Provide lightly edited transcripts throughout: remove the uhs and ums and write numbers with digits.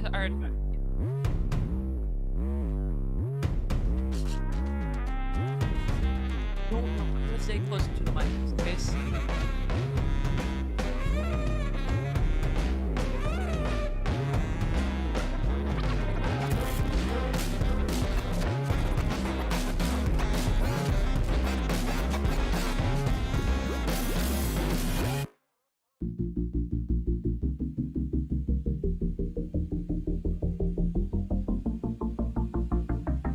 already. I'm gonna stay closer to the mic, just in case.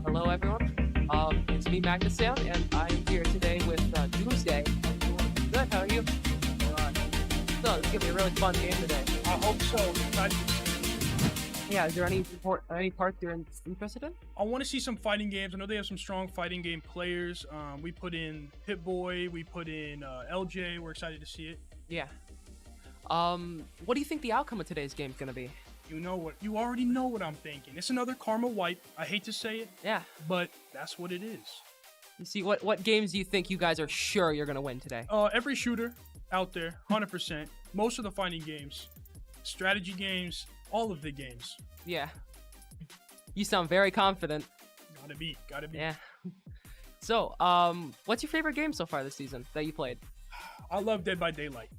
Hello, everyone. It's me, Magnus Sound, and I'm here today with Doomsday. Good, how are you? So, it's gonna be a really fun game today. I hope so. Yeah, is there any parts you're interested in? I want to see some fighting games. I know they have some strong fighting game players. We put in Pip-Boy, we put in LJ. We're excited to see it. Yeah. What do you think the outcome of today's game is gonna be? You already know what I'm thinking. It's another karma wipe. I hate to say it. Yeah. But that's what it is. You see, what games do you think you guys are sure you're gonna win today? Every shooter out there, 100%. Most of the fighting games, strategy games, all of the games. Yeah. You sound very confident. Gotta be. Yeah. So, what's your favorite game so far this season that you played? I love Dead by Daylight.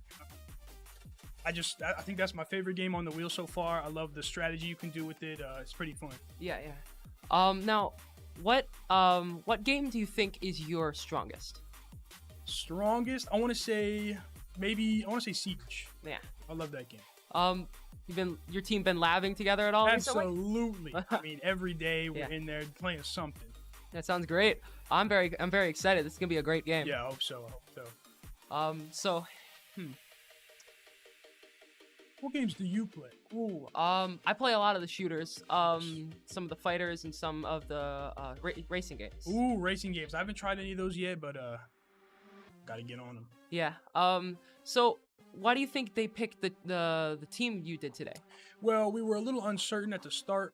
I think that's my favorite game on the wheel so far. I love the strategy you can do with it. It's pretty fun. Yeah. Now, what game do you think is your strongest? Strongest? I want to say Siege. Yeah. I love that game. Your team been labbing together at all recently? Absolutely. I mean, every day we're in there playing something. That sounds great. I'm very excited. This is gonna be a great game. Yeah, I hope so. What games do you play? Ooh, I play a lot of the shooters, some of the fighters, and some of the racing games. Ooh, racing games. I haven't tried any of those yet, but gotta get on them. Yeah. So why do you think they picked the team you did today? Well, we were a little uncertain at the start,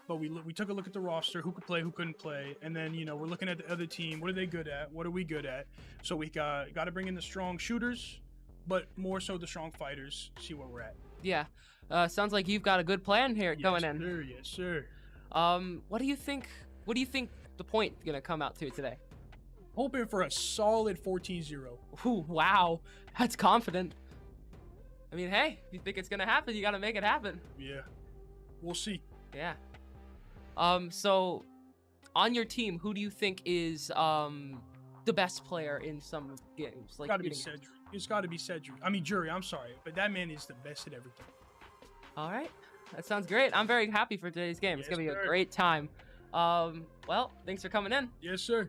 but we took a look at the roster, who could play, who couldn't play, and then we're looking at the other team. What are they good at? What are we good at? So we got to bring in the strong shooters, but more so the strong fighters. See where we're at. Yeah. Sounds like you've got a good plan here going in. Yes, sir. What do you think the point gonna come out to today? Hoping for a solid 14-0. Ooh, wow. That's confident. I mean, hey, if you think it's gonna happen, you gotta make it happen. Yeah. We'll see. Yeah. So on your team, who do you think is the best player in some games? Like, gotta be Cedric. It's gotta be Cedric. I mean, Jury, I'm sorry, but that man is the best at everything. All right. That sounds great. I'm very happy for today's game. It's gonna be a great time. Well, thanks for coming in. Yes, sir.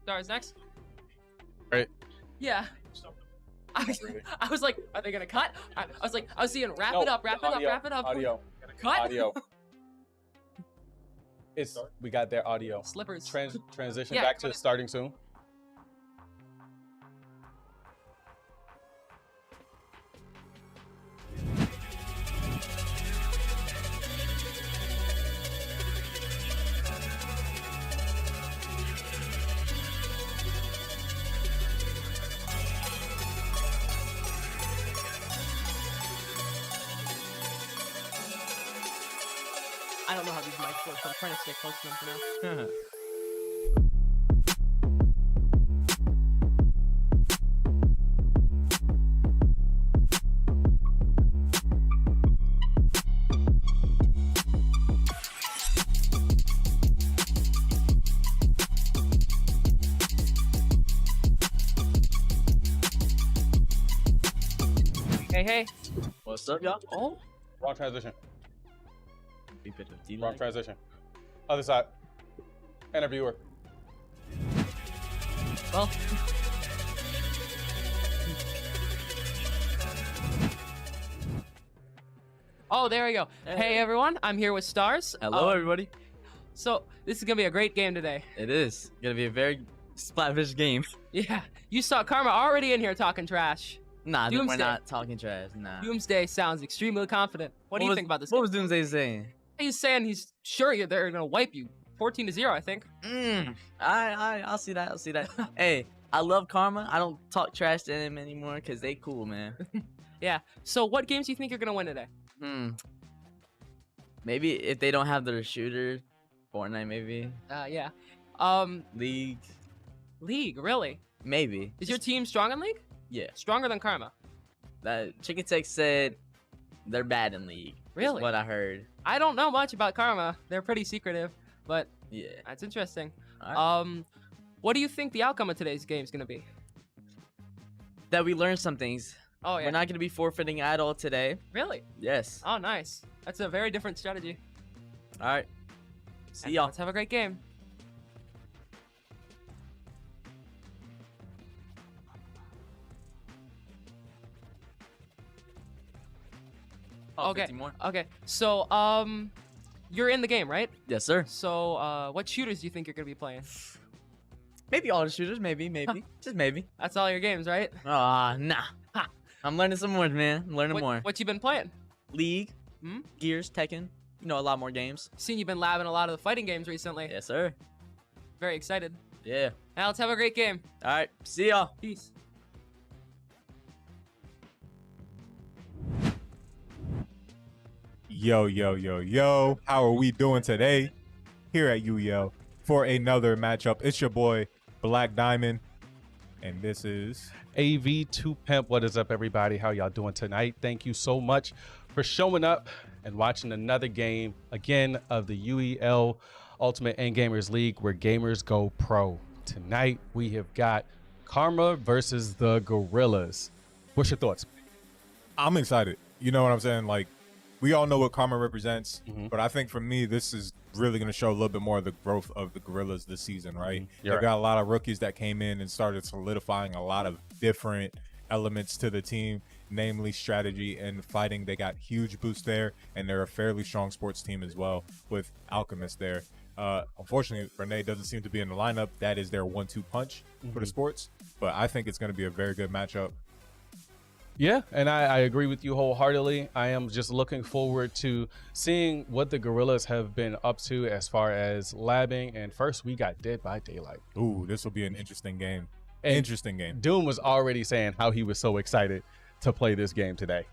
Stars next. Right. Yeah. I was like, are they gonna cut? I was seeing wrap it up. Audio. Cut. Audio. We got their audio. Slippers. Transition Yeah, back to starting soon. I don't know how these mics work, so I'm trying to stay close to them for now. Hey. What's up, y'all? Oh. Wrong transition. A bit of delay. Wrong transition. Other side. Interviewer. Well. Oh, there we go. Hey everyone, I'm here with Stars. Hello, everybody. So this is gonna be a great game today. It is gonna be a very Splatfish game. Yeah, you saw Karma already in here talking trash. Nah, we're Doomsday. not talking trash. Nah. Doomsday sounds extremely confident. What do you think about this What game? was Doomsday saying? He's saying he's sure they're gonna wipe you. 14-0, I think. I'll see that. I'll see that. Hey, I love Karma. I don't talk trash to them anymore because they cool, man. Yeah. So what games do you think you're gonna win today? Maybe if they don't have their shooter, Fortnite maybe. Yeah. League, League, really? maybe. Is your team strong in League? Yeah. Stronger than Karma? That Chicken Tech said they're bad in League. Is Really? what I heard. I don't know much about Karma. They're pretty secretive, but Yeah. that's interesting. All right. What do you think the outcome of today's game is gonna be? That we learned some things. Oh yeah. We're not gonna be forfeiting at all today. Really? Yes. Oh, nice. That's a very different strategy. All right. See And y'all. Let's have a great game. Oh, Okay. 50 more. Okay. So, you're in the game, right? Yes, sir. So, what shooters do you think you're gonna be playing? Maybe all the shooters. Maybe. Just maybe. That's all your games, right? Nah. Ha. I'm learning some more, man. I'm learning more. What you been playing? League, Hmm? Gears, Tekken. You know, a lot more games. Seen you've been labbing a lot of the fighting games recently. Yes, sir. Very excited. Yeah. Now let's have a great game. All right. See y'all. Peace. Yo. How are we doing today here at UEL for another matchup? It's your boy, Black Diamond. And this is... AV2 Pimp. What is up, everybody? How y'all doing tonight? Thank you so much for showing up and watching another game again of the UEL Ultimate Endgamers League, where gamers go pro. Tonight we have got Karma versus the Gorillaz. What's your thoughts? I'm excited. You know what I'm saying? Like, we all know what Karma represents, Mhm. but I think for me, this is really going to show a little bit more of the growth of the Gorillaz this season, right? You're They've got a lot of rookies that came in and started solidifying a lot of different elements to the team, namely strategy and fighting. They got huge boosts there, and they're a fairly strong sports team as well with Alchemist there. Unfortunately, Renee doesn't seem to be in the lineup. That is their 1-2 punch for the sports, but I think it's going to be a very good matchup. Yeah, and I agree with you wholeheartedly. I am just looking forward to seeing what the Gorillaz have been up to as far as labbing. And first, we got Dead by Daylight. Ooh, this will be an interesting game. And Interesting game. Doom was already saying how he was so excited to play this game today.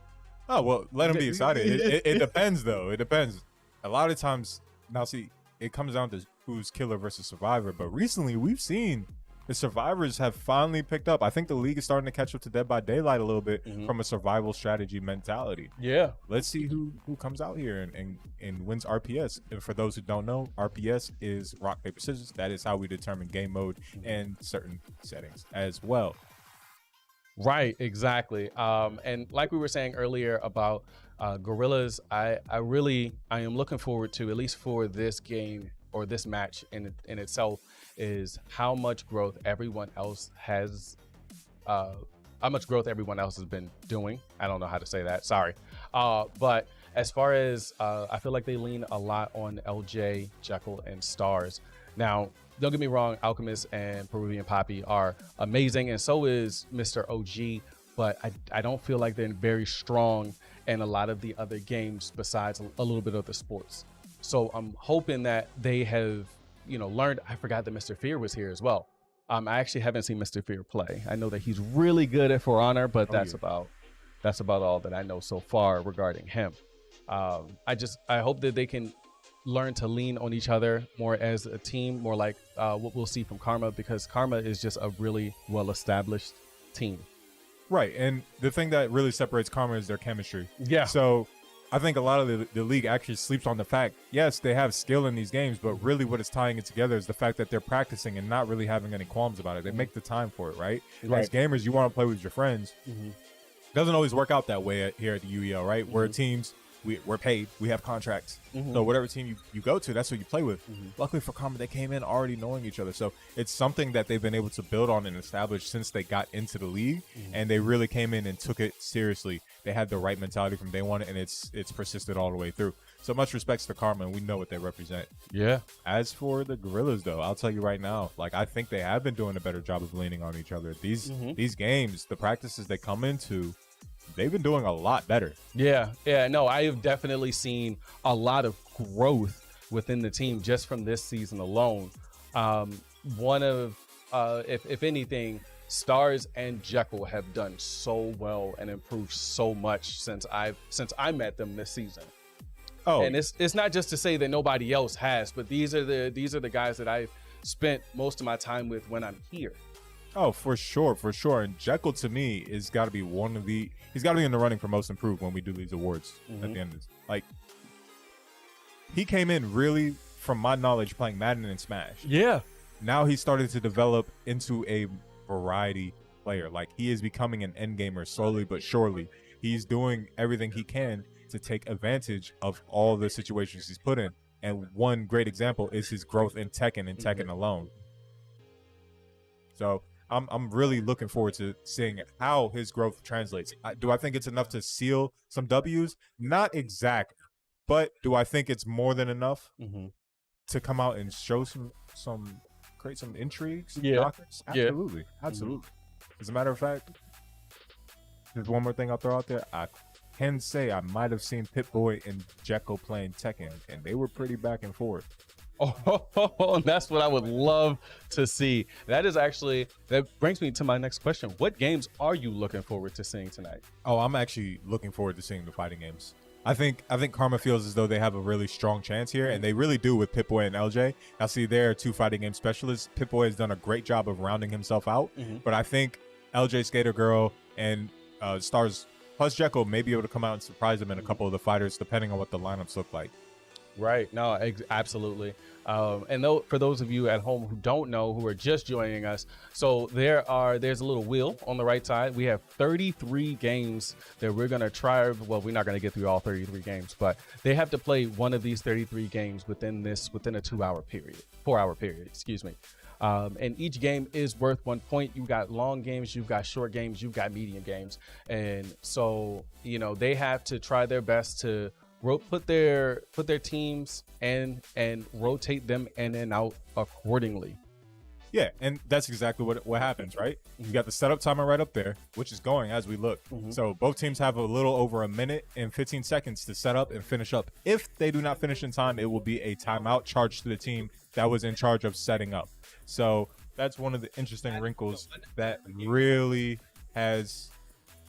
Oh, well, let him be excited. It depends, though. It depends. A lot of times, now see, it comes down to who's killer versus survivor. But recently, we've seen the survivors have finally picked up. I think the league is starting to catch up to Dead by Daylight a little bit from a survival strategy mentality. Yeah. Let's see who comes out here and wins RPS. And for those who don't know, RPS is rock, paper, scissors. That is how we determine game mode and certain settings as well. Right, exactly. And like we were saying earlier about Gorillaz, I am looking forward to, at least for this game or this match in itself, is how much growth everyone else has been doing. I don't know how to say that, sorry. But as far as I feel like they lean a lot on LJ, Jekyll, and Stars. Now, don't get me wrong, Alchemist and Peruvian Poppy are amazing, and so is Mr. OG, but I don't feel like they're very strong in a lot of the other games besides a little bit of the sports. So I'm hoping that they have, learned. I forgot that Mr. Fear was here as well. I actually haven't seen Mr. Fear play. I know that he's really good at For Honor, but that's about all that I know so far regarding him. I hope that they can learn to lean on each other more as a team, more like what we'll see from Karma, because Karma is just a really well-established team. Right, and the thing that really separates Karma is their chemistry. Yeah. So I think a lot of the league actually sleeps on the fact, yes, they have skill in these games, but really what is tying it together is the fact that they're practicing and not really having any qualms about it. They make the time for it, right? Right. As gamers, you want to play with your friends. Mhm. Doesn't always work out that way here at the UEL, right? We're teams, we're paid, we have contracts. So whatever team you go to, that's who you play with. Luckily for Karma, they came in already knowing each other. So it's something that they've been able to build on and establish since they got into the league. And they really came in and took it seriously. They had the right mentality from day one, and it's persisted all the way through. So much respects to Karma, and we know what they represent. Yeah. As for the Gorillaz, though, I'll tell you right now, like, I think they have been doing a better job of leaning on each other. These games, the practices they come into, they've been doing a lot better. Yeah, no, I have definitely seen a lot of growth within the team just from this season alone. One of, if anything, Stars and Jekyll have done so well and improved so much since I met them this season. Oh, And it's not just to say that nobody else has, but these are the guys that I've spent most of my time with when I'm here. oh, for sure. And Jekyll to me is got to be he's got to be in the running for most improved when we do these awards at the end of this. Like, he came in really, from my knowledge, playing Madden and Smash. Yeah. Now he's started to develop into a variety player. Like, he is becoming an endgamer slowly but surely. He's doing everything he can to take advantage of all the situations he's put in. And one great example is his growth in Tekken and Tekken alone. So I'm really looking forward to seeing how his growth translates. Do I think it's enough to seal some W's? Not exactly. But do I think it's more than enough to come out and show create some intrigues? Yeah. Knockers? Absolutely. Absolutely. As a matter of fact, there's one more thing I'll throw out there. I can say I might have seen Pip-Boy and Jekyll playing Tekken, and they were pretty back and forth. Oh, and that's what I would love to see. That brings me to my next question. What games are you looking forward to seeing tonight? Oh, I'm actually looking forward to seeing the fighting games. I think Karma feels as though they have a really strong chance here, and they really do with Pip-Boy and LJ. Now, see, they're two fighting game specialists. Pip-Boy has done a great job of rounding himself out, but I think LJ, Skater Girl, and Stars plus Jekyll may be able to come out and surprise them in a couple of the fighters, depending on what the lineups look like. Right. No, absolutely. And for those of you at home who don't know, who are just joining us, so there's a little wheel on the right side. We have 33 games that we're going to try. Well, we're not going to get through all 33 games, but they have to play one of these 33 games within a 4-hour period, excuse me. And each game is worth 1 point. You've got long games, you've got short games, you've got medium games. And so, they have to try their best to put their teams and rotate them in and out accordingly. Yeah, and that's exactly what happens, right? You got the setup timer right up there, which is going as we look. So both teams have a little over a minute and 15 seconds to set up and finish up. If they do not finish in time, it will be a timeout charged to the team that was in charge of setting up. So that's one of the interesting wrinkles that really has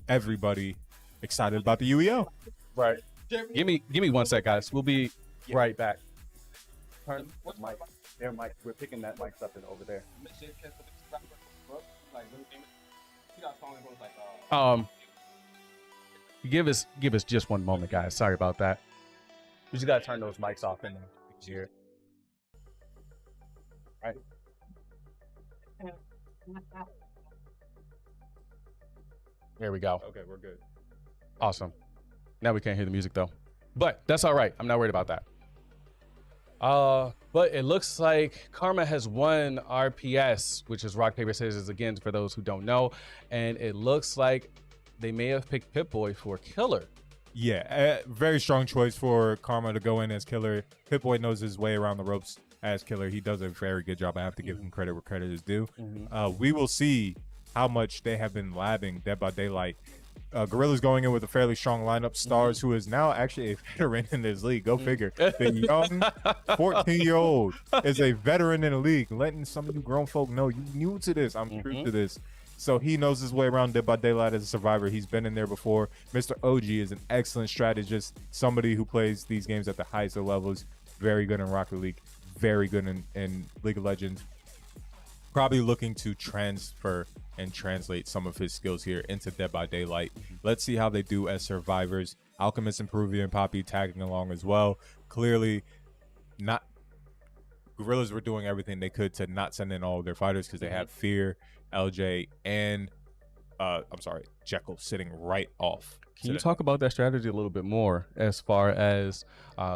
everybody excited about the UEL. Right. Give me 1 sec, guys. We'll be right back. Turn the mic. Their mic. We're picking that mic up and over there. Give us just 1 moment, guys. Sorry about that. We just gotta turn those mics off in here. All right. There we go. Okay, we're good. Awesome. Now we can't hear the music though, but that's all right. I'm not worried about that. But it looks like Karma has won RPS, which is rock, paper, scissors again, for those who don't know. And it looks like they may have picked Pip-Boy for Killer. Yeah, very strong choice for Karma to go in as Killer. Pip-Boy knows his way around the ropes as Killer. He does a very good job. I have to give him credit where credit is due. We will see how much they have been labbing Dead by Daylight. Gorillaz going in with a fairly strong lineup. Stars, who is now actually a veteran in this league. Go figure. The young 14-year-old is a veteran in the league, letting some of you grown folk know you new to this. I'm true to this. So he knows his way around Dead by Daylight as a survivor. He's been in there before. Mr. OG is an excellent strategist, somebody who plays these games at the highest of levels. Very good in Rocket League, very good in League of Legends. Probably looking to transfer and translate some of his skills here into Dead by Daylight. Let's see how they do as survivors. Alchemist and Peruvian Poppy tagging along as well. Clearly, not Gorillaz were doing everything they could to not send in all of their fighters because they have Fear, LJ, and Jekyll sitting right off. Can you talk about that strategy a little bit more as far as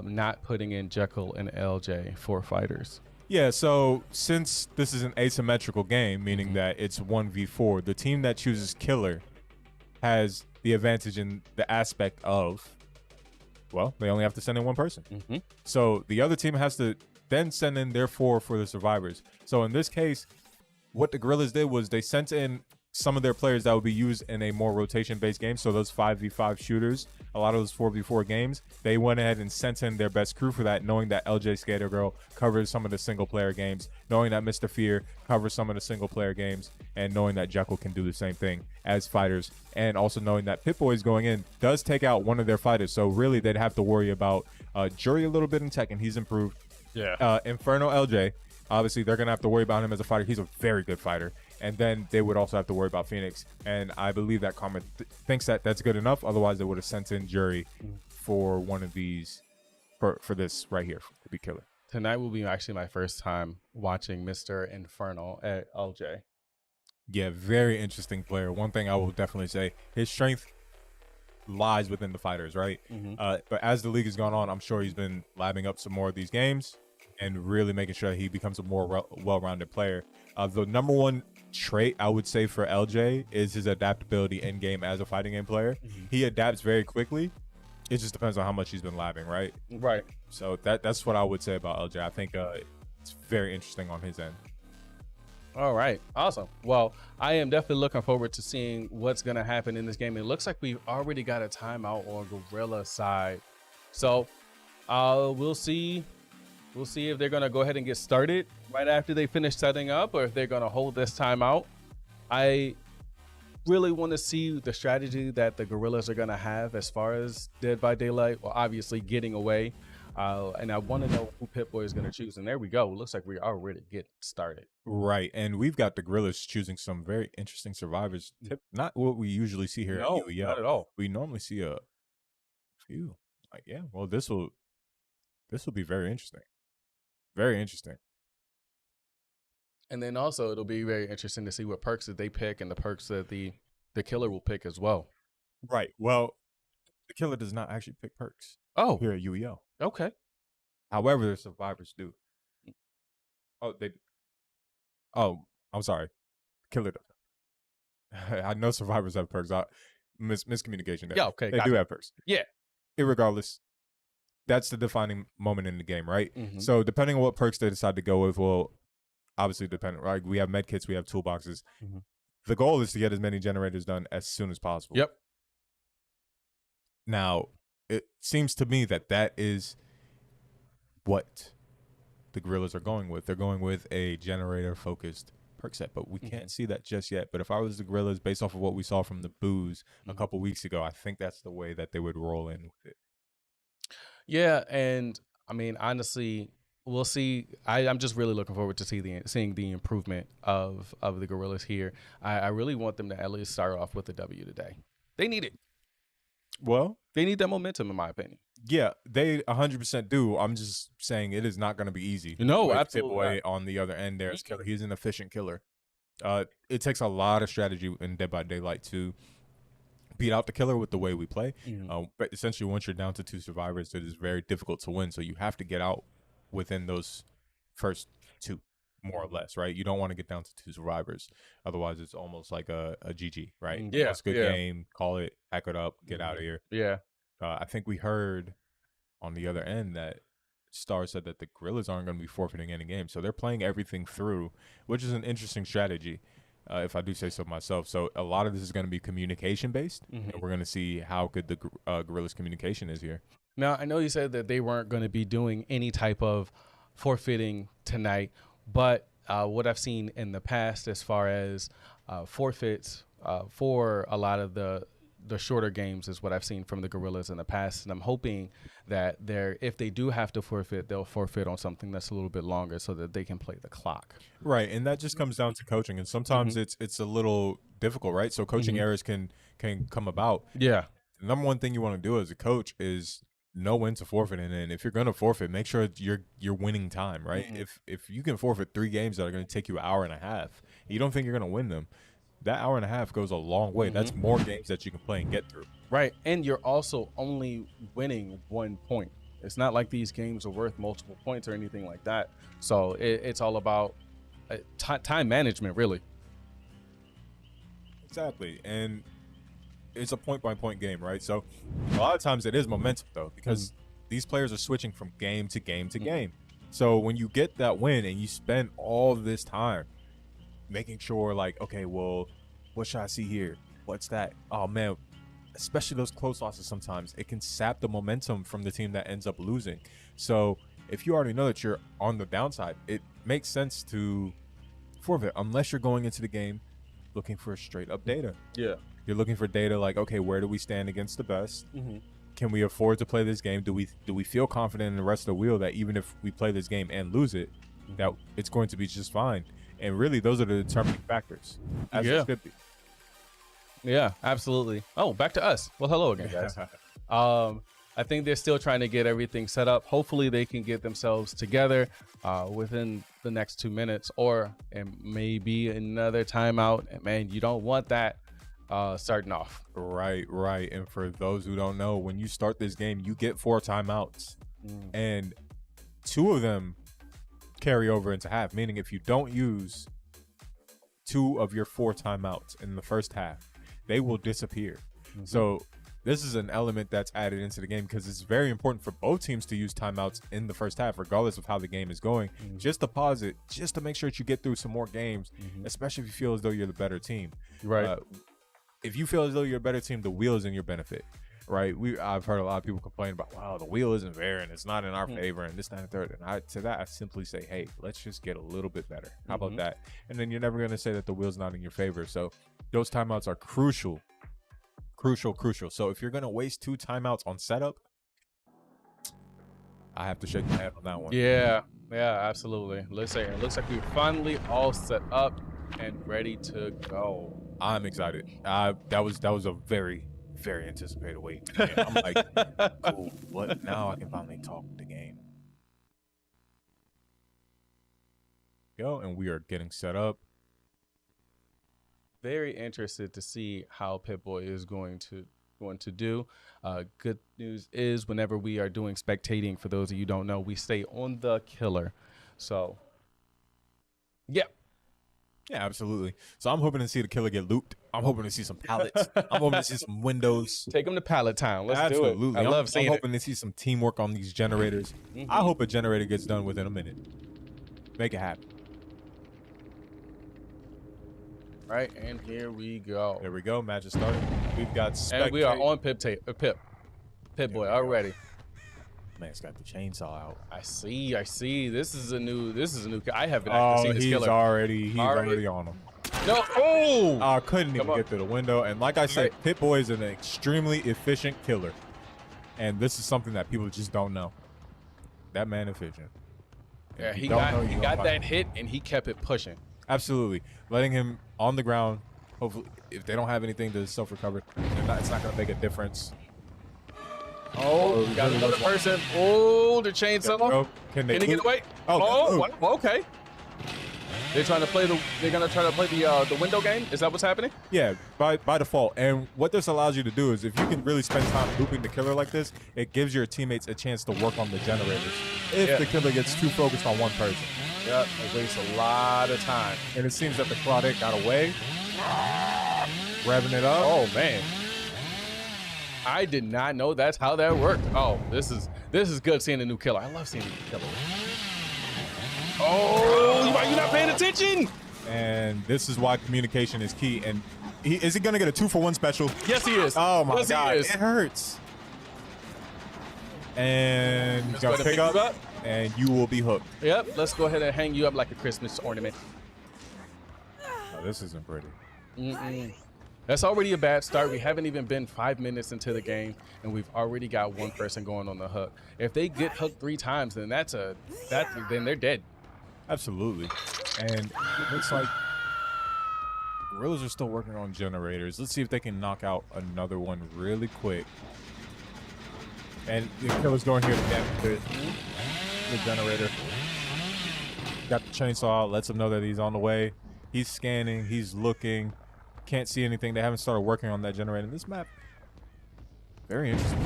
not putting in Jekyll and LJ for fighters? Yeah, so since this is an asymmetrical game, meaning that it's 1v4, the team that chooses Killer has the advantage in the aspect of, well, they only have to send in one person. So the other team has to then send in their 4 for the survivors. So in this case, what the Gorillaz did was they sent in some of their players that would be used in a more rotation-based game. So those 5v5 shooters, a lot of those 4v4 games, they went ahead and sent in their best crew for that, knowing that LJ Skater Girl covers some of the single-player games, knowing that Mr. Fear covers some of the single-player games, and knowing that Jekyll can do the same thing as fighters, and also knowing that Pip-Boy's going in does take out one of their fighters. So really, they'd have to worry about Jury a little bit in Tekken. He's improved. Yeah. Inferno LJ, obviously, they're going to have to worry about him as a fighter. He's a very good fighter. And then they would also have to worry about Phoenix. And I believe that Karma thinks that that's good enough. Otherwise, they would have sent in Jury for one of these, for this right here, to be killer. Tonight will be actually my first time watching Mr. Infernal at LJ. Yeah, very interesting player. One thing I will definitely say, his strength lies within the fighters, right? But as the league has gone on, I'm sure he's been labbing up some more of these games and really making sure that he becomes a more well-rounded player. The number one trait I would say for LJ is his adaptability in game as a fighting game player. He adapts very quickly. It just depends on how much he's been labbing, right? Right. So that's what I would say about LJ. I think it's very interesting on his end. All right. Awesome. Well, I am definitely looking forward to seeing what's going to happen in this game. It looks like we've already got a timeout on Gorillaz side. So we'll see. We'll see if they're going to go ahead and get started right after they finish setting up, or if they're going to hold this timeout. I really want to see the strategy that the Gorillaz are going to have as far as Dead by Daylight, well, obviously getting away. And I want to know who Pip-Boy is going to choose. And there we go. It looks like we're already getting started. Right. And we've got the Gorillaz choosing some very interesting survivors. Not what we usually see here. No, not at all. We normally see a few. Like, yeah, well, this will be very interesting. Very interesting. And then also it'll be very interesting to see what perks that they pick and the perks that the killer will pick as well. Right. Well, the killer does not actually pick perks. Oh, Here at UEL. okay. However, the survivors do. Oh, I'm sorry. Killer does. I know survivors have perks. Miscommunication there. Yeah, okay. They do have perks. Yeah. Irregardless, that's the defining moment in the game, right? Mhm. So depending on what perks they decide to go with will obviously depend. Right? We have med kits, we have toolboxes. Mhm. The goal is to get as many generators done as soon as possible. Yep. Now, it seems to me that is what the Gorillaz are going with. They're going with a generator-focused perk set, but we can't see that just yet. But if I was the Gorillaz, based off of what we saw from the Boos a couple weeks ago, I think that's the way that they would roll in with it. Yeah, and I mean, honestly, we'll see. I'm just really looking forward to seeing the improvement of the Gorillaz here. I really want them to at least start off with a W today. They need it. Well, They need that momentum, in my opinion. yeah, they 100% do. I'm just saying it is not going to be easy. No, with absolutely Pip-Boy on the other end there is killer. He's an efficient killer. It takes a lot of strategy in Dead by Daylight to beat out the killer with the way we play. But essentially, once you're down to 2 survivors, it is very difficult to win. So you have to get out within those first 2, more or less, right? You don't want to get down to 2 survivors. Otherwise, it's almost like a GG, right? Yeah, It's a good yeah. game. Call it, hack it up, get out of here. Yeah. I think we heard on the other end that Star said that the Gorillaz aren't going to be forfeiting any games. So they're playing everything through, which is an interesting strategy, if I do say so myself. So a lot of this is going to be communication-based, and we're going to see how good the Gorillaz communication is here. Now, I know you said that they weren't going to be doing any type of forfeiting tonight, but what I've seen in the past as far as forfeits for a lot of the shorter games is what I've seen from the Gorillaz in the past. And I'm hoping that if they do have to forfeit, they'll forfeit on something that's a little bit longer so that they can play the clock. Right, and that just comes down to coaching. And sometimes it's a little difficult, right? So coaching errors can come about. Yeah. The number one thing you want to do as a coach is know when to forfeit, and if you're going to forfeit, make sure you're winning time, right? If you can forfeit 3 games that are going to take you an hour and a half, you don't think you're going to win them, that hour and a half goes a long way. That's more games that you can play and get through. Right, and you're also only winning 1 point. It's not like these games are worth multiple points or anything like that. So it's all about time management, really. Exactly, and it's a point-by-point game, right? So a lot of times it is momentum, though, because these players are switching from game to game to game. So when you get that win and you spend all this time making sure, like, okay, well, what should I see here? What's that? Oh man, especially those close losses sometimes, it can sap the momentum from the team that ends up losing. So if you already know that you're on the downside, it makes sense to forfeit unless you're going into the game looking for straight up data. Yeah. You're looking for data like, okay, where do we stand against the best? Mm-hmm. Can we afford to play this game? Do we feel confident in the rest of the wheel that even if we play this game and lose it, that it's going to be just fine? And really, those are the determining factors, as it should be. Yeah, absolutely. Oh, back to us. Well, hello again, guys. I think they're still trying to get everything set up. Hopefully, they can get themselves together within the next 2 minutes, or maybe another timeout. And man, you don't want that starting off. Right. And for those who don't know, when you start this game, you get 4 timeouts, and 2 of them carry over into half. Meaning, if you don't use 2 of your 4 timeouts in the first half, they will disappear. So this is an element that's added into the game because it's very important for both teams to use timeouts in the first half, regardless of how the game is going. Just to pause it, just to make sure that you get through some more games, especially if you feel as though you're the better team. Right. If you feel as though you're a better team, the wheel is in your benefit. Right. I've heard a lot of people complain about, wow, the wheel isn't fair and it's not in our favor and this, that, and third. And to that, I simply say, hey, let's just get a little bit better. How about that? And then you're never going to say that the wheel's not in your favor. So those timeouts are crucial. So if you're going to waste 2 timeouts on setup, I have to shake my head on that one. Yeah, absolutely. Let's say it looks like we're finally all set up and ready to go. I'm excited. That was a very anticipated wait. I'm like, cool. What? Now I can finally talk the game. Go, and we are getting set up. Very interested to see how Pip-Boy is going to do. Good news is whenever we are doing spectating, for those of you who don't know, we stay on the killer. So, yeah. Yeah, absolutely. So I'm hoping to see the killer get looped. I'm hoping to see some pallets. I'm hoping to see some windows. Take them to Pallet Town. Let's Absolutely. do it. I love seeing I'm hoping to see some teamwork on these generators. I hope a generator gets done within a minute. Make it happen. Right, and here we go. There we go. Match is started. We've got And we are on Pip-Boy already. Man, it's got the chainsaw out. I see. This is a new. I haven't actually seen this killer. He's already on him. No. Oh! I couldn't even get through the window. And like I said, Pip-Boy is an extremely efficient killer. And this is something that people just don't know. That man efficient. Yeah, he got that hit and he kept it pushing. Absolutely. Letting him on the ground. Hopefully, if they don't have anything to self-recover, it's not going to make a difference. Oh, got another person. Oh, the chainsaw. Can he get away? Oh, okay. They're trying to play They're gonna try to play the window game. Is that what's happening? Yeah, by default. And what this allows you to do is, if you can really spend time looping the killer like this, it gives your teammates a chance to work on the generators. If the killer gets too focused on one person. Yeah, it wastes a lot of time. And it seems that the Claudette got away. Revving it up. Oh man. I did not know that's how that worked. Oh, this is good seeing a new killer. I love seeing a new killer. Oh, why are you not paying attention? And this is why communication is key. And is he gonna get a 2-for-1 special? Yes, he is. Oh my yes, God, it hurts. And Just gonna go ahead pick and up, and you will be hooked. Yep, let's go ahead and hang you up like a Christmas ornament. Oh, this isn't pretty. That's already a bad start. We haven't even been 5 minutes into the game, and we've already got one person going on the hook. If they get hooked 3 times, then then they're dead. Absolutely. And it looks like Gorillaz are still working on generators. Let's see if they can knock out another one really quick. And the killer's going here again with the generator. Got the chainsaw out, lets him know that he's on the way. He's scanning, he's looking. Can't see anything. They haven't started working on that generator. This map, very interesting.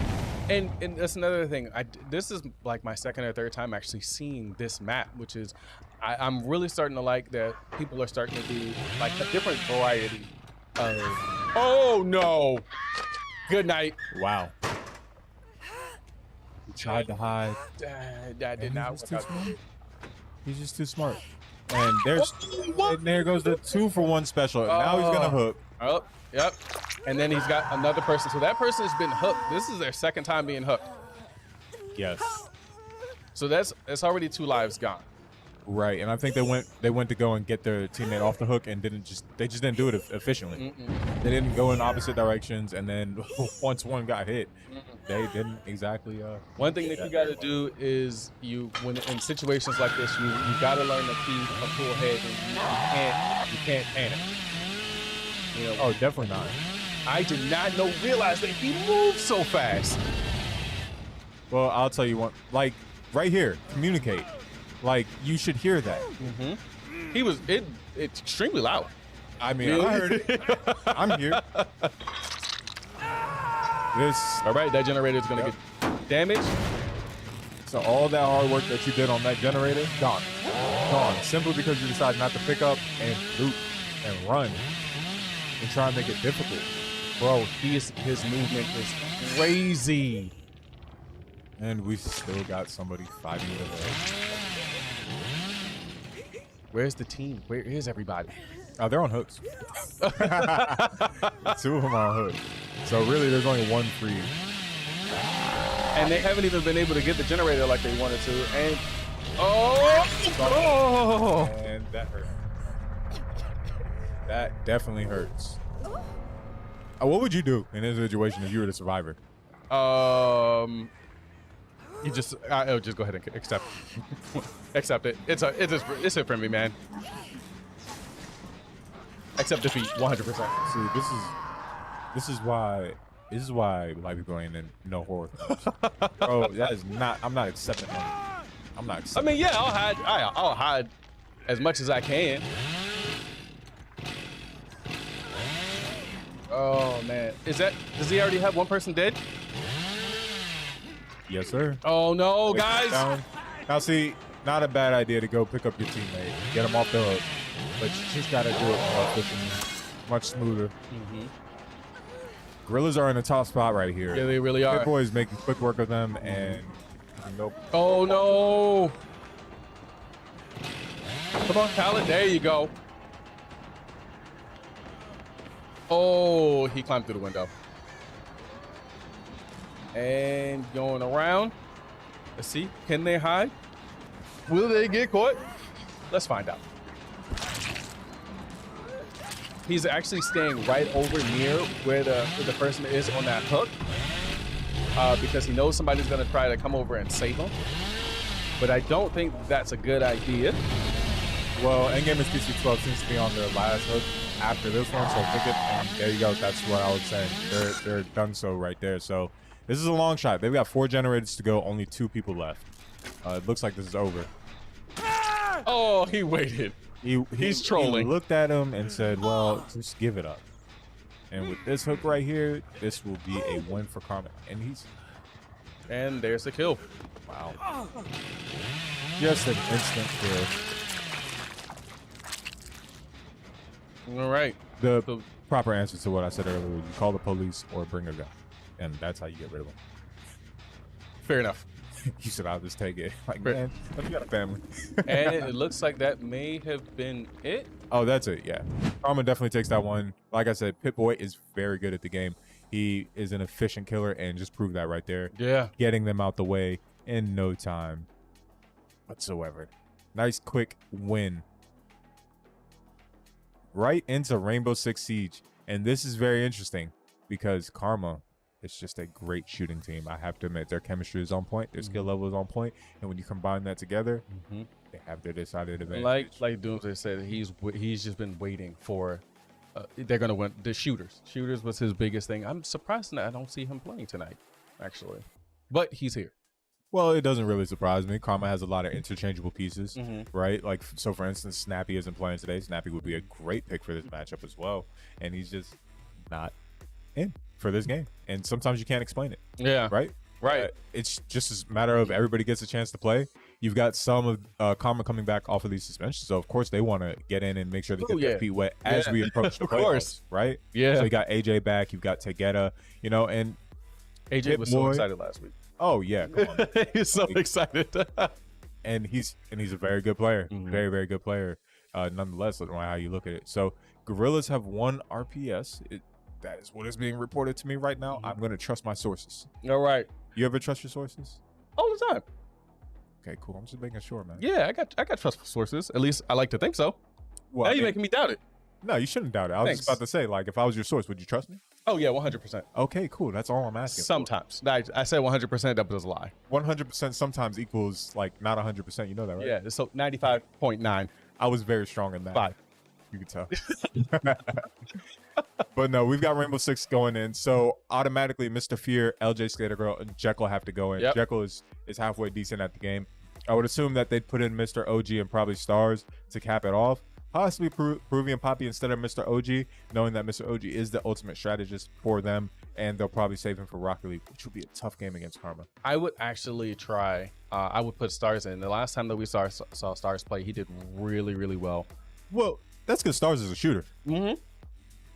And that's another thing. This is like my second or third time actually seeing this map, which is I'm really starting to like that people are starting to do like a different variety of. Oh no! Good night. Wow. He tried to hide. That did not work out. He's just too smart. And there goes the 2-for-1 special. Now he's gonna hook. Oh, yep. And then he's got another person. So that person has been hooked. This is their second time being hooked. Yes. So that's already 2 lives gone. Right, and I think they went to go and get their teammate off the hook and they just didn't do it efficiently. They didn't go in opposite directions, and then once one got hit, they didn't exactly. One thing that you got to do is when in situations like this, you got to learn to keep a cool head, and you can't panic. You know, Oh, definitely not. I did not realize that he moved so fast. Well, I'll tell you what. Like right here, communicate. Like you should hear that. He was it's extremely loud. I mean, I heard it. I'm here. All right, that generator is gonna get damaged. So all that hard work that you did on that generator, gone. Simply because you decided not to pick up and loot and run and try and make it difficult. Bro, his movement is crazy. And we still got somebody fighting with us. Where's the team? Where is everybody? Oh, they're on hooks. 2 of them are on hooks. So really, there's only one free. And they haven't even been able to get the generator like they wanted to. And oh, And that hurt. That definitely hurts. What would you do in this situation if you were the survivor? you just I'll just go ahead and accept accept it. It's a friendly man. Accept defeat 100%. See, this is why black people ain't in no horror films. Bro, that is not. I'm not accepting that. I'm not I accepting. mean, yeah, I'll hide as much as I can. Oh man, does he already have one person dead? Yes, sir. Oh no, Take it guys. down. Now, see, not a bad idea to go pick up your teammate, get him off the hook, but you just gotta do it more efficiently, much smoother. Gorillaz are in a top spot right here. Yeah, they really are. Pit Boy is making quick work of them, and nope. Oh no. Come on, Khaled. There you go. Oh, he climbed through the window. And going around. Let's see. Can they hide? Will they get caught? Let's find out. He's actually staying right over near where the person is on that hook. Because he knows somebody's going to try to come over and save him. But I don't think that's a good idea. Well, Endgamers PC12 seems to be on their last hook after this one, so pick it, and there you go. That's what I was saying. They're done so right there. So this is a long shot. They've got 4 generators to go, only 2 people left. It looks like this is over. Oh, he waited. He's trolling. He looked at him and said, well, just give it up. And with this hook right here, this will be a win for Karma. And there's the kill. Wow. Just an instant kill. All right. The proper answer to what I said earlier, you call the police or bring a gun. And that's how you get rid of them. Fair enough. You said, I'll just take it. Like, Fair. man, you got a family. And it looks like that may have been it. Oh, that's it, yeah. Karma definitely takes that one. Like I said, Pit Boy is very good at the game. He is an efficient killer and just proved that right there. Yeah. Getting them out the way in no time whatsoever. Nice, quick win. Right into Rainbow Six Siege. And this is very interesting because Karma is just a great shooting team. I have to admit, their chemistry is on point. Their skill level is on point. And when you combine that together, they have their decided advantage. Like Doomsday said, he's just been waiting for. They're gonna win. The shooters. Shooters was his biggest thing. I'm surprised that I don't see him playing tonight, actually. But he's here. Well, it doesn't really surprise me. Karma has a lot of interchangeable pieces, right? Like, so for instance, Snappy isn't playing today. Snappy would be a great pick for this matchup as well. And he's just not in for this game. And sometimes you can't explain it. Yeah. Right? Right. It's just a matter of everybody gets a chance to play. You've got some of Karma coming back off of these suspensions. So, of course, they want to get in and make sure they get their feet wet as we approach the playoffs, right? Yeah. So you got AJ back. You've got Tegeta, and AJ was so excited last week. Oh, yeah. Come on. He's so excited. and he's a very good player, Mhm. very very good player. Nonetheless, no matter how you look at it. So Gorillaz have one RPS. That is what is being reported to me right now. Mhm. I'm gonna trust my sources. All right. You ever trust your sources? All the time. Okay, cool. I'm just making sure, man. Yeah, I got trustful sources. At least I like to think so. Well, Now you're making me doubt it. no, you shouldn't doubt it. I was just Thanks. about to say, like, if I was your source, would you trust me? Oh yeah, 100%. Okay, cool. That's all I'm asking. Sometimes. I said 100%. That was a lie. 100% sometimes equals like not 100%. You know that, right? Yeah. So 95.95. I was very strong in that. You can tell. But no, we've got Rainbow Six going in. So automatically, Mr. Fear, LJ Skater Girl, and Jekyll have to go in. Yep. Jekyll is halfway decent at the game. I would assume that they'd put in Mr. OG and probably Stars to cap it off. Possibly Peruvian Poppy instead of Mr. OG, knowing that Mr. OG is the ultimate strategist for them, and they'll probably save him for Rocket League, which will be a tough game against Karma. I would actually try. I would put Stars in. The last time that we saw Stars play, he did really, really well. Well, that's because Stars is a shooter. Mm-hmm.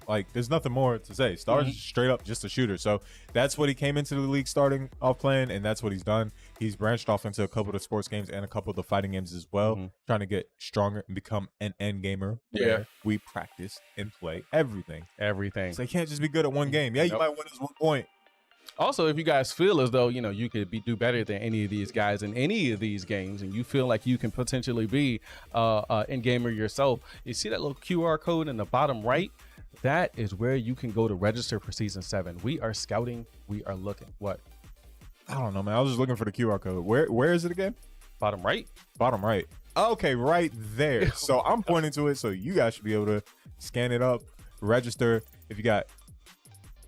Like, there's nothing more to say. Stars is straight up just a shooter. So that's what he came into the league starting off playing, and that's what he's done. He's branched off into a couple of the sports games and a couple of the fighting games as well, trying to get stronger and become an end gamer. Yeah. We practice and play everything. Everything. So you can't just be good at one game. Yeah, you might win us 1 point. Also, if you guys feel as though, you could do better than any of these guys in any of these games, and you feel like you can potentially be end gamer yourself, you see that little QR code in the bottom right? That is where you can go to register for season 7. We are scouting. We are looking. What? I don't know, man. I was just looking for the QR code. Where is it again? Bottom right? Bottom right. Okay, right there. So I'm pointing to it, so you guys should be able to scan it up, register. If you got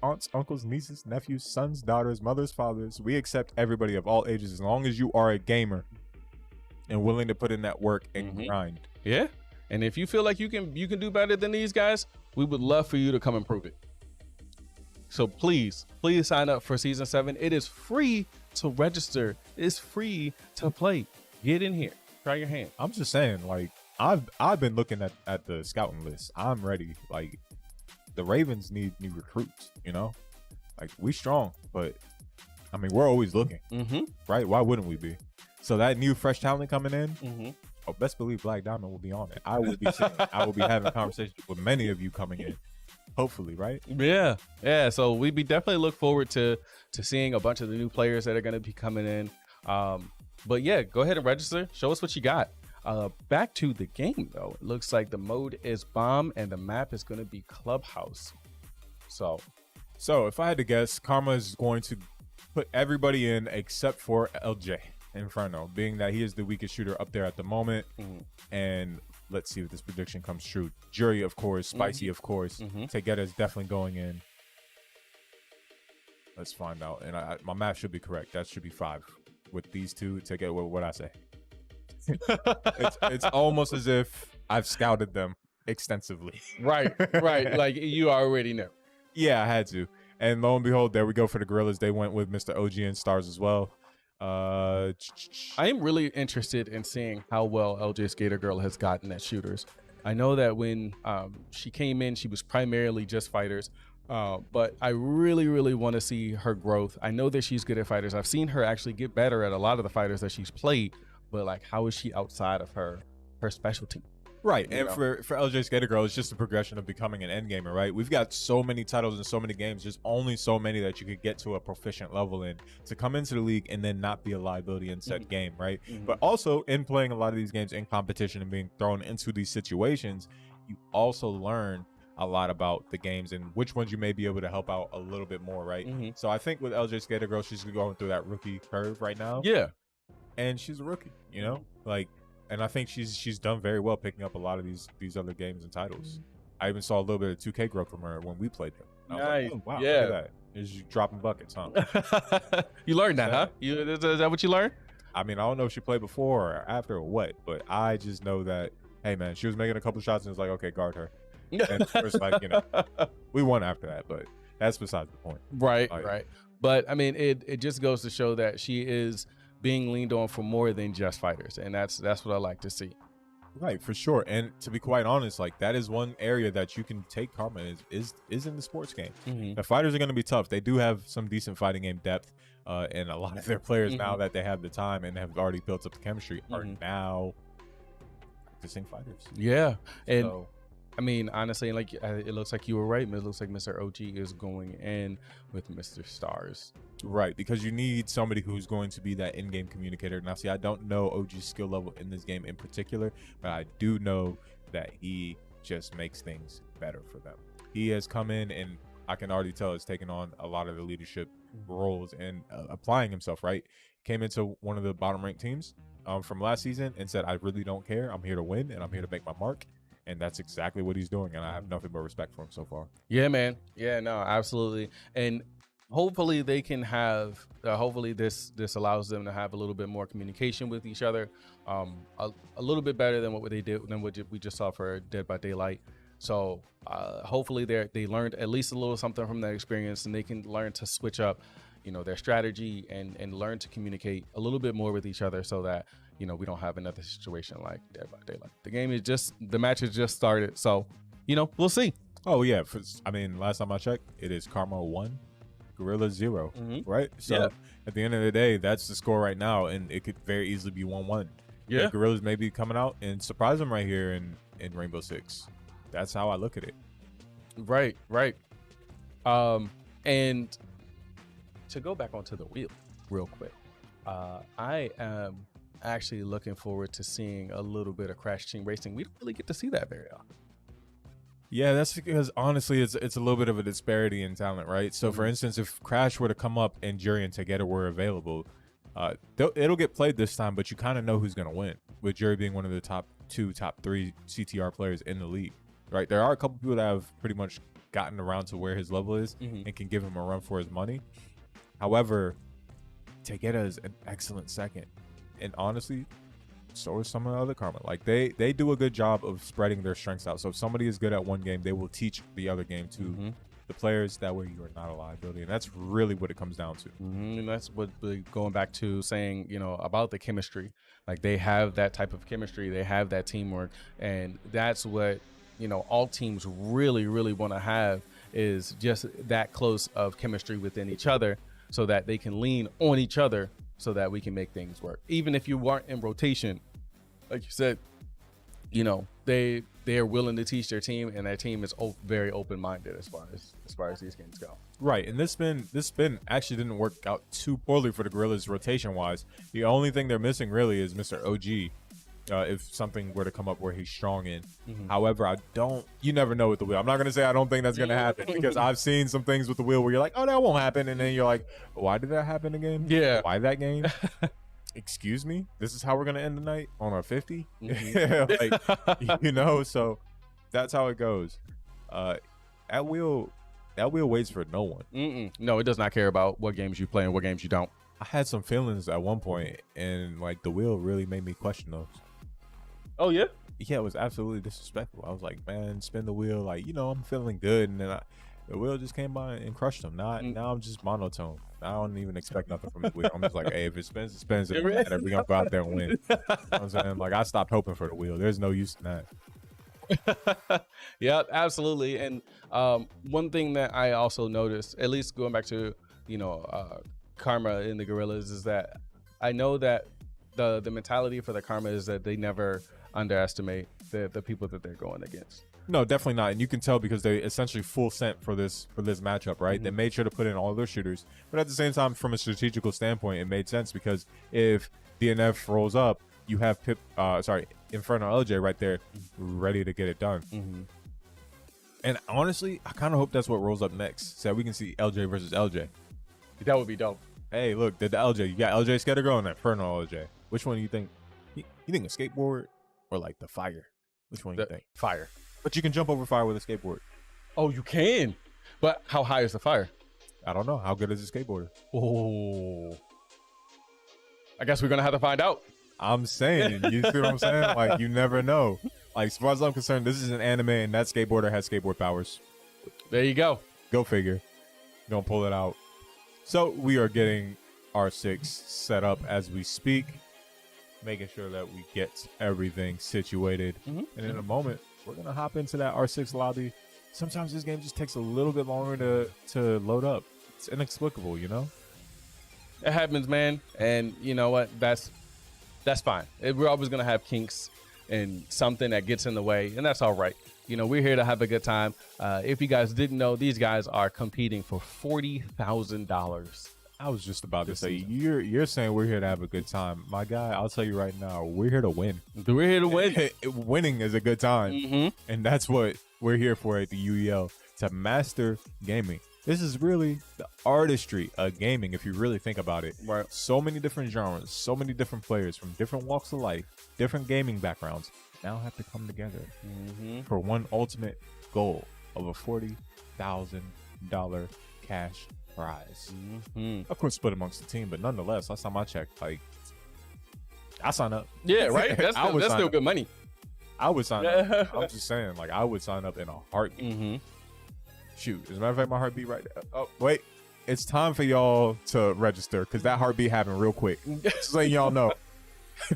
aunts, uncles, nieces, nephews, sons, daughters, mothers, fathers, we accept everybody of all ages as long as you are a gamer and willing to put in that work and grind. Yeah. And if you feel like you can do better than these guys, we would love for you to come and prove it. So please sign up for season 7. It is free to register. It's free to play. Get in here. Try your hand. I'm just saying, like, I've been looking at the scouting list. I'm ready. Like, the Ravens need new recruits, Like, we strong, but I mean, we're always looking, right? Why wouldn't we be? So that new fresh talent coming in, oh, best believe Black Diamond will be on it. I will be sitting, I will be having conversations with many of you coming in, hopefully, right? Yeah. So we definitely look forward to seeing a bunch of the new players that are going to be coming in. But yeah, go ahead and register. Show us what you got. Back to the game though. It looks like the mode is bomb and the map is going to be Clubhouse. So if I had to guess, Karma is going to put everybody in except for LJ Inferno, being that he is the weakest shooter up there at the moment. And let's see if this prediction comes true. Jury, of course. Spicy, of course. Tegeta is definitely going in. Let's find out. And my math should be correct. That should be 5 with these two. Tegeta, what I say? It's almost as if I've scouted them extensively. right. Like you already know. Yeah, I had to. And lo and behold, there we go for the Gorillaz. They went with Mr. OG and Stars as well. I am really interested in seeing how well LJ Skater Girl has gotten at shooters. I know that when she came in, she was primarily just fighters, but I really want to see her growth. I know that she's good at fighters. I've seen her actually get better at a lot of the fighters that she's played, but like, how is she outside of her specialty? Right, and for LJ Skater Girl, it's just a progression of becoming an end gamer, right? We've got so many titles and so many games, there's only so many that you could get to a proficient level in to come into the league and then not be a liability in said game, right? But also in playing a lot of these games in competition and being thrown into these situations, you also learn a lot about the games and which ones you may be able to help out a little bit more, right? So I think with LJ Skater Girl, she's going through that rookie curve right now. Yeah. And she's a rookie, like, and I think she's done very well picking up a lot of these other games and titles. I even saw a little bit of 2K growth from her when we played them. I was like, oh, wow, yeah. look at that. Is you dropping buckets, huh? You learned that, huh? Is that what you learned? I mean, I don't know if she played before or after or what, but I just know that, hey, man, she was making a couple shots and it was like, okay, guard her. And of course, like, we won after that, but that's besides the point. Right. But I mean, it just goes to show that she is being leaned on for more than just fighters, and that's what I like to see. Right, for sure. And to be quite honest, like that is one area that you can take karma is in the sports game. The fighters are going to be tough. They do have some decent fighting game depth, and a lot of their players now that they have the time and have already built up the chemistry are now practicing fighters. Yeah, and So, I mean, honestly, like it looks like you were right. It looks like Mr. OG is going in with Mr. Stars. right, because you need somebody who's going to be that in-game communicator. Now, see, I don't know OG's skill level in this game in particular, but I do know that he just makes things better for them. He has come in and I can already tell has taken on a lot of the leadership roles and applying himself, right? Came into one of the bottom-ranked teams from last season and said, I really don't care. I'm here to win, and I'm here to make my mark. And that's exactly what he's doing, and I have nothing but respect for him so far. Yeah, man. Yeah, no, absolutely. And hopefully they can have hopefully this allows them to have a little bit more communication with each other, a little bit better than what they did than what we just saw for Dead by Daylight. So hopefully they learned at least a little something from that experience, and they can learn to switch up, you know, their strategy and learn to communicate a little bit more with each other, so that, you know, we don't have another situation like Dead by Daylight. The match has just started, so, you know, we'll see. Oh, yeah. I mean, last time I checked, it is Karma 1, Gorillaz 0, right? So at the end of the day, that's the score right now, and it could very easily be 1-1. Yeah. Gorillaz may be coming out and surprise them right here in Rainbow Six. That's how I look at it. Right. And to go back onto the wheel real quick, I am actually looking forward to seeing a little bit of Crash Team Racing. We don't really get to see that very often. Yeah, that's because honestly, it's a little bit of a disparity in talent, right? So, for instance, if Crash were to come up and Jury and Together were available, it'll get played this time, but you kind of know who's going to win, with Jury being one of the top 3 CTR players in the league, right? There are a couple people that have pretty much gotten around to where his level is and can give him a run for his money. However, Together is an excellent second, and honestly, so is some of the other Karma. Like they do a good job of spreading their strengths out. So if somebody is good at one game, they will teach the other game to the players. That way you are not a liability, and that's really what it comes down to. And that's what going back to saying, you know, about the chemistry. Like they have that type of chemistry, they have that teamwork, and that's what, you know, all teams really want to have, is just that close of chemistry within each other, so that they can lean on each other, so that we can make things work. Even if you weren't in rotation, like you said, you know, they are willing to teach their team, and their team is very open-minded as far as these games go. Right, and this spin actually didn't work out too poorly for the Gorillaz rotation-wise. The only thing they're missing really is Mr. OG, if something were to come up where he's strong in. However, you never know with the wheel. I'm not going to say I don't think that's going to happen, because I've seen some things with the wheel where you're like, oh, that won't happen. And then you're like, why did that happen again? Yeah. Why that game? Excuse me? This is how we're going to end the night on our 50? Like, you know, so that's how it goes. That wheel waits for no one. No, it does not care about what games you play and what games you don't. I had some feelings at one point, and like the wheel really made me question those. Oh, yeah? Yeah, it was absolutely disrespectful. I was like, man, spin the wheel. Like, you know, I'm feeling good. And then the wheel just came by and crushed them. Now I'm just monotone. I don't even expect nothing from the wheel. I'm just like, hey, if it spins, it spins. It doesn't matter. We're going to go out there and win. You know what I'm saying? Like, I stopped hoping for the wheel. There's no use in that. Yeah, absolutely. And one thing that I also noticed, at least going back to, you know, Karma in the Gorillaz, is that I know that the mentality for the Karma is that they never underestimate the people that they're going against. No, definitely not. And you can tell because they essentially full sent for this matchup, right? They made sure to put in all their shooters, but at the same time, from a strategical standpoint, it made sense, because if DNF rolls up, you have Inferno LJ right there, ready to get it done. And honestly, I kind of hope that's what rolls up next, so that we can see LJ versus LJ. That would be dope. Hey, look, the LJ. You got LJ Scattergirl and Inferno LJ. Which one do you think? You think a skateboard or like the fire? Which one do you think? Fire. But you can jump over fire with a skateboard. Oh, you can. But how high is the fire? I don't know. How good is a skateboarder? Oh. I guess we're going to have to find out. I'm saying, you see what I'm saying? Like, you never know. Like, as far as I'm concerned, this is an anime, and that skateboarder has skateboard powers. There you go. Go figure. Gonna pull it out. So we are getting R6 set up as we speak. making sure that we get everything situated. And in a moment, we're gonna hop into that R6 lobby. Sometimes this game just takes a little bit longer to load up. It's inexplicable, you know. It happens, man. And you know what? That's fine. We're always gonna have kinks and something that gets in the way, and that's all right. You know, we're here to have a good time. If you guys didn't know, these guys are competing for $40,000. I was just about to say, you're saying we're here to have a good time. My guy, I'll tell you right now, we're here to win. We're here to win. Winning is a good time. And that's what we're here for at the UEL, to master gaming. This is really the artistry of gaming, if you really think about it. Right. So many different genres, so many different players from different walks of life, different gaming backgrounds, now have to come together for one ultimate goal of a $40,000 cash prize. Of course, split amongst the team, but nonetheless, last time I checked, like, I sign up. Yeah, right. That's still good money. I would sign up. I'm just saying, like, I would sign up in a heartbeat. Shoot, as a matter of fact, my heartbeat right there. Oh, wait. It's time for y'all to register, because that heartbeat happened real quick. Just letting y'all know.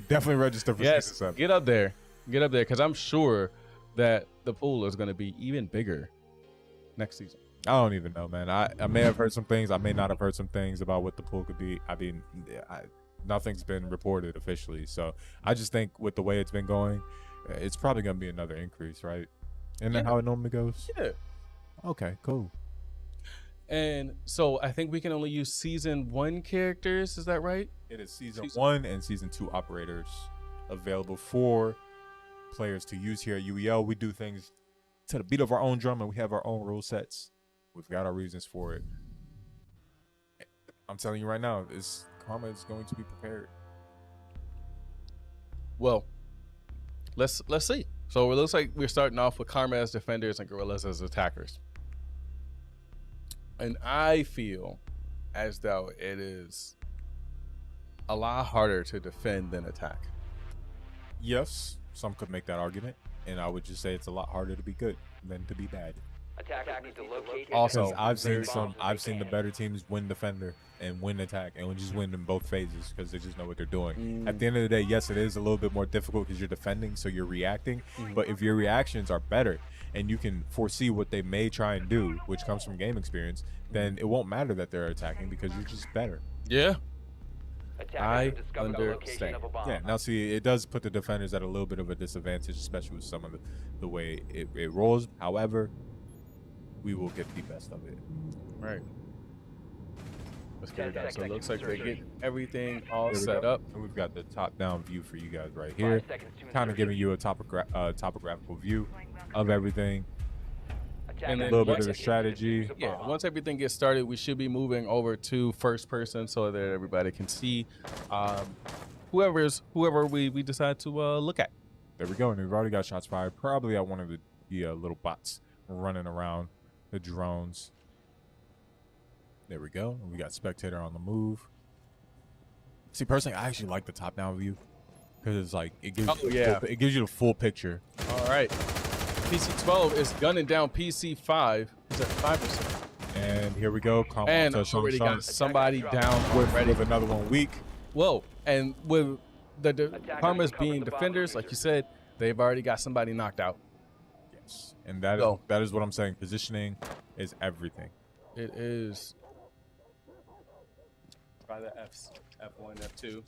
Definitely register for season 7. Get up there. Get up there, because I'm sure that the pool is going to be even bigger next season. I don't even know, man. I may have heard some things. I may not have heard some things about what the pool could be. I mean, nothing's been reported officially. So I just think with the way it's been going, it's probably going to be another increase, right? Isn't that how it normally goes? Yeah. Okay, cool. And so I think we can only use season 1 characters. Is that right? It is season 1 and season 2 operators available for players to use here at UEL. We do things to the beat of our own drum, and we have our own rule sets. We've got our reasons for it. I'm telling you right now, Karma is going to be prepared. Well, let's see. So it looks like we're starting off with Karma as defenders and Gorillaz as attackers. And I feel as though it is a lot harder to defend than attack. Yes, some could make that argument, and I would just say it's a lot harder to be good than to be bad. Also, I've seen the better teams win defender and win attack, and just win in both phases because they just know what they're doing. At the end of the day, yes, it is a little bit more difficult because you're defending, so you're reacting. But if your reactions are better and you can foresee what they may try and do, which comes from game experience, then it won't matter that they're attacking because you're just better. Yeah. I understand. Yeah, now see, it does put the defenders at a little bit of a disadvantage, especially with some of the way it rolls. However, we will get the best of it. Right. Let's get it done. So it looks like they get everything all set up. And we've got the top-down view for you guys right here, kind of giving you a topographical view of everything. And a little bit of the strategy. Yeah, once everything gets started, we should be moving over to first person so that everybody can see whoever we decide to look at. There we go. And we've already got shots fired, probably at one of the little bots running around, the drones. There we go. And we got spectator on the move. See, personally, I actually like the top-down view because it's like it gives you the full picture. All right. PC12 is gunning down PC5. He's at 5%. And here we go. And already got somebody down with another one weak. Whoa. And with the Karmas being defenders, like you said, they've already got somebody knocked out. Yes. And that is what I'm saying. Positioning is everything. It is. By the Fs. F1, F2.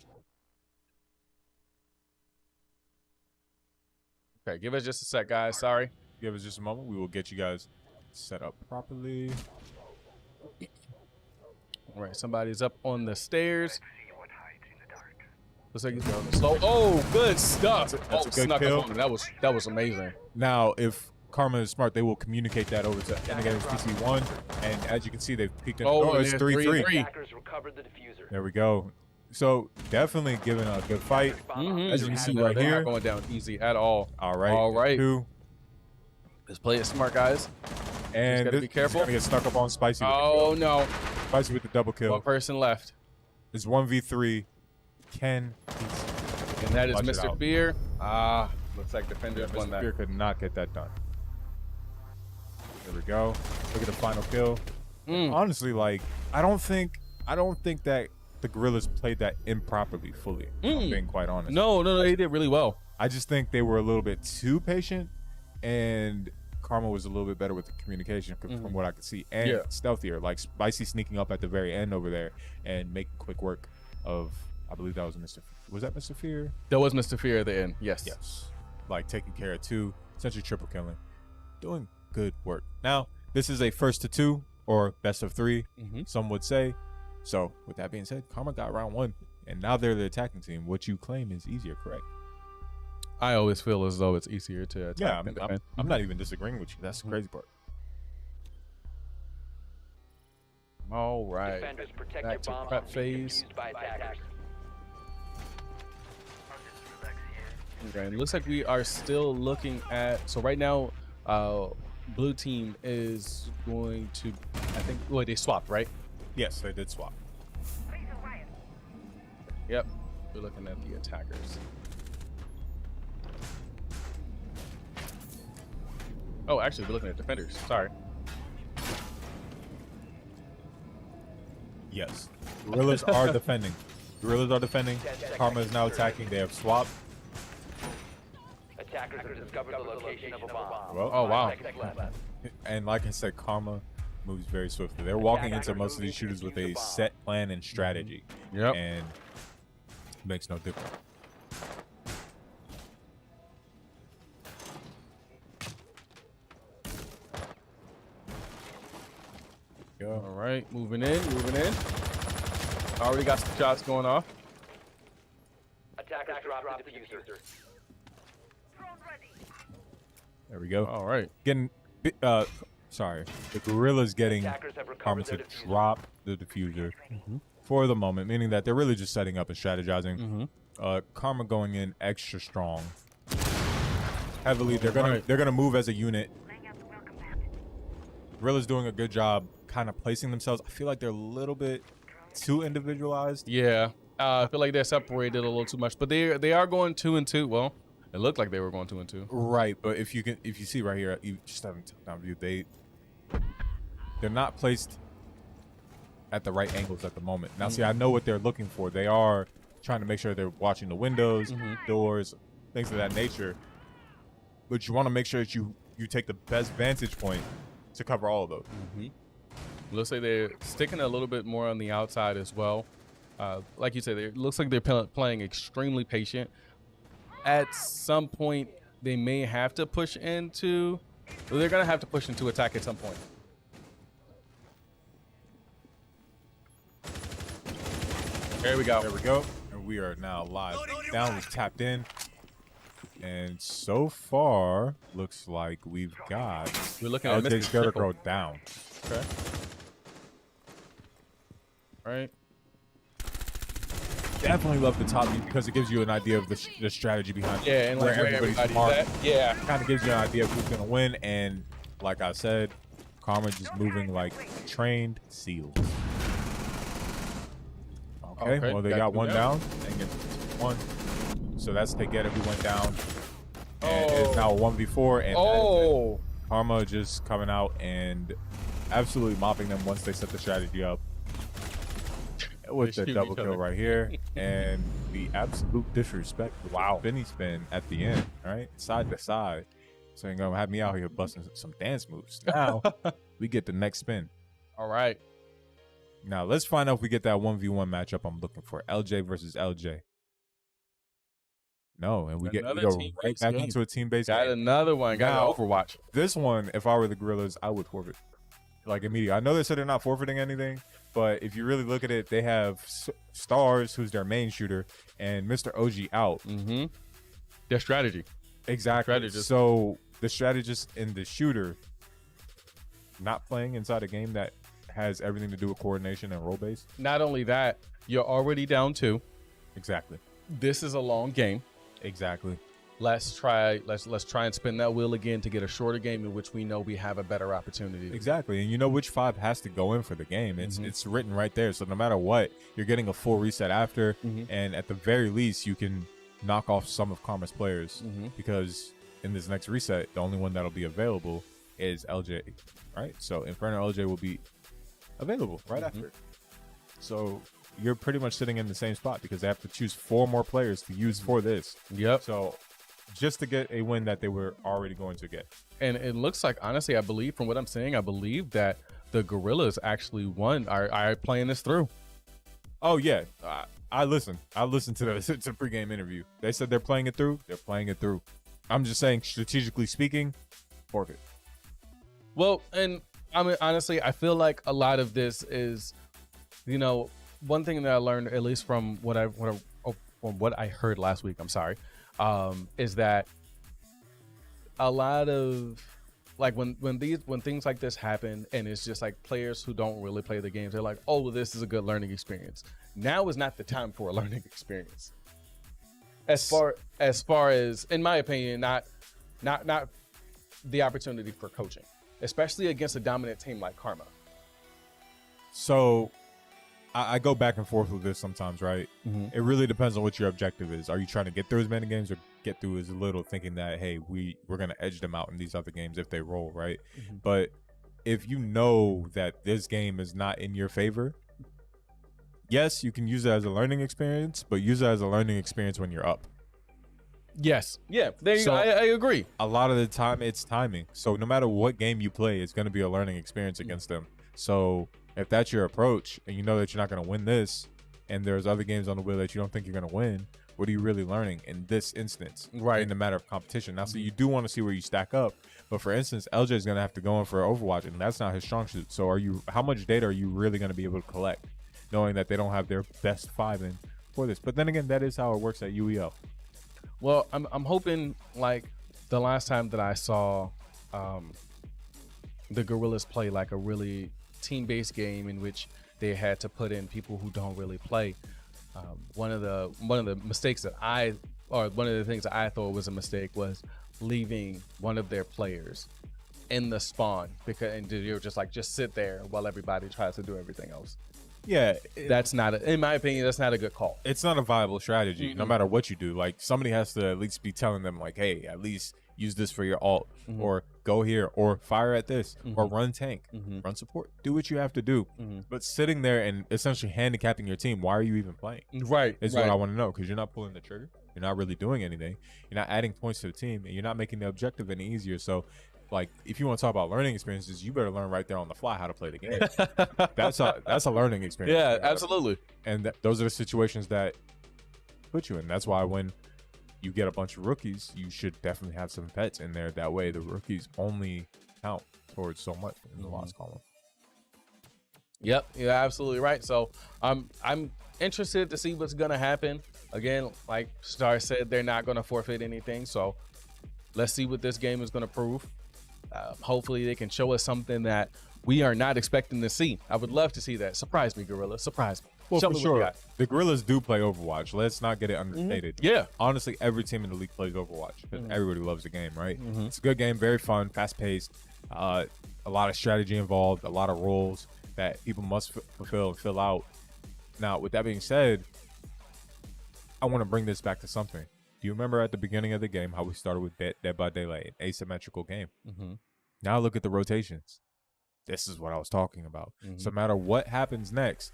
Okay, give us just a sec, guys. Sorry. Give us just a moment. We will get you guys set up properly. All right, somebody's up on the stairs. Looks like he's going slow. Oh, good stuff. That's a good kill. That was amazing. Now, if Karma is smart, they will communicate that over to Endgamers PC1. And as you can see, they've peeked in. Oh, it's 3-3. There we go. So definitely giving a good fight. As you can see right here. Not going down easy at all. All right. All right. 2. Let's play it smart, guys. And gotta be careful. Gonna get snuck up on Spicy. Oh no. Spicy with the double kill. One person left. It's 1v3. And that is Mr. Fear. Looks like defender won that. Fear could not get that done. There we go. Look at the final kill. Honestly, like I don't think that the Gorillaz played that improperly fully. If I'm being quite honest. No, they did really well. I just think they were a little bit too patient, and Karma was a little bit better with the communication from what I could see, and stealthier, like Spicy sneaking up at the very end over there and making quick work of, I believe that was Mr. Fear? That was Mr. Fear at the end. Yes. Like taking care of 2, essentially triple killing, doing good work. Now, this is a first to 2 or best of 3, some would say. So with that being said, Karma got round 1, and now they're the attacking team. What you claim is easier, correct? I always feel as though it's easier to attack. Yeah, I'm not even disagreeing with you. That's the crazy part. All right, back to prep phase. Okay, it looks like we are still looking at. So right now, blue team is going to. I think. Wait, they swapped, right? Yes, they did swap. Yep, we're looking at the attackers. Oh, actually, we're looking at defenders. Sorry. Yes. Gorillaz are defending. Karma is now attacking. They have swapped. Attackers have discovered the location of a bomb. Well, Oh, wow. and like I said, Karma moves very swiftly. They're walking into most of these shooters with a set plan and strategy. Yep. And it makes no difference. All right, moving in. Already got some shots going off. Attackers dropped the diffuser. There we go. All right. Getting, sorry, the Gorillaz getting Karma to drop the diffuser for the moment, meaning that they're really just setting up and strategizing. Karma going in extra strong, heavily. They're gonna move as a unit. Gorillaz doing a good job, kind of placing themselves. I feel like they're a little bit too individualized. Yeah, I feel like they're separated a little too much, but they are going 2 and 2. Well, it looked like they were going 2 and 2. Right, but if you see right here, you just haven't took down view. They're not placed at the right angles at the moment. Now, see, I know what they're looking for. They are trying to make sure they're watching the windows, doors, things of that nature. But you want to make sure that you take the best vantage point to cover all of those. Looks like they're sticking a little bit more on the outside as well. Like you said, it looks like they're playing extremely patient. At some point, they may have to push into. Well, they're gonna have to push into attack at some point. There we go. There we go. And we are now live. Down, we've tapped in. And so far, looks like we've got We're looking at LJ Mr. Scarecrow down. Okay. All right. Definitely love the top view because it gives you an idea of the strategy behind Yeah, and like where everybody's marked. at. Yeah. Kind of gives you an idea of who's going to win. And like I said, Karma just moving like trained seals. Okay, well, they got one down. And get one. So that's to get it. We went down. And it's now a 1v4. And Karma just coming out and absolutely mopping them once they set the strategy up. With the double kill right here. And the absolute disrespect. Wow. Benny spin at the end, right? Side to side. So you're going to have me out here busting some dance moves. Now, we get the next spin. All right. Now, let's find out if we get that 1v1 matchup I'm looking for. LJ versus LJ. No, and we go right back into a team-based game. Got another one. Got an Overwatch. This one, if I were the Gorillaz, I would forfeit. Like, immediately. I know they said they're not forfeiting anything, but if you really look at it, they have Stars, who's their main shooter, and Mr. OG out. Their strategy. Exactly. Strategist. So, the strategist and the shooter not playing inside a game that has everything to do with coordination and role-based. Not only that, you're already down 2. Exactly. This is a long game. Exactly. Let's try and spin that wheel again to get a shorter game in which we know we have a better opportunity. Exactly. And you know which 5 has to go in for the game. It's written right there. So no matter what, you're getting a full reset after. And at the very least, you can knock off some of Karma's players. Because in this next reset, the only one that'll be available is LJ. Right? So Inferno LJ will be available right after. So you're pretty much sitting in the same spot because they have to choose 4 more players to use for this. Yep. So just to get a win that they were already going to get. And it looks like, honestly, I believe from what I'm saying, I believe that the Gorillaz actually won. Are playing this through. Oh yeah, I listened to the it's a pregame interview. They said they're playing it through. They're playing it through. I'm just saying, strategically speaking, forfeit. Well, and I mean, honestly, I feel like a lot of this is, one thing that I learned, at least from what I heard last week. I'm sorry, is that a lot of like when things like this happen, and it's just like players who don't really play the games, they're like, oh, well, this is a good learning experience. Now is not the time for a learning experience. As far as, in my opinion, not the opportunity for coaching, especially against a dominant team like Karma. So I go back and forth with this sometimes, right? Mm-hmm. It really depends on what your objective is. Are you trying to get through as many games or get through as little, thinking that, hey, we're going to edge them out in these other games if they roll, right? Mm-hmm. But if you know that this game is not in your favor, yes, you can use it as a learning experience, but use it as a learning experience when you're up. Yes. Yeah. There you So- go. I agree. A lot of the time, it's timing. So no matter what game you play, it's going to be a learning experience against them. So if that's your approach and you know that you're not going to win this, and there's other games on the wheel that you don't think you're going to win, what are you really learning in this instance? Right. In the matter of competition. Now, so you do want to see where you stack up. But for instance, LJ is going to have to go in for Overwatch, and that's not his strong suit. So how much data are you really going to be able to collect, knowing that they don't have their best 5 in for this? But then again, that is how it works at UEL. Well, I'm hoping, like the last time that I saw the Gorillaz play like a really team-based game in which they had to put in people who don't really play. One of the mistakes one of the things that I thought was a mistake was leaving one of their players in the spawn and you were just sit there while everybody tries to do everything else. Yeah, That's not, in my opinion, that's not a good call. it's not a viable strategy no matter what you do. Like, somebody has to at least be telling them, like, hey, at least use this for your ult, or go here, or fire at this, or run tank, run support. Do what you have to do. But sitting there and essentially handicapping your team, why are you even playing? Right. Is what I want to know, because you're not pulling the trigger. You're not really doing anything. You're not adding points to the team, and you're not making the objective any easier. So, like, if you want to talk about learning experiences, you better learn right there on the fly how to play the game. That's a learning experience. Yeah, absolutely. And those are the situations that put you in. That's why when you get a bunch of rookies, you should definitely have some vets in there. That way, the rookies only count towards so much in the loss column. Yep, you're absolutely right. So I'm interested to see what's gonna happen. Again, like Star said, they're not gonna forfeit anything. So let's see what this game is gonna prove. Hopefully, they can show us something that we are not expecting to see. I would love to see that. Surprise me, Gorilla. Surprise me. Well, Show for me what you sure, got. the Gorillaz do play Overwatch. Let's not get it understated. Yeah. Honestly, every team in the league plays Overwatch because everybody loves the game, right? Mm-hmm. It's a good game, very fun, fast-paced, a lot of strategy involved, a lot of roles that people must fulfill and fill out. Now, with that being said, I want to bring this back to something. Do you remember at the beginning of the game how we started with Dead by Daylight, an asymmetrical game? Mm-hmm. Now look at the rotations. This is what I was talking about. So no matter what happens next,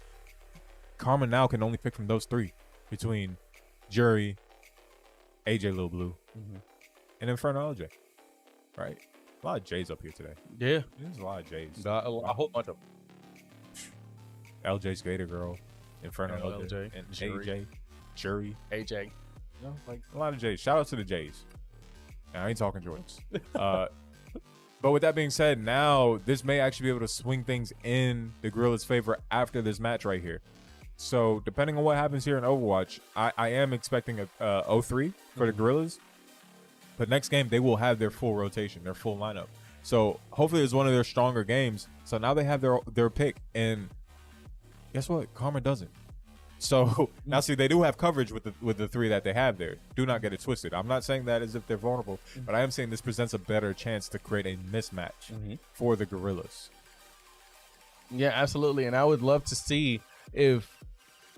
Karma now can only pick from those 3 between Jury, AJ Lil Blue, and Inferno LJ. Right? A lot of J's up here today. Yeah. There's a lot of J's. A whole bunch of LJ's Gator Girl, Inferno LJ, LJ, and Jury. AJ, Jury. AJ. You know, like a lot of J's. Shout out to the J's. Now, I ain't talking Jordans. But with that being said, now this may actually be able to swing things in the Gorillaz' favor after this match right here. So depending on what happens here in Overwatch, I am expecting a 0-3 for the Gorillaz. But next game, they will have their full rotation, their full lineup. So hopefully it's one of their stronger games. So now they have their pick. And guess what? Karma doesn't. So now see, they do have coverage with the 3 that they have there. Do not get it twisted. I'm not saying that as if they're vulnerable, but I am saying this presents a better chance to create a mismatch for the Gorillaz. Yeah, absolutely. And I would love to see if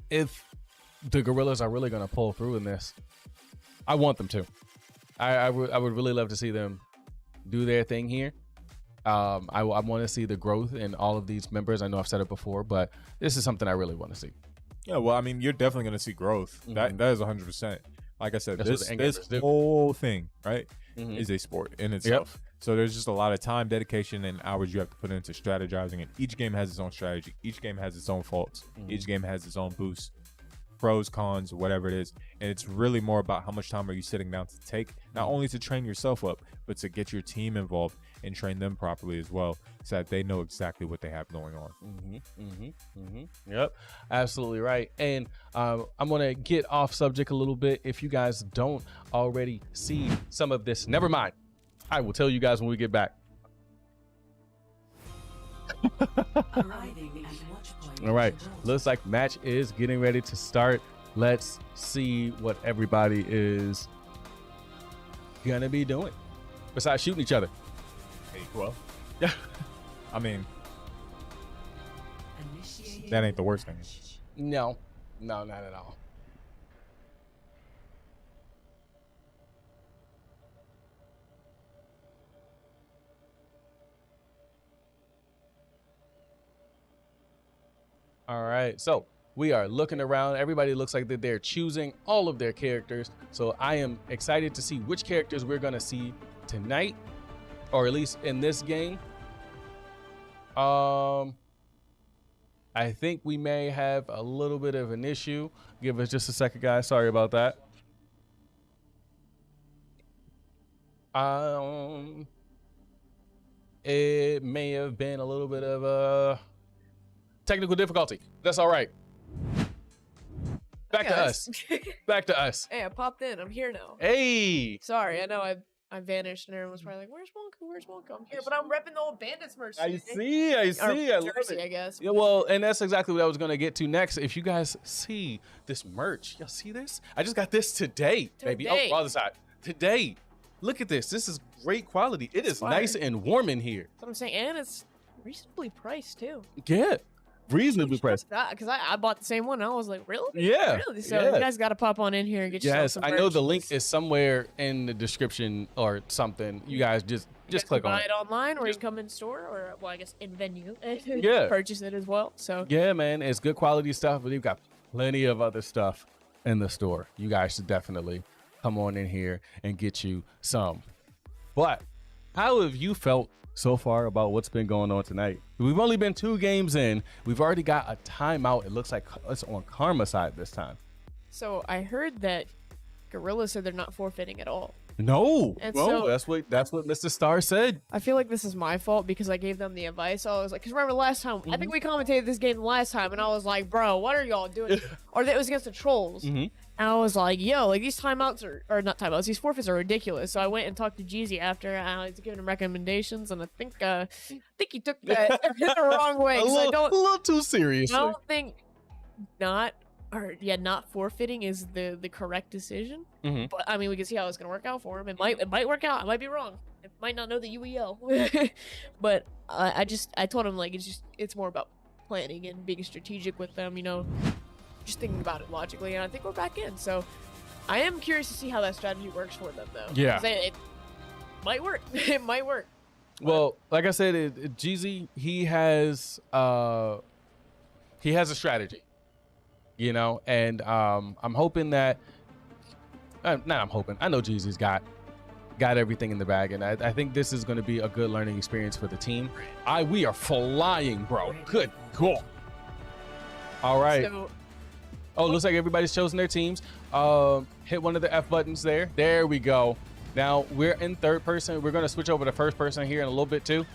the Gorillaz are really going to pull through in this. I want them to. I would really love to see them do their thing here. I want to see the growth in all of these members. I know I've said it before, but this is something I really want to see. Yeah, well, I mean, you're definitely going to see growth. That is 100%. Like I said, That's what the this Endgamers do. whole thing, right, is a sport in itself. Yep. So there's just a lot of time, dedication, and hours you have to put into strategizing. And each game has its own strategy. Each game has its own faults. Each game has its own boosts, pros, cons, whatever it is. And it's really more about how much time are you sitting down to take, not only to train yourself up, but to get your team involved and train them properly as well, so that they know exactly what they have going on. Yep, absolutely right. And I'm gonna get off subject a little bit. If you guys don't already see some of this, never mind. I will tell you guys when we get back. All right, looks like match is getting ready to start. Let's see what everybody is gonna be doing besides shooting each other. Hey, well, yeah. I mean, that ain't the worst thing. No, not at all. All right, so we are looking around. Everybody looks like that they're choosing all of their characters. So I am excited to see which characters we're gonna see tonight, or at least in this game. I think we may have a little bit of an issue. Give us just a second, guys. Sorry about that. It may have been a little bit of a technical difficulty. That's all right. Back to us. Back to us. Hey, I popped in. I'm here now. Hey. Sorry, I know I vanished and everyone was probably like, "Where's Wonka? Where's Wonka?" I'm here, but I'm repping the old Bandits merch. I see. Or I love jersey, it. I guess. Yeah, well, and that's exactly what I was gonna get to next. If you guys see this merch, y'all see this? I just got this today, baby. Today. Oh, other side. Today. Look at this. This is great quality. It is fire. nice and warm in here. That's what I'm saying, and it's reasonably priced too. Yeah. Reasonably priced. Because I bought the same one. And I was like, really? Yeah. Really? So yeah. you guys got to pop on in here and get yourself Yes, some I know merch. the link is somewhere in the description or something. You guys just You guys click can on buy it. it online, or you can come in store, or well, I guess in venue. Yeah. Purchase it as well. So Yeah, man, it's good quality stuff, but we've got plenty of other stuff in the store. You guys should definitely come on in here and get you some. But how have you felt so far about what's been going on tonight? We've only been 2 games in. We've already got a timeout. It looks like it's on Karma side this time. So I heard that Gorillaz said they're not forfeiting at all. No, And no, so- that's what Mr. Star said. I feel like this is my fault because I gave them the advice. I was like, because remember last time, I think we commentated this game last time, and I was like, bro, what are y'all doing? Or it was against the Trolls. And I was like, yo, like these timeouts or not timeouts, these forfeits are ridiculous. So I went and talked to Jeezy after. I was giving him recommendations, and I think he took that the wrong way. A 'cause I little too serious. don't think not forfeiting is the correct decision. But I mean, we can see how it's gonna work out for him. It might work out. I might be wrong. It might not know the UEL. But I told him like it's more about planning and being strategic with them. You know, just thinking about it logically. And I think we're back in. So I am curious to see how that strategy works for them, though. Yeah. 'Cause it might work. It might work. Well, like I said, Jeezy, he has a strategy, you know, and I'm hoping that, I know Jeezy's got everything in the bag, and I think this is going to be a good learning experience for the team. We are flying, bro. Good cool. All right. So Oh, looks like everybody's chosen their teams. Hit one of the F buttons there. There we go. Now we're in third person. We're going to switch over to first person here in a little bit too.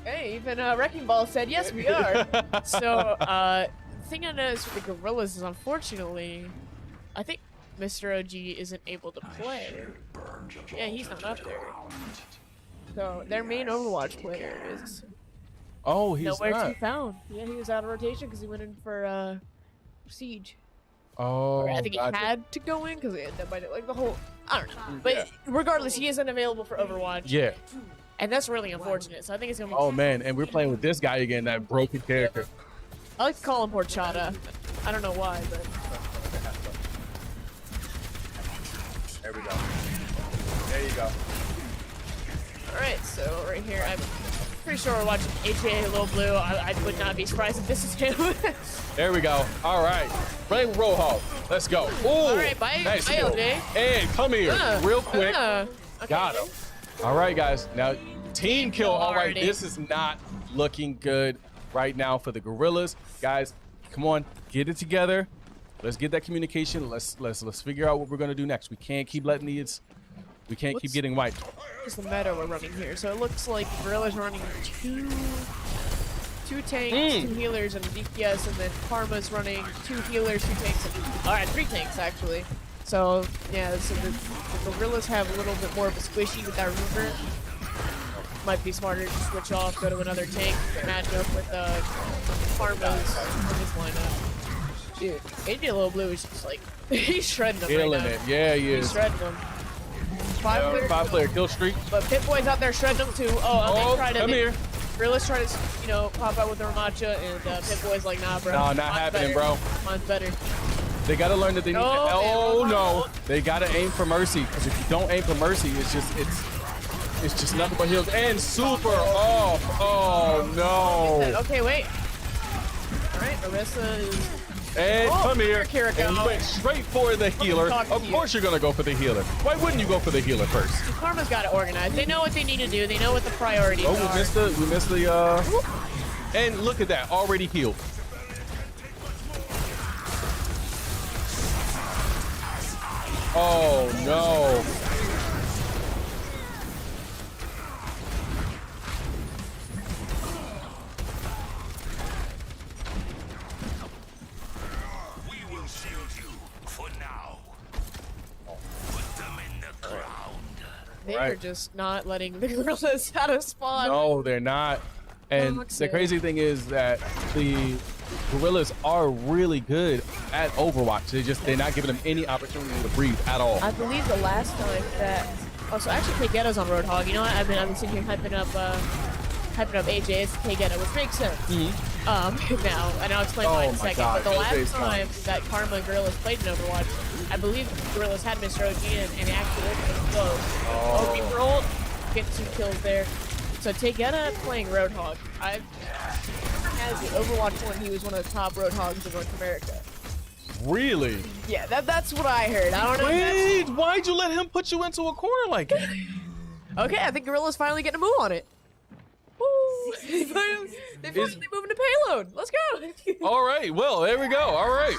hey, even Wrecking Ball said yes, we are. So the thing I noticed with the Gorillaz is unfortunately, I think Mr. OG isn't able to play. Yeah, he's not up there. So their main Overwatch player is Oh, he's nowhere to not. be found. Yeah, he was out of rotation because he went in for Siege. Oh, Or I think gotcha. he had to go in because like the whole. I don't know. But regardless, he isn't available for Overwatch. Yeah. And that's really unfortunate. So I think it's gonna be. Oh man, and we're playing with this guy again, that broken character. I like to call him Porchata. I don't know why, but. There we go. There you go. Alright, so right here, I'm pretty sure we're watching AJ Little Blue. I would not be surprised if this is him. There we go. All right. Bring Roadhog. Let's go. Ooh. All right, bye, Nice bye, kill. LJ. And come here real quick. Okay. Got him. All right, guys. Now, team kill. All right, already. this is not looking good right now for the Gorillaz. Guys, come on. Get it together. Let's get that communication. Let's figure out what we're going to do next. We can't keep letting these... We can't keep getting wiped. What's the meta we're running here? So it looks like Gorillaz are running two tanks, 2 healers, and a DPS, and then Karma's running 2 healers, 2 tanks, and all right, 3 tanks actually. So yeah, so the Gorillaz have a little bit more of a squishy with that Reaper. Might be smarter to switch off, go to another tank, match up with Karma's in this lineup. Dude, AJ Little Blue is just like he's shredding them Killing right now. it. Yeah, he He's is. shredding them. 5-player kill streak. But Pip-Boy's out there shredding them too. Oh, they tried to. Come here. Gorillaz tried to, you know, pop out with their Ramacha, and Pip-Boy's like, nah, bro. No, not Mine's happening, better. bro. Mine's better. They got to learn that they need to. No, Oh, man. no. They got to aim for Mercy. Because if you don't aim for Mercy, it's just nothing but heals. And super off. Oh, no. Okay, wait. All right, Marissa is. And Oh, come here. here it And goes. went straight for the healer. talking Of to you. course you're going to go for the healer. Why wouldn't you go for the healer first? Karma's got it organized. They know what they need to do. They know what the priorities Oh, are. we missed the, and look at that, already healed. Oh, no. We will shield you for now. Put them in the ground. They are Right. just not letting the Gorillaz out of spawn. No, they're not. And the Toxic. crazy thing is that the Gorillaz are really good at Overwatch. They're not giving them any opportunity to breathe at all. I believe the last time that. Oh, so actually, Taygeto's on Roadhog. You know what? I've been sitting here hyping up AJ. It's Taygeto, which makes sense. Now, and I'll explain why in a Mm-hmm. Oh my second. God, But the AJ's last time that Karma and Gorillaz played in Overwatch, I believe Gorillaz had Mr. OG and actually opened close. Oh, Reaper ult, get 2 kills there. So Taygeta playing Roadhog. As the Overwatch 1, he was one of the top Roadhogs in North America. Really? Yeah, that's what I heard. I don't know. If Wait, why'd you let him put you into a corner like that? that's... Okay, I think Gorillaz finally getting a move on it. Woo! They finally moving to payload. Let's go. All right, well, there we go. All right.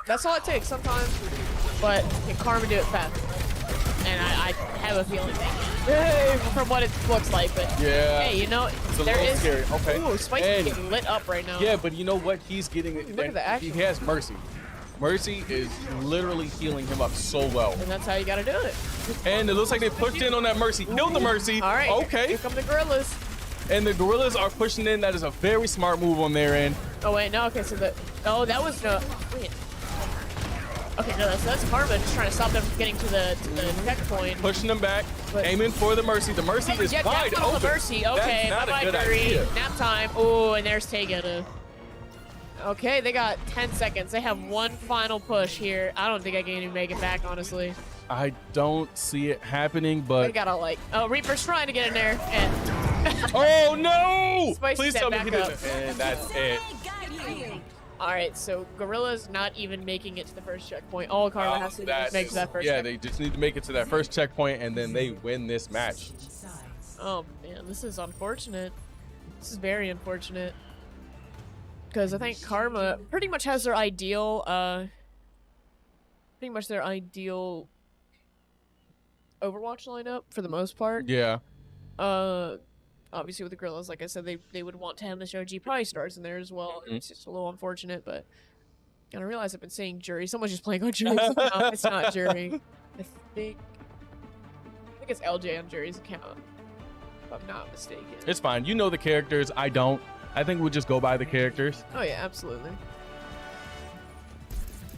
That's all it takes sometimes. But can Karma do it fast? And I have a feeling they can. From what it looks like, but Yeah. hey, you know, It's a there little is. scary. Okay. Ooh, Spicy's And- getting lit up right now. Yeah, but you know what? He's getting it. Look at the action. He has Mercy. Mercy is literally healing him up so well. And that's how you gotta do it. And it looks like they pushed in on that Mercy. Killed the Mercy. All right. Okay. Here come the Gorillaz. And the Gorillaz are pushing in. That is a very smart move on their end. Oh wait, no. Okay, so that was no. Wait. Okay, no, that's Karma just trying to stop them from getting to the checkpoint. Pushing them back. But- Aiming for the Mercy. The Mercy is Yeah, wide that's not open. the Mercy. Okay, That's not bye-bye, a good Curry. idea. Nap time. Oh, and there's Taygeta. Okay, they got 10 seconds. They have one final push here. I don't think I can even make it back, honestly. I don't see it happening, They but gotta like. Oh, Reaper's trying to get in there, and oh no! Spicy Please step tell me back he didn't. up. And that's it. all right. So Gorillaz not even making it to the first checkpoint. All Karma has to do is make it to that first. Yeah, checkpoint. they just need to make it to that first checkpoint, and then they win this match. Oh man, this is unfortunate. This is very unfortunate. Because I think Karma pretty much has their ideal, Overwatch lineup for the most part. Yeah. Obviously with the Gorillaz, like I said, they would want to have the OG probably stars in there as well. It's just a little unfortunate, but I realize I've been saying Jury. Someone's just playing on Jury. No, it's not Jury. I think it's LJ on Jury's account, if I'm not mistaken. It's fine. You know the characters. I don't. I think we'll just go by the characters. Oh yeah, absolutely.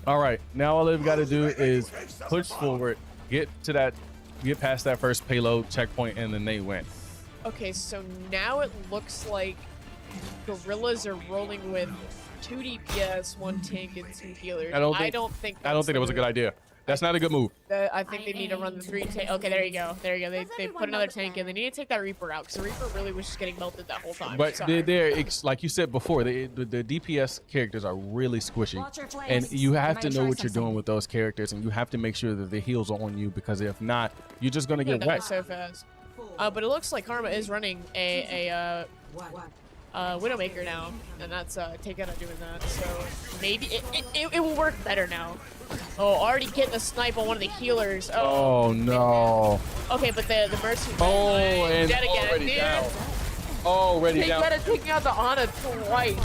All right. Now all they've got to do is push forward, get past that first payload checkpoint, and then they win. Okay, so now it looks like Gorillaz are rolling with 2 DPS, 1 tank, and 2 healers. I don't think think it was a good idea. That's not a good move. I think they need to run the 3 tank. Okay, there you go. There you go. They put another tank in. They need to take that Reaper out because the Reaper really was just getting melted that whole time. But Sorry. like you said before, the DPS characters are really squishy, and you have to know what you're doing with those characters, and you have to make sure that the heals are on you, because if not, you're just gonna get wrecked. So fast. But it looks like Karma is running a Widowmaker now, and that's Takeda doing that. So maybe it will work better now. Oh, already getting a snipe on one of the healers. Oh no. Okay, but the Mercy. Oh, and dead again, already dude. down. Already down. Takeda taking out the Ana twice,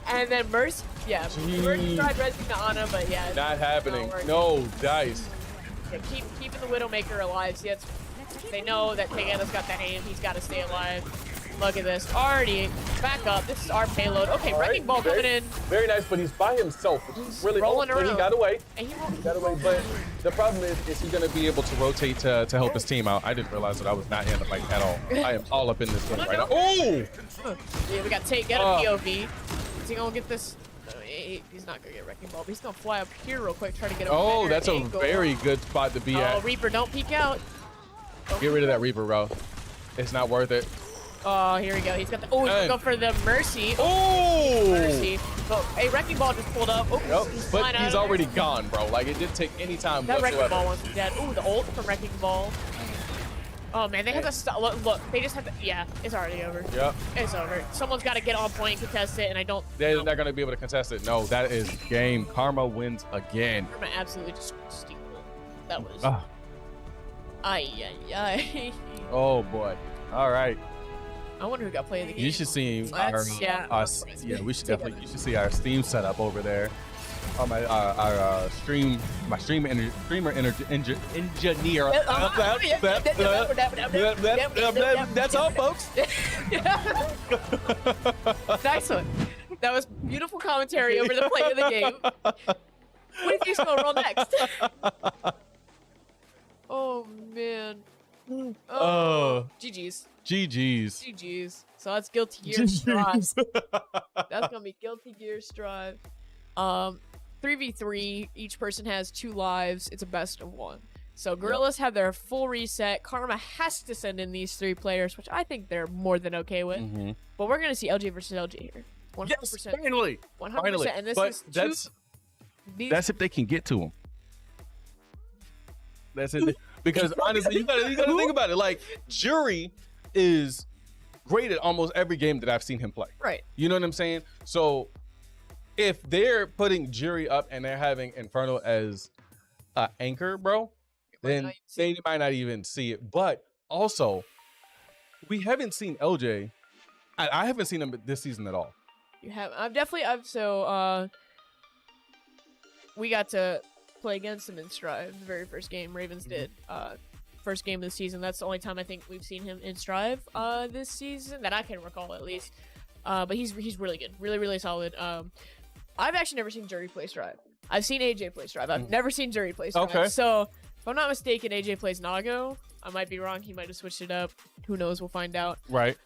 and then Mercy. Yeah, Mercy tried resing the Ana, but yeah, Not happening. working. No dice. Yeah, keeping the Widowmaker alive. See, they know that Takeda's got that aim. He's got to stay alive. Look at this. Already back up. This is our payload. Okay, All Wrecking Ball coming in. Very nice, but he's by himself, which is really rolling but he around. got away. And he Got away, but the problem is he gonna be able to rotate to help his team out? I didn't realize that I was not in the fight at all. I am all up in this game right now. Oh! Yeah, we got Takeda POV. Is he gonna get this? No, he's not gonna get Wrecking Ball, but he's gonna fly up here real quick, try to get a Oh, better that's a angle. very good spot to be Oh, at. Reaper, don't peek out. Get rid of that Reaper, bro. It's not worth it. Oh, here we go. He's got the. Oh, he's gonna go for the Mercy. Oh! Mercy. But a Wrecking Ball just pulled up. Oh, Yep, he's but flying out he's of there. already gone, bro. Like, it didn't take any time That Wrecking whatsoever. Ball wants to be dead. Ooh, the ult from Wrecking Ball. Oh man, they have to stop. Look, they just have to. Yeah, it's already over. Yep. It's over. Someone's got to get on point and contest it, and I don't. They're not going to be able to contest it. No, that is game. Karma wins again. I'm gonna absolutely just steal. That was. Ah. Ay. Oh, boy. All right. I wonder who got play of the game. You should see our, That's- yeah, yeah, we should definitely, you should see our Steam setup over there. Oh, my, our streamer engineer. That's all, folks. Nice one. That was beautiful commentary over the play of the game. What do you think's gonna roll next? Oh man. Oh. GG's. GG's. GG's. So that's Guilty Gear Strive. That's gonna be Guilty Gear Strive. 3v3. Each person has 2 lives. It's a best of 1. So Gorillaz have their full reset. Karma has to send in these 3 players, which I think they're more than okay with. But we're gonna see LJ versus LJ here. 100%. Yes, finally. 100%. Finally. And this But is that's if they can get to him. That's it. Because honestly, you gotta think about it. Like, Jury is great at almost every game that I've seen him play. right. You know what I'm saying? So if they're putting Jury up and they're having Inferno as an anchor, bro, then not even see they might not even see it. But also, we haven't seen LJ. I haven't seen him this season at all. You have. We got to play against him in Strive the very first game. Ravens did. First game of the season. That's the only time I think we've seen him in Strive this season that I can recall at least. But he's really good. Really solid. I've actually never seen Jury play Strive. I've seen AJ play Strive. I've never seen Jury play Strive. Okay. So if I'm not mistaken, AJ plays Nago. I might be wrong. He might have switched it up. Who knows? We'll find out. Right.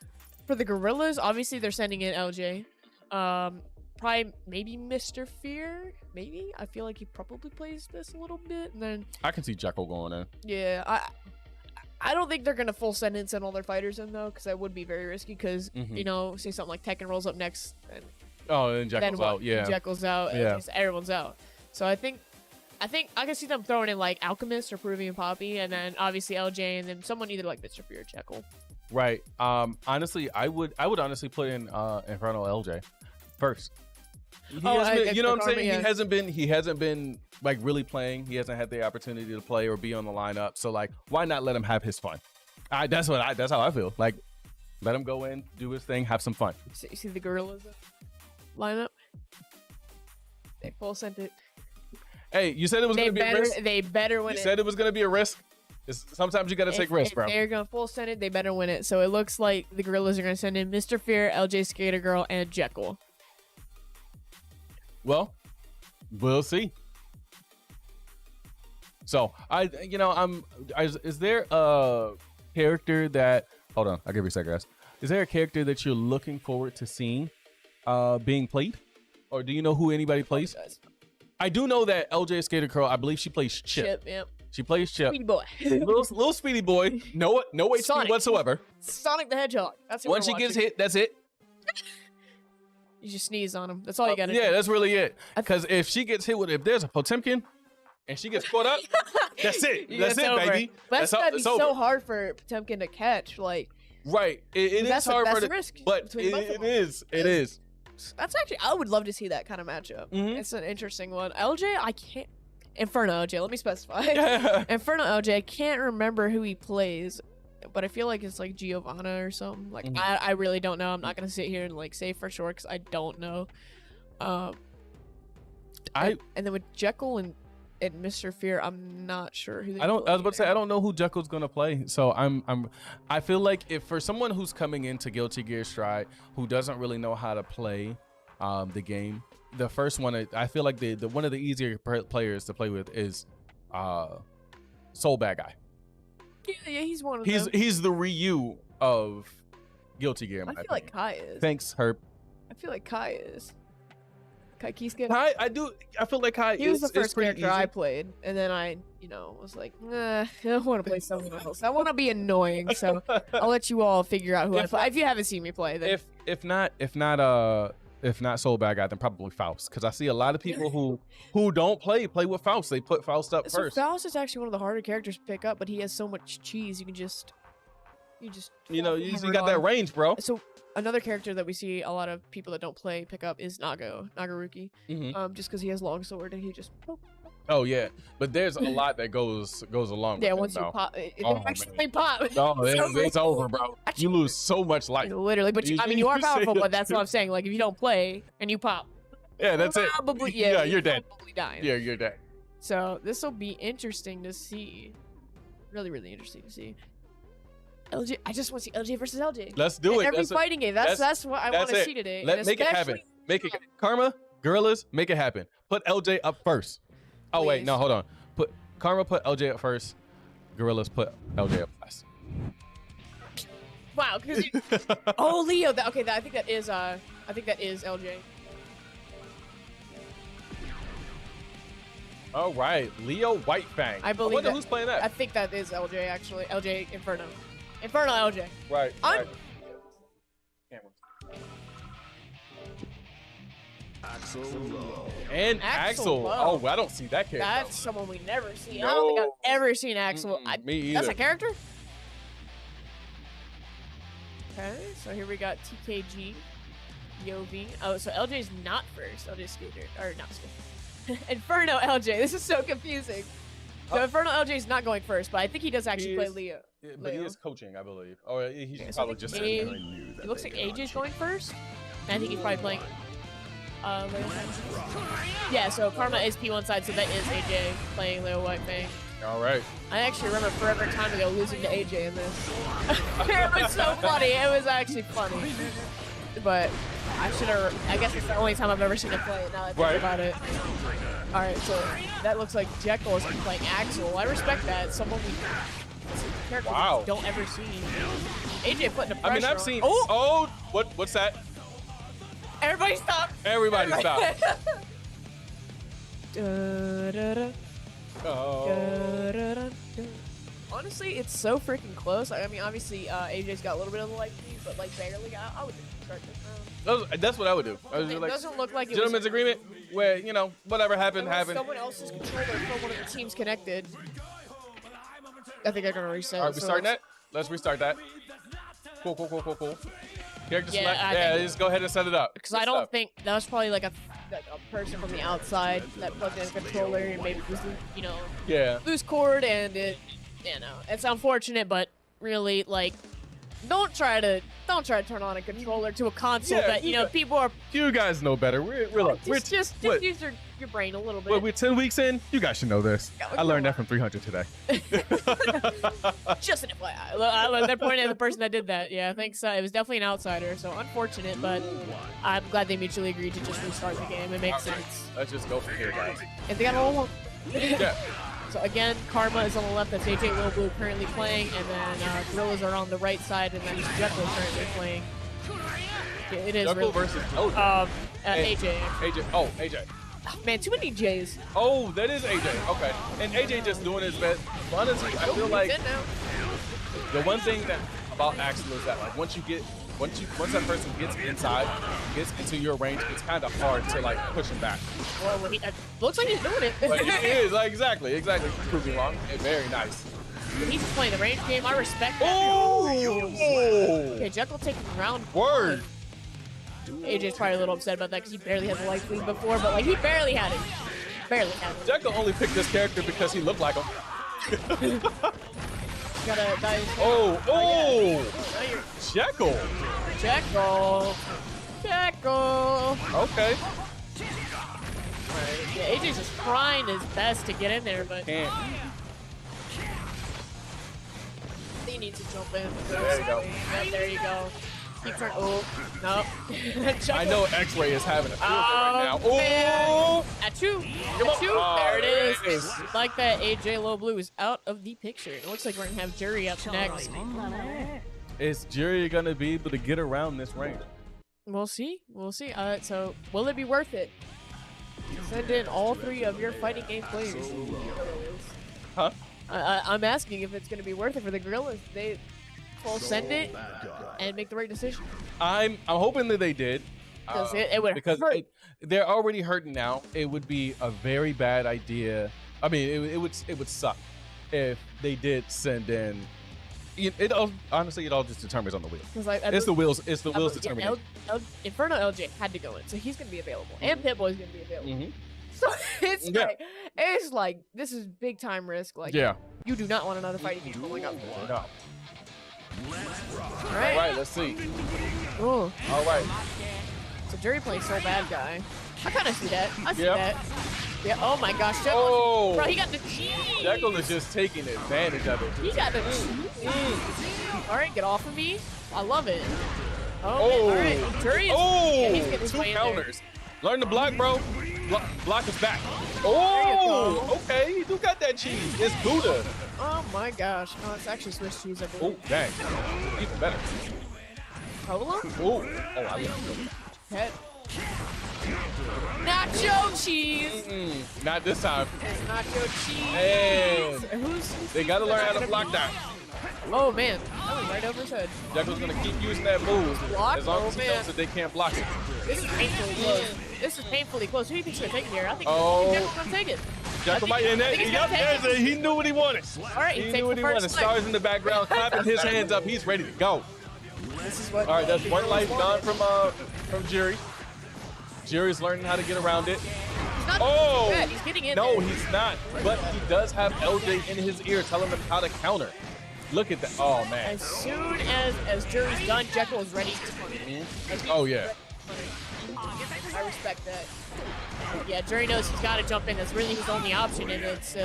For the Gorillaz, obviously they're sending in LJ. Probably maybe Mr. Fear. Maybe. I feel like he probably plays this a little bit. And then I can see Jekyll going in. yeah, I don't think they're gonna full send all their fighters in though, because that would be very risky. Because you know, say something like Tekken rolls up next, and Oh, and then Jekyll's what? out. Yeah. Jekyll's out. Yeah. And everyone's out. So I think I can see them throwing in like Alchemist or Peruvian Poppy, and then obviously LJ, and then someone either like Mr. Fear or Jekyll. Right. Honestly, I would honestly put in Inferno LJ first. He hasn't been, you know what I'm saying? Yeah. He hasn't been like really playing. He hasn't had the opportunity to play or be on the lineup. So like, why not let him have his fun? That's how I feel. Like, let him go in, do his thing, have some fun. So you see the Gorillaz lineup? They full sent it. Hey, you said it was going to be a risk. They better win You it. said it was going to be a risk. Sometimes you got to take risks, bro. If they're gonna full send it, they better win it. So it looks like the Gorillaz are gonna send in Mr. Fear, LJ Skater Girl, and Jekyll. Well, we'll see. So is there a character that? Hold on, I'll give you a second, guys. Is there a character that you're looking forward to seeing being played, or do you know who anybody plays? I do know that LJ Skater Curl, I believe she plays Chip. Chip, yep. She plays Chip. Speedy boy. little speedy boy. No HP Sonic. whatsoever. Sonic the Hedgehog. That's who Once we're she gets watching. hit, that's it. You just sneeze on him. That's all you gotta Yeah, do. that's really it. Because if she gets hit with, if there's a Potemkin and she gets caught up, that's it. That's it, over. baby. But that's all- gotta be it's so over. hard for Potemkin to catch. Like, Right. It that's is hard that's for the the risk but between both of it them. is. It is. That's actually, I would love to see that kind of matchup. Mhm. It's an interesting one. LJ, I can't. Inferno LJ, let me specify. Inferno LJ, I can't remember who he plays, but I feel like it's like Giovanna or something. Like, Mhm. I really don't know. I'm not gonna sit here and like say for sure because I don't know. And then with Jekyll and Mr. Fear, I'm not sure who they I was play about to say either. I don't know who Jekyll's gonna play. So I feel like if for someone who's coming into Guilty Gear Strive who doesn't really know how to play the game, the first one I feel like the one of the easier players to play with is Soul Bad Guy. Yeah, he's one of He's them. he's the Ryu of Guilty Gear. In I my feel like opinion. Kai is. Thanks, Herb. I feel like Kai is. Kai Kiske. Kai, I feel like Kai He was is the first pretty character I easy. played, and then I, was like, nah, I don't want to play someone else. I want to be annoying, so I'll let you all figure out who I play. If you haven't seen me play, then If not Soul Bad Guy, then probably Faust, because I see a lot of people who don't play with Faust. They put Faust up so first. Faust is actually one of the harder characters to pick up, but he has so much cheese. You got that range, bro. So another character that we see a lot of people that don't play pick up is Nagaruki. Mhm. Just because he has long sword and he just. Oh yeah, but there's a lot that goes along. Yeah, with once it, you though. pop, it Oh, actually man. pop. No, So it's over, bro. You lose so much life. Literally, but I mean, you are powerful, but that's what I'm saying. Like, if you don't play and you pop, Yeah, that's it. probably, Yeah, you're dead. Probably dying. Yeah, you're dead. So this will be interesting to see. Really, really interesting to see. LJ, I just want to see LJ versus LJ. Let's do it. Every That's it. fighting game. That's what I want That's to it. see today. Make and it happen. especially- Make it Karma, Gorillaz, make it happen. Put LJ up first. Oh wait, Please. no, hold on. Put LJ up first. Gorillaz put LJ up last. Wow. Oh, Leo. I think that is LJ. All right, Leo Whitefang. I believe wonder that- who's playing I that. think that is LJ actually. LJ Inferno. Inferno LJ. Right. I'm- And Axel Axel. Lowe. Oh, I don't see that character. That's someone we never see. I don't think I've ever seen Axel. Mm-mm, me That's either. a character? Okay, so here we got TKG, Yovi. Oh, so LJ's not first. LJ's Skater. Or not Skater. Inferno LJ. This is so confusing. So Inferno LJ's not going first, but I think he does actually He play is- Leo. Yeah, but he Leo. is coaching, I believe. Or he's Okay, so I probably think just A- saying. It looks like AJ's going first. And I think he's probably playing Leo. Yeah, so Karma is P1 side, so that is AJ playing Leo White Fang. All right. I actually remember forever time ago losing to AJ in this. It was so funny. It was actually funny. But I guess it's the only time I've ever seen him play it now that I think Right. about it. Alright, so that looks like Jekyll is playing Axel. I respect that. Someone it's a character Wow. we don't ever see. AJ putting the pressure I mean, I've on- seen. Oh! Oh, what's that? Everybody stop! Everybody stop. Da-da-da. Oh. Da-da-da-da. Honestly, it's so freaking close. I mean, obviously, AJ's got a little bit of the life lead, but like barely. I would just start this round. That's what I would do. I was It just like, doesn't look like it gentlemen's was agreement, where whatever happened, unless happened. someone else's controller from one of the teams connected. I think I'm gonna reset. All right, we so starting let's- that. Let's restart that. Cool. Character Yeah, select. I Yeah, think- just go ahead and set it up. Because Good I don't stuff. think that was probably like a person from the outside that plugged in a controller and maybe was Yeah. loose cord and it's unfortunate, but really like don't try to turn on a controller to a console Yeah, that you got- people are You guys know better. We're just what? use your brain a little bit. What, we're 10 weeks in? You guys should know this. Yeah, I learned that from 300 today. Just an FYI. I learned that pointing at the person that did that. Yeah, thanks. It was definitely an outsider, so unfortunate, but I'm glad they mutually agreed to just restart the game. It makes sense. Let's just go from here, guys. And they got a little. Yeah. So again, Karma is on the left. That's AJ Lil Blue currently playing, and then Gorillaz are on the right side, and then Jekyll currently playing. Yeah, it is Jekyll really, versus AJ. AJ. AJ. Oh, AJ. Man, too many J's. Oh, that is AJ. Okay. And AJ just doing his best. Honestly, I feel like He's in now. the one thing that about Axel is that like once that person gets inside, gets into your range, it's kind of hard to like push him back. Well, looks like he's doing it. But he is like exactly. Prove me wrong. Very nice. He's just playing the range game. I respect that. Oh! Okay, Jekyll taking round Word. one. AJ's probably a little upset about that because he barely had the life lead before, but like he barely had it. Barely had it. Jekyll only picked this character because he looked like him. Gotta dive. Oh! Now you're Jekyll. Jekyll. Okay. Alright, yeah, AJ's just trying his best to get in there, but Can't. he needs to jump in. There you go. Yeah, there you go. Keep trying. Oh, no. I know X-Ray is having a field day right now. Man. Oh! At two. Come on. Oh, There it is. there it is. Like that, AJ Low Blue is out of the picture. It looks like we're gonna have Jury up next. Is Jerry gonna be able to get around this range? We'll see. We'll see. So, will it be worth it? Send in all three of your fighting game players. Huh? I'm asking if it's going to be worth it for the Gorillaz. They will send it and make the right decision. I'm hoping that they did. Because it would because hurt. they're already hurting now. It would be a very bad idea. I mean, it would suck if they did send in. Honestly, it all just determines on the wheel. It's the wheels. It's the wheels determining. Inferno LJ had to go in, so he's going to be available, and Pitbull is going to be available. Mm-hmm. So it's like this is big time risk. Like you do not want another fighting game going up. No. All All right, let's see. Oh, All right. so Jerry playing so bad guy. I kind of see that. I see Yep. that. Yeah. Oh my gosh. Jekyll. Oh. Bro, he got the cheese. Jekyll is just taking advantage of it. He got the cheese. All right, get off of me. I love it. Oh. Man, all right. Jerry is. Yeah, he's getting his Two way in there. counters. Learn to block, bro. Block is back. There Oh, you okay. You do got that cheese. It's Buddha. Oh my gosh. No, it's actually Swiss cheese, I Oh, believe. dang. Even better. Provolone? Oh, I love it. Pet. Nacho cheese. Not this time. It's nacho cheese. Hey. Who's They got to learn how to block that. Oh man, that was right over his head. Jekyll's going to keep using that move Block? as long Oh, as he man. knows that they can't block it. This is painfully close. This is painfully close. Who do you think's gonna take it here? I think Oh. Jekyll's gonna take it. Jekyll might I end that. think he's gonna take it. He knew what he wanted. All right, He he knew takes what the he wanted. first Stars in the background, clapping his hands up. He's ready to go. This is what. All right, that's one life gone from Jerry. Jerry's learning how to get around it. He's not Oh! bad. He's getting in No, there. he's not. But he does have LJ in his ear telling him how to counter. Look at that. Oh, man. As soon as Jury's done, Jekyll is ready to punish. Like, he's Oh, yeah. ready to punish. I respect that. Yeah, Jury knows he's got to jump in. That's really his only option, and it's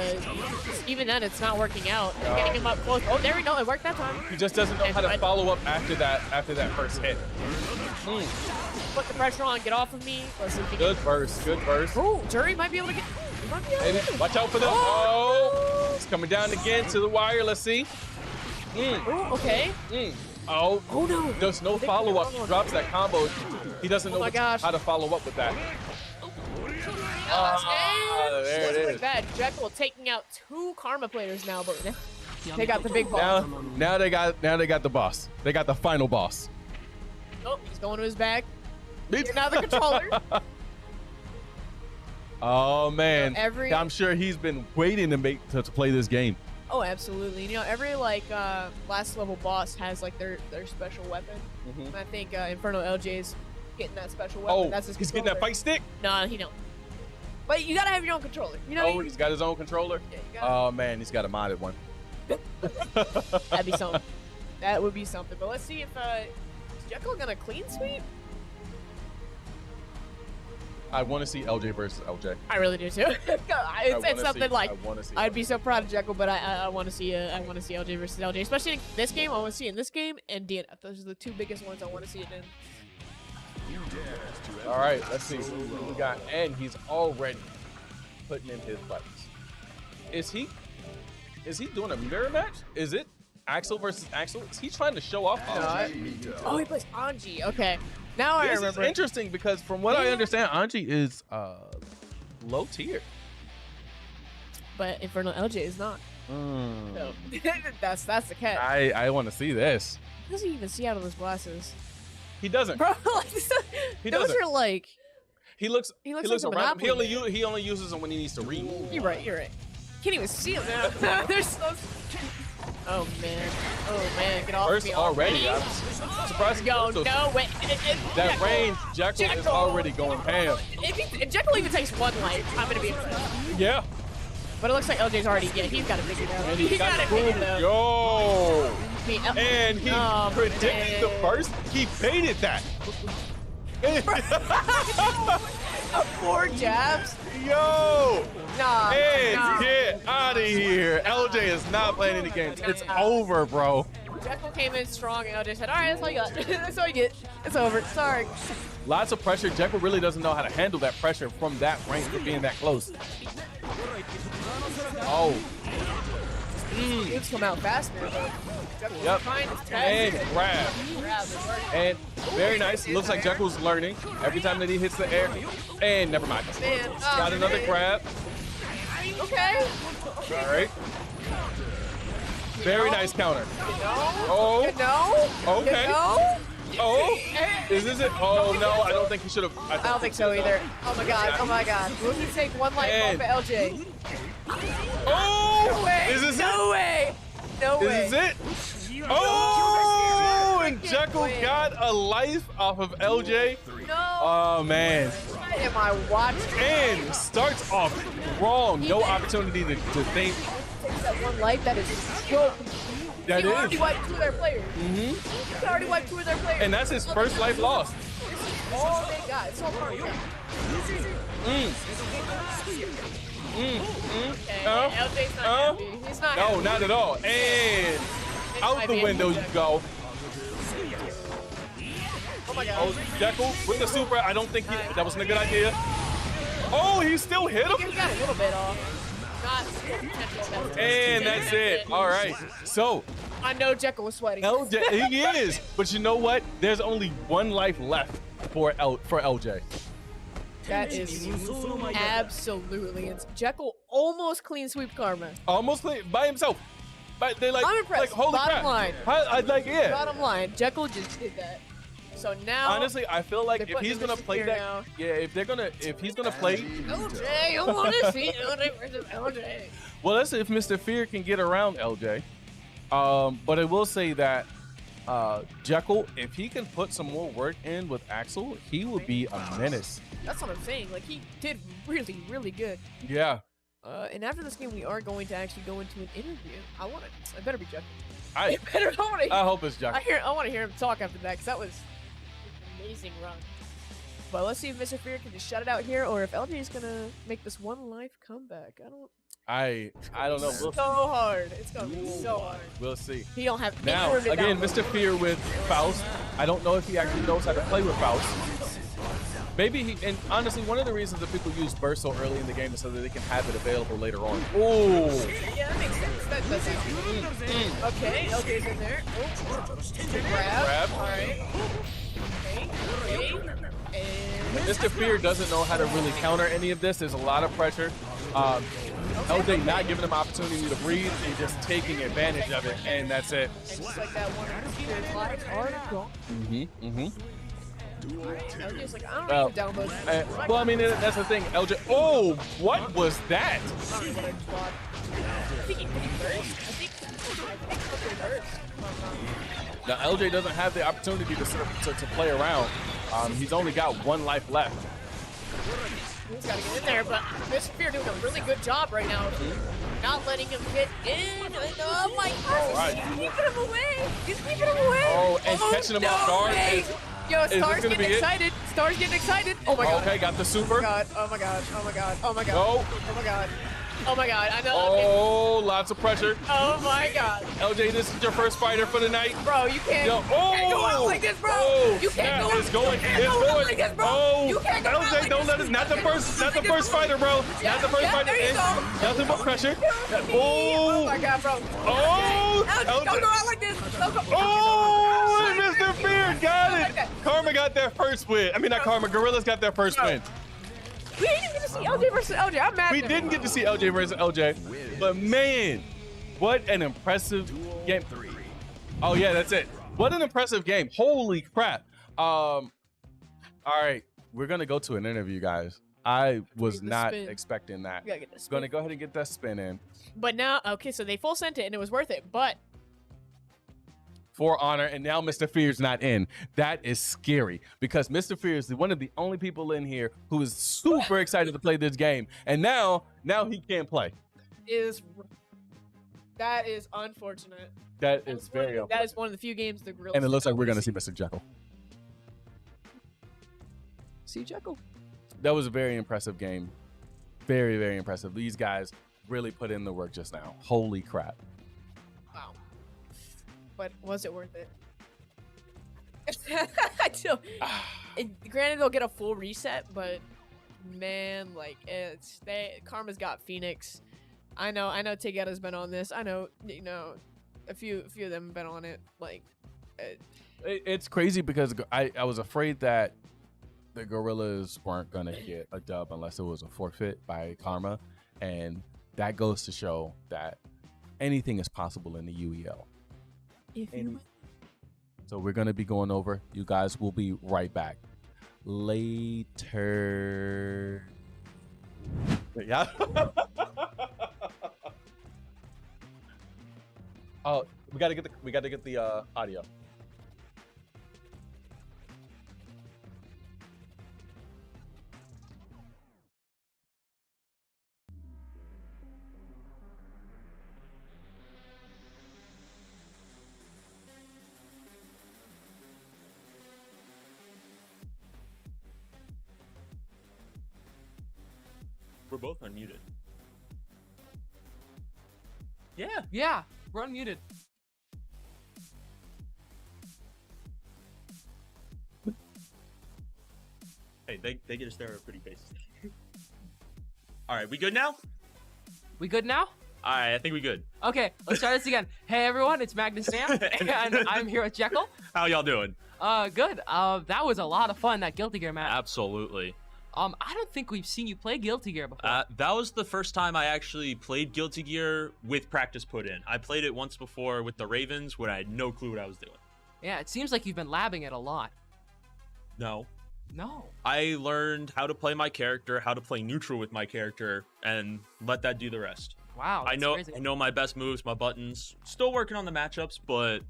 even then it's not working out. Getting him up close. Oh, there we go. It worked that time. He just doesn't know how to follow up after that first hit. Put the pressure on. Get off of me. Let's see if he Good burst. Good burst. Oh, Jury might be able to get. He might be able to Maybe. get it. Watch out for that. Oh! It's coming down again to the wire. Let's see. Oh, okay. Oh. Oh no. There's no follow-up. He drops that combo. He doesn't know my gosh. how to follow up with that. There it Like is. that. Jekyll taking out 2 Karma players now, but they got the big boss. Now they got the boss. They got the final boss. Oh, he's going to his bag. Now the controller. Oh man, Every- I'm sure he's been waiting to play this game. Oh, absolutely. You know, every like last level boss has like their special weapon. And I think Inferno LJ's getting that special weapon. Oh, That's his he's getting that controller. fight stick. No, he don't. But you gotta have your own controller. You know what I Oh, mean? he's got his own controller. Yeah, you gotta- Oh man, he's got a modded one. That'd be something. That would be something. But let's see if is Jekyll gonna clean sweep? I want to see LJ versus LJ. I really do too. It's something like I'd be so proud of Jekyll, but I want to see LJ versus LJ, especially in this game. I want to see it in this game and DNF. Those are the 2 biggest ones I want to see it in. All right, let's see who we got. And he's already putting in his fights. Is he doing a mirror match? Is it Axel versus Axel? Is he trying to show off? Oh, he plays Anji. Okay, now I This is remember. interesting because from what I understand, Anji is low tier. But Infernal LJ is not. So that's the catch. I want to see this. He doesn't even see out of those glasses, He doesn't. bro. Like, He those doesn't. are like. He looks like around. a Monopoly He only uses them when he needs to read. You're right. Can't even see them now. They're so. Oh man. Get off First me already. I'm surprised. Go, So no, wait. that range, Jekyll is already going ham. If Jekyll even takes one life, I'm gonna be impressed. Yeah. But it looks like LJ's already, he's got it figured out. And He got it figured out. Yo. I mean, And he predicted the first. He baited that. 4 jabs? Yo. Nah. And nah. get out of here. LJ is not playing any games. It's over, bro. Jekyll came in strong and LJ said, all right, that's all you got. That's all you get. It's over. Sorry. Lots of pressure. Jekyll really doesn't know how to handle that pressure from that range for being that close. Oh. Moves come out fast, man. Yep. Trying his best. And grab. Grab. And very nice. Looks like Jekyll's learning every time that he hits the air. And never mind. Man, Got another grab. Okay. All right. Very nice counter. Oh. Okay. Oh. Is this it? Oh, no. I don't think he should have. I don't think so either. Oh my god. Will he take one life off of LJ? Oh! No way. Is this No it? way. No way. Is this it? Oh! And Jekyll got a life off of LJ. No. Oh, man. Why am I watching? And starts off wrong. No opportunity to think. Takes that one life. That is so. That He already is. wiped 2 of their players. Mm-hmm. He already wiped 2 of their players. And that's his first life lost. This is all they got. It's all part of it. Okay, LJ's not happy. He's not No, happy. not at all. And out the window you go. Oh my god. Oh, Jekyll with the super. I don't think that wasn't a good idea. Oh, he still hit him. He got a little bit off. Not And that's it. All right. So I know Jekyll was sweating. LJ, he is. But you know what? There's only one life left for LJ. That is absolutely insane. Jekyll almost clean sweep Karma. Almost by himself. But they I'm impressed. like holy Bottom crap. line. Yeah. Bottom line, Jekyll just did that. So now, Honestly, I feel like they're if putting he's him gonna to play fear that, now. if he's gonna play, LJ, I want to see LJ versus LJ. well, let's see if Mr. Fear can get around LJ. But I will say that Jekyll, if he can put some more work in with Axel, he will be a menace. That's what I'm saying. Like, he did really, really good. Yeah. And after this game, we are going to actually go into an interview. I better be Jekyll. I It better. I hope it's Jekyll. I want to hear him talk after that, because that was an amazing run. But let's see if Mr. Fear can just shut it out here, or if LJ is gonna make this one life comeback. I don't know. So hard. It's gonna be so hard. We'll see. He don't have any Now, room to again, download. Mr. Fear with Faust. I don't know if he actually knows how to play with Faust. Maybe and honestly, one of the reasons that people use burst so early in the game is so that they can have it available later on. Oh. Yeah, that makes sense. That does make sense. Okay, LJ's in there. Grab. All right. Okay. And Mr. Fear doesn't know how to really counter any of this. There's a lot of pressure. LJ not giving him opportunity to breathe and just taking advantage of it, and that's it. And just like that, one of Fear's lives are gone. LJ's like, I don't Well, need to download. Well, I mean, that's the thing. LJ. Oh, what was that? I think he burst. I think he burst. Now, LJ doesn't have the opportunity to play around. He's only got one life left. He's got to get in there, but Mr. Fear doing a really good job right now. Not letting him get in. Oh my gosh, Right. he's keeping him away. He's keeping him away. Oh, and catching him off guard way. is- Yo, this Star's gonna getting be it? excited. Star's getting excited. Oh my god. Okay, got the Oh super. my god. Oh my god. Oh my god. Oh my god. Go. Oh my god. Oh my god. I know. Oh, lots of pressure. Oh my god. LJ, this is your first fighter for the night. Bro, you can't. Yo, You can't go out like this, bro. Oh, You can't go out. it's going. You can't It's go out going. like this, bro. Oh, You can't go out LJ, like don't this. let it. Not the first fighter, bro. Not the first Yeah, fighter. there you in. go. Nothing but pressure. Oh my Oh, god, bro. oh, Don't go out like this. Don't go. oh, and Mr. Fear got it. Karma got their first win. I mean, not Karma. Gorillaz got their first win. We didn't get to see LJ versus LJ. I'm mad. We at didn't get to see LJ versus LJ, but man, what an impressive game. Oh yeah, that's it. What an impressive game. Holy crap. All right, we're gonna go to an interview, guys. I was Get the not spin. expecting that. We gotta get this. Gonna go ahead and get that spin in. But now, okay, so they full sent it and it was worth it. But For Honor, and now Mr. Fear's not in. That is scary because Mr. Fear is one of the only people in here who is super excited to play this game, and now he can't play. that is unfortunate. That That is is very that is one of the few games the Gorillaz. and it looks like we're gonna see Mr. Jekyll. See Jekyll. That was a very impressive game. Very, very impressive. These guys really put in the work just now. Holy crap. Wow. But was it worth it? I do. Granted, they'll get a full reset, but man, like Karma's got Phoenix. I know Tagetta's been on this. I know, a few of them have been on it. Like, It's crazy because I was afraid that the Gorillaz weren't gonna get a dub unless it was a forfeit by Karma, and that goes to show that anything is possible in the UEL. So we're gonna be going over. You guys will be right back later. Yeah. Oh, we gotta get the audio. We're both unmuted. Yeah, we're unmuted. Hey, they get to stare at pretty faces. All right, we good now? We good now? All right, I think we good. Okay, let's try this again. Hey everyone, it's Magnus Sam, and I'm here with Jekyll. How y'all doing? Good. That was a lot of fun, that Guilty Gear match. Absolutely. I don't think we've seen you play Guilty Gear before. That was the first time I actually played Guilty Gear with practice put in. I played it once before with the Ravens when I had no clue what I was doing. Yeah, it seems like you've been labbing it a lot. No. No. I learned how to play my character, how to play neutral with my character, and let that do the rest. Wow, that's crazy. I know my best moves, my buttons. Still working on the matchups, but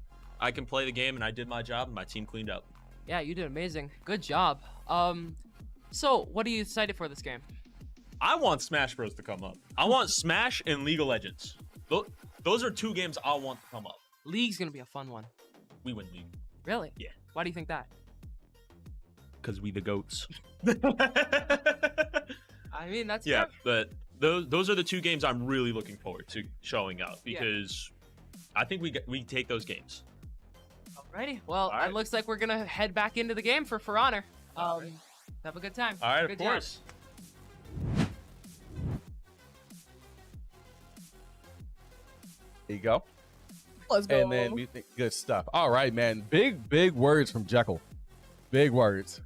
I can play the game, and I did my job, and my team cleaned up. Yeah, you did amazing. Good job. So what are you excited for this game? I want Smash Bros to come up. I want Smash and League of Legends. Those are two games I want to come up. League's gonna be a fun one. We win League. Really? Yeah. Why do you think that? Because we the GOATs. I mean, that's yeah, fair. but those are the two games I'm really looking forward to showing out because I think we take those games. Alrighty. Well, All right. it looks like we're gonna head back into the game for Honor. Have a good time. All right, Good of job. course. There you go. let's go. And then we think good stuff. All right, man. Big words from Jekyll. Big words.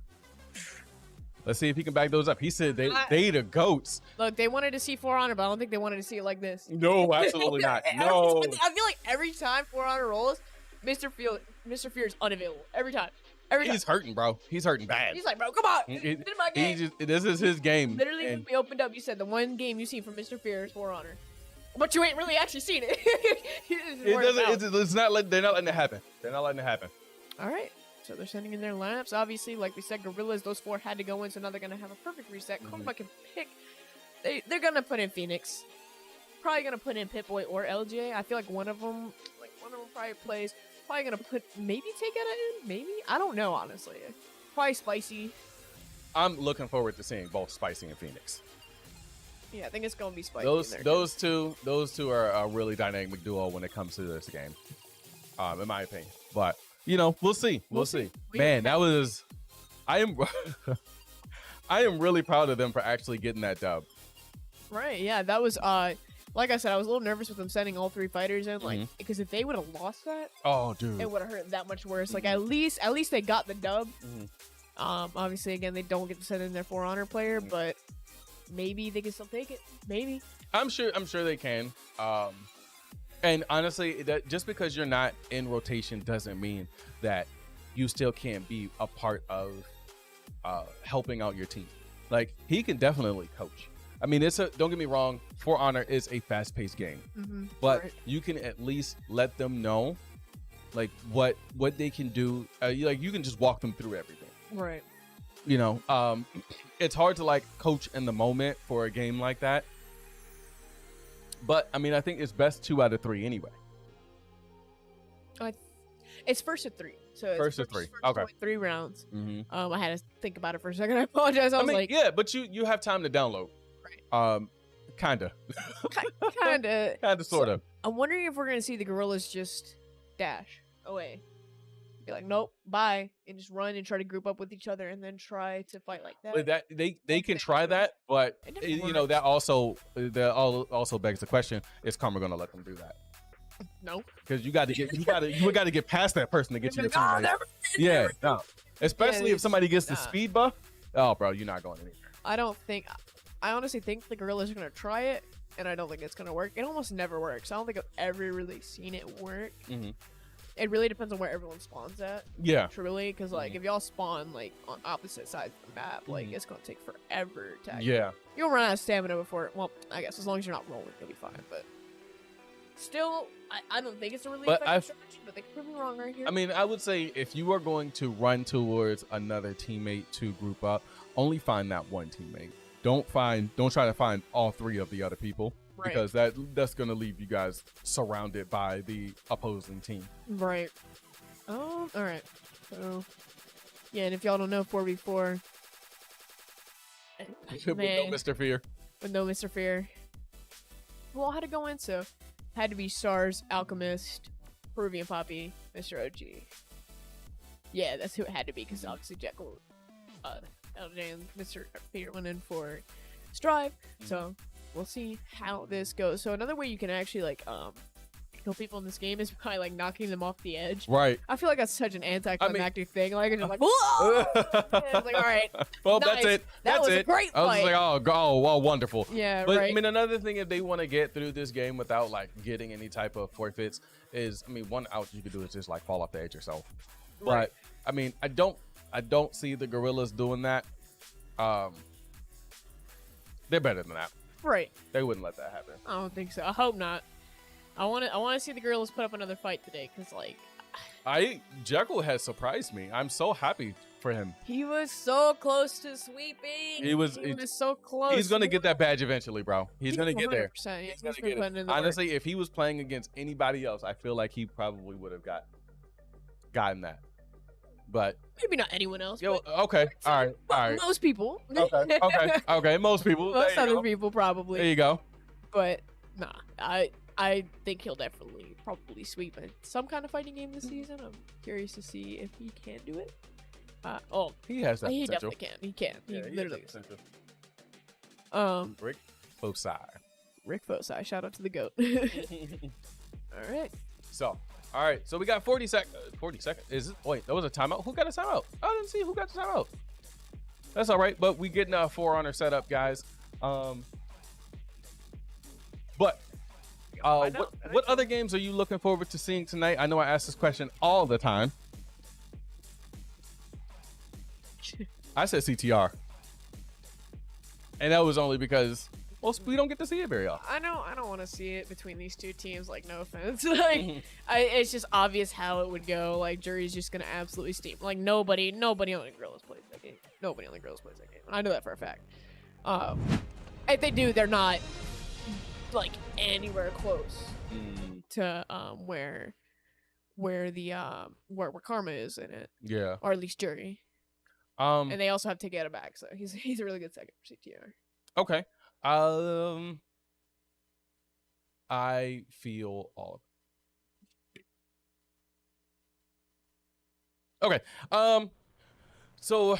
Let's see if he can back those up. He said they the GOATs. Look, they wanted to see For Honor, but I don't think they wanted to see it like this. No, absolutely not. No. I feel like every time For Honor rolls, Mr. Fear is unavailable. Every time. Every time. He's hurting, bro. He's hurting bad. He's like, bro, come on. It- This is my game. This is his game. Literally, and when we opened up, you said the one game you seen from Mr. Fear is For Honor. But you ain't really actually seen it. it's not they're not letting it happen. They're not letting it happen. All right. So they're sending in their lineups. Obviously, like we said, Gorillaz, those four had to go in, so now they're going to have a perfect reset. Karma can pick. They're going to put in Phoenix. Probably going to put in Pip-Boy or LJ. I feel like one of them probably plays. Probably going to put maybe Takeout in. Maybe? I don't know, honestly. Probably Spicy. I'm looking forward to seeing both Spicy and Phoenix. Yeah, I think it's going to be Spicy. Those two are a really dynamic duo when it comes to this game, in my opinion. But we'll see. We'll see. Man, that was. I am really proud of them for actually getting that dub. Right. Yeah, that was. Like I said, I was a little nervous with them sending all three fighters in, because if they would have lost that, oh dude, it would have hurt that much worse. Like at least they got the dub. Obviously, again, they don't get to send in their For Honor player, but maybe they can still take it. Maybe. I'm sure they can. And honestly, that just because you're not in rotation doesn't mean that you still can't be a part of helping out your team. Like, he can definitely coach. I mean, don't get me wrong, For Honor is a fast-paced game, but you can at least let them know, like, what they can do. You can just walk them through everything. Right. You know, it's hard to like coach in the moment for a game like that. But I mean, I think it's best 2 out of 3 anyway. It's first of 3. So First of 3. Okay. 3 rounds. Mm-hmm. I had to think about it for a second. I apologize. I was like, yeah, but you have time to download. Right. Kinda. Kinda. Sort of. I'm wondering if we're gonna see the Gorillaz just dash away, be like, nope, bye, and just run and try to group up with each other and then try to fight like that. But that they can try that, but you know that also begs the question: is Karma gonna let them do that? No, because you got to get past that person to get to your teammate. Yeah, no. Especially if somebody gets the speed buff. Oh, bro, you're not going anywhere. I honestly think the Gorillaz are gonna try it, and I don't think it's gonna work. It almost never works. I don't think I've ever really seen it work. Mm-hmm. It really depends on where everyone spawns at. Yeah. Truly, because like if y'all spawn like on opposite sides of the map, like it's gonna take forever to. Yeah. You'll run out of stamina before. Well, I guess as long as you're not rolling, you'll be fine. But still, I don't think it's a really effective strategy. But they could prove me wrong right here. I mean, I would say if you are going to run towards another teammate to group up, only find that one teammate. Don't try to find all 3 of the other people. Right. Because that's gonna leave you guys surrounded by the opposing team. Right. Oh, all right. So, yeah, and if y'all don't know, 4v4. With no Mr. Fear. With no Mr. Fear. Who all had to go in? So, had to be Stars, Alchemist, Peruvian Poppy, Mr. OG. Yeah, that's who it had to be because obviously Jekyll, LJ, and Mr. Fear went in for Strive. So. We'll see how this goes. So another way you can actually like kill people in this game is by like knocking them off the edge. Right. I feel like that's such an anticlimactic thing. Like it's just like, whoa! It's like, all right. Well, nice. that's it. That was a great fight. I was like, oh, well, wonderful. Yeah, but, right. I mean, another thing, if they want to get through this game without like getting any type of forfeits, is one out you could do is just like fall off the edge yourself. Right. But I mean, I don't see the Gorillaz doing that. They're better than that. Right. They wouldn't let that happen. I don't think so. I hope not. I want to see the Gorillaz put up another fight today because like Jekyll has surprised me. I'm so happy for him. He was so close to sweeping. He was so close. He's gonna get that badge eventually, bro. He's gonna get there. He's gonna get it. Honestly, if he was playing against anybody else, I feel like he probably would have gotten that. But maybe not anyone else. Okay. All right. Most people. Okay. Most people. Most other people probably. There you go. But nah, I think he'll definitely probably sweep in some kind of fighting game this season. I'm curious to see if he can do it. He has that he potential. Definitely can. He can. Yeah, he literally has that potential. Rick Foci. Shout out to the GOAT. All right. All right, so we got 40 seconds. 40 seconds? Wait, that was a timeout? Who got a timeout? I didn't see who got the timeout. That's all right, but we getting a 4 Honor setup, guys. What other games are you looking forward to seeing tonight? I know I ask this question all the time. I said CTR. And that was only because we don't get to see it very often. I don't want to see it between these two teams. Like, no offense. Like, it's just obvious how it would go. Like, Jury's just gonna absolutely steam. Like, nobody on the Gorillaz plays that game. Nobody on the Gorillaz plays that game. I know that for a fact. If they do, they're not like anywhere close to where Karma is in it. Yeah. Or at least Jury. And they also have Tegeta back, so he's a really good second for CTR. Okay. I feel all of it. Okay. So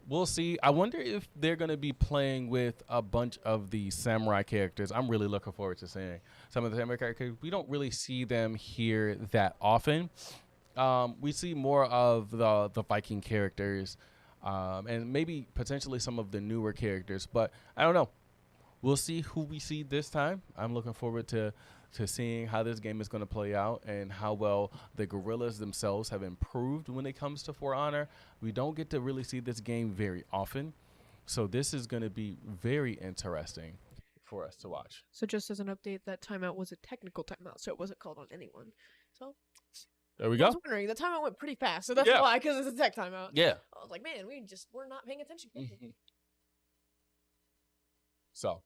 we'll see. I wonder if they're gonna be playing with a bunch of the samurai characters. I'm really looking forward to seeing some of the samurai characters. We don't really see them here that often. We see more of the Viking characters, and maybe potentially some of the newer characters. But I don't know. we'll see who we see this time. I'm looking forward to seeing how this game is going to play out and how well the Gorillaz themselves have improved when it comes to For Honor. We don't get to really see this game very often, so this is going to be very interesting for us to watch. So just as an update, that timeout was a technical timeout, so it wasn't called on anyone. So There we I go. was wondering, the timeout went pretty fast, so that's Yeah. why, because it's a tech timeout. Yeah. I was like, man, we're not paying attention. So,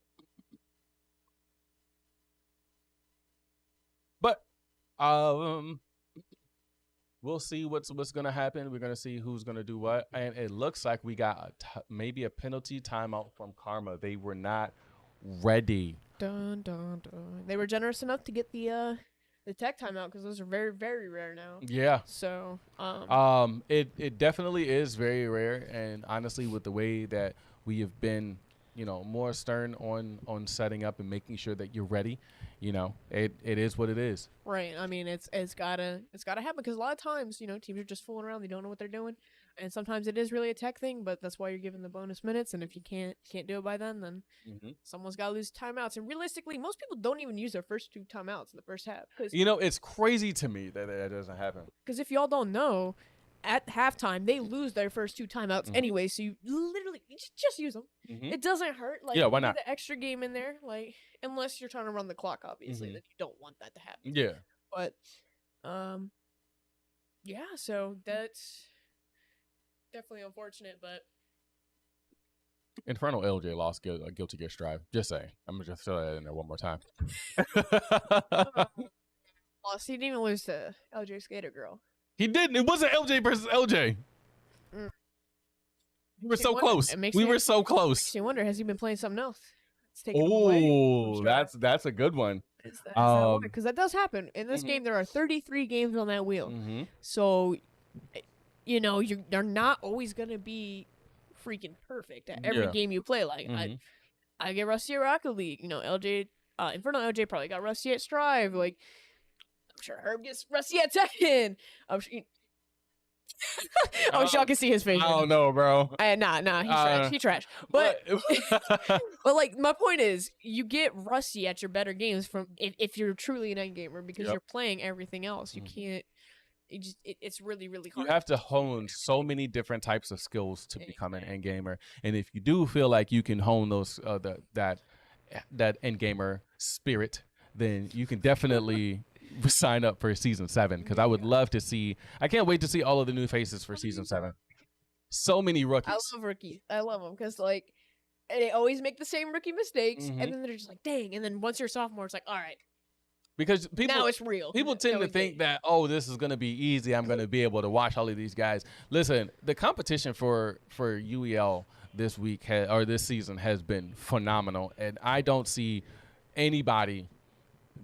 but we'll see what's gonna happen. We're gonna see who's gonna do what, and it looks like we got maybe a penalty timeout from Karma. They were not ready. Dun dun dun. They were generous enough to get the tech timeout because those are very, very rare now. Yeah. So it definitely is very rare, and honestly, with the way that we have been, more stern on setting up and making sure that you're ready, it is what it is. right. I mean, it's gotta happen because a lot of times, teams are just fooling around. They don't know what they're doing, and sometimes it is really a tech thing. But that's why you're given the bonus minutes. And if you can't do it by then someone's got to lose timeouts. And realistically, most people don't even use their first 2 timeouts in the first half. It's crazy to me that doesn't happen. Because if y'all don't know, at halftime they lose their first 2 timeouts anyway. So you literally just use them. It doesn't hurt. Like, yeah, why not? The extra game in there, like, unless you're trying to run the clock, obviously, then you don't want that to happen. Yeah. But, yeah. So that's definitely unfortunate, but Infernal LJ lost Guilty Gear Strive. Just saying. I'm gonna just throw that in there one more time. lost. He didn't even lose to LJ Skater Girl. He didn't. It wasn't LJ versus LJ. We were so close. We were so close. Makes you wonder, has he been playing something else? It's taking him away Oh, from Strive. that's a good one. Because that does happen in this game. There are 33 games on that wheel, so they're not always gonna be freaking perfect at every game you play. Like I get rusty at Rocket League. LJ, Infernal LJ probably got rusty at Strive. Like I'm sure Herb gets rusty at Tekken. I'm sure. I wish y'all could see his face. I don't know, bro. Nah, he trash. But but like my point is, you get rusty at your better games from if you're truly an end gamer because you're playing everything else. You can't. It's really, really hard. You have to hone so many different types of skills to become an end gamer, and if you do feel like you can hone those that end gamer spirit, then you can definitely sign up for season 7 because I would love to see. I can't wait to see all of the new faces for season 7. So many rookies. I love rookies. I love them because they always make the same rookie mistakes, and then they're just like, dang. And then once you're a sophomore, it's like, all right. Because now it's real. People tend to think that, this is going to be easy. I'm going to be able to watch all of these guys. Listen, the competition for UEL this week this season has been phenomenal, and I don't see anybody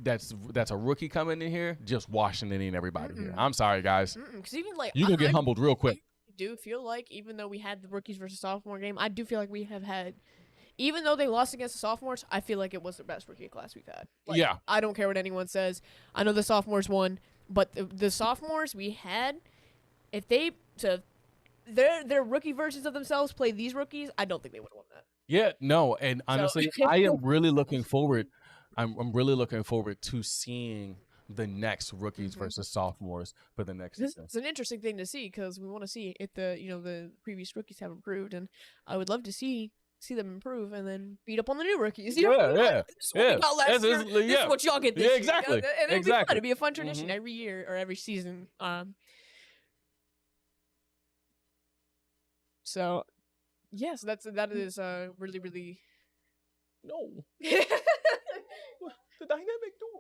that's a rookie coming in here just washing it in everybody here. I'm sorry, guys. Because even you're gonna get humbled real quick. I do feel like even though we had the rookies versus sophomore game, I do feel like we have had. Even though they lost against the sophomores, I feel like it was the best rookie class we've had. I don't care what anyone says. I know the sophomores won, but the sophomores we had, if their rookie versions of themselves play these rookies, I don't think they would have won that. Yeah, no, and honestly, I am really looking forward. I'm really looking forward to seeing the next rookies versus sophomores for the next season. It's an interesting thing to see because we want to see if the previous rookies have improved, and I would love to see them improve and then beat up on the new rookies. Yeah. This is what we got last year. This is what y'all get this year. Exactly. And it'll be fun. It'll be a fun tradition every year or every season. So, yes, that is really, really. No. The dynamic duo.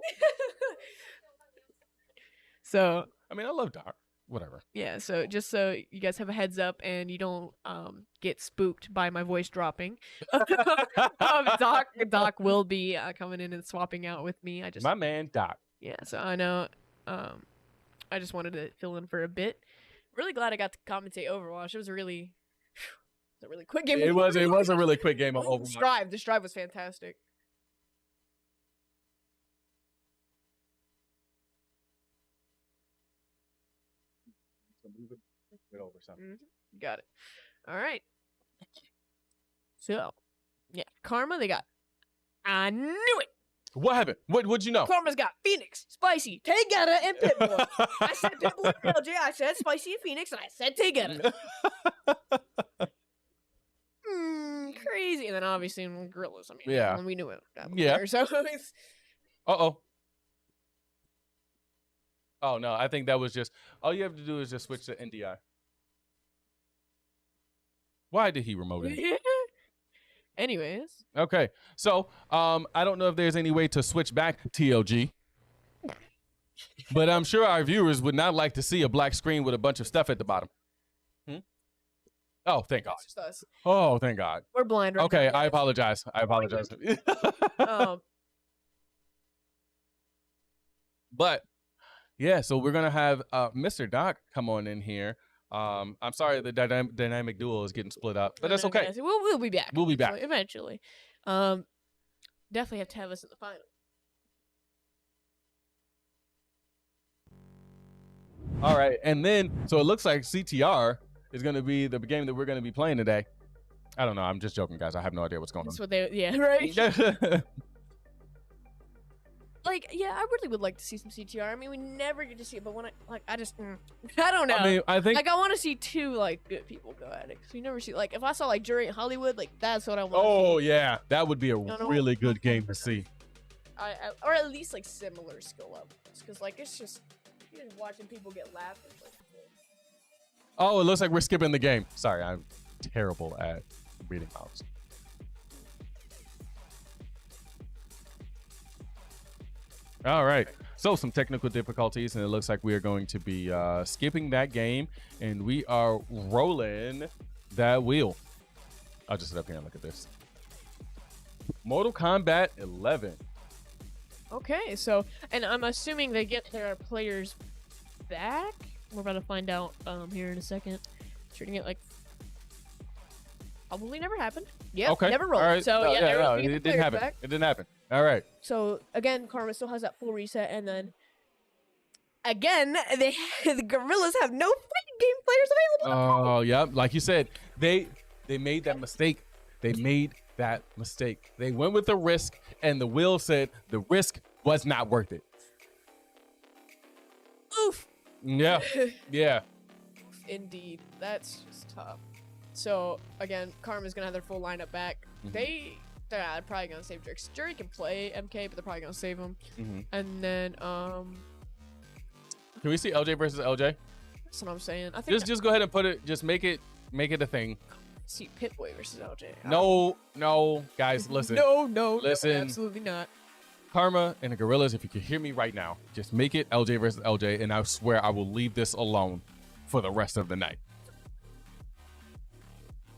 So I mean, I love Doc. Whatever. Yeah, so just so you guys have a heads up and you don't get spooked by my voice dropping, Doc will be coming in and swapping out with me. My man Doc. Yeah, so I know. I just wanted to fill in for a bit. Really glad I got to commentate Overwatch. It was a really quick game. It was a really quick game of Overwatch. The Strive was fantastic. Move it over something. Got it. All right. So, yeah, Karma, they got I knew it. What happened? What'd you know? Karma's got Phoenix, Spicy, Tegeta, and Pitbull. I said Pitbull and LJ. I said Spicy and Phoenix, and I said Tegeta. Crazy. And then obviously in Gorillaz. I mean, Yeah. we knew it. Yeah. So it's, Uh-oh. Oh, no. I think that was just... All you have to do is just switch to NDI. Why did he remote it? anyways. Okay. So, I don't know if there's any way to switch back TLG. But I'm sure our viewers would not like to see a black screen with a bunch of stuff at the bottom. Oh, thank God. It's just us. Oh, thank God. We're blind right Okay, now, I guys. apologize. I apologize. But yeah, so we're gonna have Mr. Doc come on in here. I'm sorry the dynamic duo is getting split up, but that's okay. We'll be back. We'll be back. eventually. Definitely have to have us in the final. All right, and then so it looks like CTR is gonna be the game that we're gonna be playing today. I don't know. I'm just joking, guys. I have no idea what's going That's on. what they, yeah, right. Like, yeah, I really would like to see some CTR. I mean, we never get to see it, but when I just, I don't know. I mean, I think like, I want to see two, like, good people go at it. Because we never see, like, if I saw, like, Jury in Hollywood, like, that's what I want Oh to see. yeah, that would be a know? really good game to see. Or at least, like, similar skill levels. Because, like, it's just, you're just watching people get laughed. It's like, Oh, it looks like we're skipping the game. Sorry, I'm terrible at reading mouse. All right, so some technical difficulties, and it looks like we are going to be skipping that game, and we are rolling that wheel. I'll just sit up here and look at this. Mortal Kombat 11. okay, so, and I'm assuming they get their players back. We're about to find out here in a second. Treating it like probably never happened. Yep, Okay. never rolled. All right. So No, yeah, they're no, gonna get the it didn't players happen. back. It didn't happen. All right. So again, Karma still has that full reset, and then again, the Gorillaz have no fighting game players available. Oh, yeah. Like you said, they made that mistake. They made that mistake. They went with the risk, and the will said the risk was not worth it. Oof. Yeah. Yeah. Indeed, that's just tough. So again, Karma's gonna have their full lineup back. Mhm. They're probably gonna save Jury. Jury can play MK, but they're probably gonna save him. Mhm. And then Can we see LJ versus LJ? that's what I'm saying. I think Just go ahead and put it. Just make it a thing. see Pitboy versus LJ. No, guys, listen. No, Listen. absolutely not. Karma and the Gorillaz, if you can hear me right now, just make it LJ versus LJ, and I swear I will leave this alone for the rest of the night.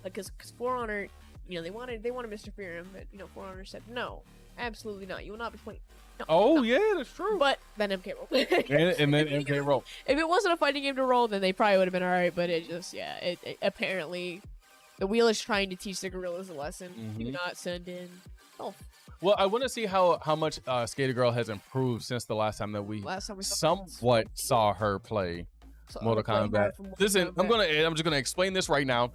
Like, cause For Honor, you know, they wanted Mr. Fearum, but you know, For Honor said no, absolutely not. You will not be playing. No, Oh no. yeah, that's true. But then MK rolled. and then MK roll. If it wasn't a fighting game to roll, then they probably would have been alright. But it just, yeah, it apparently the wheel is trying to teach the Gorillaz a lesson. Do Mhm. not send in. Oh, Well, I want to see how much Skater Girl has improved since the last time that we last time we saw somewhat saw her play Mortal Kombat. Listen, I'm just gonna explain this right now.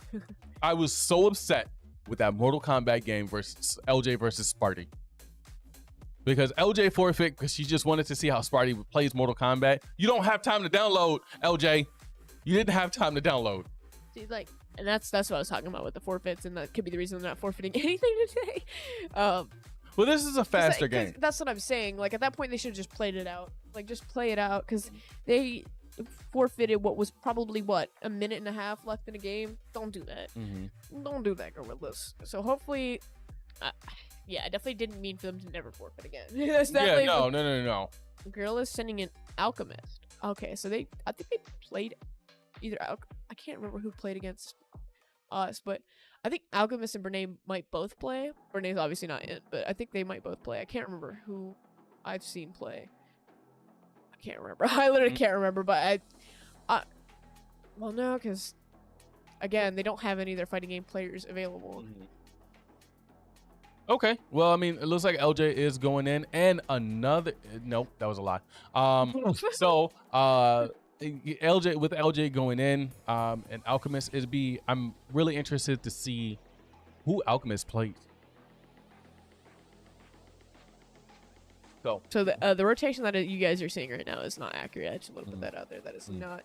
I was so upset with that Mortal Kombat game versus LJ versus Sparty. Because LJ forfeit because she just wanted to see how Sparty plays Mortal Kombat. You don't have time to download, LJ. You didn't have time to download. See, like, and that's what I was talking about with the forfeits, and that could be the reason they're not forfeiting anything today. Well, this is a 'Cause faster 'cause game. That's what I'm saying. Like, at that point, they should have just played it out. Like, just play it out, because they forfeited what was probably, a minute and a half left in the game. Don't do that. Don't do that, Gorillaz. So hopefully, yeah, I definitely didn't mean for them to never forfeit again. That's Yeah, definitely no. Gorillaz sending in Alchemist. Okay, so I think they played either I can't remember who played against us, but I think Alchemist and Brene might both play. Brene's obviously not in, but I think they might both play. I can't remember who I've seen play. I can't remember. I literally can't remember, but well, no, because again, they don't have any of their fighting game players available. Okay. Well, I mean, it looks like LJ is going in, and another. Nope, that was a lie. So LJ going in, and Alchemist I'm really interested to see who Alchemist plays. Go. So the rotation that you guys are seeing right now is not accurate. I just want to put that out there. That is not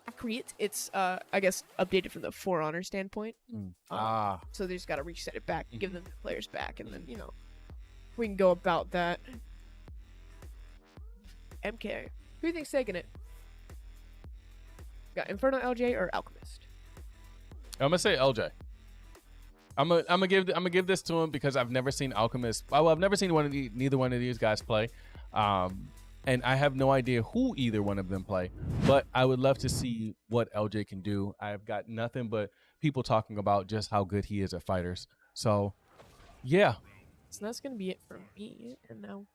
accurate. It's I guess updated from the For Honor standpoint. So they just got to reset it back, give them the players back, and then we can go about that. MK, who do you think's taking it? Got Inferno, LJ, or Alchemist? I'm gonna say LJ. I'm gonna give this to him because I've never seen Alchemist. Well, I've never seen neither one of these guys play, and I have no idea who either one of them play. But I would love to see what LJ can do. I've got nothing but people talking about just how good he is at fighters. So, yeah. So that's gonna be it for me. And now,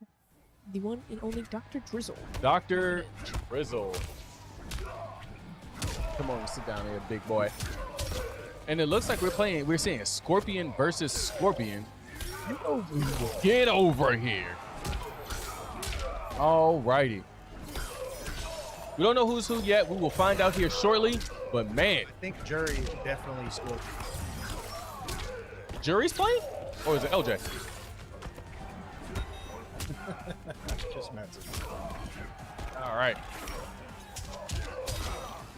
the one and only Dr. Drizzle. Dr. Drizzle. Come on, sit down here, big boy. And it looks like we're seeing Scorpion versus Scorpion. Get over here. Alrighty. We don't know who's who yet. We will find out here shortly. But man, I think Jury is definitely Scorpion. Jury's playing? Or is it LJ? Just messing. All right.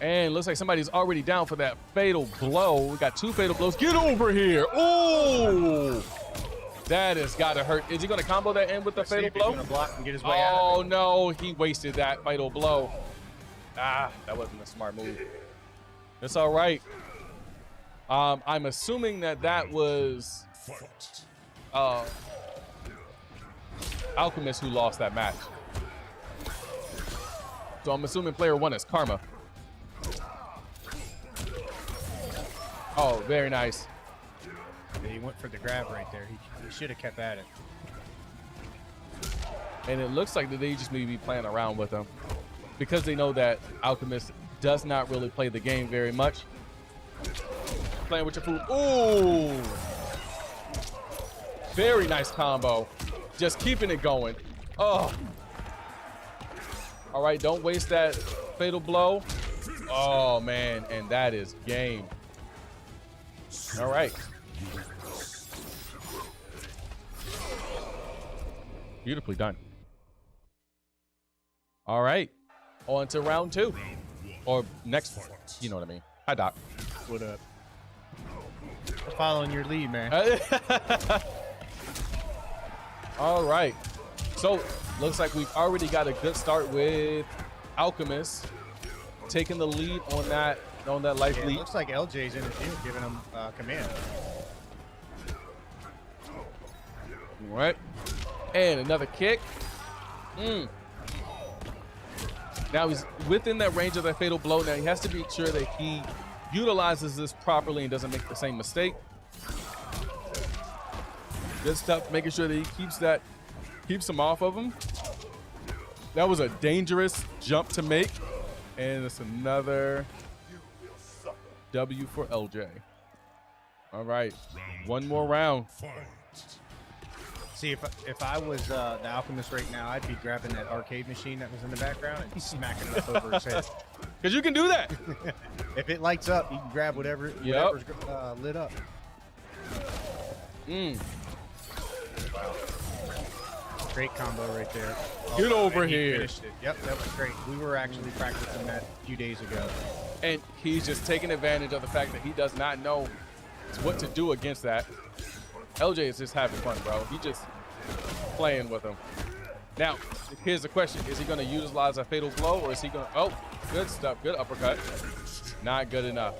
And looks like somebody's already down for that fatal blow. We got 2 fatal blows. Get over here. Oh, that has got to hurt. Is he going to combo that in with the fatal blow? Block and get his way out of Oh, no. He wasted that fatal blow. Ah, that wasn't a smart move. It's all right. I'm assuming that was Alchemist who lost that match. So I'm assuming player 1 is Karma. Oh, very nice. Yeah, he went for the grab right there. He should have kept at it. And it looks like that they just may be playing around with him because they know that Alchemist does not really play the game very much. Playing with your food. Ooh. Very nice combo. Just keeping it going. Oh. All right, don't waste that fatal blow. Oh, man, and that is game. All right. Beautifully done. All right. On to round 2. Or next one. You know what I mean. Hi, Doc. What up? Following your lead, man. All right. So, looks like we've already got a good start with Alchemist taking the lead on that life Yeah, lead. looks like LJ's in the field giving him command. All right. And another kick. Now he's within that range of that fatal blow. Now he has to be sure that he utilizes this properly and doesn't make the same mistake. Good stuff, making sure that he keeps him off of him. That was a dangerous jump to make. And it's another W for LJ. All right, one more round. See, if I was the Alchemist right now, I'd be grabbing that arcade machine that was in the background and smacking it up over his head. Because you can do that. If it lights up, you can grab whatever's lit up. Great combo right there. Get over and he here. finished it. Yep, that was great. We were actually practicing that a few days ago. And he's just taking advantage of the fact that he does not know what to do against that. LJ is just having fun, bro. He just playing with him. Now, here's the question. Is he going to utilize a fatal blow or is he going to... Oh, good stuff. Good uppercut. Not good enough.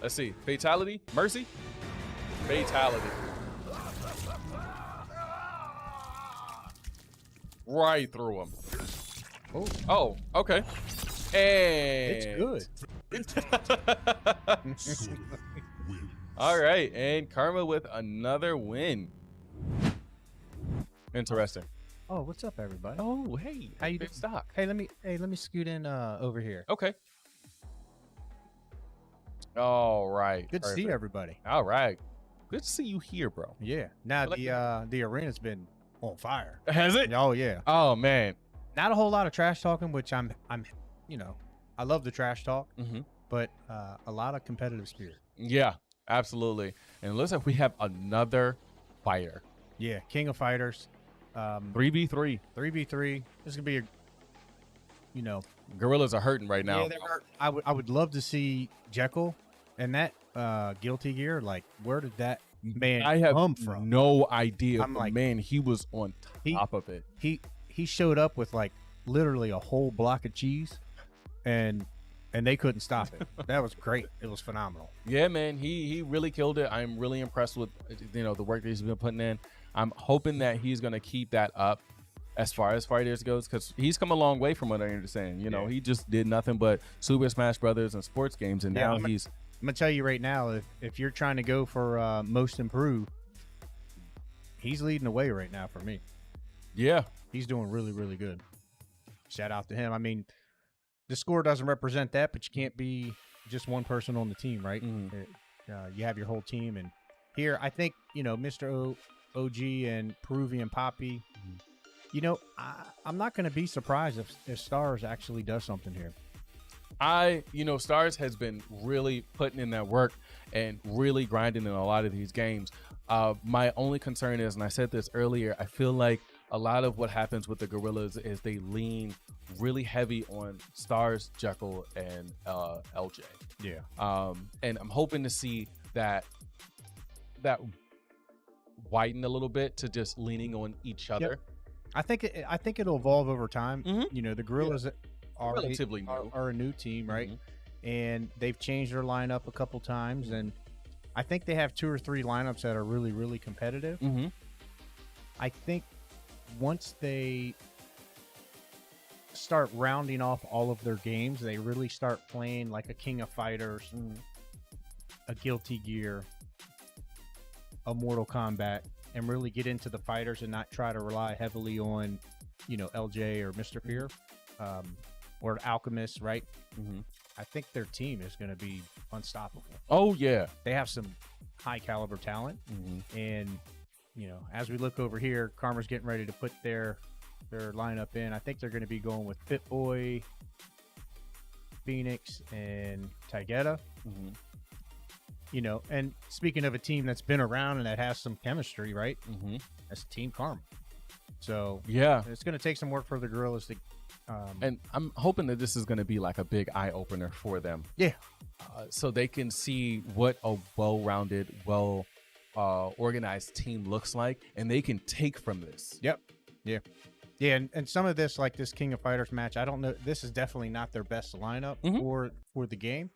Let's see. Fatality? Mercy? Fatality. Right through him. Oh, okay. And... It's good. All right, and Karma with another win. Interesting. Oh, what's up, everybody? Oh, hey, How you big doing? stock? Hey, let me scoot in over here. Okay. All right. Good to see perfect. everybody. All right. Good to see you here, bro. Yeah. Now like the arena's been on fire. Has it? Oh yeah. Oh man. Not a whole lot of trash talking, which I'm I love the trash talk, but a lot of competitive spirit. Yeah, absolutely. And it looks like we have another fighter. Yeah, King of Fighters. 3v3. 3v3. This is gonna be a, you know, Gorillas are hurting right now. yeah, they're hurt. I would love to see Jekyll and that Guilty Gear. Like, where did that man I have come from? no idea. I'm but like- man, he was on top of it. He showed up with like literally a whole block of cheese, and they couldn't stop it. That was great. It was phenomenal. Yeah, man, he really killed it. I'm really impressed with the work that he's been putting in. I'm hoping that he's gonna keep that up as far as fighters goes, because he's come a long way from what I understand. He just did nothing but Super Smash Brothers and sports games, and now he's. I'm gonna tell you right now, if you're trying to go for most improved, he's leading the way right now for me. Yeah, he's doing really, really good. Shout out to him. I mean, the score doesn't represent that, but you can't be just one person on the team, right? You have your whole team, and here I think Mr. OG and Peruvian Poppy. I'm not going to be surprised if Stars actually does something here. Stars has been really putting in that work and really grinding in a lot of these games. My only concern is, and I said this earlier, I feel like a lot of what happens with the Gorillas is they lean really heavy on Stars, Jekyll, and LJ. Yeah. And I'm hoping to see that widen a little bit to just leaning on each other. Yep. I think it'll evolve over time. The Gorillas are relatively new. Are a new team, right? And they've changed their lineup a couple times, and I think they have 2 or 3 lineups that are really, really competitive. I think once they start rounding off all of their games, they really start playing like a King of Fighters, a Guilty Gear, a Mortal Kombat, and really get into the fighters and not try to rely heavily on, LJ or Mr. Fear, or Alchemist, right? I think their team is going to be unstoppable. Oh yeah, they have some high caliber talent, and as we look over here, Karma's getting ready to put their lineup in. I think they're going to be going with Fit Boy, Phoenix, and Taigeta. And speaking of a team that's been around and that has some chemistry, right? That's Team Karma. So yeah, it's going to take some work for the Gorillas to. And I'm hoping that this is going to be like a big eye opener for them. Yeah. So they can see what a well-rounded, organized team looks like, and they can take from this. Yep. Yeah. Yeah, and some of this, like this King of Fighters match, I don't know. This is definitely not their best lineup for the game.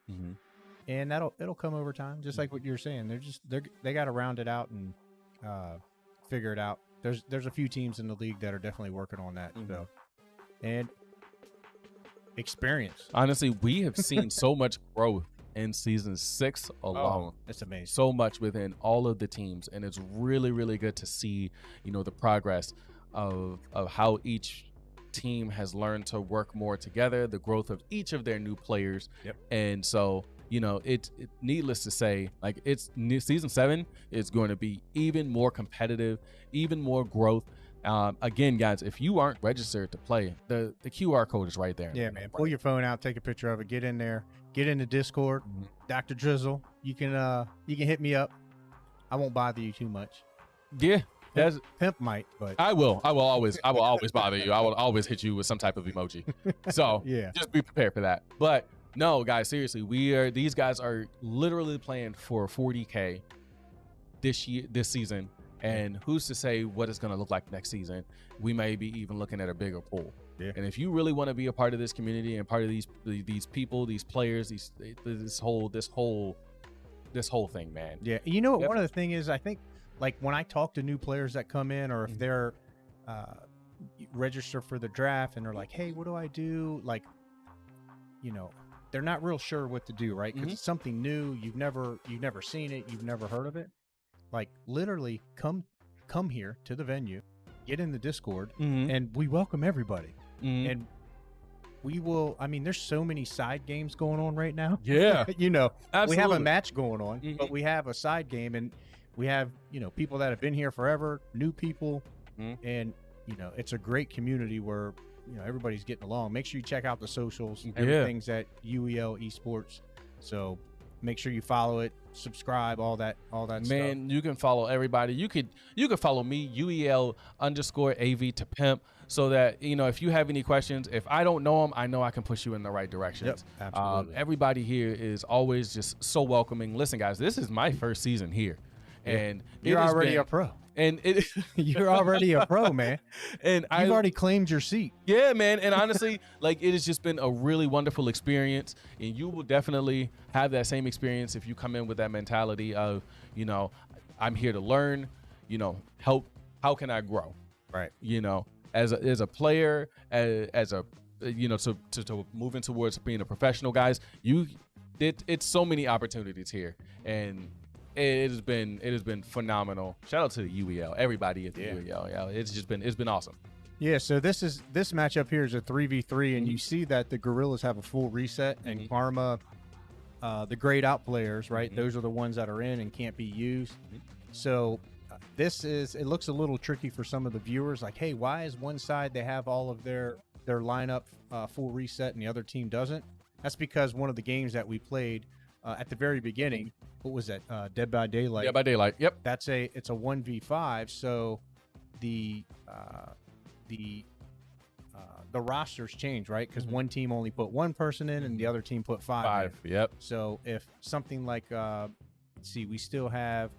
And it'll come over time, just like what you're saying. They got to round it out and figure it out. There's a few teams in the league that are definitely working on that. So, and experience. Honestly, we have seen so much growth in season 6 alone. It's amazing. So much within all of the teams, and it's really, really good to see the progress of how each team has learned to work more together, the growth of each of their new players. And so it's needless to say, like season 7 is going to be even more competitive, even more growth. Again, guys, if you aren't registered to play, the QR code is right there. Yeah, man. Pull your phone out, take a picture of it, get in there, get in the Discord. Dr. Drizzle, you can hit me up. I won't bother you too much. Yeah. Pimp might, but I will always bother you. I will always hit you with some type of emoji. So yeah, just be prepared for that. But no, guys, seriously, these guys are literally playing for 40K this season. And who's to say what it's going to look like next season? We may be even looking at a bigger pool. Yeah. And if you really want to be a part of this community and part of these people, these players, this whole thing, man. Yeah. One of the thing is, I think, like when I talk to new players that come in, or if they're register for the draft and they're like, hey, what do I do? Like, they're not real sure what to do, right? Because it's something new. You've never seen it. You've never heard of it. Like, literally come here to the venue, get in the Discord, and we welcome everybody. And we will, there's so many side games going on right now. Yeah. Absolutely. We have a match going on, but we have a side game, and we have, people that have been here forever, new people, and, it's a great community where, everybody's getting along. Make sure you check out the socials. Everything's at UEL Esports. So Make sure you follow it, subscribe, all that stuff. Man, you can follow everybody. You could follow me, UEL_AV to pimp, so that, you know, if you have any questions, if I don't know them, I know I can push you in the right directions. Yep, absolutely. Everybody here is always just so welcoming. Listen, guys, this is my first season here, and You're already a pro. And it, You're already a pro, man. And You've already claimed your seat. Yeah, man. And honestly, like, it has just been a really wonderful experience. And you will definitely have that same experience if you come in with that mentality of, you know, I'm here to learn, you know, how can I grow? Right. You know, as a player, as a, you know, to moving towards being a professional, guys, it's so many opportunities here. And it has been phenomenal. Shout out to the UEL, everybody at the UEL. Yeah, it's been awesome. Yeah, so this matchup here is a 3v3, and you see that the Gorillaz have a full reset, and Karma, the grayed out players, right? Those are the ones that are in and can't be used. So it looks a little tricky for some of the viewers. Like, hey, why is one side they have all of their lineup full reset and the other team doesn't? That's because one of the games that we played at the very beginning, what was that? Dead by Daylight. Dead by Daylight. Yep. It's a 1v5. So the rosters change, right? Because one team only put one person in, and the other team put five. In. Yep. So if something like, let's see, we still have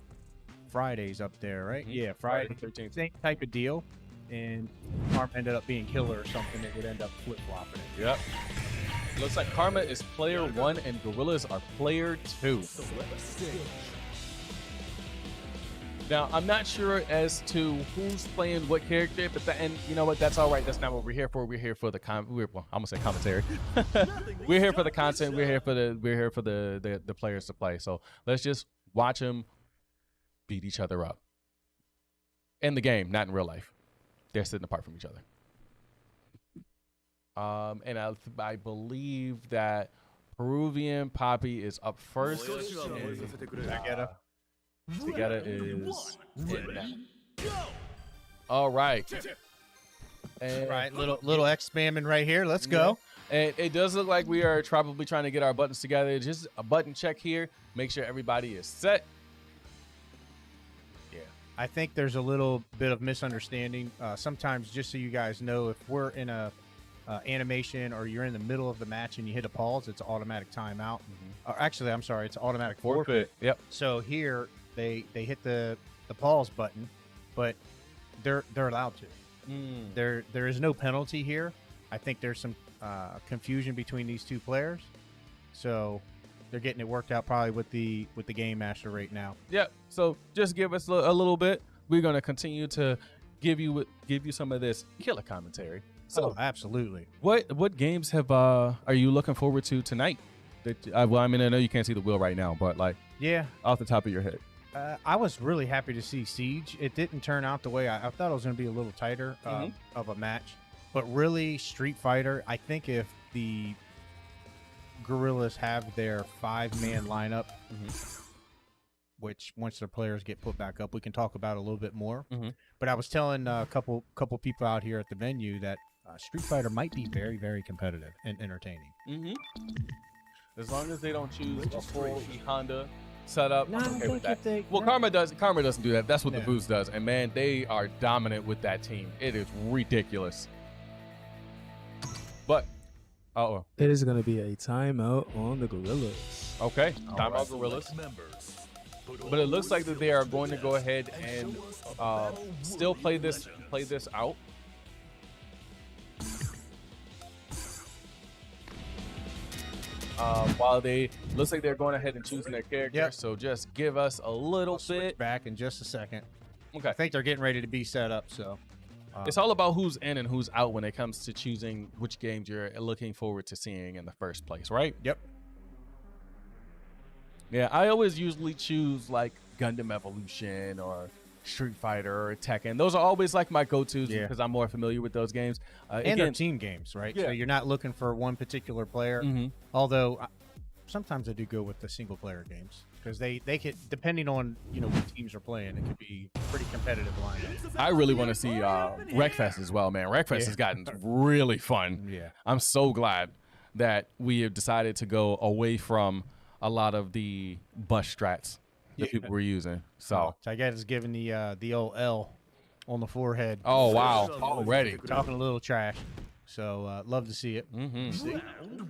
Fridays up there, right? Yeah, Friday 13th. Same type of deal. And Karma ended up being killer or something that would end up flip flopping it. Yep. Looks like Karma is player 1 and Gorillaz are player 2. Now, I'm not sure as to who's playing what character, but and you know what? That's all right. That's not what we're here for. We're here for the I'm gonna say commentary. We're here for the content. We're here for the players to play. So let's just watch them beat each other up in the game, not in real life. They're sitting apart from each other. And I believe that Peruvian Poppy is up first. Together is all right. And Right, little X spamming right here. Let's go. And it does look like we are probably trying to get our buttons together. Just a button check here. Make sure everybody is set. Yeah, I think there's a little bit of misunderstanding. Sometimes, just so you guys know, if we're in a animation or you're in the middle of the match and you hit a pause, it's automatic timeout. Or actually, I'm sorry, it's automatic forfeit. Yep. So here they hit the pause button, but they're allowed to. There is no penalty here. I think there's some confusion between these two players, so they're getting it worked out probably with the game master right now. Yep. So just give us a little bit. We're gonna continue to give you some of this killer commentary. So absolutely. What games are you looking forward to tonight? Well, I mean, I know you can't see the wheel right now, but like, yeah, off the top of your head. I was really happy to see Siege. It didn't turn out the way I thought it was going to be a little tighter of a match. But really, Street Fighter, I think if the Gorillaz have their 5-man lineup, which once their players get put back up, we can talk about it a little bit more. But I was telling a couple people out here at the venue that Street Fighter might be very, very competitive and entertaining. As long as they don't choose a full Honda setup, No, I'm okay with that. they- Well, Karma doesn't do that. That's what the Boost does. And man, they are dominant with that team. It is ridiculous. But it is going to be a timeout on the Gorillaz. Okay, timeout Gorillaz. But it looks like that they are going to go ahead and still play this out. While looks like they're going ahead and choosing their character. So just give us a little bit back in just a second. Okay. I think they're getting ready to be set up. So it's all about who's in and who's out when it comes to choosing which games you're looking forward to seeing in the first place, right? Yep. Yeah, I always usually choose like Gundam Evolution or Street Fighter or Tekken. Those are always like my go-tos because I'm more familiar with those games. And they're team games, right? Yeah. So you're not looking for one particular player. Although sometimes I do go with the single-player games because they could, depending on what teams are playing, it could be pretty competitive lineup. I really want to see Wreckfest as well, man. Wreckfest has gotten really fun. Yeah. I'm so glad that we have decided to go away from a lot of the bus strats that people were using. So I guess it's giving the old L on the forehead. oh wow, already Talking a little trash. So love to see it.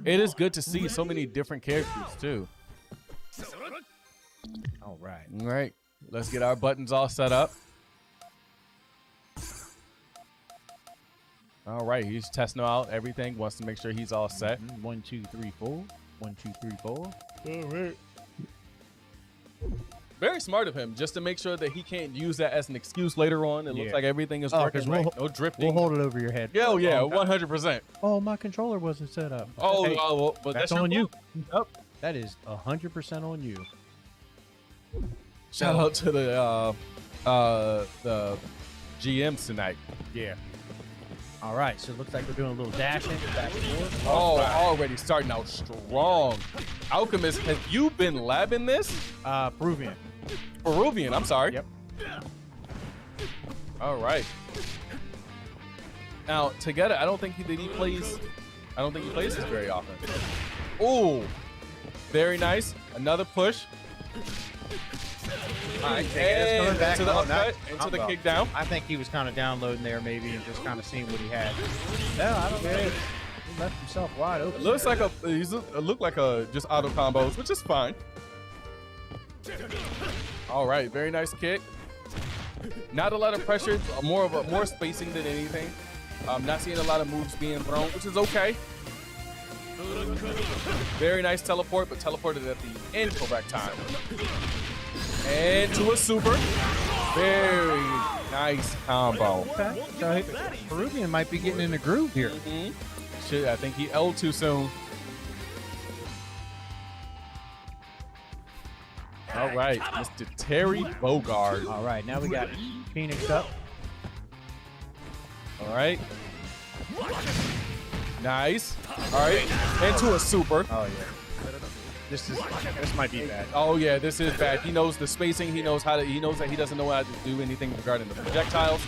it is good to see so many different characters too. All right. All right, let's get our buttons all set up. All right, he's testing out everything. Wants to make sure he's all set. 1, 2, 3, 4. 1, 2, 3, 4. All right. Very smart of him, just to make sure that he can't use that as an excuse later on. It looks like everything is working 'cause right. No drifting. We'll hold it over your head. Yeah, yeah, 100%. Oh, my controller wasn't set up. Oh, Hey, well, but that's your on you. fault. Yep. That is 100% on you. Shout out to the GMs tonight. Yeah. All right, so it looks like we're doing a little dashing back and forth. Oh, already starting out strong. Alchemist, have you been labbing this? Peruvian. Peruvian, I'm sorry. Yep. All right. Now, together, I don't think he plays this very often. Oh, very nice. Another push. All right, And coming back into the on upcut, that. into the kick down. I think he was kind of downloading there maybe and just kind of seeing what he had. No, I don't know. He left himself wide open. It looks like it looked like a just auto combos, which is fine. All right, very nice kick. Not a lot of pressure, more spacing than anything. Not seeing a lot of moves being thrown, which is okay. Very nice teleport, but teleported at the incorrect time. And to a super. Very nice combo. Okay. So Peruvian might be getting in the groove here. Shit, I think he L'd too soon. All right, Mr. Terry Bogard. All right, now we got Phoenix up. All right. Nice. All right, into a super. Oh yeah. This might be bad. Oh yeah, this is bad. He knows the spacing. He knows that he doesn't know how to do anything regarding the projectiles.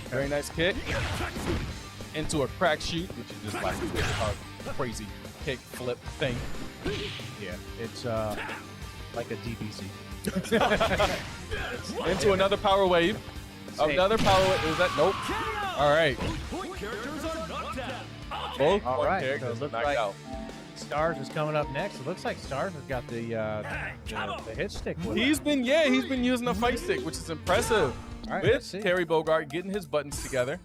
Very nice kick. Into a crack shoot, which is just like a crazy kick flip thing. Yeah, it's like a DBZ. Into another power wave. Another power wave. Is that nope? All right. Both All right. So characters it looks knocked like out. Stars is coming up next. It looks like Stars has got the hit stick with him. He's been using a fight stick, which is impressive. All right, let's With see. Terry Bogard getting his buttons together.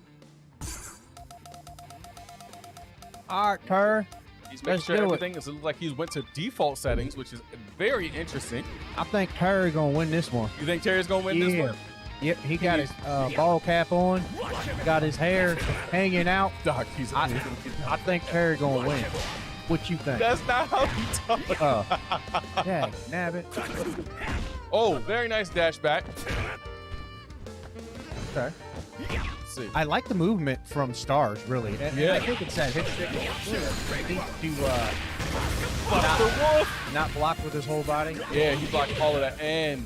All right, Terry. He's making Let's sure do it. everything is like he went to default settings, which is very interesting. I think Terry gonna win this one. You think Terry's gonna win this one? Yep, he got his ball cap on, got his hair hanging out. Doc, I think Terry gonna win. What you think? That's not how you talk. Yeah, nabbit. Oh, very nice dash back. Okay. Let's see. I like the movement from Stars, really. And Yeah. I think it's that hit stick to not block with his whole body. Yeah, he blocked all of that and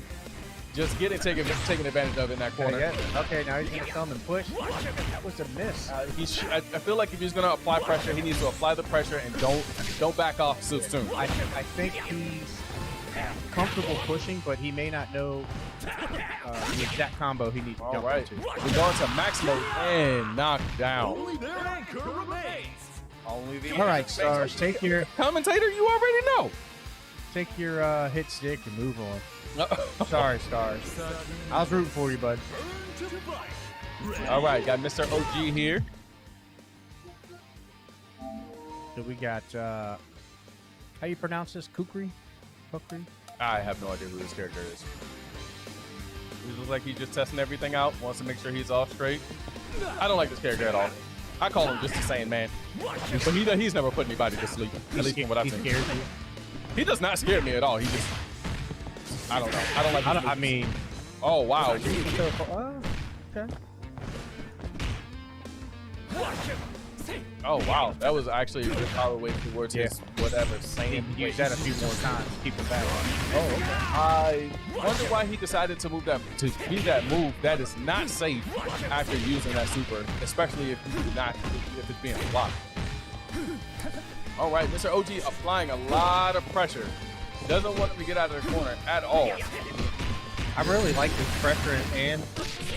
just taking advantage of it in that corner. Okay, now he's gonna come and push. That was a miss. I feel like if he's gonna apply pressure, he needs to apply the pressure and don't back off so soon. I think he's comfortable pushing, but he may not know the exact combo he needs to All jump right, into. we're going to max mode and knock down. All right, Stars, take your Commentator, you already know. hit stick and move on. Sorry, Stars. I was rooting for you, bud. All right, got Mr. OG here. So we got how you pronounce this? Kukri? I have no idea who this character is. He looks like he's just testing everything out, wants to make sure he's all straight. I don't like this character at all. I call him just a sane man. But he's never put anybody to sleep, at least from what I've seen. He scares you. He does not scare me at all. He just, I don't know. I don't like his I moves. mean, Oh, wow. okay. Oh, wow. That was actually a good power wave towards his whatever. Same Use that a few more times. Keep him back. Oh, okay. I wonder why he decided to use that move that is not safe after using that super, especially if it's being blocked. All right, Mr. OG applying a lot of pressure. Doesn't want him to get out of the corner at all. I really like this pressure and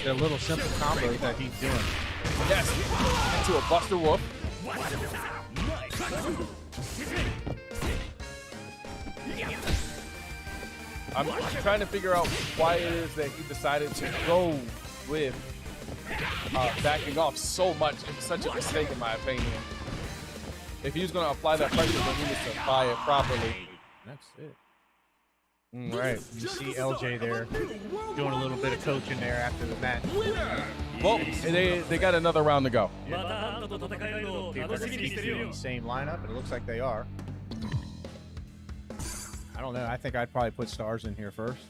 the little simple combos that he's doing. Yes, into a Buster Wolf. I'm trying to figure out why it is that he decided to go with backing off so much. It's such a mistake in my opinion. If he was going to apply that pressure, then he needs to apply it properly. That's it. All right, you see LJ there doing a little bit of coaching there after the match. Well, they got another round to go. See if they're going to keep the same lineup. It looks like they are. I don't know. I think I'd probably put Stars in here first.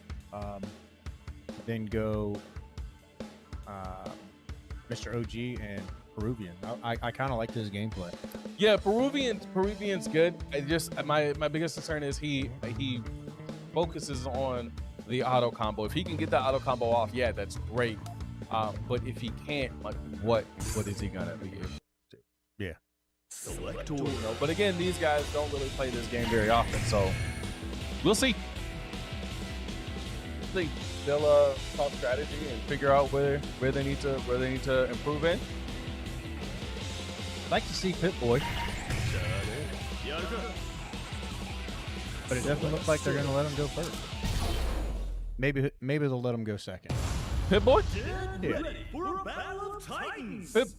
Then go Mr. OG and Peruvian. I kind of like his gameplay. Yeah, Peruvian's good. I just my biggest concern is he focuses on the auto combo. If he can get the auto combo off, yeah, that's great. But if he can't, like, what is he gonna be able to do? Yeah. But again, these guys don't really play this game very often, so we'll see. They'll talk strategy and figure out where they need to improve in. I'd like to see Pip-Boy. But it doesn't look like they're going to let him go first. Maybe they'll let him go second. Pip-Boy? Yeah.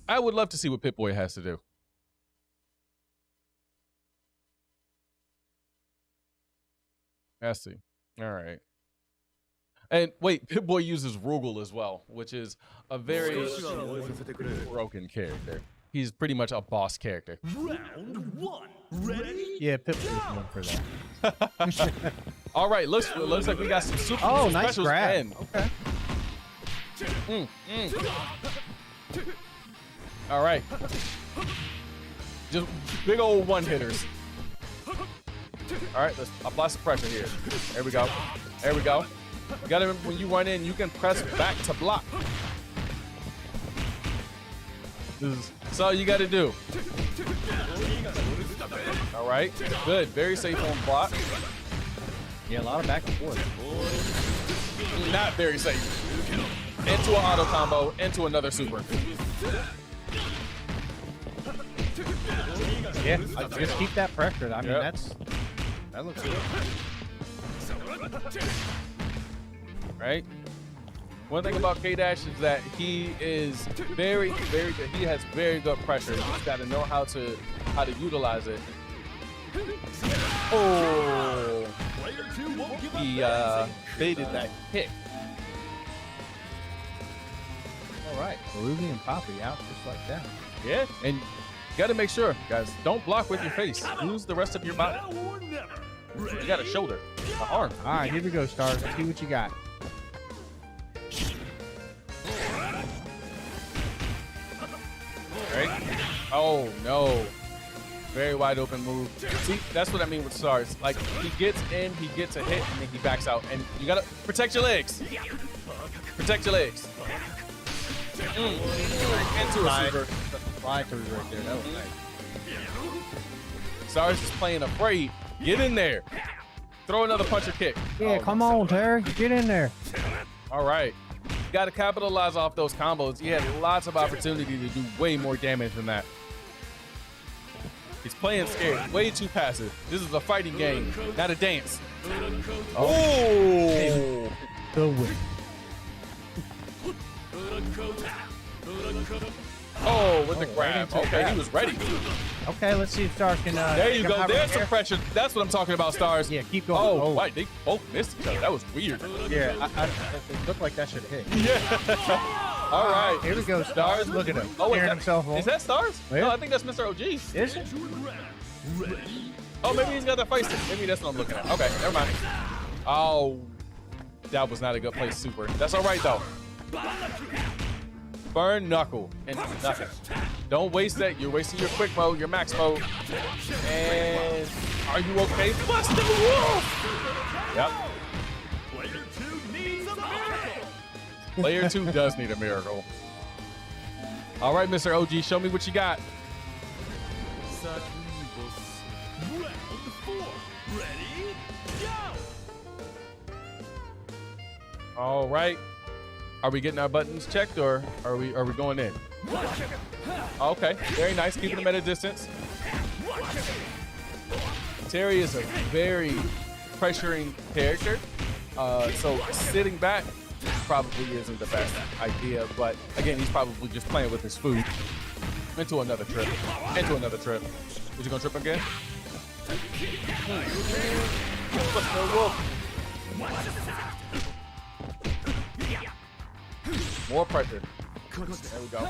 I would love to see what Pip-Boy has to do. I see. All right. And wait, Pip-Boy uses Rugal as well, which is a very broken character. He's pretty much a boss character. Round one. Ready? Yeah, Pip-Boy's known for that. All right, looks like we got some super nice specials grab. in. Okay. All right. Just big old one-hitters. All right, let's apply some pressure here. There we go. There we go. You gotta remember, when you run in, you can press back to block. That's all you gotta do. All right, good. Very safe on block. Yeah, a lot of back and forth. Not very safe. Into an auto combo, into another super. Yeah, just keep that pressure. I mean, that looks good. Right? One thing about K-Dash is that he is very, very good. He has very good pressure. He's got to know how to utilize it. Oh, he baited that kick. All right, Peruvian Poppy out just like that. Yeah, and you got to make sure, guys, don't block with your face. Use the rest of your body. You got a shoulder, an arm. All right, here we go, Stars. Let's see what you got. Right? Oh, no. Very wide open move. See, that's what I mean with Stars. Like, he gets in, he gets a hit, and then he backs out. And you got to protect your legs. Protect your legs. Into a super. Fly through right there. That was nice. Stars is playing afraid. Get in there. Throw another punch or kick. Yeah, come on, Terry. Get in there. All right. You got to capitalize off those combos. He had lots of opportunity to do way more damage than that. He's playing scared. Way too passive. This is a fighting game, not a dance. Oh! Good win. Oh, with the grab. Okay, he was ready. Okay, let's see if Stars can. There you go. cover There's here. some pressure. That's what I'm talking about, Stars. Yeah, keep going. Oh, right. They both missed each other. That was weird. Yeah, it looked like that should hit. Yeah. All right. Here we go, Stars. Look at him. Oh, Tearing himself off. Is that Stars? Yeah. No, I think that's Mr. OG. Is it? Oh, maybe he's got the face. Maybe that's what I'm looking at. Okay, never mind. Oh, that was not a good place, super. That's all right, though. Burn knuckle and nothing. Don't waste that. You're wasting your quick mode, your max mode. And are you okay? Bust the wolf! Yep. Player 2 does need a miracle. All right, Mr. OG, show me what you got. All right. Are we getting our buttons checked or are we going in? Okay, very nice. Keeping them at a distance. Terry is a very pressuring character. So sitting back probably isn't the best idea. But again, he's probably just playing with his food. Into another trip. Into another trip. Is he gonna trip again? More pressure. There we go.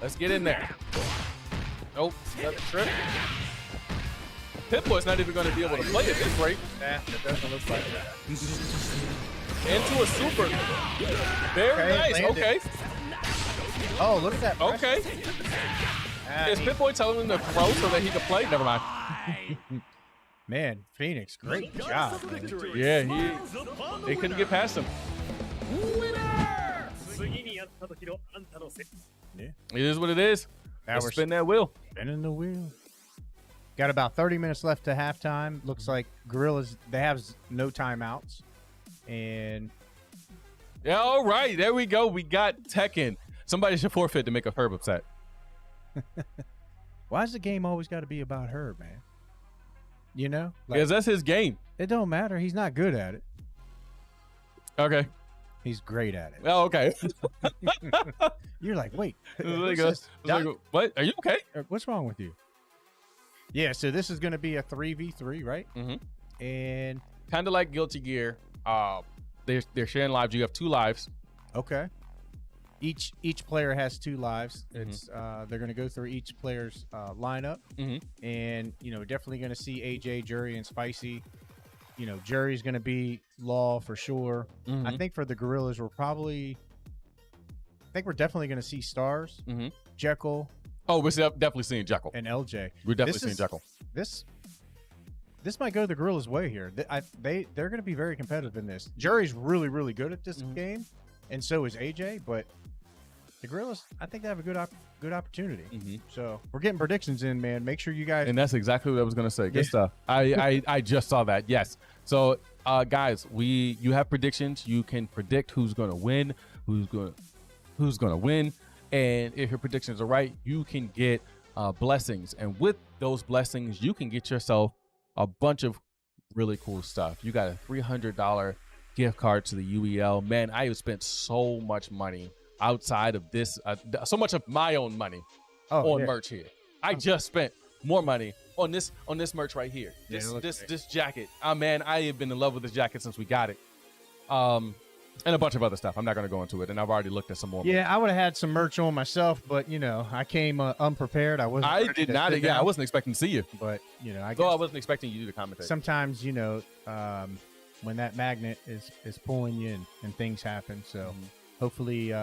Let's get in there. Nope, another trip. Pip-Boy's not even going to be able to play at this rate. Nah, that doesn't look like it. Into a super. Very nice. landed. Okay. Oh, look at that. Okay. Is Pip-Boy telling him to throw so that he can play? Never mind. Man, Phoenix, great job. Man. Yeah, they couldn't get past him. Yeah. It is what it is. Now Let's we're spin that wheel. spinning the wheel. Got about 30 minutes left to halftime. Looks like Gorillaz, they have no timeouts. And Yeah, all right. There we go. We got Tekken. Somebody should forfeit to make a Herb upset. why does the game always got to be about her, man? You know? Because that's his game. It don't matter. He's not good at it. Okay. He's great at it. Oh, okay. You're like, wait, There who's you go. this? Doc- What? Are you okay? What's wrong with you? Yeah, so this is going to be a 3v3, right? Mm-hmm. And Kind of like Guilty Gear. They're sharing lives. You have 2 lives. okay, each player has 2 lives. It's they're going to go through each player's lineup, and definitely going to see AJ, Jury, and Spicy. Jury's going to be Law for sure. I think for the Gorillaz, we're definitely going to see Stars, Jekyll, Oh, we're definitely seeing Jekyll. and LJ. We're definitely seeing Jekyll. This might go the Gorillaz' way here. They're going to be very competitive in this. Jury's really, really good at this game, and so is AJ. But the Gorillaz, I think they have a good opportunity. So we're getting predictions in, man. Make sure you guys. And that's exactly what I was going to say. Good stuff. I just saw that. Yes. So, guys, you have predictions. You can predict who's going to win, who's going to win. And if your predictions are right, you can get blessings. And with those blessings, you can get yourself a bunch of really cool stuff. You got a $300 gift card to the UEL. Man, I have spent so much money outside of this, so much of my own money on merch here. I just spent more money on this merch right here. This jacket. Man, I have been in love with this jacket since we got it. And a bunch of other stuff. I'm not going to go into it, and I've already looked at some more. Yeah, I would have had some merch on myself, but I came unprepared. I wasn't. I did not. Yeah, I wasn't expecting to see you. But I guess I wasn't expecting you to commentate. Sometimes when that magnet is pulling you and things happen. So hopefully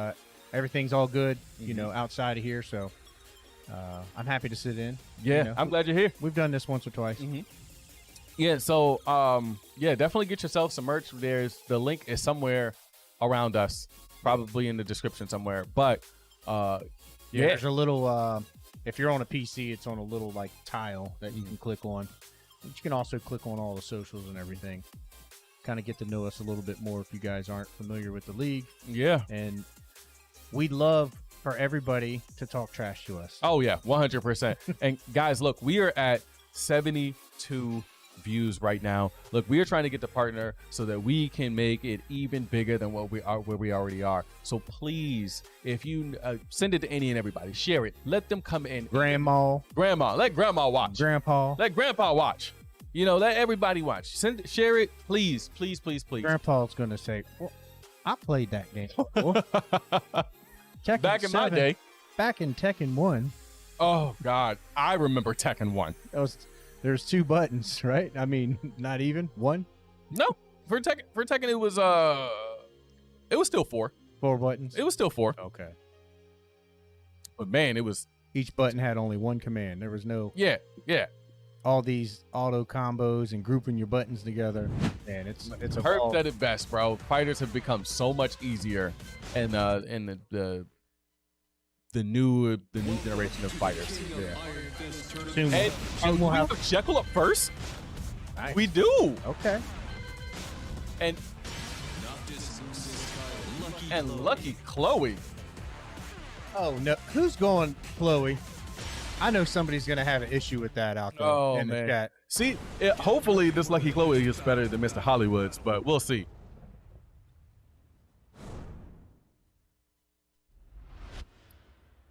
everything's all good. Outside of here. So I'm happy to sit in. Yeah, I'm glad you're here. We've done this once or twice. Yeah. So definitely get yourself some merch. The link is somewhere around us, probably in the description somewhere. But there's a little if you're on a PC, it's on a little like tile that you can click on. But you can also click on all the socials and everything. Kind of get to know us a little bit more if you guys aren't familiar with the league. Yeah. And we'd love for everybody to talk trash to us. Oh yeah, 100%. And guys, look, we are at 72 views right now. Look, we are trying to get the partner so that we can make it even bigger than where we already are. So please, if you send it to any and everybody, share it, let them come in. Grandma, let grandma watch. Grandpa, let grandpa watch. Let everybody watch. Share it, please. Grandpa's gonna say, well, I played that game before. Back in my day, back in Tekken 1. Oh God, I remember Tekken 1. There's 2 buttons, right? I mean, not even 1. No, for Tekken it was still 4. 4 buttons. It was still 4. Okay. But man, it was each button had only one command. There was no all these auto combos and grouping your buttons together. Man, it's a Herb said it best, bro. Fighters have become so much easier, and the new generation of fighters. Yeah. And we'll have Jekyll up first. Nice. We do. Okay. And And Lucky Chloe. Oh no, who's going Chloe? I know somebody's gonna have an issue with that out there Oh, in the man. chat. See, hopefully this Lucky Chloe is better than Mr. Hollywood's, but we'll see.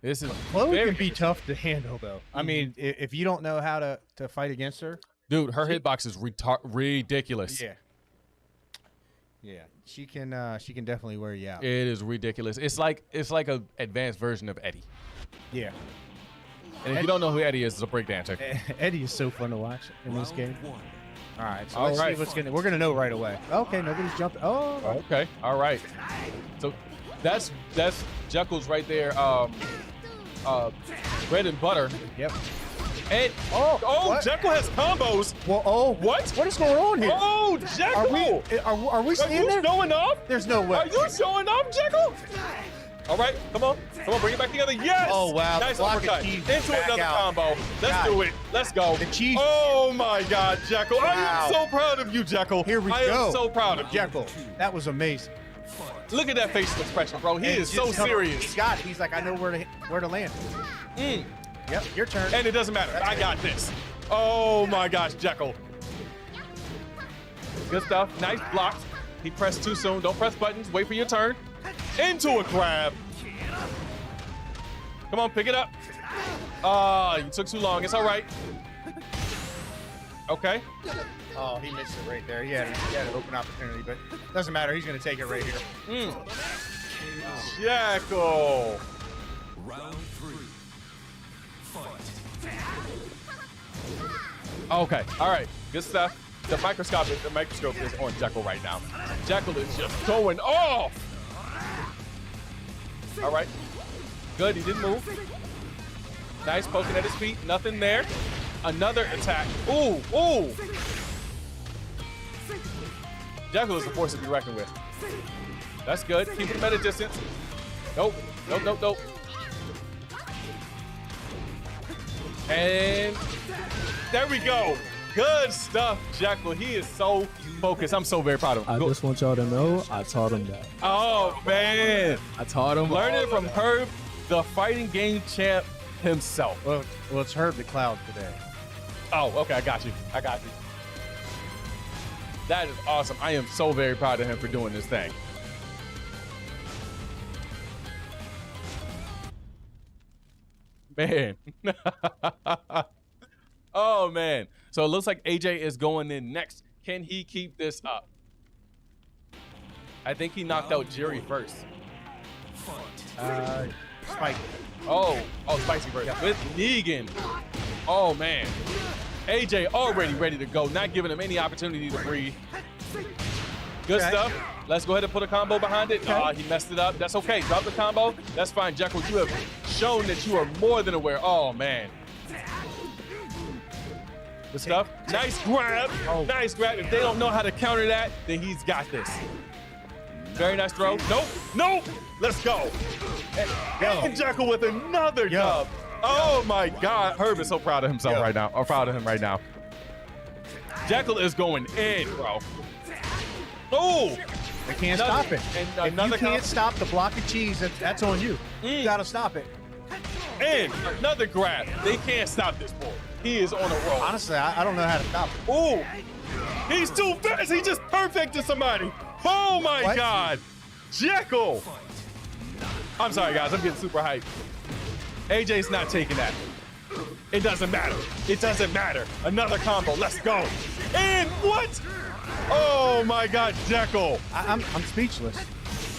This is Chloe very can be tough to handle, though. I mean, if you don't know how to fight against her, dude. Her hitbox is ridiculous. yeah, she can definitely wear you out. It is ridiculous. It's like a advanced version of Eddie. Yeah, And if you don't know who Eddie is, it's a breakdancer. Eddie is so fun to watch in this game. All right, so All let's right. see what's we're gonna know right away. Okay, nobody's jumped. Oh, Okay, all right. So that's Jekyll's right there. Bread and butter. Yep. And what? Jekyll has combos. Well, What? What is going on here? Oh, Jekyll! Are we Are seeing you there? showing off? There's no way. Are you showing off, Jekyll? All right, come on, bring it back together. Yes. Oh, wow, Nice block of uppercut cheese into back another out. combo. Let's God. do it. Let's go. The cheese. Oh my God, Jekyll! I Wow. am so proud of you, Jekyll. Here we I go. am so proud of you. Jekyll. That was amazing. Look at that facial expression, bro. He And is so just come- serious. He's got it. He's like, I know where to land. Mm. Yep, your turn. And it doesn't matter. I got this. Oh my gosh, Jekyll. Good stuff. Nice blocks. He pressed too soon. Don't press buttons. Wait for your turn. Into a grab. Come on, pick it up. You took too long. It's all right. Okay. Oh, he missed it right there. He had an open opportunity, but doesn't matter. He's going to take it right here. Jekyll. Round 3. Fight. Okay. All right. Good stuff. The microscope is on Jekyll right now. Jekyll is just going off. All right. Good. He didn't move. Nice poking at his feet. Nothing there. Another attack. Ooh. Ooh. Jekyll is a force to be reckoned with. That's good. Keep him at a distance. Nope. Nope. And there we go. Good stuff, Jekyll. He is so focused. I'm so very proud of him. I Go- just want y'all to know I taught him that. Oh, man. I taught him. Learning from Herb, the fighting game champ himself. Well, it's Herb the Cloud today. Oh, okay. I got you. That is awesome. I am so very proud of him for doing this thing. Man. Oh, man. So it looks like AJ is going in next. Can he keep this up? I think he knocked out Jerry first. Spike. Oh, Spicy first. With Negan. Oh, man. AJ already ready to go, not giving him any opportunity to breathe. Good stuff. Let's go ahead and put a combo behind it. He messed it up. That's okay. Drop the combo. That's fine. Jekyll, you have shown that you are more than aware. Oh, man. Good stuff. Nice grab. Nice grab. If they don't know how to counter that, then he's got this. Very nice throw. Nope. Let's go. And Jekyll with another dub. Oh, my God. Herb is so proud of himself right now. I'm proud of him right now. Jekyll is going in, bro. Oh! They can't stop it. And If you can't stop the block of cheese, that's on you. You got to stop it. And another grab. They can't stop this boy. He is on a roll. Honestly, I don't know how to stop it. Oh! He's too fast. He just perfected somebody. Oh, my God. Jekyll. I'm sorry, guys. I'm getting super hyped. AJ's not taking that. It doesn't matter. It doesn't matter. Another combo. Let's go. And what? Oh, my God, Jekyll. I'm speechless.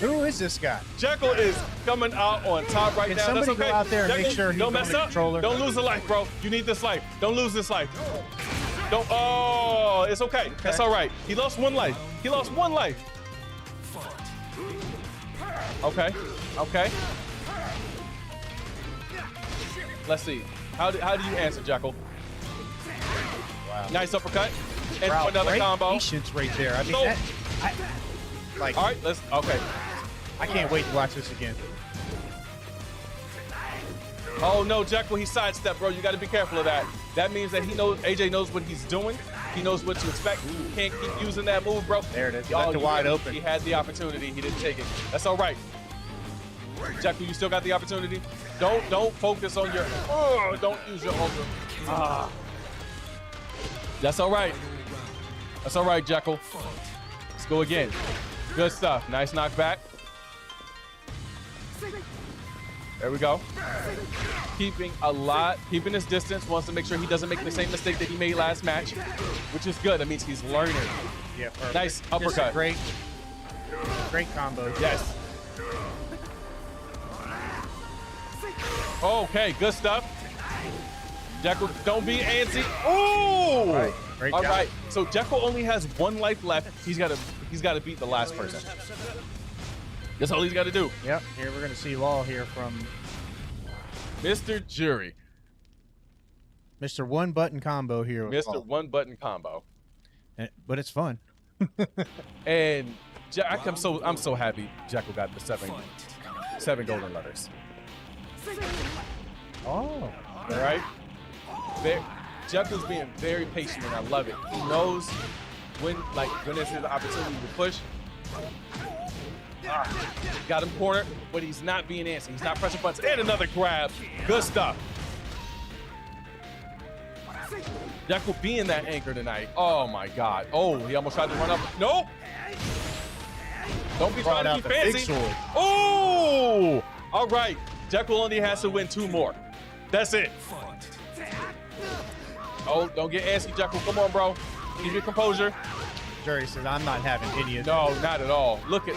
Who is this guy? Jekyll is coming out on top right Can now. somebody That's okay. go out there and make Jekyll, sure he's don't on mess the up. controller? Don't lose the life, bro. You need this life. Don't lose this life. Don't. Oh, it's okay. That's all right. He lost one life. Okay. Let's see. How do you answer, Jekyll? Wow. Nice uppercut. And Wow, another great combo. patience right there. I mean, So- all right, okay. I can't wait to watch this again. Oh no, Jekyll, he sidestepped, bro. You got to be careful of that. That means that AJ knows what he's doing, He knows what to expect. Can't keep using that move, bro. There it is. Oh, Left it wide open. He had the opportunity. He didn't take it. That's all right. Jekyll, you still got the opportunity. Don't focus on your. Oh, don't use your ultra. Ah. That's all right. That's all right, Jekyll. Let's go again. Good stuff. Nice knockback. There we go. Keeping his distance, wants to make sure he doesn't make the same mistake that he made last match, which is good. That means he's learning. Yeah, perfect. Nice uppercut. Great combo. Yes. Okay, good stuff. Jekyll, don't be antsy. Oh! All right, great All job. right. So Jekyll only has 1 life left. He's got to beat the last person. That's all he's got to do. Yep. Here we're gonna see Law here from Mr. Jury. Mr. One Button Combo here. with Mr. Law. One Button Combo. But it's fun. And I'm so happy Jekyll got the seven golden letters. Oh. All right. Jekyll's being very patient, and I love it. He knows when it's his opportunity to push. Got him cornered, but he's not being antsy. He's not pressing buttons. And another grab. Good stuff. Jekyll being that anchor tonight. Oh my God. Oh, he almost tried to run up. Nope. Don't be trying to be fancy. Oh! All right. Jekyll only has to win 2 more. That's it. Oh, don't get antsy, Jekyll. Come on, bro. Keep your composure. Jerry says, I'm not having any of this. No, not at all. Look at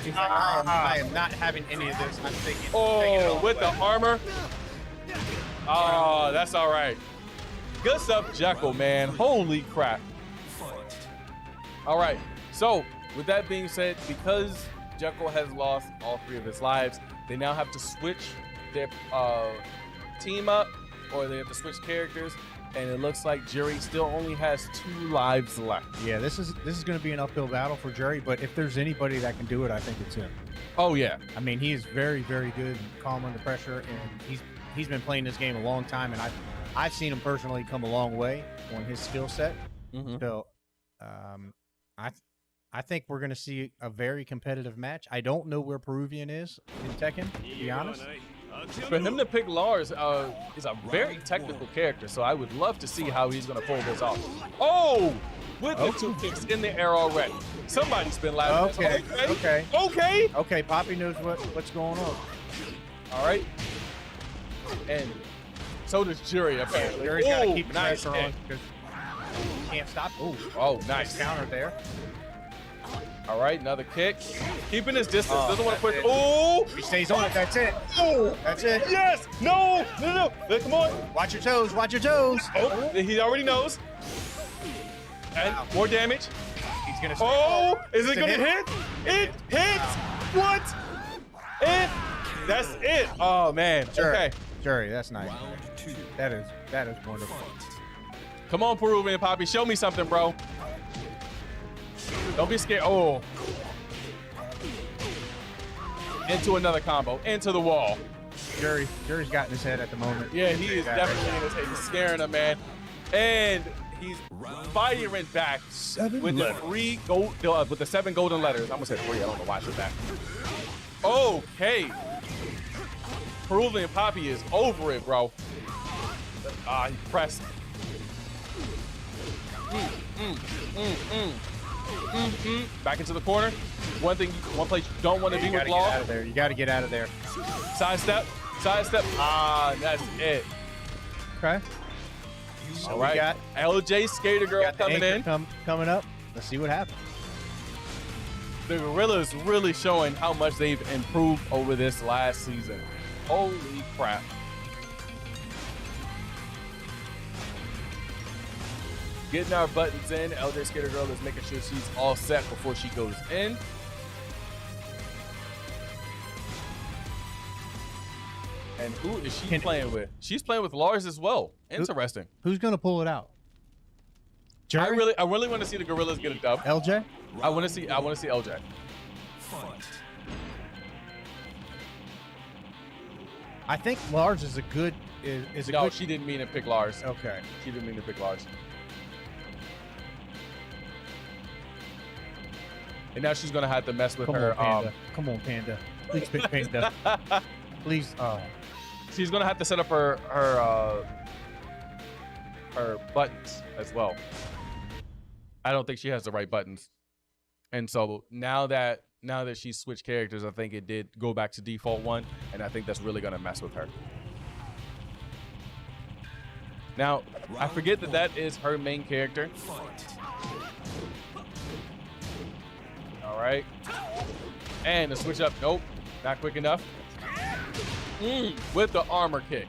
He's like, I am not having any of this. I'm taking it Oh, all with away. the armor. Oh, that's all right. Good stuff, Jekyll, man. Holy crap. All right. So, with that being said, because Jekyll has lost all 3 of his lives, they now have to switch their team up, or they have to switch characters. And it looks like Jerry still only has 2 lives left. Yeah, this is going to be an uphill battle for Jerry, but if there's anybody that can do it, I think it's him. Oh yeah. I mean, he is very, very good and calm under pressure, and he's been playing this game a long time, and I've seen him personally come a long way on his skill set. Mm-hmm. So, I think we're going to see a very competitive match. I don't know where Peruvian is in Tekken, to be honest. For him to pick Lars is a very technical character, so I would love to see how he's going to pull this off. Oh, with the 2 kicks in the air already. Somebody's been laughing. Okay, Poppy knows what's going on. All right. And so does Jury, apparently. Jury's got to keep the nice pressure on because he can't stop. Oh, nice. Counter there. All right, another kick. Keeping his distance. Doesn't want to push. it. Oh! He stays on it. That's it. Oh! That's it. Yes! No! Come on. Watch your toes. Watch your toes. Oh, he already knows. And more damage. He's going to Oh! Is it going to hit? It hits! What? That's it. Oh, man. Okay. Jerry, that's nice. That is wonderful. Come on, Peruvian Poppy. Show me something, bro. Don't be scared. Oh. Into another combo. Into the wall. Jerry's got in his head at the moment. Yeah, he is definitely in his head. He's scaring him, man. And he's firing back with the 7 golden letters. I'm gonna say 3. I don't know why I said that. Okay. Peruvian Poppy is over it, bro. He pressed. Back into the corner. One place you don't want to be with Law. You got to get out of there. Sidestep. That's it. Okay. So All right. we got LJ Skater Girl coming in. Coming up. Let's see what happens. The Gorillaz really showing how much they've improved over this last season. Holy crap. Getting our buttons in. LJ Skater Girl is making sure she's all set before she goes in. And who is she playing with? She's playing with Lars as well. Interesting. Who's going to pull it out? I Jerry? really want to see the Gorillaz get a dub. LJ? I want to see LJ. I think Lars is a good No, she didn't mean to pick Lars. Okay. She didn't mean to pick Lars. and now she's gonna have to mess with Come her. on, Panda. Come on, Panda. Please pick Panda. Please. She's gonna have to set up her buttons as well. I don't think she has the right buttons, and so now that she's switched characters, I think it did go back to default 1, and I think that's really gonna mess with her. Now, I forget that is her main character. All right. And the switch up. Nope. Not quick enough. With the armor kick.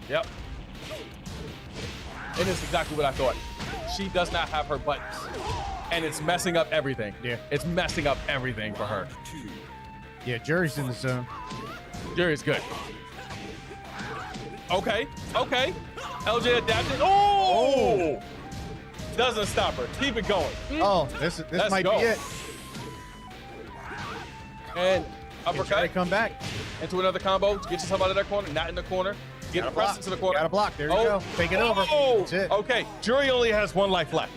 Yep. And it's exactly what I thought. She does not have her buttons. And it's messing up everything. Yeah. It's messing up everything for her. Yeah, Jury's in the zone. Jury's good. Okay. Okay. LJ adapted. Oh! Doesn't stop her. Keep it going. Oh, this Let's might go. be it. And Try to uppercut come back. into another combo. Get yourself out of that corner. Not in the corner. Get Gotta pressed block. into the corner. Gotta block. There you Oh. go. Take it over. Oh, That's it. okay. Jury only has 1 life left.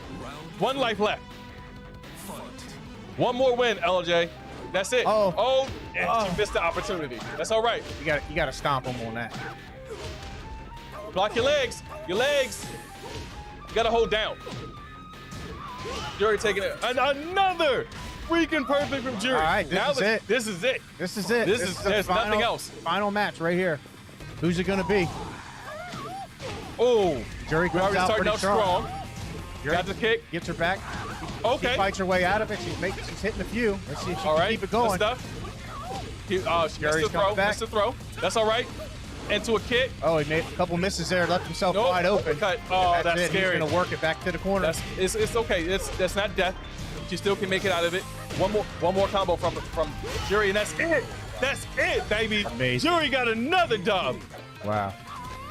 1 life left. 1 more win, LJ. That's it. Oh. And she missed the opportunity. That's all right. You gotta stomp him on that. Block your legs. Your legs. You gotta hold down. Jury taking it. And another freaking perfect from Jury. All right, this is it. This is it. This is it. This is the there's nothing else. Final match right here. Who's it gonna be? Oh, Jury we comes already out started pretty out strong. strong. Jury Got the kick. gets her back. Okay. She fights her way out of it. She's hitting a few. Let's see if she All can right. keep it Good going. stuff. She missed Jury's the throw. coming back. Missed the throw. That's all right. Into a kick. Oh, he made a couple misses there. Left himself Nope. wide open. Uppercut. Oh, that's it. scary. He's gonna work it back to the corner. It's okay. That's not death. She still can make it out of it. One more combo from Jury, and that's it. That's it, baby. Amazing. Jury got another dub. Wow.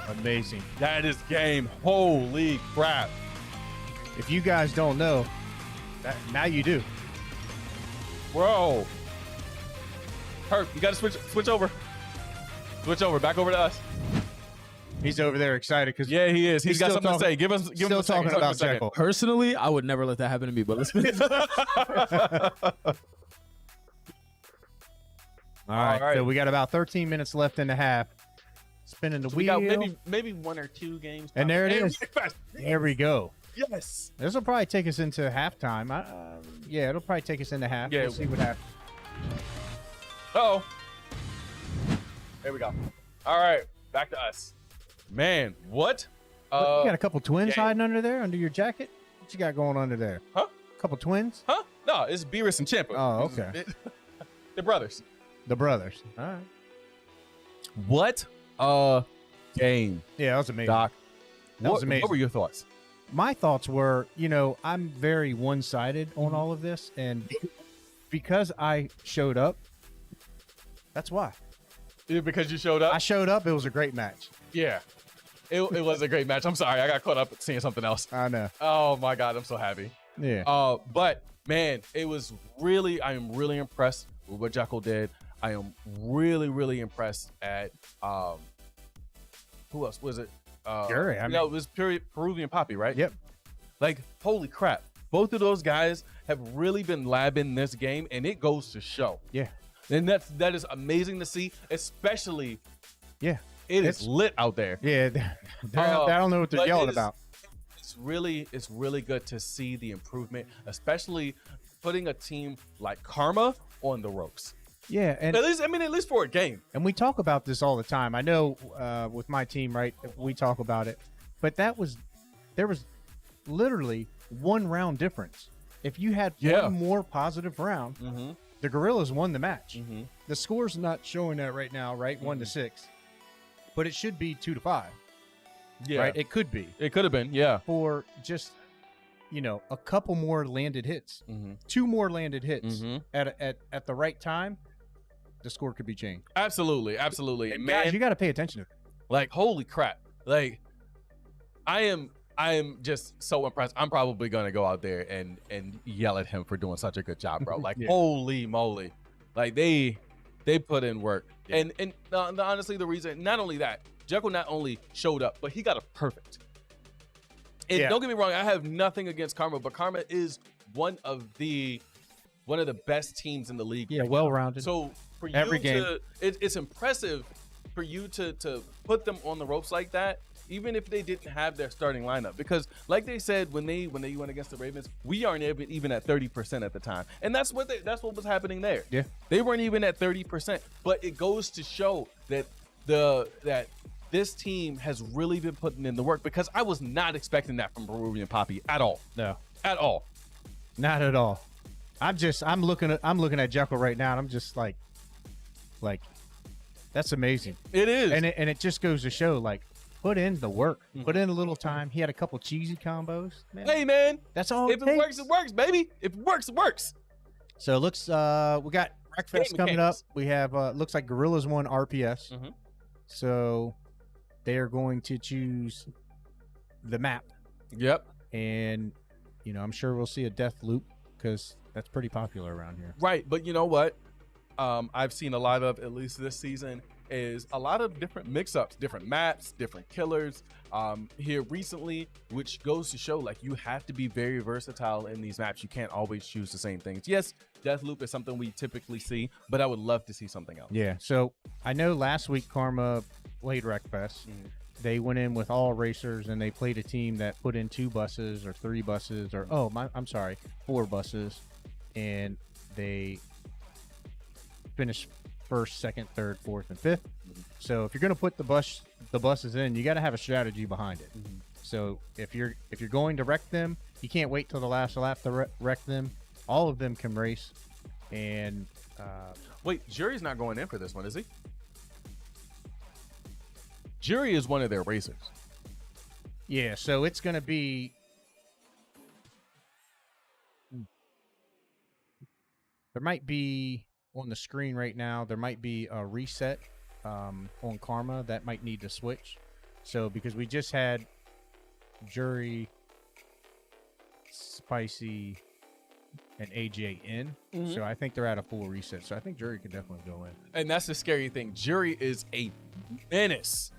Amazing. That is game. Holy crap. If you guys don't know, now you do. Bro. Herb, you gotta switch over. Switch over. Back over to us. He's over there excited because Yeah, he is. He's got still something to say. talking- Give him still a second. talking about Jekyll. Personally, I would never let that happen to me, but let's All right, right. so we got about 13 minutes left in the half. Spinning the We wheel. got maybe 1 or 2 games. And there it is. There we go. Yes. This will probably take us into halftime. Yeah, it'll probably take us into half. Yeah. We'll see what happens. Uh-oh. There we go. All right, back to us. Man, what? You got a couple twins yeah. hiding under there, under your jacket? What you got going under there? Huh? Couple twins? Huh? No, it's Beerus and Champa. Oh, okay. They're brothers. The brothers. All right. What game, Yeah, that was amazing. Doc? That was amazing. What were your thoughts? My thoughts were, I'm very one-sided on all of this, and because I showed up, that's why. Because you showed up? I showed up. It was a great match. Yeah. It was a great match. I'm sorry. I got caught up seeing something else. I know. Oh, my God. I'm so happy. Yeah. But, man, I am really impressed with what Jekyll did. I am really, really impressed at, who else was it? Jury. It was Peruvian Poppy, right? Yep. Like, holy crap. Both of those guys have really been labbing this game, and it goes to show. Yeah. And that is amazing to see, especially Yeah. it's lit out there. Yeah. I don't know what they're But yelling about. It's really good to see the improvement, especially putting a team like Karma on the ropes. Yeah. And At least for a game. And we talk about this all the time. I know with my team, right? We talk about it, but there was literally 1 round difference. If you had one more positive round, the Gorillaz won the match. The score's not showing that right now, right? 1-6, but it should be 2-5. Yeah, right. It could be. It could have been. Yeah, for just a couple more landed hits, 2 more landed hits at the right time. The score could be changed. Absolutely. And Man, guys, you got to pay attention to it. like, holy crap. Like, I am just so impressed. I'm probably gonna go out there and yell at him for doing such a good job, bro. Like, holy moly. Like, they put in work. Yeah. And honestly, the reason, not only that, Jekyll not only showed up, but he got a perfect. And don't get me wrong, I have nothing against Karma, but Karma is one of the best teams in the league. Yeah, right well now. rounded. So for Every you game. to, it's impressive for you to put them on the ropes like that, even if they didn't have their starting lineup. Because like they said when they went against the Ravens, we aren't even at 30% at the time, and that's what was happening there. Yeah, they weren't even at 30%. But it goes to show that this team has really been putting in the work, because I was not expecting that from Peruvian Poppy at all. No, at all, not at all. I'm looking at Jekyll right now, and I'm just like, that's amazing. It is, and it just goes to show, like, put in the work, put in a little time. He had a couple cheesy combos. Man. Hey man, that's all. If it works, it works, baby. If it works, it works. So it looks, we got Wreckfest coming up. We have looks like Gorillaz won RPS. So they are going to choose the map. Yep. And I'm sure we'll see a death loop, because that's pretty popular around here. Right, but you know what? I've seen a lot of, at least this season, is a lot of different mix-ups, different maps, different killers here recently, which goes to show, like, you have to be very versatile in these maps. You can't always choose the same things. Yes, Deathloop is something we typically see, but I would love to see something else. Yeah, so I know last week Karma played Wreckfest. They went in with all racers, and they played a team that put in 2 buses or 3 buses, or I'm sorry, 4 buses, and they finished first, second, third, fourth, and fifth. So if you're going to put the buses in, you got to have a strategy behind it. So if you're going to wreck them, you can't wait till the last lap to wreck them. All of them can race. And wait, Jury's not going in for this one, is he? Jury is one of their racers. Yeah, so it's going to be, there might be on the screen right now, there might be a reset on Karma that might need to switch. So because we just had Jury, Spicy, and AJ in, so I think they're at a full reset. So I think Jury could definitely go in. And that's the scary thing. Jury is a menace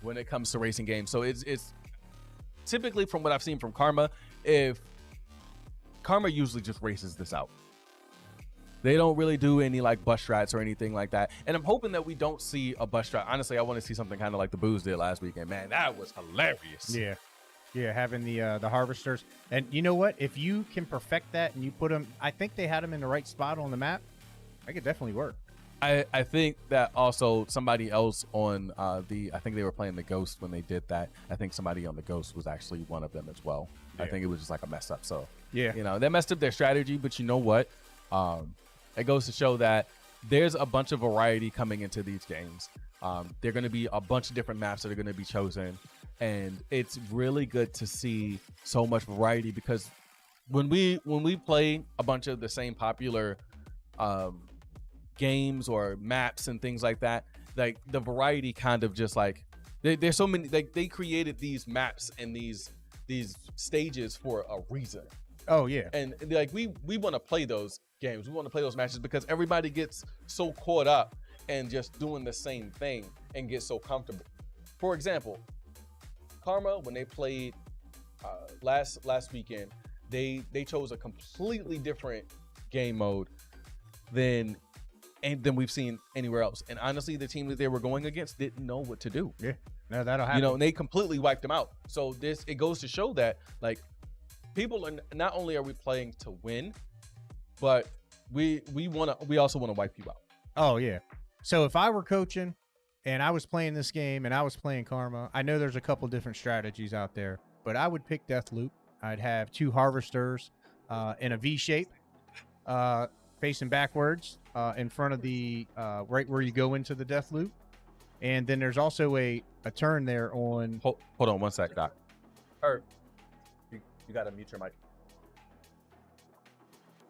when it comes to racing games. So it's typically, from what I've seen from Karma, if Karma usually just races this out. They don't really do any like bus strats or anything like that. And I'm hoping that we don't see a bus strat. Honestly, I want to see something kind of like the Booze did last weekend. Man, that was hilarious. Yeah. Yeah, having the harvesters. And you know what? If you can perfect that and you put them, I think they had them in the right spot on the map, that could definitely work. I think that also somebody else on I think they were playing the Ghost when they did that. I think somebody on the Ghost was actually one of them as well. Yeah. I think it was just like a mess up. So, yeah, they messed up their strategy, but you know what? It goes to show that there's a bunch of variety coming into these games. There are going to be a bunch of different maps that are going to be chosen. And it's really good to see so much variety, because when we play a bunch of the same popular games or maps and things like that, like the variety kind of just like there's so many, like they created these maps and these stages for a reason. Oh yeah. And like we want to play those games. We want to play those matches because everybody gets so caught up and just doing the same thing and get so comfortable. For example, Karma, when they played last weekend, they chose a completely different game mode than we've seen anywhere else. And honestly, the team that they were going against didn't know what to do. Yeah, no, that'll happen. And they completely wiped them out. So it goes to show that like people are not only are we playing to win, but we also want to wipe you out. Oh yeah. So if I were coaching and I was playing this game and I was playing Karma, I know there's a couple different strategies out there, but I would pick Deathloop. I'd have 2 harvesters in a V shape, facing backwards in front of the right where you go into the Deathloop. And then there's also a turn there on. Hold on one sec, Doc. You got to mute your mic.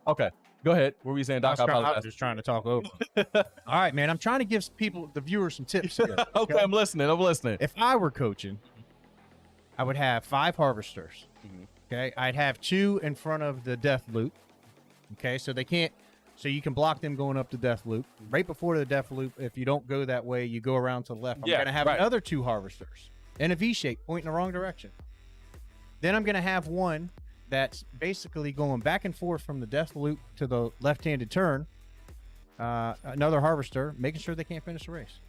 Okay, go ahead. What were you saying, Doc? I was just trying to talk over. All right, man. I'm trying to give the viewers some tips here. Okay, I'm listening. If I were coaching, I would have 5 harvesters. Okay, I'd have 2 in front of the death loop. Okay, so you can block them going up the death loop. Right before the death loop, if you don't go that way, you go around to the left. I'm gonna have another 2 harvesters in a V shape, pointing the wrong direction. Then I'm gonna have one that's basically going back and forth from the death loop to the left-handed turn. Another harvester, making sure they can't finish the race.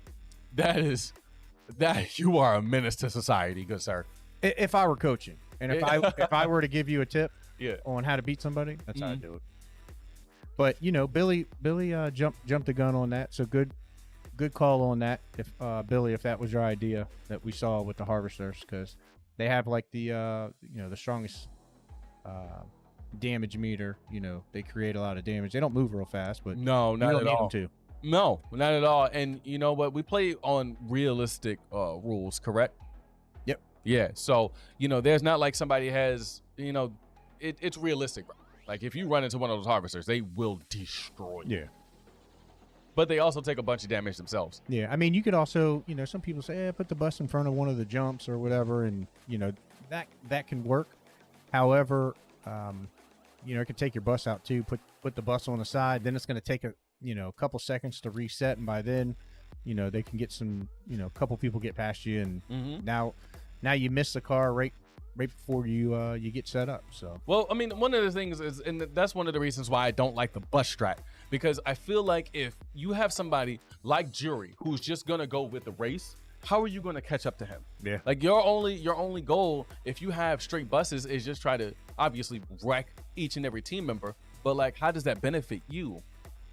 That you are a menace to society, good sir. If I were coaching, and if I were to give you a tip Yeah. on how to beat somebody, that's how I Mhm. do it. But Billy jumped the gun on that, so good call on that. If Billy, if that was your idea that we saw with the harvesters, because they have like the the strongest damage meter. They create a lot of damage. They don't move real fast, but No, you not don't at need all. them to. No, not at all. And you know what? We play on realistic rules, correct? Yep. Yeah. So, there's not like somebody has, it's realistic. Bro. Like if you run into one of those harvesters, they will destroy you. Yeah. But they also take a bunch of damage themselves. Yeah, I mean, you could also, some people say, put the bus in front of one of the jumps or whatever, and that can work. However, it can take your bus out too. Put the bus on the side, then it's going to take a couple seconds to reset, and by then, they can get some, a couple people get past you, and now you miss the car right before you get set up. So Well, I mean, one of the things is, and that's one of the reasons why I don't like the bus strat, because I feel like if you have somebody like Jury who's just gonna go with the race, how are you gonna catch up to him? Yeah. Like your only goal, if you have straight buses, is just try to obviously wreck each and every team member. But like, how does that benefit you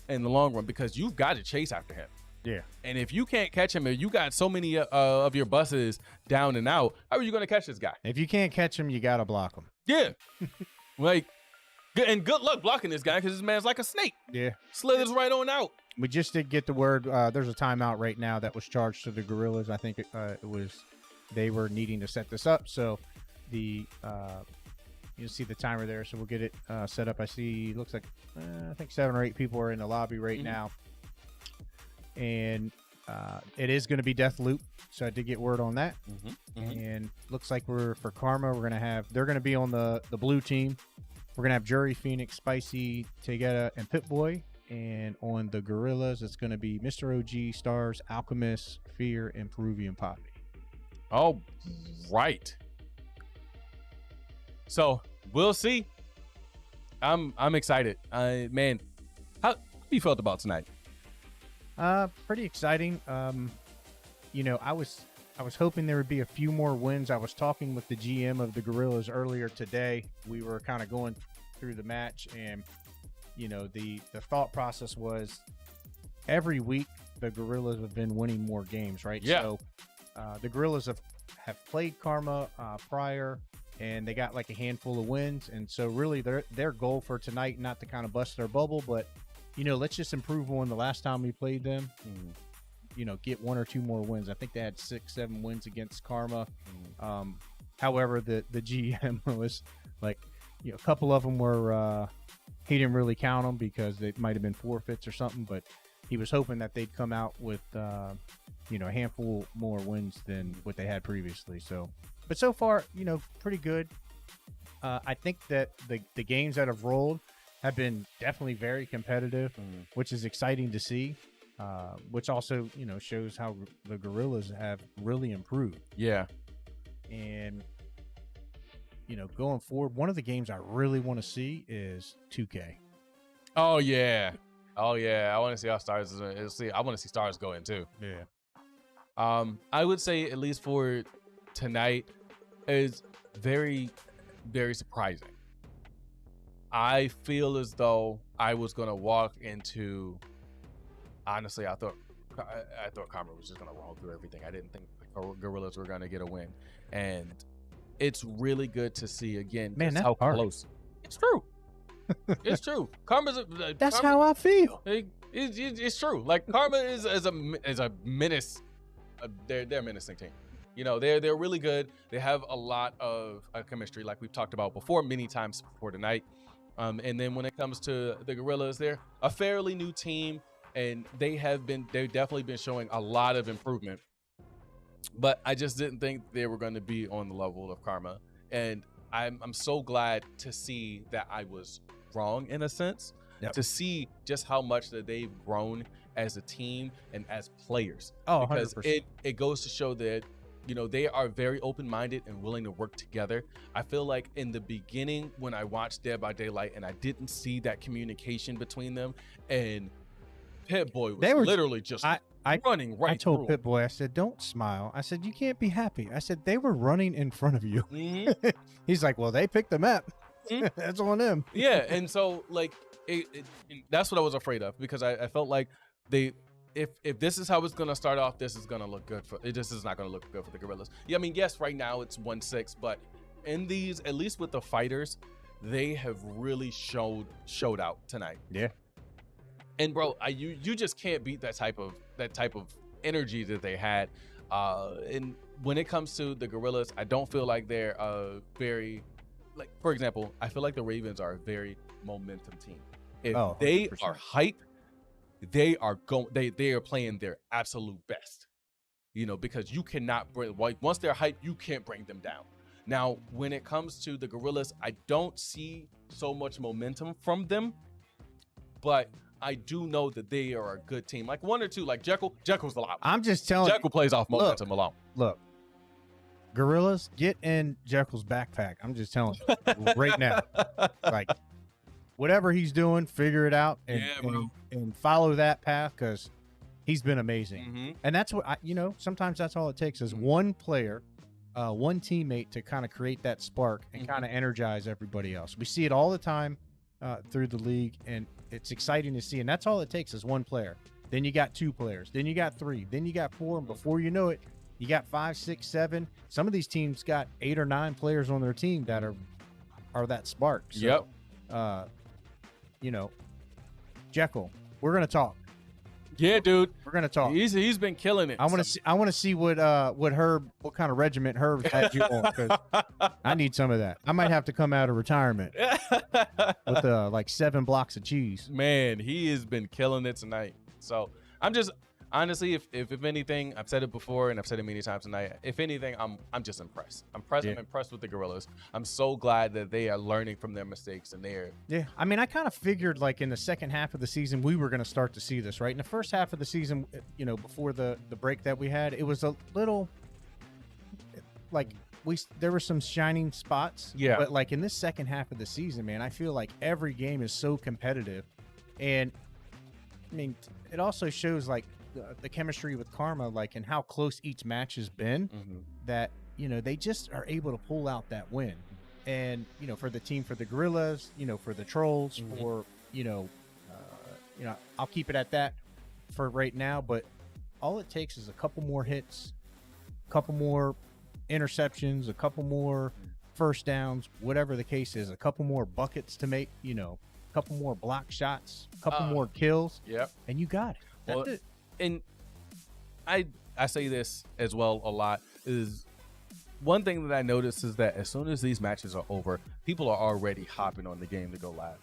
in the long run? Because you've got to chase after him. yeah, And if you can't catch him, if you got so many of your buses down and out, how are you gonna catch this guy? if you can't catch them, you got to block them. Yeah. Like, and good luck blocking this guy, because this man's like a snake. Yeah. Slithers right on out. We just did get the word. There's a timeout right now that was charged to the Gorillaz. I think it was they were needing to set this up. So the you'll see the timer there. So we'll get it set up. I see. Looks like I think 7 or 8 people are in the lobby right now, and it is going to be death loop. So I did get word on that. And looks like for Karma, they're going to be on the blue team. We're going to have Jury, Phoenix, Spicy, Tegeta, and Pip-Boy. And on the Gorillaz, it's going to be Mr. OG, Stars, Alchemist, Fear, and Peruvian Poppy. Oh, right. So we'll see. I'm excited. Man, how you felt about tonight? Pretty exciting. I was hoping there would be a few more wins. I was talking with the GM of the Gorillaz earlier today. We were kind of going through the match, and the thought process was every week the Gorillaz have been winning more games, right? Yeah. So the Gorillaz have played Karma prior, and they got like a handful of wins. And so really their goal for tonight, not to kind of bust their bubble, but let's just improve on the last time we played them. Get 1 or 2 more wins. I think they had 6, 7 wins against Karma. However, the GM was like, a couple of them were he didn't really count them because they might have been forfeits or something, but he was hoping that they'd come out with a handful more wins than what they had previously. So, but so far, pretty good. I think that the games that have rolled have been definitely very competitive, which is exciting to see. Which also, shows how the Gorillaz have really improved. Yeah. And, going forward, one of the games I really want to see is 2K. Oh yeah. I want to see how Stars I want to see Stars go in too. Yeah. I would say at least for tonight is very, very surprising. I feel as though I was gonna walk into. Honestly, I thought Karma was just gonna roll through everything. I didn't think the Gorillaz were gonna get a win, and it's really good to see again. Man, just that's how hard. close. It's true. It's true. Karma's. That's how I feel. It's true. Like Karma is a menace. They're a menacing team. They're really good. They have a lot of chemistry, like we've talked about before, many times before tonight. And then when it comes to the Gorillaz, they're a fairly new team. And they've definitely been showing a lot of improvement, but I just didn't think they were going to be on the level of Karma. And I'm so glad to see that I was wrong in a sense, to see just how much that they've grown as a team and as players. Oh, because 100%. it goes to show that they are very open-minded and willing to work together. I feel like in the beginning when I watched Dead by Daylight and I didn't see that communication between them, and Pit-Boy was literally just running right I told through. Pit-Boy, I said, don't smile. I said, you can't be happy. I said, they were running in front of you. Mhm. He's like, well, they picked the map. That's on them. Yeah, and so like that's what I was afraid of, because I felt like if this is how it's gonna start off, this is gonna look good for this is not gonna look good for the Gorillaz. Yeah, I mean, yes, right now it's 1-6, but in these, at least with the fighters, they have really showed out tonight. Yeah. And bro, you just can't beat that type of energy that they had. And when it comes to the Gorillaz, I don't feel like they're very, like, for example, I feel like the Ravens are a very momentum team. If they 100%. are hype, they are playing their absolute best. Because you cannot bring, once they're hype, you can't bring them down. Now, when it comes to the Gorillaz, I don't see so much momentum from them, but I do know that they are a good team. Like one or two, like Jekyll's a lot. I'm just telling Jekyll plays off momentum alone. Look, Gorillaz, get in Jekyll's backpack. I'm just telling you right now. Like, whatever he's doing, figure it out and follow that path, because he's been amazing. And that's what sometimes that's all it takes is one player, one teammate to kind of create that spark and kind of energize everybody else. We see it all the time through the league, and it's exciting to see. And that's all it takes is one player. Then you got 2 players. Then you got 3. Then you got 4. And before you know it, you got 5, 6, 7. Some of these teams got 8 or 9 players on their team that are that spark. So, Jekyll, we're gonna talk. Yeah, dude, we're gonna talk. He's been killing it. I want to see what kind of regiment Herb had you on, because I need some of that. I might have to come out of retirement with like 7 blocks of cheese. Man, he has been killing it tonight. So I'm just honestly, if anything, I've said it before and I've said it many times tonight. If anything, I'm just impressed. I'm impressed with the Gorillaz. I'm so glad that they are learning from their mistakes, and they're I mean, I kind of figured like in the second half of the season we were going to start to see this, right? In the first half of the season, before the break that we had, it was a little like there were some shining spots. Yeah. But like in this second half of the season, man, I feel like every game is so competitive, and I mean, it also shows like the chemistry with Karma, like, and how close each match has been, that they just are able to pull out that win. And for the team, for the Gorillaz, for the Trolls, for I'll keep it at that for right now. But all it takes is a couple more hits, a couple more interceptions, a couple more first downs, whatever the case is, a couple more buckets to make, a couple more block shots, a couple more kills. Yep. And you got it. That's it. And I say this as well a lot, is one thing that I noticed is that as soon as these matches are over, people are already hopping on the game to go live.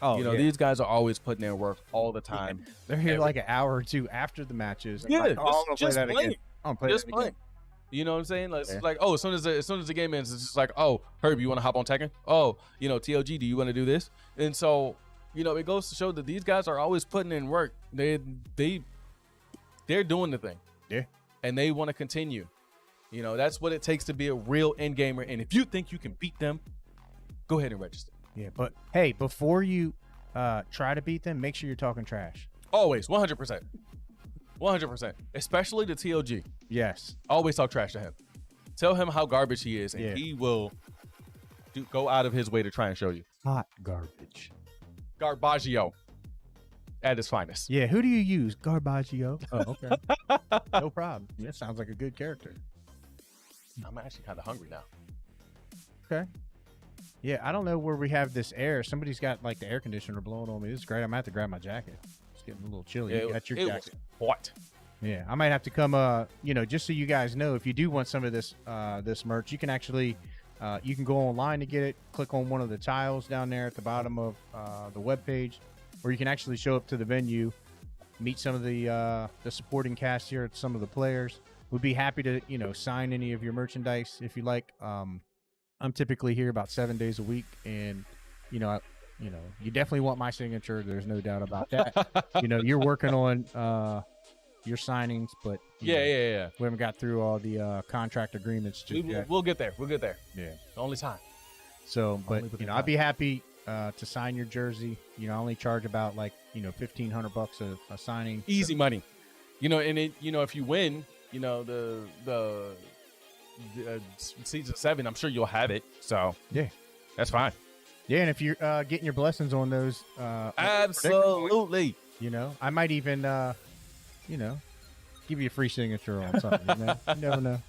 Oh, these guys are always putting their work all the time. They're here like an hour or 2 after the matches. Yeah, like, just playing. Just playing. You know what I'm saying? Like, it's like, oh, as soon as the game ends, it's just like, oh, Herb, you want to hop on Tekken? Oh, TLG, do you want to do this? And so, it goes to show that these guys are always putting in work. They're doing the thing. Yeah. And they want to continue. That's what it takes to be a real end gamer. And if you think you can beat them, go ahead and register. Yeah, but hey, before you try to beat them, make sure you're talking trash. Always, 100%. 100%. Especially the TLG. Yes. Always talk trash to him. Tell him how garbage he is, and he will go out of his way to try and show you. Hot garbage. Garbaggio. At his finest. Yeah, who do you use? Garbaggio. Oh, okay. No problem. That sounds like a good character. I'm actually kind of hungry now. Okay. Yeah, I don't know where we have this air. Somebody's got like the air conditioner blowing on me. This is great. I'm gonna have to grab my jacket. It's getting a little chilly. Yeah, you got your jacket. Was hot. Yeah, I might have to come. Just so you guys know, if you do want some of this this merch, you can actually you can go online to get it. Click on one of the tiles down there at the bottom of the webpage, or you can actually show up to the venue, meet some of the supporting cast here, some of the players. We'd be happy to sign any of your merchandise if you like. I'm typically here about 7 days a week, and you definitely want my signature. There's no doubt about that. You're working on your signings, but Yeah. we haven't got through all the contract agreements just yet. We'll get there. We'll get there. Yeah. The only time. So, but Only I'd be happy to sign your jersey. I only charge about like $1,500 a signing. Easy money. And it, if you win, the season 7, I'm sure you'll have it. So yeah, that's fine. Yeah, and if you're getting your blessings on those, absolutely. I might even, give you a free signature on something. You never know.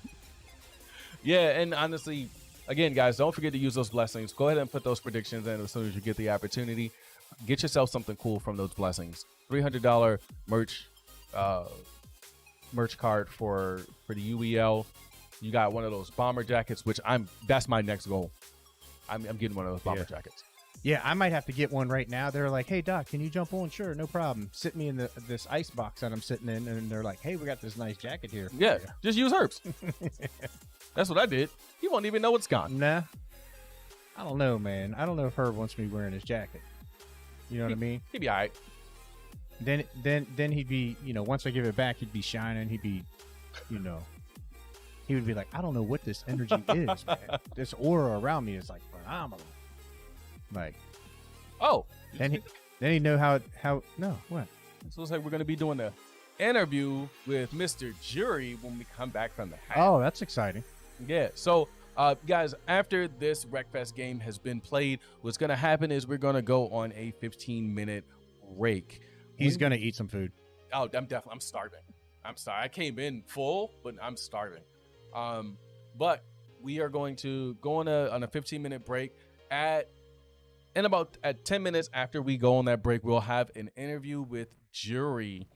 Yeah, and honestly, again, guys, don't forget to use those blessings. Go ahead and put those predictions in as soon as you get the opportunity. Get yourself something cool from those blessings. $300 merch card for the UEL. You got one of those bomber jackets, which that's my next goal. I'm getting one of those bomber jackets. Yeah, I might have to get one right now. They're like, "Hey, Doc, can you jump on?" Sure, no problem. Sit me in this ice box that I'm sitting in, and they're like, "Hey, we got this nice jacket here." Yeah, just use herbs. That's what I did. He won't even know it's gone. Nah, I don't know, man. I don't know if Herb wants me wearing his jacket. You know what I mean? He'd be all right. Then he'd be, once I give it back, he'd be shining. He'd be, he would be like, I don't know what this energy is, man. This aura around me is like phenomenal. Like, oh, then he'd know how. No, what? It looks like we're gonna be doing an interview with Mr. Jury when we come back from the half. Oh, that's exciting. Yeah. So, guys, after this Wreckfest game has been played, what's gonna happen is we're gonna go on a 15-minute break. He's gonna eat some food. Oh, I'm starving. I'm sorry. I came in full, but I'm starving. But we are going to go on a 15-minute break. At 10 minutes after we go on that break, we'll have an interview with Jury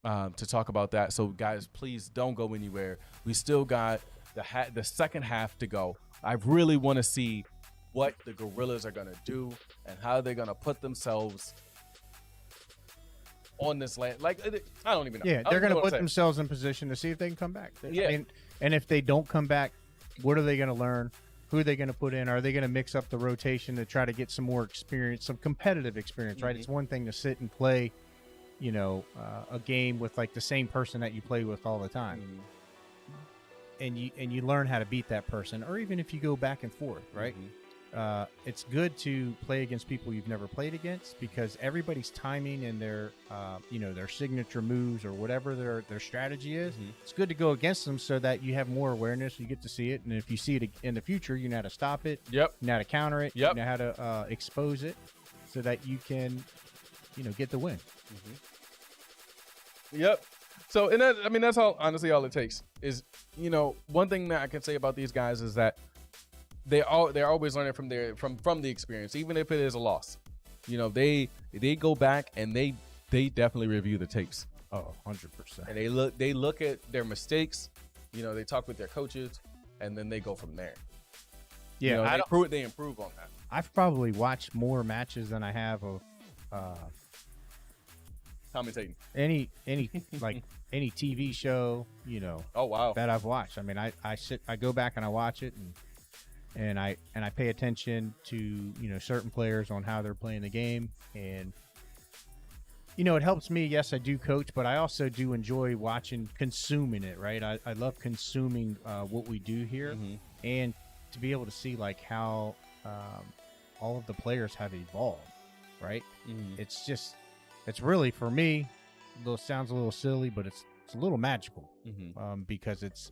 to talk about that. So, guys, please don't go anywhere. We still got the second half to go. I really want to see what the Gorillaz are gonna do and how they're gonna put themselves on this land. Like, I don't even know. Yeah, they're going to put themselves in position to see if they can come back. Yeah. And if they don't come back, what are they going to learn? Who are they going to put in? Are they going to mix up the rotation to try to get some more experience, some competitive experience, right? It's one thing to sit and play, a game with like the same person that you play with all the time. And you learn how to beat that person, or even if you go back and forth, right? It's good to play against people you've never played against, because everybody's timing and their signature moves or whatever their strategy is. It's good to go against them so that you have more awareness. You get to see it, and if you see it in the future, you know how to stop it. Yep. You know how to counter it. Yep. You know how to expose it, so that you can, get the win. Yep. So, and that's honestly all it takes is, one thing that I can say about these guys is that they're always learning from the experience, even if it is a loss. They go back and they definitely review the tapes. Oh, 100%. And they look at their mistakes. They talk with their coaches, and then they go from there. Yeah, they improve on that. I've probably watched more matches than I have of commentating any like any TV show. Oh wow. That I've watched. I mean, I go back and I watch it, and I pay attention to certain players on how they're playing the game, and it helps me. Yes, I do coach, but I also do enjoy consuming it, right? I love consuming what we do here, and to be able to see like how all of the players have evolved, right? It's really, for me, sounds a little silly, but it's a little magical, because it's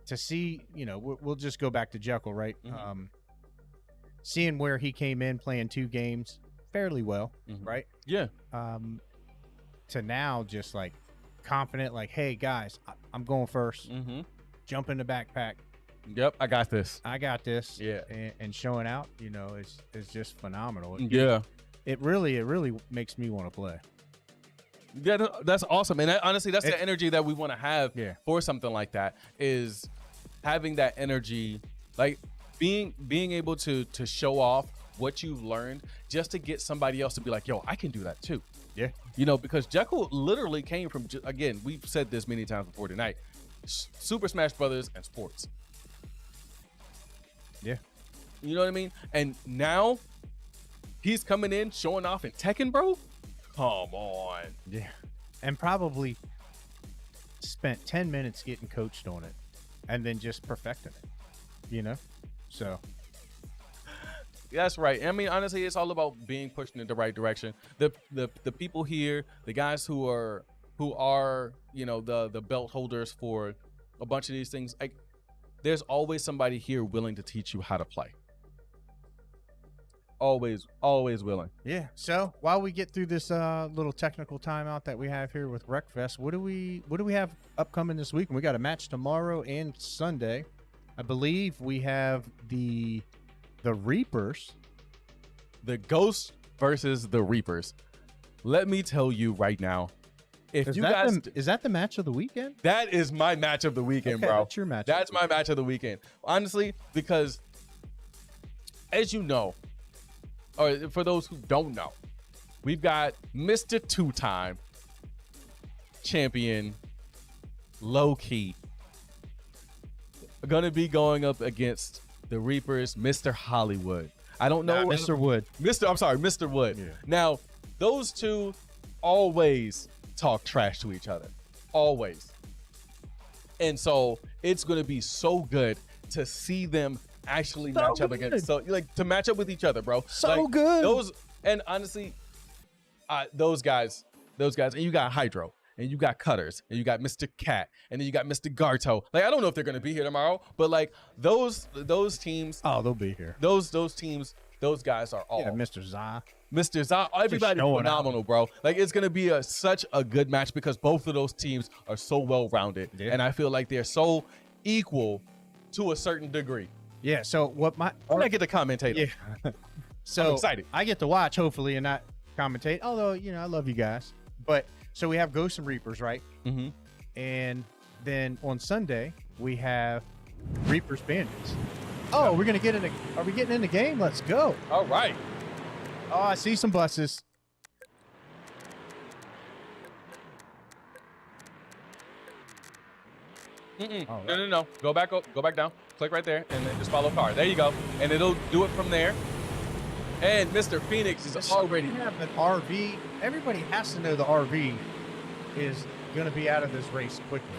to see, we'll just go back to Jekyll, right? Seeing where he came in playing 2 games fairly well, right? Yeah. To now just like confident, like, hey guys, I'm going first. Jump in the backpack. Yep, I got this. Yeah. And showing out, is just phenomenal. Yeah. It really makes me want to play. Yeah, that's awesome. And honestly, that's the energy that we want to have for something like that, is having that energy, like being able to show off what you've learned, just to get somebody else to be like, yo, I can do that too. Yeah. Because Jekyll literally came from, again, we've said this many times before tonight, Super Smash Brothers and sports. Yeah. You know what I mean? And now he's coming in, showing off in Tekken, bro. Come on. Yeah. And probably spent 10 minutes getting coached on it and then just perfecting it, you know? So That's right. I mean, honestly, it's all about being pushed in the right direction. The people here, the guys who are you know, the belt holders for a bunch of these things, like there's always somebody here willing to teach you how to play. Always willing. yeah. So while we get through this little technical timeout that we have here with Wreckfest, what do we have upcoming this week? And we got a match tomorrow and Sunday. I believe we have the Reapers. The Ghosts versus the Reapers. Let me tell you right now, if Is you that guys, is that the match of the weekend? that is my match of the weekend, Okay, bro. that's your match. That's my match of the weekend. Honestly, because as you know, or for those who don't know, we've got Mr. Two-time champion, Low Key, gonna be going up against the Reapers, Mr. Hollywood. I don't know. Mr. Wood. Mr. Wood. Yeah. Now, those two always talk trash to each other. Always. And so it's going to be so good to see them actually match up against. So, like, to match up with each other, bro. So Like, good. Those, and honestly, those guys, and you got Hydro, and you got Cutters, and you got Mr. Cat, and then you got Mr. Garto. Like, I don't know if they're going to be here tomorrow, but like those teams, Oh, they'll be here. those teams, those guys are all Yeah, Mr. Zah. Mr. Zah, everybody showing phenomenal, bro. Like, it's gonna be such a good match because both of those teams are so well rounded, Yeah. and I feel like they're so equal to a certain degree. Yeah. So what my I'm not get to commentate. Yeah. So I'm excited. I get to watch, hopefully, and not commentate. Although, you know, I love you guys. But so we have Ghosts and Reapers, right? Mm-hmm. And then on Sunday we have Reapers Bandits. Oh, we're gonna get in. Are we getting in the game? Let's go. All right. Oh, I see some buses. All right. No. Go back up. Go back down. Click right there, and then just follow car. There you go, and it'll do it from there. And Mr. Phoenix is already. We have an RV. Everybody has to know the RV is gonna be out of this race quickly.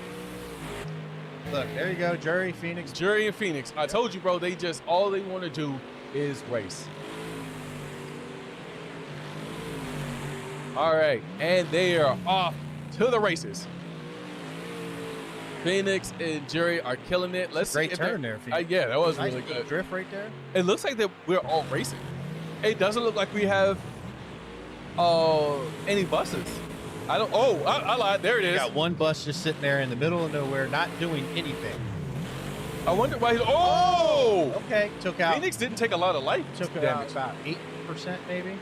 Look, there you go, Jury, Phoenix. Jury and Phoenix. I told you, bro. They just all they want to do is race. All right, and they are off to the races. Phoenix and Jury are killing it. Let's Great see if turn they're- there, Phoenix. yeah, that was Nice really little good. drift right there. It looks like that we're all racing. It doesn't look like we have any buses. I lied. There it You is. got one bus just sitting there in the middle of nowhere, not doing anything. I wonder why. Oh! Okay, took out. Phoenix didn't take a lot of life Took it out damage. about 8%, maybe.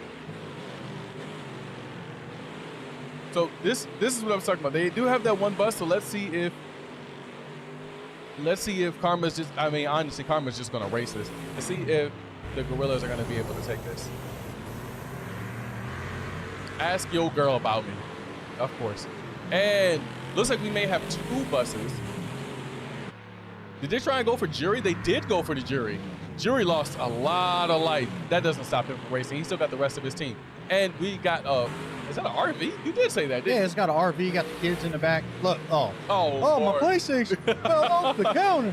So this is what I was talking about. They do have that one bus. So let's see if Karma's just. I mean, honestly, Karma's just gonna race this. Let's see if the Gorillaz are gonna be able to take this. Ask your girl about me, of course. And looks like we may have two buses. Did they try and go for Jury? They did go for the Jury. Jury lost a lot of life. That doesn't stop him from racing. He still got the rest of his team. And we got is that an RV? You did say that, didn't Yeah, you? it's got an RV, got the kids in the back. Look, oh, my Lord. PlayStation fell off the counter.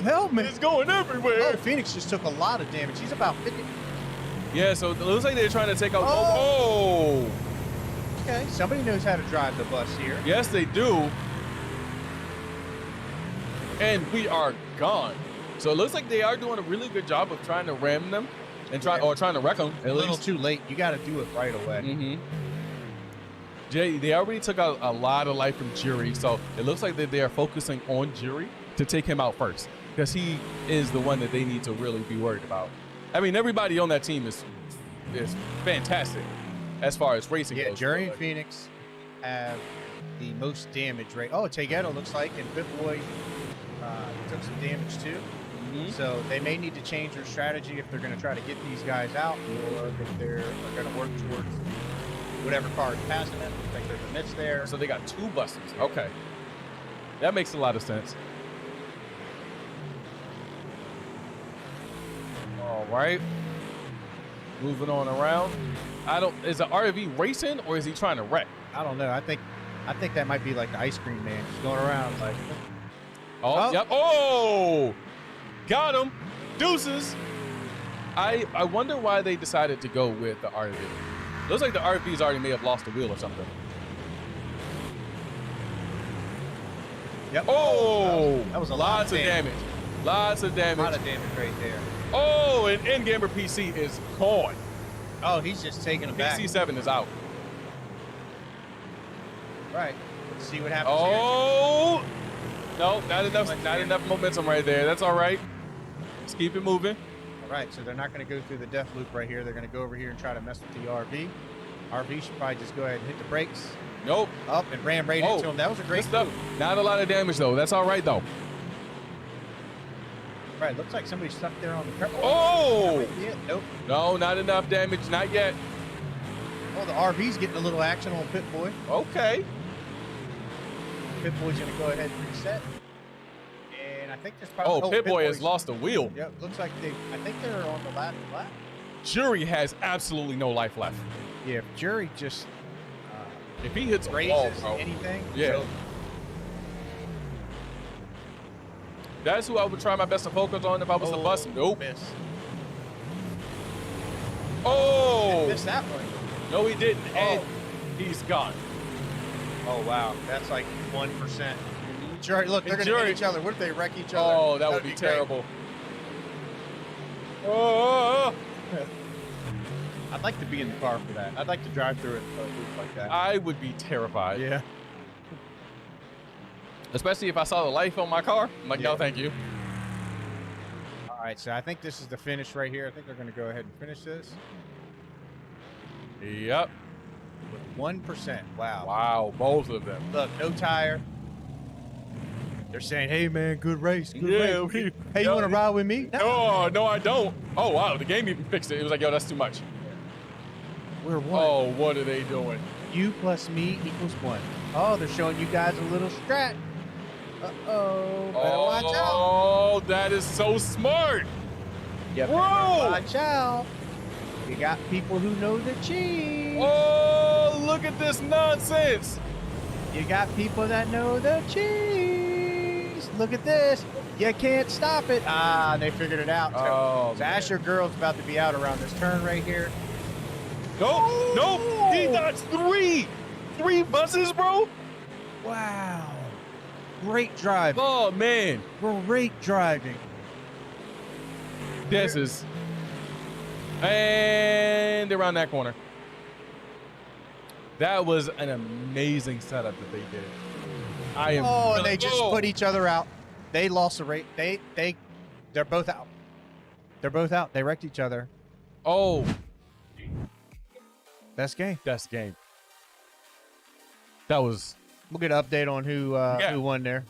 Help me. It's going everywhere. Oh, Phoenix just took a lot of damage. He's about 50. Yeah, so it looks like they're trying to take out. Oh. Okay, somebody knows how to drive the bus here. Yes, they do. And we are gone. So it looks like they are doing a really good job of trying to ram them and trying to wreck them. A little too late. You got to do it right away. Mm-hmm. Jay, they already took out a lot of life from Jury, so it looks like that they are focusing on Jury to take him out first because he is the one that they need to really be worried about. I mean, everybody on that team is fantastic as far as racing Yeah, goes. Jerry and Phoenix have the most damage rate. Oh, Tageto looks like, and Bitboy took some damage too. Mhm. So they may need to change their strategy if they're going to try to get these guys out, or if they're going to work towards whatever car is passing them. I think there's a miss there. So they got two buses. Okay. That makes a lot of sense. All right. Moving on around. Is the RV racing or is he trying to wreck? I don't know. I think that might be like the ice cream man just going around like. Oh, yep. Oh, got him. Deuces. I wonder why they decided to go with the RV. Looks like the RV's already may have lost the wheel or something. Yep. Oh, that was a lots of damage. Lots of damage. A lot of damage right there. Oh, and Endgamer PC is gone. Oh, he's just taking him back. PC7 is out. Right. Let's see what happens Oh, no, not enough. Not enough momentum right there. That's all right. Let's keep it moving. here. All right, so they're not going to go through the death loop right here. They're going to go over here and try to mess with the RV. RV should probably just go ahead and hit the brakes. Nope. Up and ram right into him. That was a great stuff. Not a lot of damage though. That's all right though. Right, looks like somebody stuck there on the curb. Oh! Nope. No, not enough damage. Not yet. Oh, the RV's getting a little action on Pit Boy. Okay. Pit Boy's going to go ahead and reset. And I think there's probably... Oh, Pit Boy has lost a wheel. Yep, looks like I think they're on the last lap. Jury has absolutely no life left. Yeah, if Jury just... if he hits a raises wall, bro. anything... Yeah. So, that's who I would try my best to focus on if I was the bus. Nope. Miss. Oh! Missed that one. No, he didn't. And he's gone. Oh, wow. That's like 1%. Jury, look, they're going to hit each other. What if they wreck each other? Oh, that would be terrible. Oh! I'd like to be in the car for that. I'd like to drive through it like that. I would be terrified. Yeah. Especially if I saw the life on my car. I'm like, no, thank you. All right, so I think this is the finish right here. I think they're going to go ahead and finish this. Yep. With 1%. Wow. Wow, both of them. Look, no tire. They're saying, hey, man, good race. Good race. Hey, you want to ride with me? No, I don't. Oh, wow, the game even fixed it. It was like, yo, that's too much. We're one. Oh, what are they doing? You plus me equals 1. Oh, they're showing you guys a little strat. Uh-oh. Better watch out. Oh, that is so smart. You better watch out. You got people who know the cheese. Oh, look at this nonsense. You got people that know the cheese. Look at this. You can't stop it. Ah, they figured it out. So Asher Girl's about to be out around this turn right here. Nope. He dodged three buses, bro. Wow. Great driving. Oh, man. Great driving. This is. And around that corner. That was an amazing setup that they did. And they just put each other out. They lost the race. They're both out. They're both out. They wrecked each other. Oh. Best game. Best game. That was. We'll get an update on who won there.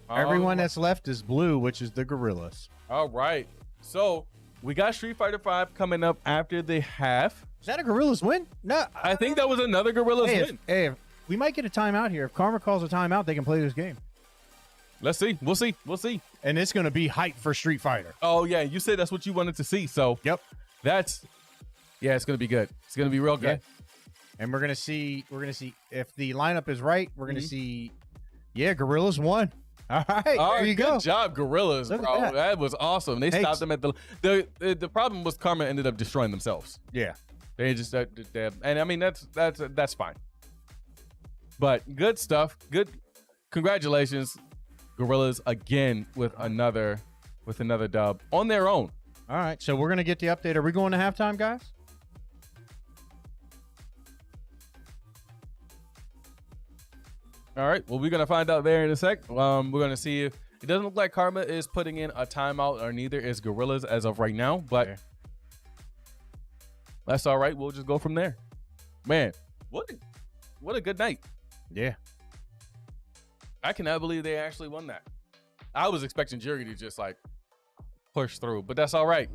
Everyone that's left is blue, which is the Gorillaz. All right. So we got Street Fighter V coming up after the half. Is that a Gorillaz win? No. I think that was another Gorillaz win. Hey, we might get a timeout here. If Karma calls a timeout, they can play this game. Let's see. We'll see. And it's going to be hype for Street Fighter. Oh, yeah. You said that's what you wanted to see. So, yep. It's going to be good. It's going to be real good. Yeah. And we're going to see if the lineup is right. We're going to see, Gorillaz won. All right, there you go. Good job, Gorillaz, bro. That was awesome. They stopped them at the problem was Karma ended up destroying themselves. Yeah. They just and I mean that's fine. But good stuff. Good. Congratulations, Gorillaz, again with another dub on their own. All right, so we're gonna get the update. Are we going to halftime, guys? All right. Well, we're gonna find out there in a sec. We're gonna see if it doesn't look like Karma is putting in a timeout, or neither is Gorillaz as of right now. But that's all right. We'll just go from there. Man, what a good night. Yeah. I cannot believe they actually won that. I was expecting Jury to just like push through, but that's all right.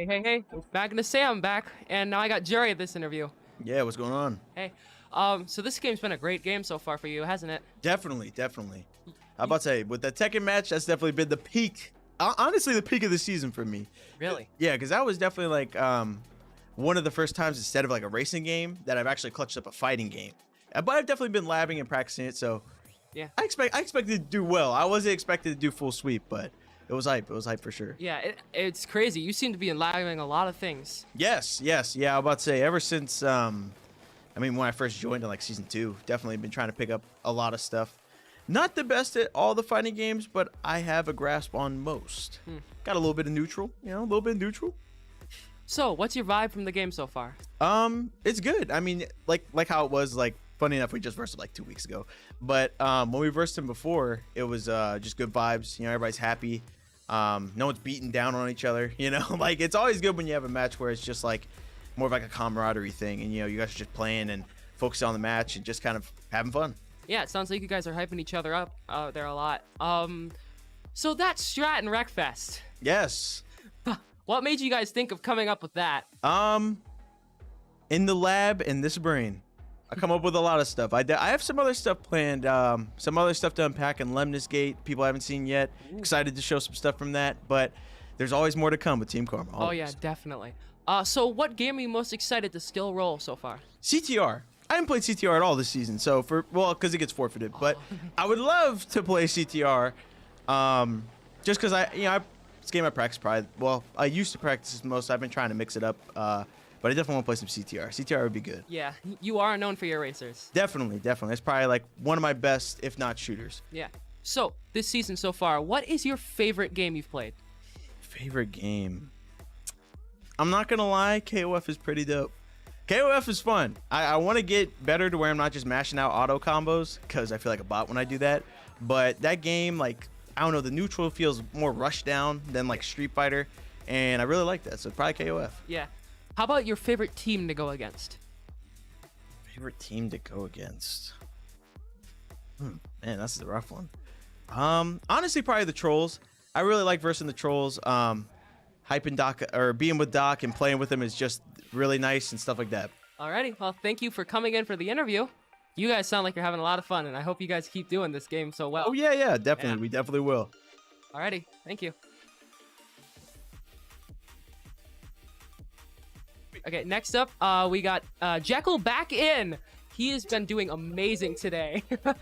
Hey, Magnus Sam back, and now I got Jerry at this interview. Yeah, what's going on? Hey, so this game's been a great game so far for you, hasn't it? Definitely. How about to say, with the Tekken match, that's definitely been the peak. Honestly, the peak of the season for me. Really? Yeah, because that was definitely like one of the first times instead of like a racing game that I've actually clutched up a fighting game. But I've definitely been labbing and practicing it, so Yeah. I expected to do well. I wasn't expected to do full sweep, but it was hype. It was hype for sure. Yeah, it's crazy. You seem to be lagging a lot of things. Yes. Yeah, I was about to say, ever since when I first joined in like season 2, definitely been trying to pick up a lot of stuff. Not the best at all the fighting games, but I have a grasp on most. Got a little bit of neutral, a little bit of neutral. So, what's your vibe from the game so far? It's good. I mean, like how it was, like, funny enough, we just versed him like 2 weeks ago. But when we versed him before, it was just good vibes. Everybody's happy. No one's beating down on each other. Like, it's always good when you have a match where it's just like more of like a camaraderie thing, and you guys are just playing and focusing on the match and just kind of having fun. Yeah, it sounds like you guys are hyping each other up out there a lot. So that's Strat and Wreckfest. Yes. What made you guys think of coming up with that? In the lab and this brain, I come up with a lot of stuff. I have some other stuff planned, some other stuff to unpack in Lemnis Gate. People I haven't seen yet. Excited to show some stuff from that, but there's always more to come with Team Karma. Always. Oh yeah, definitely. So what game are you most excited to still roll so far? CTR. I haven't played CTR at all this season, so because it gets forfeited. But I would love to play CTR, just because this game I practice probably. Well, I used to practice this most. I've been trying to mix it up, but I definitely want to play some CTR. CTR would be good. Yeah, you are known for your racers. Definitely. It's probably like one of my best, if not shooters. Yeah. So this season so far, what is your favorite game you've played? Favorite game? I'm not gonna lie, KOF is pretty dope. KOF is fun. I want to get better to where I'm not just mashing out auto combos, because I feel like a bot when I do that. But that game, like, I don't know, the neutral feels more rushed down than like Street Fighter, and I really like that. So probably KOF. Yeah. How about your favorite team to go against? Favorite team to go against? Man, that's the rough one. Honestly, probably the Trolls. I really like versing the Trolls. Hyping Doc or being with Doc and playing with him is just really nice and stuff like that. Alrighty, well, thank you for coming in for the interview. You guys sound like you're having a lot of fun, and I hope you guys keep doing this game so well. Oh yeah, definitely. Yeah. We definitely will. Alrighty, thank you. Okay, next up, we got Jekyll back in. He has been doing amazing today. What's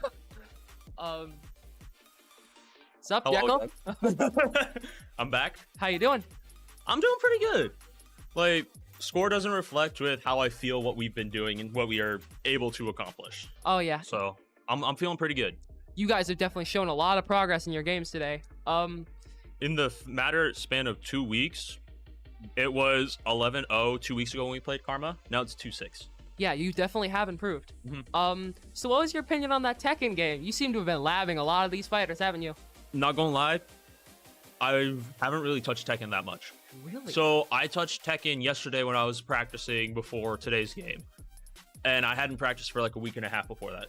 up, Hello, Jekyll? I'm back. How you doing? I'm doing pretty good. Like, score doesn't reflect with how I feel what we've been doing and what we are able to accomplish. Oh yeah. So I'm feeling pretty good. You guys have definitely shown a lot of progress in your games today. In the span of 2 weeks, it was 11-0 2 weeks ago when we played Karma. Now it's 2-6. Yeah, you definitely have improved. So what was your opinion on that Tekken game? You seem to have been labbing a lot of these fighters, haven't you? Not gonna lie, I haven't really touched Tekken that much. Really? So I touched Tekken yesterday when I was practicing before today's game, and I hadn't practiced for like a week and a half before that.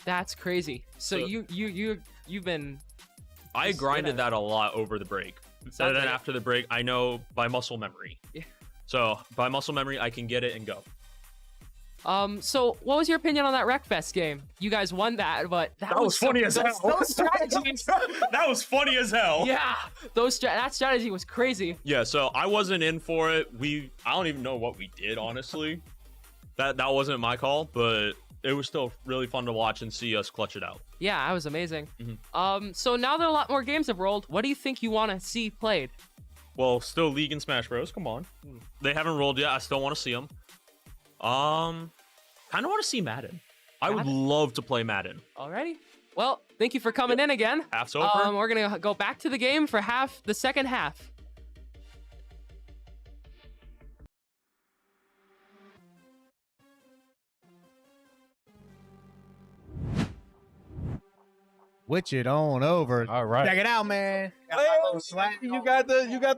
That's crazy. So you've been. I grinded that a lot over the break. And then after the break, I know by muscle memory. Yeah. So by muscle memory, I can get it and go. So what was your opinion on that Wreckfest game? You guys won that, but that was funny as hell. Those strategies. That was funny as hell. Yeah, that strategy was crazy. Yeah, so I wasn't in for it. I don't even know what we did, honestly. That wasn't my call, but it was still really fun to watch and see us clutch it out. Yeah, that was amazing. So now that a lot more games have rolled, what do you think you want to see played? Well, still League and Smash Bros. Come on. They haven't rolled yet. I still want to see them. Kind of want to see Madden. I would love to play Madden. Alrighty. Well, thank you for coming in again. Half's over. We're gonna go back to the game for the second half. Switch it on over. All right. Check it out, man. You got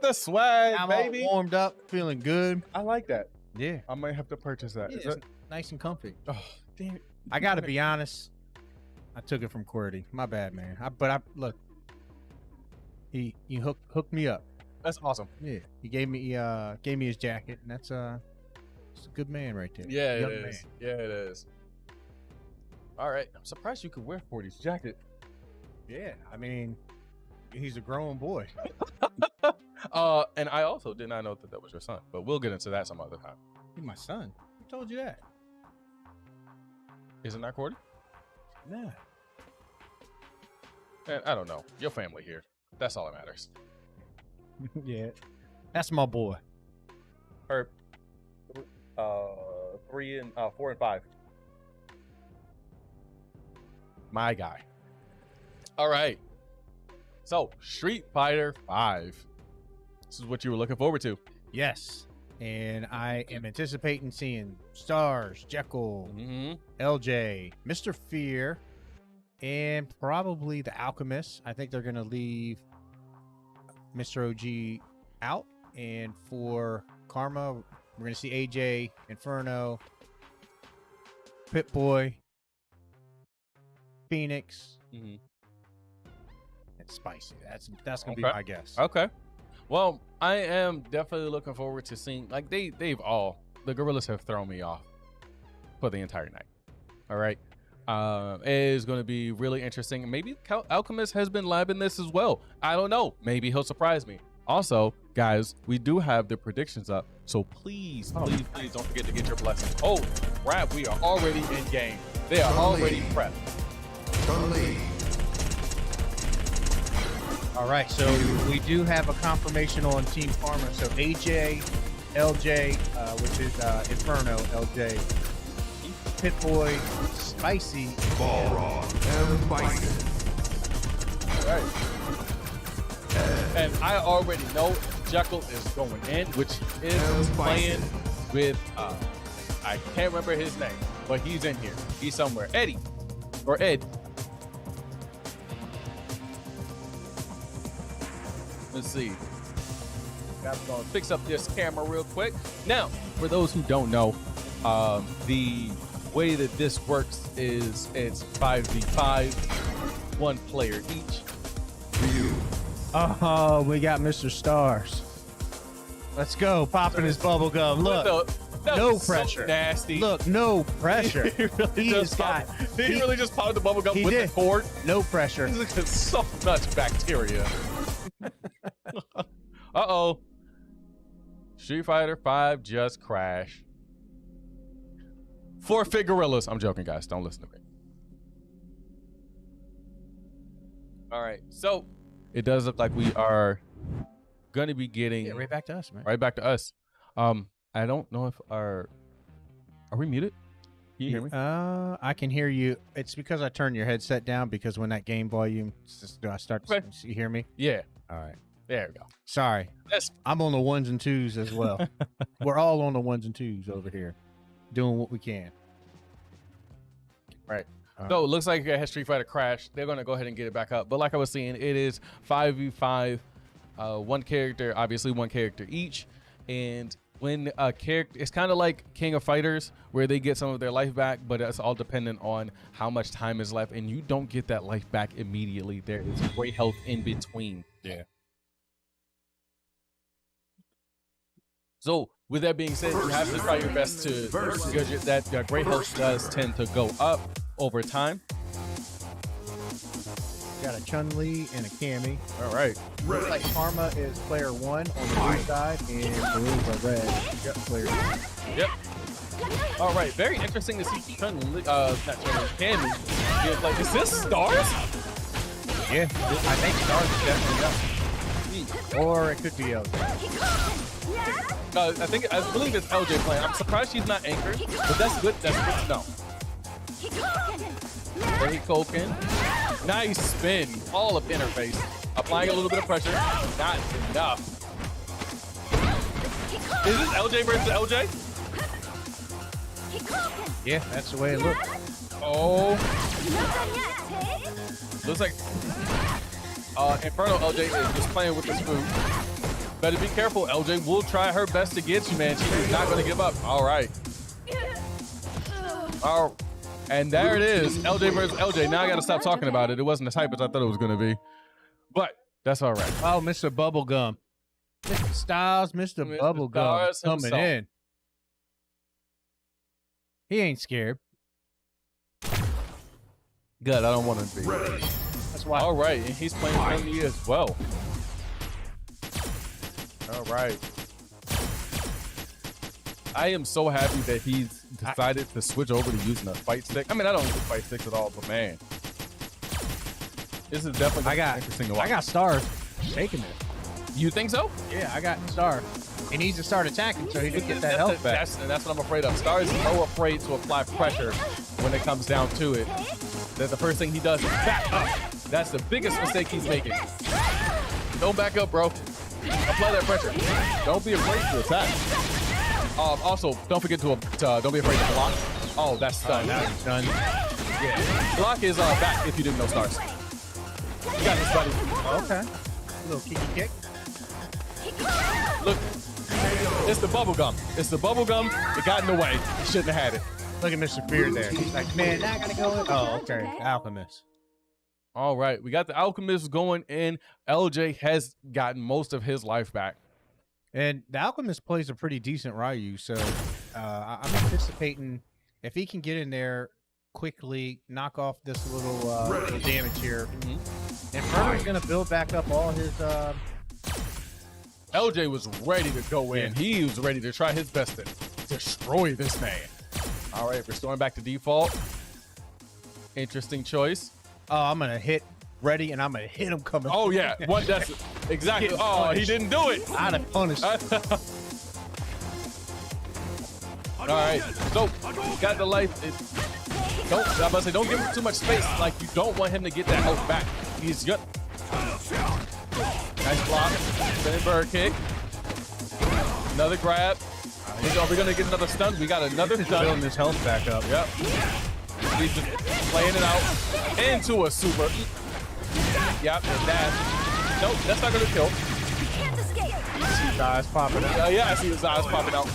the swag, I'm baby. all warmed up, feeling good. I like that. Yeah. I might have to purchase that. Yeah, Is it's that- nice and comfy. Oh, damn it. I gotta be honest. I took it from QWERTY. My bad, man. Look. He hooked me up. That's awesome. Yeah, he gave me his jacket, and that's it's a good man right there. Yeah, Young it is. man. Yeah, it is. All right. I'm surprised you could wear 40's jacket. Yeah, I mean, he's a grown boy. And I also did not know that was your son, but we'll get into that some other time. He's my son. Who told you that? Isn't that Cordy? Yeah. And I don't know. Your family here. That's all that matters. Yeah, that's my boy. Herb. 3 and 4 and 5. My guy. All right. So Street Fighter 5. This is what you were looking forward to. Yes, and I am anticipating seeing Stars, Jekyll, LJ, Mr. Fear, and probably the Alchemist. I think they're gonna leave Mr. OG out, and for Karma, we're gonna see AJ, Inferno, Pit Boy, Phoenix, and Spicy. That's gonna be my guess. Okay. Well, I am definitely looking forward to seeing, like, the Gorillaz have thrown me off for the entire night. All right. It is going to be really interesting. Maybe Alchemist has been labbing this as well. I don't know. Maybe he'll surprise me. Also, guys, we do have the predictions up. So please don't forget to get your blessings. Oh, crap. We are already in game. They are already prepped. All right, so we do have a confirmation on Team Karma. So AJ, LJ, which is Inferno, LJ, Pit Boy, Spicy, Balrog, and Bison. All right. And I already know Jekyll is going in, which is playing with, I can't remember his name, but he's in here. He's somewhere. Eddie, or Ed. Let's see. I'm going to fix up this camera real quick. Now, for those who don't know, the way that this works is it's 5v5, one player each. Oh, we got Mr. Stars. Let's go, popping his bubble gum. Look, no pressure. So nasty. Look, no pressure. He really just popped the bubble gum with the cord. No pressure. This is so much bacteria. Uh-oh. Street Fighter 5 just crashed. Forfeit Gorillaz. I'm joking, guys. Don't listen to me. All right. So it does look like we are going to be getting right back to us, man. Right back to us. I don't know if are we muted? Can you hear me? I can hear you. It's because I turned your headset down because when that game volume, do I start to you hear me? Yeah. All right. There we go. Sorry. I'm on the ones and twos as well. We're all on the ones and twos over here, doing what we can. Right. So it looks like Street Fighter crashed. They're going to go ahead and get it back up. But like I was saying, it is 5v5, one character, obviously one character each. And when a character, it's kind of like King of Fighters, where they get some of their life back, but it's all dependent on how much time is left. And you don't get that life back immediately. There is great health in between. Yeah. So with that being said, you have to try your best to, because that great health does tend to go up over time. Got a Chun-Li and a Cammy. All right. Looks like Karma is player 1 on the blue side, and Blues are red. Yep, player 2. Yep. All right. Very interesting to see Chun-Li, not Chun-Li, Cammy. Yeah, like, is this Stars? Yeah, I think Stars is definitely up. Or it could be LJ. I believe it's LJ playing. I'm surprised she's not anchored, but that's good. That's good to know. Very Koken. Nice spin. All up interface. Applying a little bit of pressure. Not enough. Is this LJ versus LJ? Yeah, that's the way it looks. Oh. Looks like Inferno LJ is just playing with this food. Better be careful. LJ will try her best to get you, man. She's not going to give up. All right. Oh, and there it is. LJ versus LJ. Now I got to stop talking about it. It wasn't as hype as I thought it was going to be. But that's all right. Oh, Mr. Bubblegum. Mr. Styles, Mr. Mr. Bubblegum Stars coming himself. in. He ain't scared. Good. I don't want to be. That's why. All right, and he's playing friendly as well. All right. I am so happy that he's decided to switch over to using a fight stick. I mean, I don't use fight sticks at all, but man, this is definitely interesting to watch. I got stars taking it. You think so? Yeah, I got star. He needs to start attacking so he can get that health back. That's what I'm afraid of. Star is so afraid to apply pressure when it comes down to it that the first thing he does is back up. That's the biggest mistake he's making. Don't back up, bro. Apply that pressure. Don't be afraid to attack. Also, don't forget to don't be afraid to block. Oh, that's stun. That's done. Yeah. Block is back if you didn't know stars. You got this, buddy. Okay. A little kicky kick. Look, it's the bubble gum. It's the bubble gum. It got in the way. You shouldn't have had it. Look at Mr. Fear there. He's like, man, I gotta go in. Oh, okay. Alchemist. All right, we got the Alchemist going in. LJ has gotten most of his life back. And the Alchemist plays a pretty decent Ryu, so I'm anticipating if he can get in there quickly, knock off this little damage here. And Furman's going to build back up all his... LJ was ready to go in. He was ready to try his best to destroy this man. All right, restoring back to default. Interesting choice. Oh, I'm going to hit ready, and I'm going to hit him coming. Oh, yeah. What? That's exactly. Oh, he didn't do it. I'd have punished. All right. So, got the life. I'm about to say, don't give him too much space. Like, you don't want him to get that health back. He's good. Nice block. Spinning bird kick. Another grab. Are we going to get another stun? We got another stun. Building his health back up. Yep. He's just playing it out into a super. Yep, and that. Nope, that's not going to kill. See his eyes popping out. Yeah, I see his eyes popping out.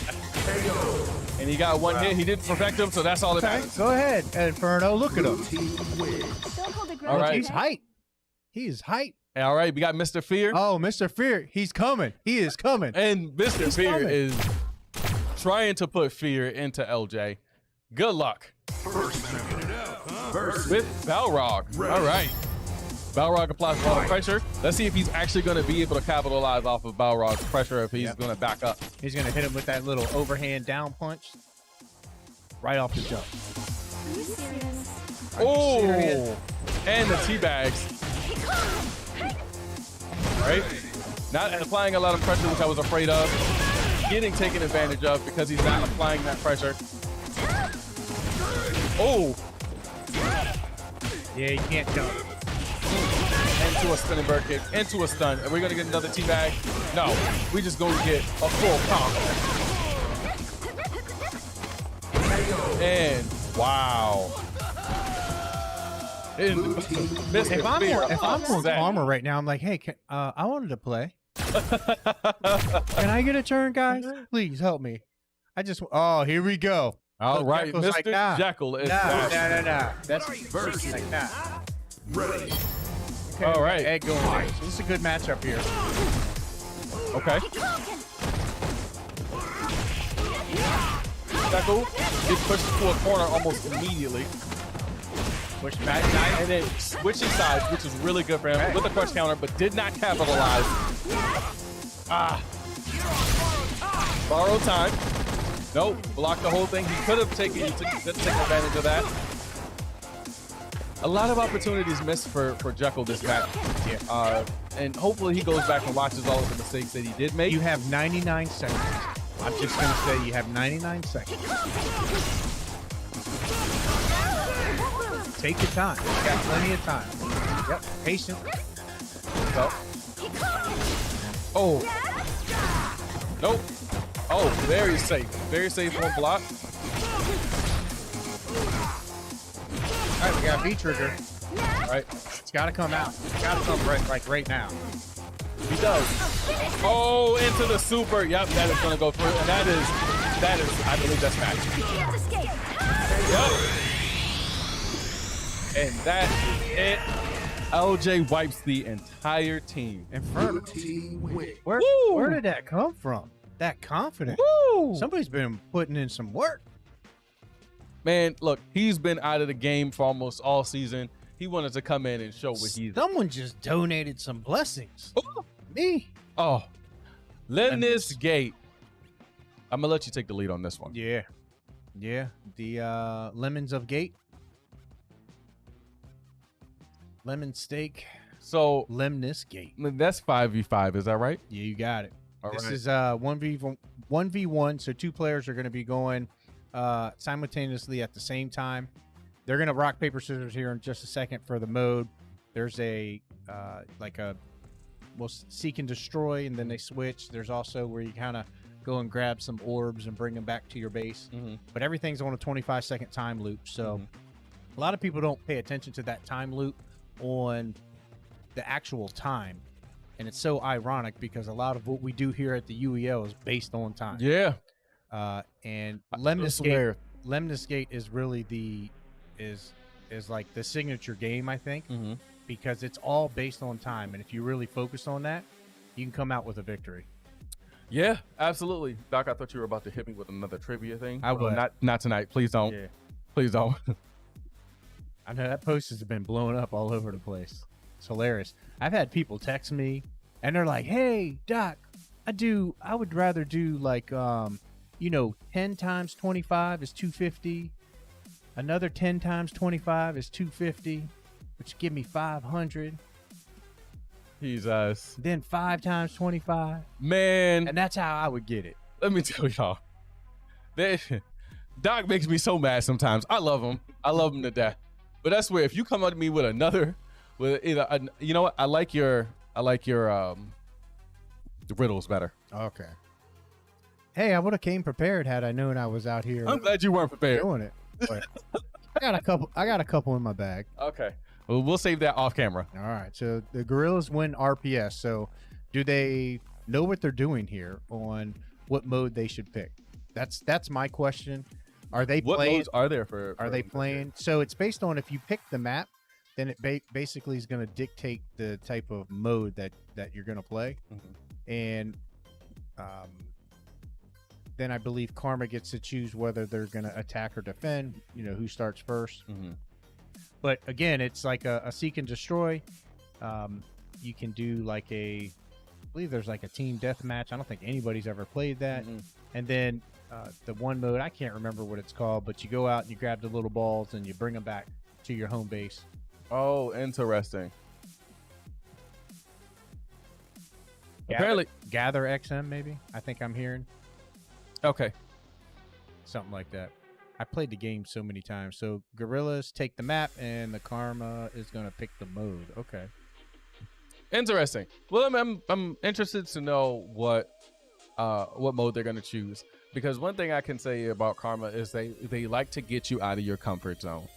And he got one hit. He didn't perfect him, so that's all that matters. Go ahead, Inferno. Look at him. All right. He's hype. He is hype. All right, we got Mr. Fear. Oh, Mr. Fear. He's coming. He is coming. And Mr. Fear is trying to put fear into LJ. Good luck. With Balrog. All right. Balrog applies a lot of pressure. Let's see if he's actually going to be able to capitalize off of Balrog's pressure, if he's going to back up. He's going to hit him with that little overhand down punch right off the jump. Oh, and the teabags. Right? Not applying a lot of pressure, which I was afraid of. Getting taken advantage of because he's not applying that pressure. Oh. Yeah, you can't jump. Into a spinning bird kick, into a stun. Are we going to get another teabag? No. We just going to get a full combo. And wow. If I'm on Karma right now, I'm like, hey, I wanted to play. Can I get a turn, guys? Please help me. Oh, here we go. All right, Jekyll's Mr. like, nah. Jekyll is No. That's Versus like that. ready. Okay, all right. Egg going there. So this is a good matchup here. Okay. Jekyll is pushed to a corner almost immediately. Push back, and then switching sides, which is really good for him with a crush counter, but did not capitalize. Borrow time. Nope, blocked the whole thing. He could have taken advantage of that. A lot of opportunities missed for Jekyll this match. Yeah. And hopefully he goes back and watches all of the mistakes that he did make. You have 99 seconds. I'm just going to say you have 99 seconds. Take your time. You got plenty of time. Yep. Patient. So. Oh. Nope. Oh, very safe. Very safe one block. All right, we got a V-trigger. All right. It's got to come out. It's got to come right now. He does. Oh, into the super. Yep, that is going to go through. And that is, I believe that's match. Yep. And that is it. LJ wipes the entire team. Where did that come from? That confidence. Woo! Somebody's been putting in some work. Man, look, he's been out of the game for almost all season. He wanted to come in and show what he's. Someone just donated some blessings. Ooh. Me. Oh, Lemnis Gate. I'm gonna let you take the lead on this one. Yeah. The Lemons of Gate. Lemon steak. So Lemnis Gate. that's 5v5. Is that right? Yeah, you got it. All this right. is 1v1. So 2 players are going to be going simultaneously at the same time. They're going to rock, paper, scissors here in just a second for the mode. There's a seek and destroy, and then they switch. There's also where you kind of go and grab some orbs and bring them back to your base. But everything's on a 25-second time loop. So a lot of people don't pay attention to that time loop on the actual time. And it's so ironic because a lot of what we do here at the UEL is based on time. Yeah. And Lemnis Gate is really is like the signature game, I think, because it's all based on time. And if you really focus on that, you can come out with a victory. Yeah, absolutely. Doc, I thought you were about to hit me with another trivia thing. I would. Not tonight. Please don't. Yeah. Please don't. I know that post has been blowing up all over the place. It's hilarious. I've had people text me and they're like, "Hey, Doc, I would rather do like 10 times 25 is 250. Another 10 times 25 is 250, which give me 500. Jesus. Then 5 times 25. Man. And that's how I would get it. Let me tell y'all. Doc makes me so mad sometimes. I love him. I love him to death. But I swear, if you come at me with you know what? I like your riddles better. Okay. Hey, I would have came prepared had I known I was out here. I'm glad you weren't prepared doing it. But I got a couple in my bag. Okay. Well, we'll save that off camera. All right. So the Gorillaz win RPS. So do they know what they're doing here on what mode they should pick? That's my question. Are they what playing? modes are there for Are they playing? So it's based on if you pick the map, then it basically is going to dictate the type of mode that you're going to play. And then I believe Karma gets to choose whether they're going to attack or defend, who starts first. But again, it's like a seek and destroy. You can do like I believe there's like a team deathmatch. I don't think anybody's ever played that. And then the one mode, I can't remember what it's called, but you go out and you grab the little balls and you bring them back to your home base. Oh, interesting. Apparently, Gather XM, maybe. I think I'm hearing. Okay. Something like that. I played the game so many times. So Gorillaz take the map, and the Karma is going to pick the mode. Okay. Interesting. Well, I'm interested to know what mode they're going to choose, because one thing I can say about Karma is they like to get you out of your comfort zone.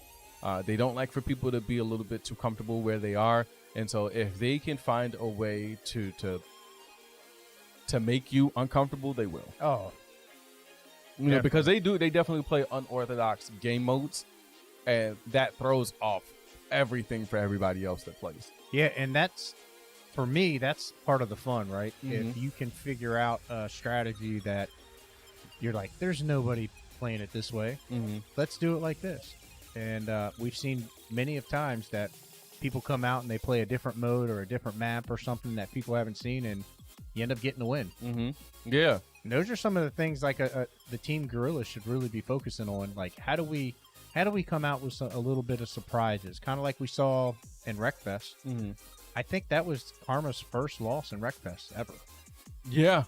They don't like for people to be a little bit too comfortable where they are, and so if they can find a way to make you uncomfortable, they will. Oh. Because they definitely play unorthodox game modes, and that throws off everything for everybody else that plays. Yeah, and for me, that's part of the fun, right? If you can figure out a strategy that you're like, there's nobody playing it this way. Let's do it like this. And we've seen many of times that people come out and they play a different mode or a different map or something that people haven't seen, and you end up getting a win. Yeah. And those are some of the things like the team Gorillaz should really be focusing on. Like, how do we come out with a little bit of surprises, kind of like we saw in Wreckfest. I think that was Karma's first loss in Wreckfest ever. Yeah.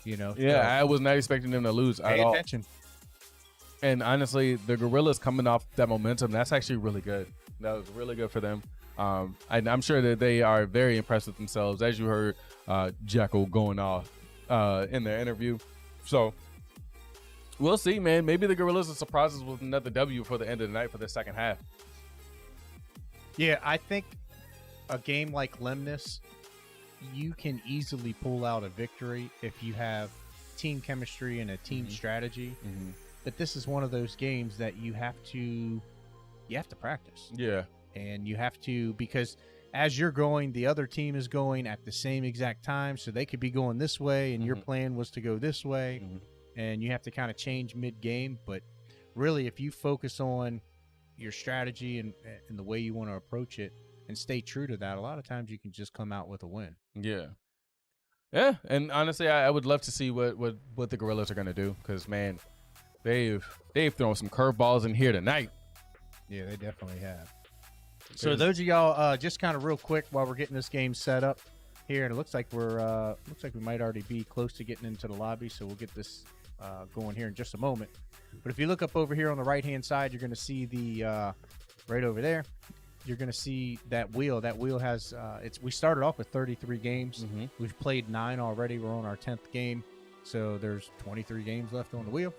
Yeah, I was not expecting them to lose at all. Pay attention. And honestly, the Gorillaz coming off that momentum, that's actually really good. That was really good for them. I'm sure that they are very impressed with themselves, as you heard Jekyll going off in their interview. So we'll see, man. Maybe the Gorillaz will surprise us with another W for the end of the night for the second half. Yeah, I think a game like Lemnis, you can easily pull out a victory if you have team chemistry and a team strategy. But this is one of those games that you have to practice. Yeah. And you have to, because as you're going, the other team is going at the same exact time, so they could be going this way, and your plan was to go this way, and you have to kind of change mid-game. But really, if you focus on your strategy and the way you want to approach it and stay true to that, a lot of times you can just come out with a win. Yeah. Yeah, and honestly, I would love to see what the Gorillaz are going to do, because, man, they've thrown some curveballs in here tonight. Yeah, they definitely have. So those of y'all, just kind of real quick while we're getting this game set up here, and it looks like we might already be close to getting into the lobby, so we'll get this going here in just a moment. But if you look up over here on the right-hand side, you're going to see the right over there. You're going to see that wheel. That wheel has we started off with 33 games. We've played 9 already. We're on our 10th game, so there's 23 games left on the wheel.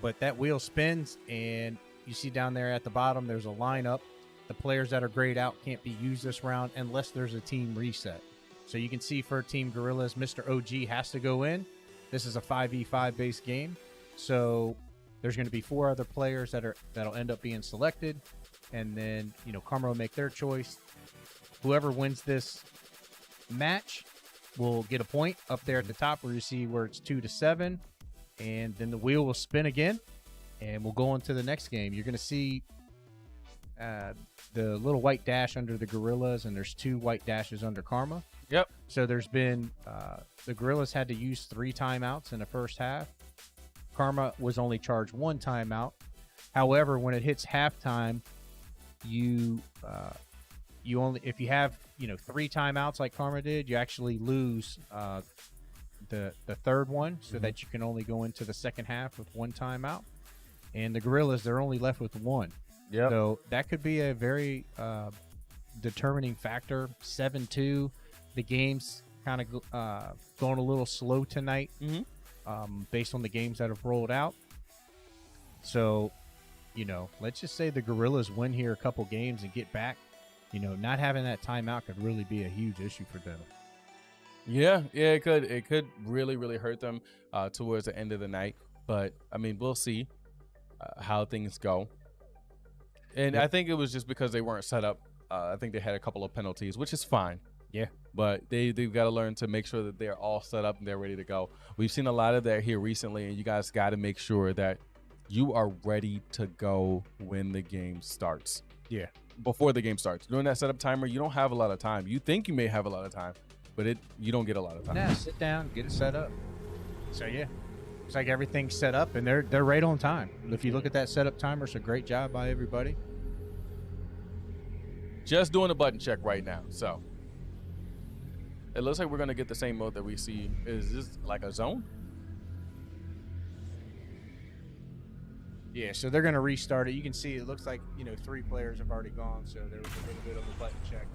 But that wheel spins, and you see down there at the bottom, there's a lineup. The players that are grayed out can't be used this round unless there's a team reset. So you can see for Team Gorillaz, Mr. OG has to go in. This is a 5v5 based game. So there's going to be 4 other players that'll end up being selected. And then, Karma will make their choice. Whoever wins this match will get a point up there at the top where you see where it's 2-7. And then the wheel will spin again. And we'll go on to the next game. You're going to see the little white dash under the Gorillaz, and there's 2 white dashes under Karma. Yep. So there's been the Gorillaz had to use 3 timeouts in the first half. Karma was only charged 1 timeout. However, when it hits halftime, you only, if you have 3 timeouts like Karma did, you actually lose the third one, so that you can only go into the second half with 1 timeout. And the Gorillaz, they're only left with 1. Yeah. So that could be a very determining factor. 7-2. The game's kind of going a little slow tonight, based on the games that have rolled out. So, let's just say the Gorillaz win here a couple games and get back. Not having that timeout could really be a huge issue for them. Yeah, it could. It could really, really hurt them towards the end of the night. But I mean, we'll see how things go. And I think it was just because they weren't set up. I think they had a couple of penalties, which is fine. Yeah. But they've got to learn to make sure that they're all set up and they're ready to go. We've seen a lot of that here recently, and you guys got to make sure that you are ready to go when the game starts. Yeah. Before the game starts. During that setup timer, you don't have a lot of time. You think you may have a lot of time, but you don't get a lot of time. Yeah, sit down, get it set up. So, yeah. It's like everything's set up, and they're right on time. If you look at that setup timer, it's a great job by everybody. Just doing a button check right now. So it looks like we're going to get the same mode that we see. Is this like a zone? Yeah, so they're going to restart it. You can see it looks like, 3 players have already gone, so there was a little bit of a button check.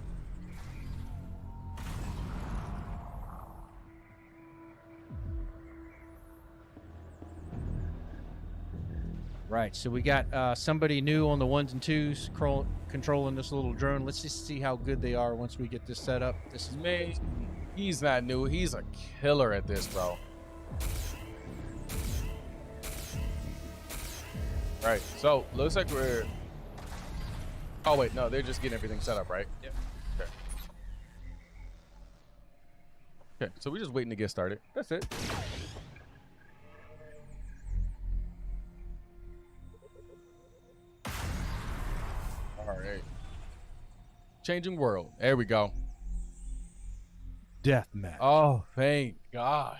Right, so we got somebody new on the 1s and 2s controlling this little drone. Let's just see how good they are once we get this set up. This is Man, he's not new. He's a killer at this, bro. Right, so looks like we're... Oh, wait, no, they're just getting everything set up, right? Yep. Okay. Okay, so we're just waiting to get started. That's it. All right. Changing world. There we go. Deathmatch. Oh, thank God.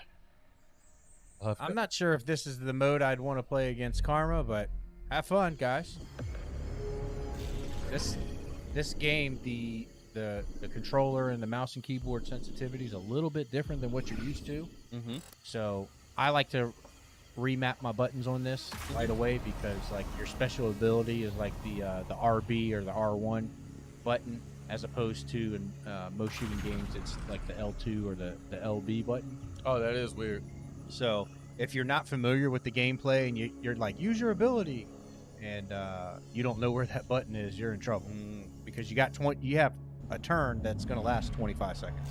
I'm not sure if this is the mode I'd want to play against Karma, but have fun, guys. This game, the controller and the mouse and keyboard sensitivity is a little bit different than what you're used to. So I like to remap my buttons on this right away, because like your special ability is like the RB or the R1 button, as opposed to in most shooting games it's like the L2 or the LB button. Oh, that is weird. So if you're not familiar with the gameplay and you're like, use your ability, and you don't know where that button is, you're in trouble, because you have a turn that's going to last 25 seconds.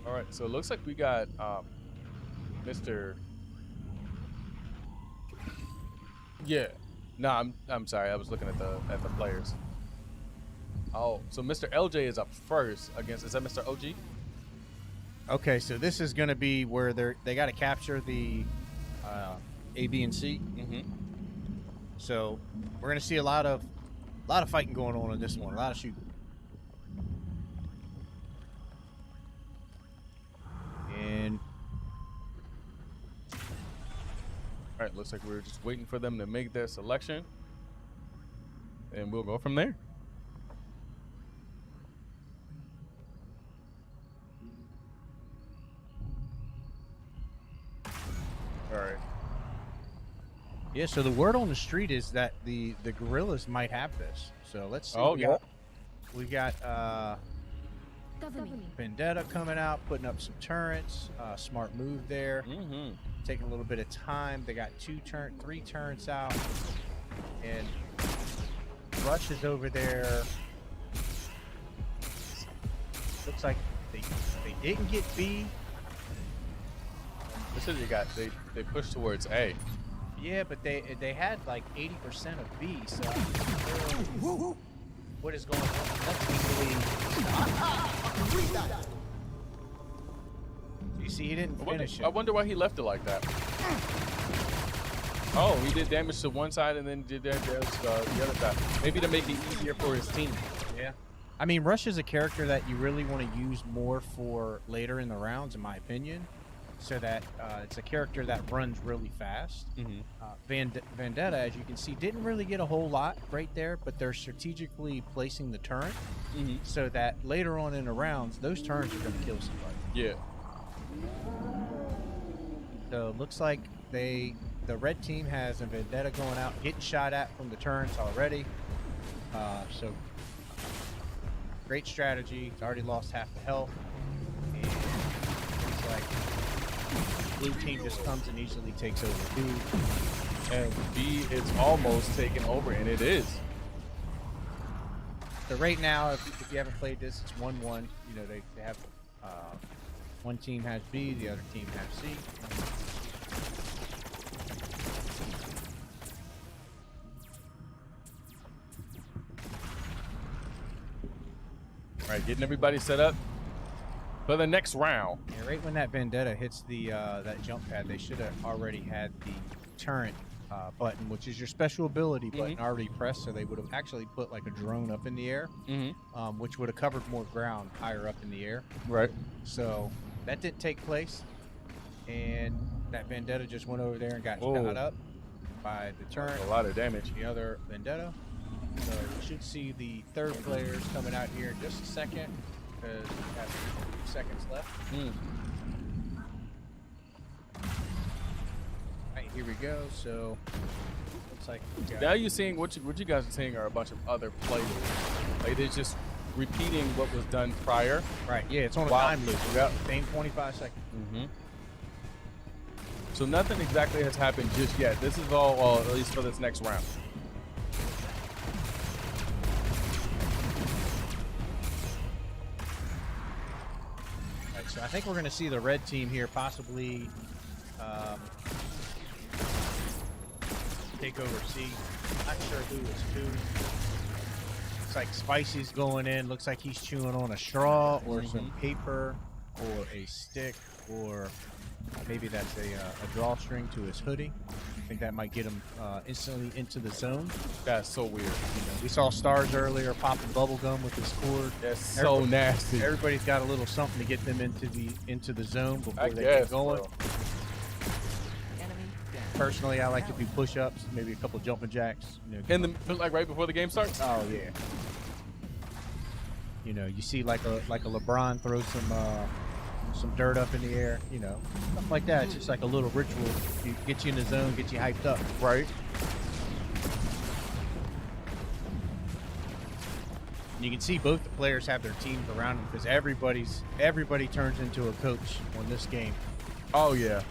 All right, so it looks like we got Mr. Yeah. No, I'm sorry. I was looking at the players. Oh, so Mr. LJ is up first against. Is that Mr. OG? Okay, so this is going to be where they got to capture the A, B, and C. Mm-hmm. So we're going to see a lot of fighting going on in this one. A lot of shooting. And All right, looks like we're just waiting for them to make their selection, and we'll go from there. All right. yeah, so the word on the street is that the Gorillaz might have this. So let's see. Oh, yeah. We got Vendetta coming out, putting up some turrets. Smart move there. Mm-hmm. Taking a little bit of time. They got 3 turrets out, and Rush is over there. Looks like they didn't get B. This is they pushed towards A. Yeah, but they had like 80% of B. So what is going on? You see, he didn't finish it. I wonder why he left it like that. Oh, he did damage to one side and then did damage to the other side. Maybe to make it easier for his team. Yeah. I mean, Rush is a character that you really want to use more for later in the rounds, in my opinion, so that it's a character that runs really fast. Mm-hmm. Vendetta, as you can see, didn't really get a whole lot right there, but they're strategically placing the turret so that later on in the rounds, those turrets are going to kill somebody. Yeah. So it looks like the red team has a Vendetta going out, getting shot at from the turrets already. So great strategy. It's already lost half the health. And it's like blue team just comes and easily takes over B. And B is almost taken over, and it is. So right now, if you haven't played this, it's 1-1. You know, they have one team has B, the other team has C. All right, getting everybody set up for the next round. Yeah, right when that Vendetta hits the that jump pad, they should have already had the turret button, which is your special ability button, already pressed. So they would have actually put like a drone up in the air, which would have covered more ground higher up in the air. Right. So that didn't take place, and that Vendetta just went over there and got shot up by the turret. A lot of damage. The other Vendetta. So we should see the third players coming out here in just a second, because we have 2 seconds left. Right, here we go. So looks like now you're seeing what you guys are seeing are a bunch of other players. Like they're just repeating what was done prior. Right. Yeah, it's on a time loop. Yep. Same 25 seconds. So nothing exactly has happened just yet. This is all at least for this next round. So I think we're going to see the red team here possibly take over C. Not sure who is who. Looks like Spicy's going in. Looks like he's chewing on a straw or some paper or a stick, or maybe that's a drawstring to his hoodie. I think that might get him instantly into the zone. That's so weird. You know, we saw Stars earlier popping bubble gum with his cord. That's so nasty. Everybody's got a little something to get them into the zone before they guess, get going. bro. Personally, I like to do push-ups, maybe a couple jumping jacks. You know, like right before the game starts. Oh yeah. You know, you see like a LeBron throw some dirt up in the air. You know, stuff like that. It's just like a little ritual to get you in the zone, get you hyped up. Right. You can see both the players have their teams around them, because everybody turns into a coach on this game. Oh yeah.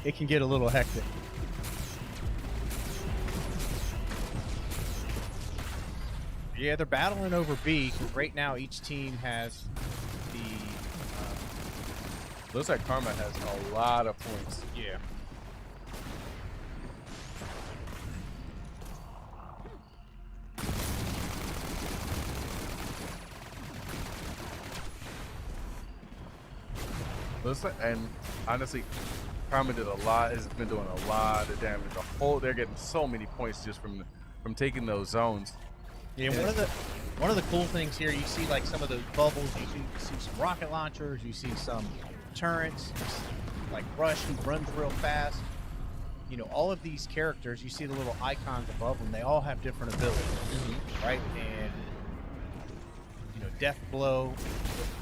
It can get a little hectic. Yeah, they're battling over B, because right now each team has the... Looks like Karma has a lot of points. Yeah. Listen, and honestly, Karma did a lot. Has been doing a lot of damage. They're getting so many points just from taking those zones. Yeah, one of the cool things here, you see like some of the bubbles. You see some rocket launchers. You see some turrets, like Rush, who runs real fast. You know, all of these characters. You see the little icons above them. They all have different abilities, right? And you know, Death Blow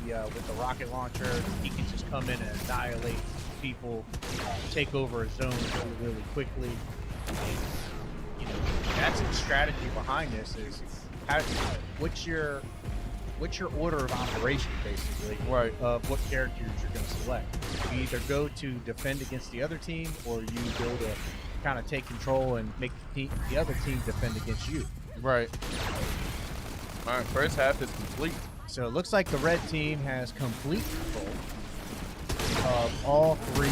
with the rocket launcher, he can just come in and annihilate people, take over a zone really, really quickly. And, you know, that's the strategy behind this. Is what's your order of operation, basically, right? Of what characters you're going to select. You either go to defend against the other team, or you go to kind of take control and make the other team defend against you. Right. All right, first half is complete. So it looks like the red team has complete control of all three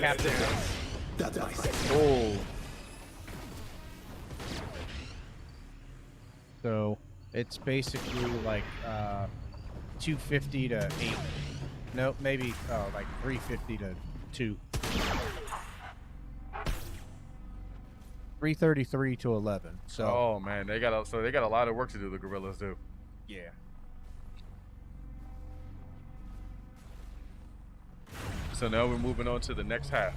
captains. Oh. So it's basically like 250 to 8. Nope, maybe like 350 to 2. 333 to 11. So oh man, they got a lot of work to do. The Gorillaz do. Yeah. So now we're moving on to the next half.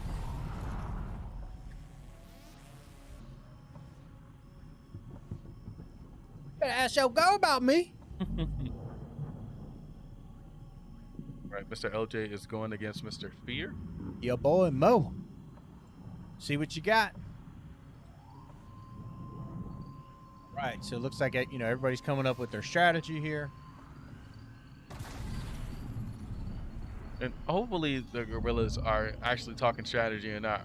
Better ask your girl about me. Right, Mr. LJ is going against Mr. Fear. Your boy Mo. See what you got. Right, so it looks like everybody's coming up with their strategy here. And hopefully the Gorillaz are actually talking strategy and not.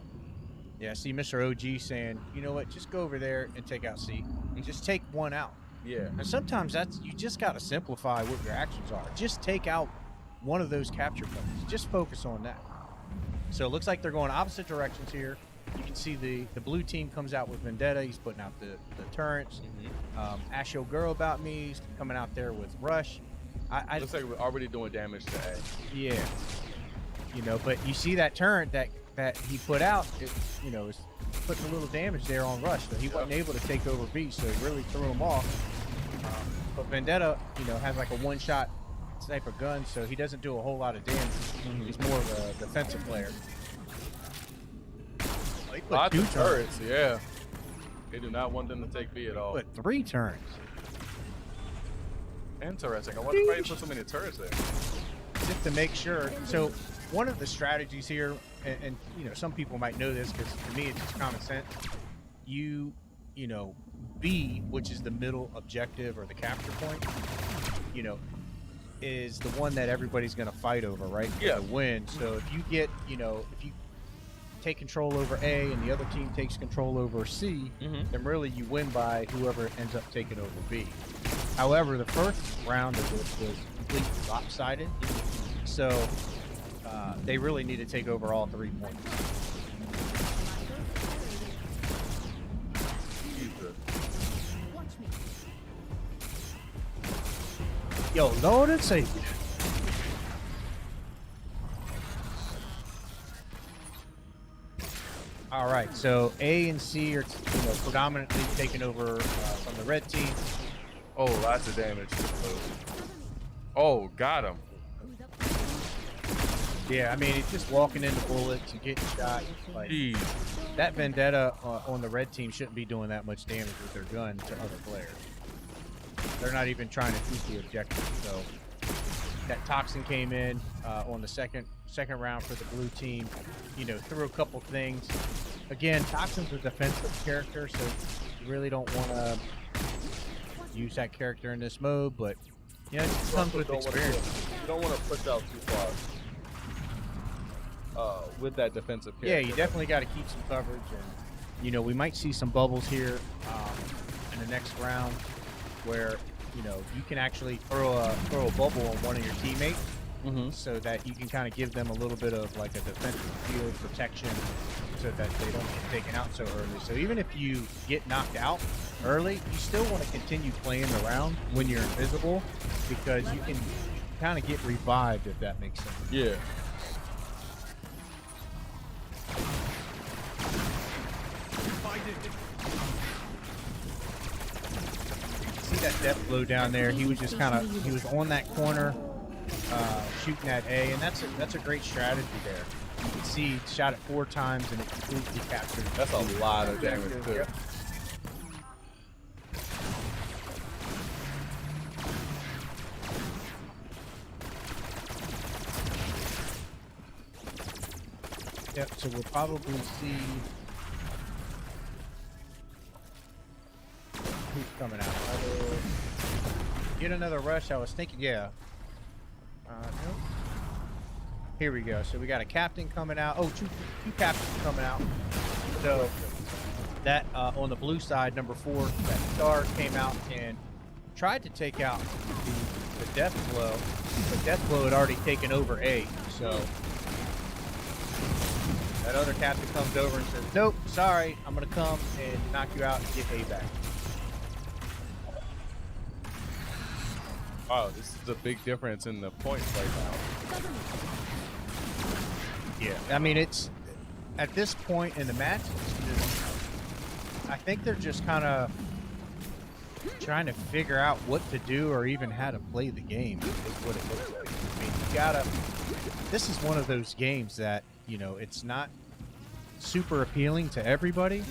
Yeah, see Mr. OG saying, you know what, just go over there and take out C. And just take one out. Yeah. And sometimes you just got to simplify what your actions are. Just take out one of those capture points. Just focus on that. So it looks like they're going opposite directions here. You can see the blue team comes out with Vendetta. He's putting out the turrets. Ask Your Girl About Me. He's coming out there with Rush. Looks like we're already doing damage to A. Yeah. You know, but you see that turret that he put out, is putting a little damage there on Rush. So he wasn't able to take over B, so it really threw him off. But Vendetta, has like a one-shot sniper gun, so he doesn't do a whole lot of damage. He's more of a defensive player. Lots of turrets, yeah. They do not want them to take B at all. Put 3 turrets. Interesting. I wonder why you put so many turrets there. Just to make sure. So one of the strategies here, and some people might know this because to me it's just common sense. B, which is the middle objective or the capture point, is the one that everybody's going to fight over, right? Yeah. To win. So if you get, if you take control over A and the other team takes control over C, then really you win by whoever ends up taking over B. However, the first round of this was completely lopsided, so they really need to take over all 3 points. Yo, Lord and Savior. All right, so A and C are predominantly taken over from the red team. Oh, lots of damage. Oh, got him. Yeah, I mean, it's just walking into bullets and getting shot. Like, that Vendetta on the red team shouldn't be doing that much damage with their gun to other players. They're not even trying to shoot the objective. So that Toxin came in on the second round for the blue team. Threw a couple things. Again, Toxin's a defensive character, so you really don't want to use that character in this mode, but it just comes with experience. You don't want to push out too far with that defensive character. Yeah, you definitely got to keep some coverage, and we might see some bubbles here in the next round where you can actually throw a bubble on one of your teammates, so that you can kind of give them a little bit of like a defensive field protection, so that they don't get taken out so early. So even if you get knocked out early, you still want to continue playing the round when you're invisible, because you can kind of get revived, if that makes sense. Yeah. See that death blow down there? He was just he was on that corner, shooting at A, and that's a great strategy there. You can see he shot it 4 times and it completely captured. That's a lot of damage too. Yep. Yep, so we'll probably see who's coming out. Get another rush. I was thinking, yeah. Nope. Here we go. So we got a captain coming out. Oh, two captains coming out. So that on the blue side, number 4, that star came out and tried to take out the death blow. The death blow had already taken over A. So that other captain comes over and says, nope, sorry, I'm going to come and knock you out and get A back. Wow, this is a big difference in the points right now. Yeah, I mean, it's at this point in the match, I think they're just kind of trying to figure out what to do or even how to play the game is what it looks like. I mean, you gotta, this is one of those games that, you know, it's not super appealing to everybody,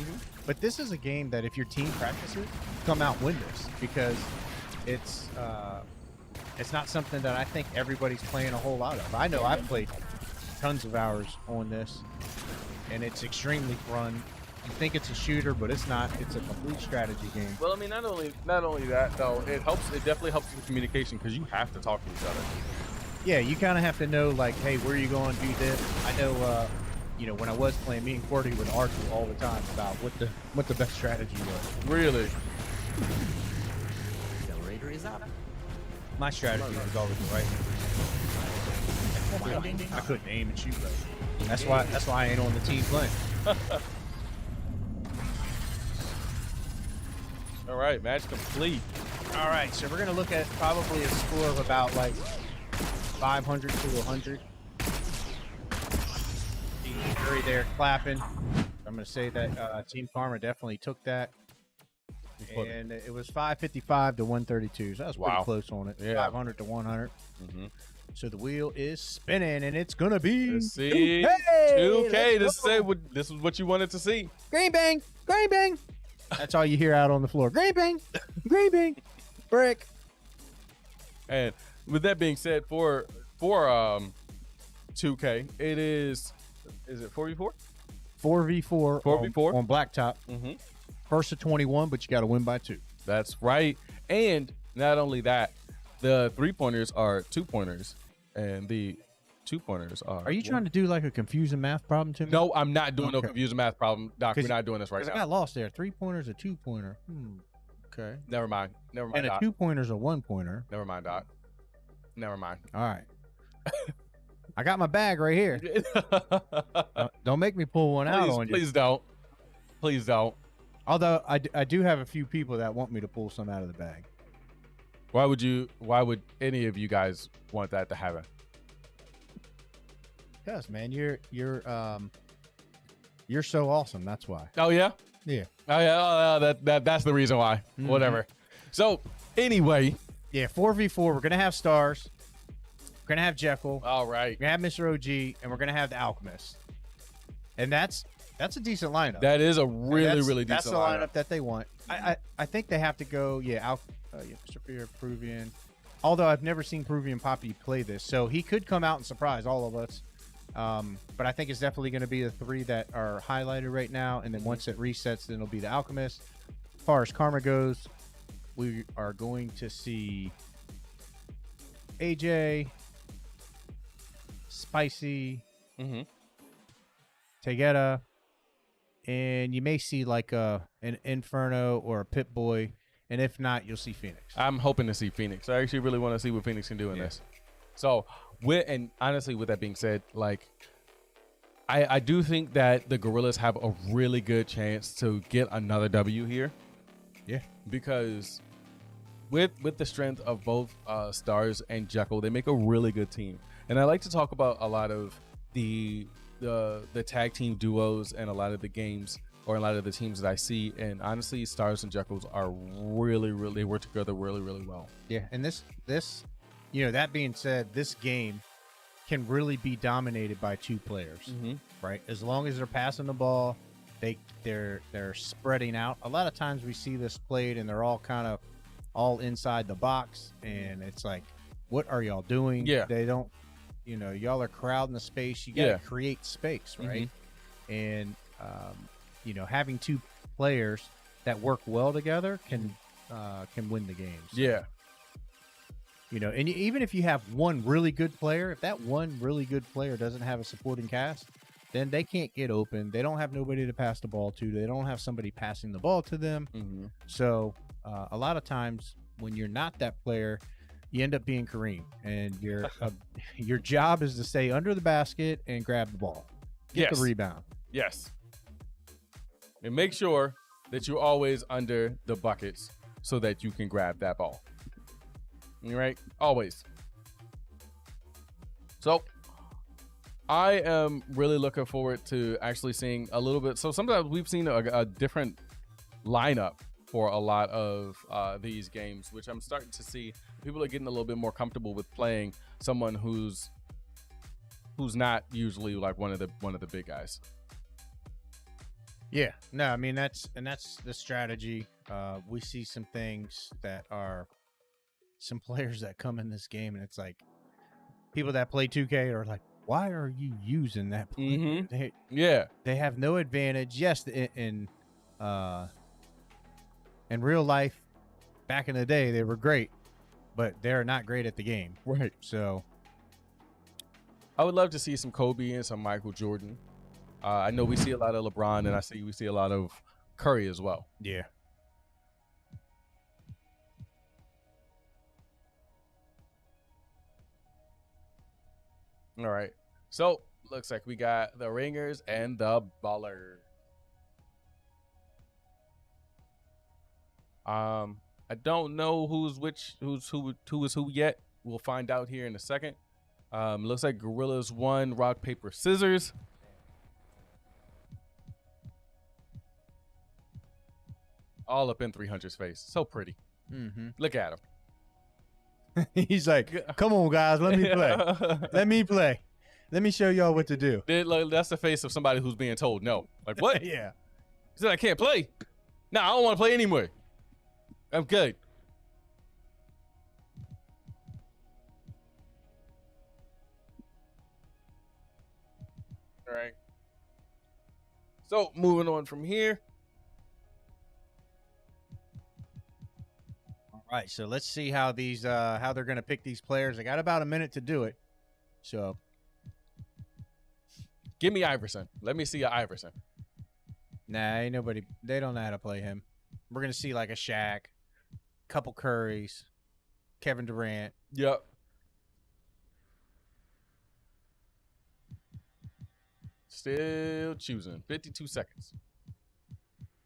but this is a game that if your team practices, come out and win this, because it's not something that I think everybody's playing a whole lot of. I know I've played tons of hours on this, and it's extremely fun. You think it's a shooter, but it's not. It's a complete strategy game. Well, I mean, not only that though, it definitely helps with communication, because you have to talk to each other. Yeah, you kind of have to know, like, hey, where are you going to do this? I know, you know, when I was playing, me and Cordy would argue all the time about what the best strategy was. Really? Accelerator is up. My strategy was always the right one. I couldn't aim and shoot right. That's why I ain't on the team playing. All right, match complete. All right, so we're gonna look at probably a score of about like 500 to 100. Team Fury there clapping. I'm gonna say that Team Karma definitely took that. And it was 555 to 132, so that was pretty close on it. Yeah. 500 to 100. So the wheel is spinning, and it's gonna be Let's see. 2K. This is what you wanted to see. Green bang, green bang. That's all you hear out on the floor. Green bang, green bang, brick. And with that being said, for 2K, it is it 4v4? 4v4. 4v4 on blacktop. First to 21, but you got to win by 2. That's right. And not only that, the 3-pointers are 2-pointers, and the 2-pointers are. Are you trying to do like a confusing math problem to me? No, I'm not doing no confusing math problem, Doc. We're not doing this right now. I got lost there. 3-pointer's a 2-pointer. Okay. Never mind. And a 2-pointer's a 1-pointer. Never mind, Doc. Never mind. All right. I got my bag right here. Don't make me pull one out on you. Please don't. Please don't. Although I do have a few people that want me to pull some out of the bag. Why would any of you guys want that to happen? Because, man, you're so awesome. That's why. Oh yeah. Yeah. Oh yeah. That's the reason why. Whatever. So anyway. Yeah. 4v4. We're gonna have stars. We're gonna have Jekyll. All right. We're gonna have Mr. OG, and we're gonna have the Alchemist. And that's a decent lineup. That is a really decent. That's the lineup that they want. I think they have to go. Yeah. Mr. Peruvian. Although I've never seen Peruvian Poppy play this, so he could come out and surprise all of us. But I think it's definitely going to be the 3 that are highlighted right now, and then once it resets, then it'll be the Alchemist. As far as Karma goes, we are going to see AJ, Spicy, Tegeta, and you may see like an Inferno or a Pip-Boy. And if not, you'll see Phoenix. I'm hoping to see Phoenix. I actually really want to see what Phoenix can do in this. So, honestly, with that being said, like, I do think that the Gorillaz have a really good chance to get another W here. Yeah. Because with the strength of both Stars and Jekyll, they make a really good team. And I like to talk about a lot of the tag team duos and a lot of the games or a lot of the teams that I see. And honestly, Stars and Jekylls are really, they work together really, really well. Yeah, and this, that being said, this game can really be dominated by two players, right? As long as they're passing the ball, they're spreading out. A lot of times we see this played and they're all inside the box, and it's like, what are y'all doing? Yeah, they don't, y'all are crowding the space. You gotta create space, right? And having two players that work well together can win the games. Yeah. And even if you have one really good player, if that one really good player doesn't have a supporting cast, then they can't get open. They don't have nobody to pass the ball to. They don't have somebody passing the ball to them. So a lot of times when you're not that player, you end up being Kareem, and your job is to stay under the basket and grab the ball, get the rebound. Yes. And make sure that you're always under the buckets so that you can grab that ball. All right? Always. So I am really looking forward to actually seeing a little bit. So sometimes we've seen a different lineup for a lot of these games, which I'm starting to see. People are getting a little bit more comfortable with playing someone who's not usually like one of the big guys. Yeah, no, I mean that's the strategy. We see some things that are some players that come in this game, and it's like people that play 2K are like, why are you using that player? They have no advantage. Yes, in real life, back in the day, they were great, but they're not great at the game. Right. So I would love to see some Kobe and some Michael Jordan. I know we see a lot of LeBron, and we see a lot of Curry as well. Yeah. All right. So looks like we got the Ringers and the Baller. I don't know who's who yet. We'll find out here in a second. Looks like Gorillaz won rock, paper, scissors. All up in 300's face. So pretty. Look at him. He's like, come on, guys. Let me play. Let me play. Let me show y'all what to do. That's the face of somebody who's being told no. Like, what? Yeah. He said, I can't play. No, I don't want to play anymore. I'm good. All right. So, moving on from here. All right, so let's see how these how they're gonna pick these players. I got about a minute to do it. So give me Iverson. Let me see a Iverson. Nah, ain't nobody. They don't know how to play him. We're gonna see like a Shaq, couple Currys, Kevin Durant. Yep. Still choosing. 52 seconds.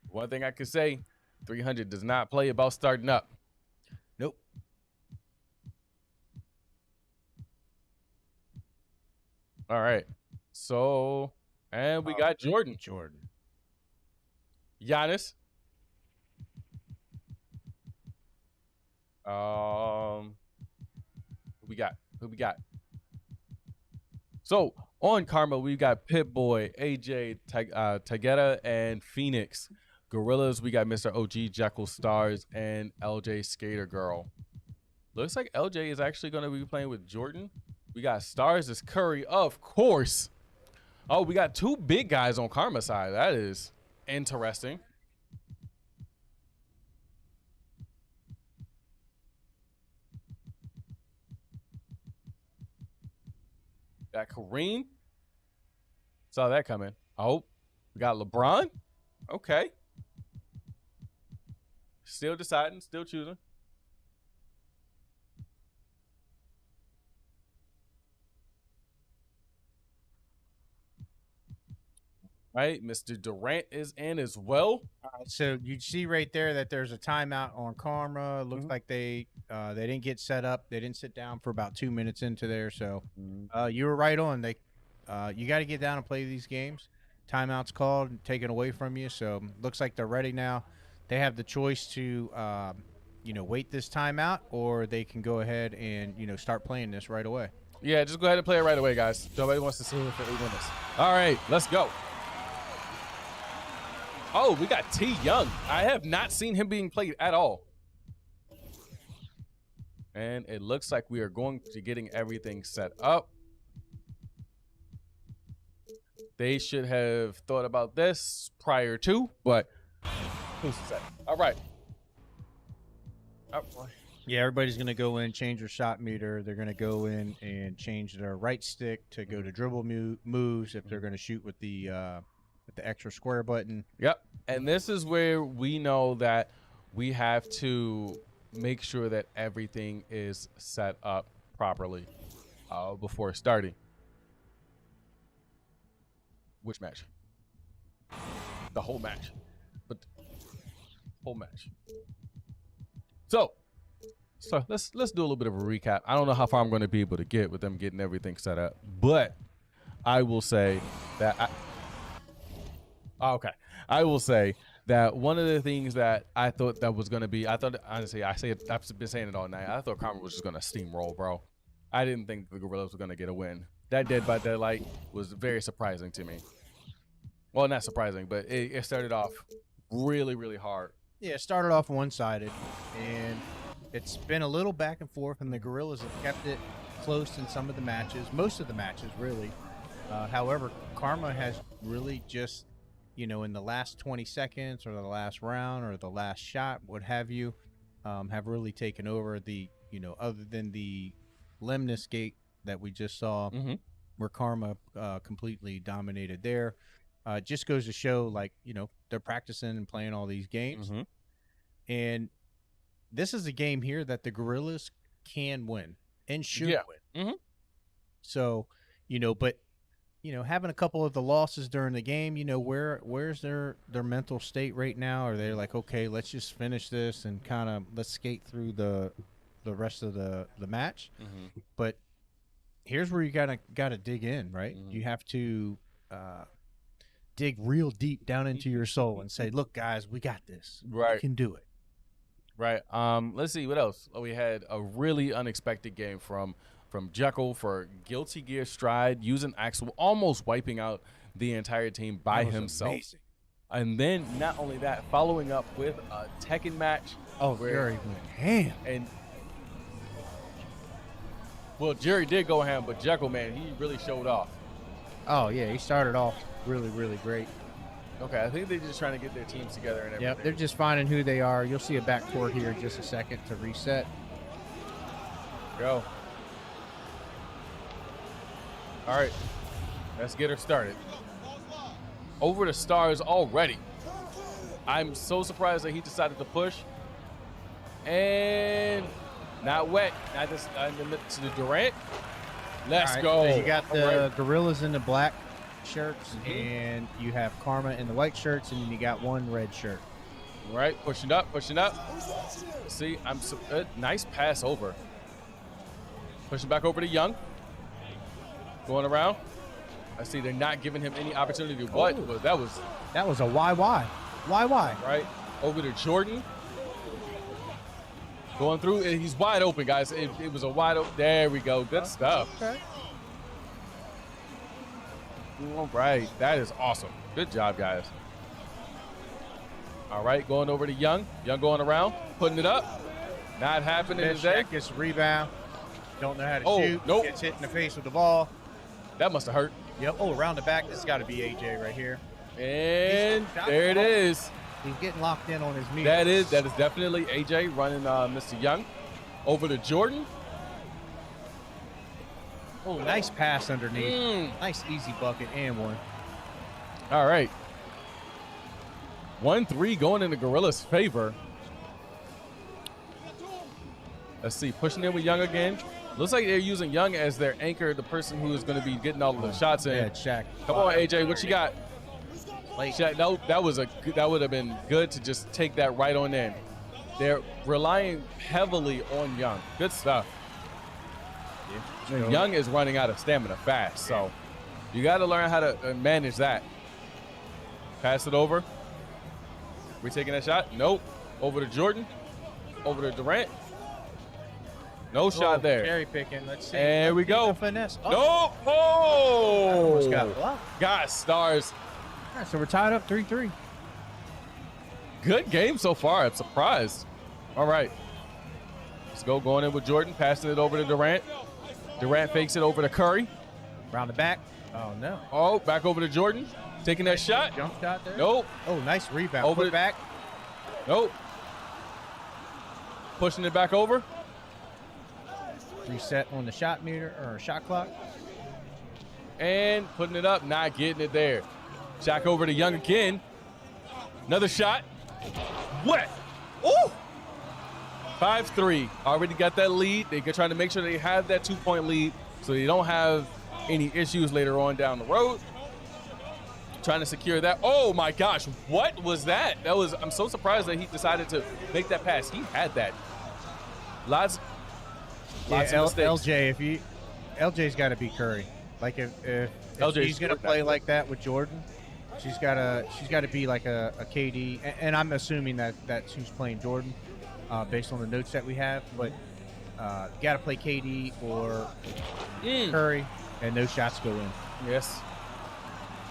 One thing I could say, 300 does not play about starting up. Nope. All right. So, and we got Jordan. Giannis. Who we got? So, on Karma, we got Pip-Boy, AJ, Tagetta, and Phoenix. Gorillaz, we got Mr. OG, Jekyll, Stars, and LJ Skater Girl. Looks like LJ is actually going to be playing with Jordan. We got Stars as Curry, of course. Oh, we got two big guys on Karma side. That is interesting. Got Kareem. Saw that coming. Oh, we got LeBron. Okay. Still deciding, still choosing. Right, Mr. Durant is in as well. All So you see right there that there's a timeout on Karma. Looks like they didn't get set up. They didn't sit down for about 2 minutes into there. So you were right on. You got to get down and play these games. Timeout's called and taken away from you. So looks like they're ready now. They have the choice to wait this timeout, or they can go ahead and start playing this right away. Yeah, just go ahead and play it right away, guys. Nobody wants to see if we win this. All right, let's go. Oh, we got T Young. I have not seen him being played at all. And it looks like we are going to getting everything set up. They should have thought about this prior to, but who's to say? All right. Oh, boy. Yeah, everybody's going to go in, change their shot meter. They're going to go in and change their right stick to go to dribble moves if they're going to shoot with the extra square button. Yep. And this is where we know that we have to make sure that everything is set up properly before starting. Which match? The whole match. But whole match. So let's do a little bit of a recap. I don't know how far I'm going to be able to get with them getting everything set up, but I will say that I will say that one of the things that I thought that was going to be, I've been saying it all night. I thought Karma was just going to steamroll, bro. I didn't think the Gorillaz were going to get a win. That Dead by Daylight was very surprising to me. Well, not surprising, but it started off really, really hard. Yeah, it started off one-sided, and it's been a little back and forth, and the Gorillaz have kept it close in some of the matches, most of the matches, really. However, Karma has really just, in the last 20 seconds or the last round or the last shot, what have you, have really taken over the, other than the Lemnis gate that we just saw, where Karma completely dominated there. Just goes to show, they're practicing and playing all these games. And this is a game here that the Gorillaz can win and should win. So, but, having a couple of the losses during the game, where's their mental state right now? Are they like, okay, let's just finish this and kind of let's skate through the rest of the match? But here's where you gotta dig in, right? You have to dig real deep down into your soul and say, look, guys, we got this. Right. We can do it. Right. Let's see what else. We had a really unexpected game from Jekyll for Guilty Gear Stride, using Axel, almost wiping out the entire team by himself. Amazing. And then not only that, following up with a Tekken match. Oh, Jerry went ham. And well, Jerry did go ham, but Jekyll, man, he really showed off. Oh yeah, he started off really, really great. Okay, I think they're just trying to get their teams together and everything. Yep, they're just finding who they are. You'll see a backcourt here in just a second to reset. Go. All right, let's get her started. Over the Stars already. I'm so surprised that he decided to push. And not wet. Not this to the Durant. Let's go. So you got the Gorillaz in the black shirts, and you have Karma in the white shirts, and then you got one red shirt. All right, pushing up. See, nice pass over. Pushing back over to Young. Going around. I see they're not giving him any opportunity. What? But that was a YY. Right. Over to Jordan. Going through. He's wide open, guys. It was a wide open. There we go. Good stuff. Okay. All right. That is awesome. Good job, guys. All right. Going over to Young. Young going around. Putting it up. Not happening today. Gets a rebound. Don't know how to shoot. Nope. Gets hit in the face with the ball. That must have hurt. Yep. Oh, around the back. This has got to be AJ right here. And there it is. He's getting locked in on his meter. That is definitely AJ running Mr. Young. Over to Jordan. Oh, nice pass underneath. Nice easy bucket and one. All right. 1-3 going in the Gorillaz' favor. Let's see. Pushing in with Young again. Looks like they're using Young as their anchor, the person who is going to be getting all of the shots in. Yeah, Shaq. Come on, AJ. What you got? Late. Shaq, that would have been good to just take that right on in. They're relying heavily on Young. Good stuff. Yeah. Young is running out of stamina fast, so you got to learn how to manage that. Pass it over. We taking that shot? Nope. Over to Jordan. Over to Durant. No shot there. Cherry picking. Let's see. There we go. Finesse. No. Oh! Almost got blocked. Got stars. All right, so we're tied up 3-3. Good game so far. I'm surprised. All right. Let's go. Going in with Jordan. Passing it over to Durant. Durant fakes it over to Curry. Round the back. Oh, no. Oh, back over to Jordan. Taking that shot. Jump shot there. Nope. Oh, nice rebound. Over Put back. Nope. Pushing it back over. Reset on the shot meter or shot clock. And putting it up. Not getting it there. Shaq over to Young again. Another shot. What? Ooh! 5-3. Already got that lead. They're trying to make sure they have that 2-point lead so they don't have any issues later on down the road. Trying to secure that. Oh my gosh, what was that? I'm so surprised that he decided to make that pass. He had that. Lots of mistakes. LJ, LJ's got to be Curry. Like if she's gonna play like that with Jordan, she's gotta be like a KD. And I'm assuming that's who's playing Jordan, based on the notes that we have. But gotta play KD or Curry, and those shots go in. Yes.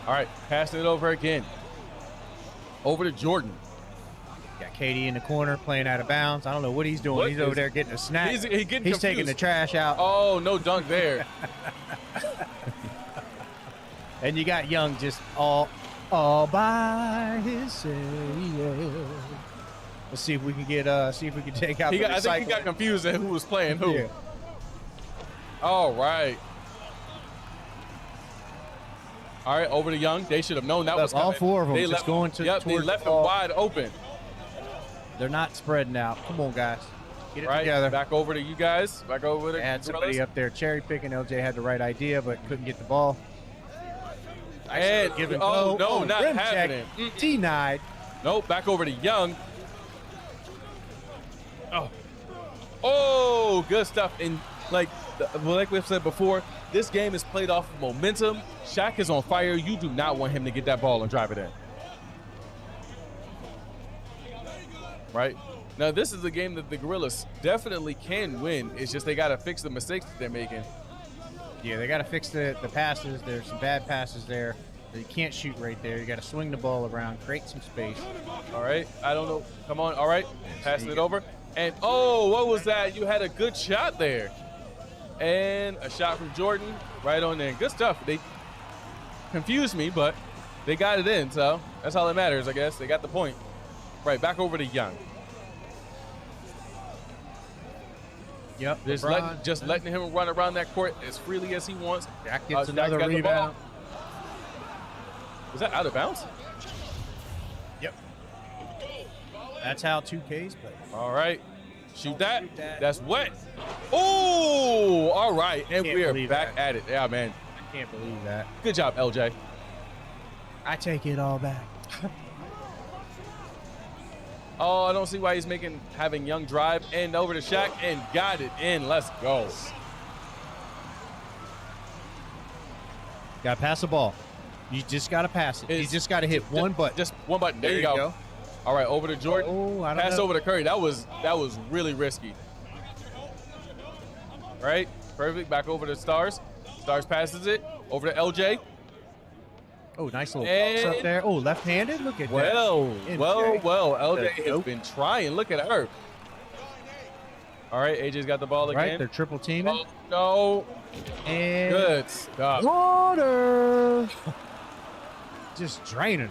All right, passing it over again. Over to Jordan. Got KD in the corner playing out of bounds. I don't know what he's doing. He's over there getting a snack. He's taking the trash out. Oh, no dunk there. And you got Young just all by himself. Let's see if we can get take out. I think he got confused at who was playing who. Yeah. All right. All right, over to Young. They should have known that was coming. All four of them They just left, going to. Yep, they left him wide open. They're not spreading out. Come on, guys. Get it Right, together. back over to you guys. Back over to Had somebody up there cherry picking. LJ had the right idea, but couldn't get the ball. And no, not rim happening. check. Denied. Nope, back over to Young. Oh, good stuff. And like we've said before, this game is played off of momentum. Shaq is on fire. You do not want him to get that ball and drive it in. Right? Now, this is a game that the Gorillaz definitely can win. It's just they got to fix the mistakes that they're making. Yeah, they got to fix the passes. There's some bad passes there. You can't shoot right there. You got to swing the ball around, create some space. All right. I don't know. Come on. All right. Passing it over. And, oh, what was that? You had a good shot there. And a shot from Jordan right on there. Good stuff. They confused me, but they got it in, so that's all that matters, I guess. They got the point. Right, back over to Young. Yep. Just letting him run around that court as freely as he wants. Jack gets another rebound. Was that out of bounds? Yep. That's how 2Ks play. All right. Shoot that. That's wet. Oh, all right. And we are back at it. Yeah, man. I can't believe that. Good job, LJ. I take it all back. Oh, I don't see why he's having Young drive and over to Shaq and got it in. Let's go. Got to pass the ball. You just got to pass it. You just got to hit one button. Just one button. There you go. All right, over to Jordan. Oh, I don't Pass know. over to Curry. That was really risky. Right? Perfect. Back over to Stars. Stars passes it over to LJ. Oh, nice little cross up there. Oh, left-handed. Look at that. Well. LJ That's has dope. been trying. Look at her. All right, AJ's got the ball again. Right, they're triple teaming. Oh, no. And Good stuff. water. Just draining.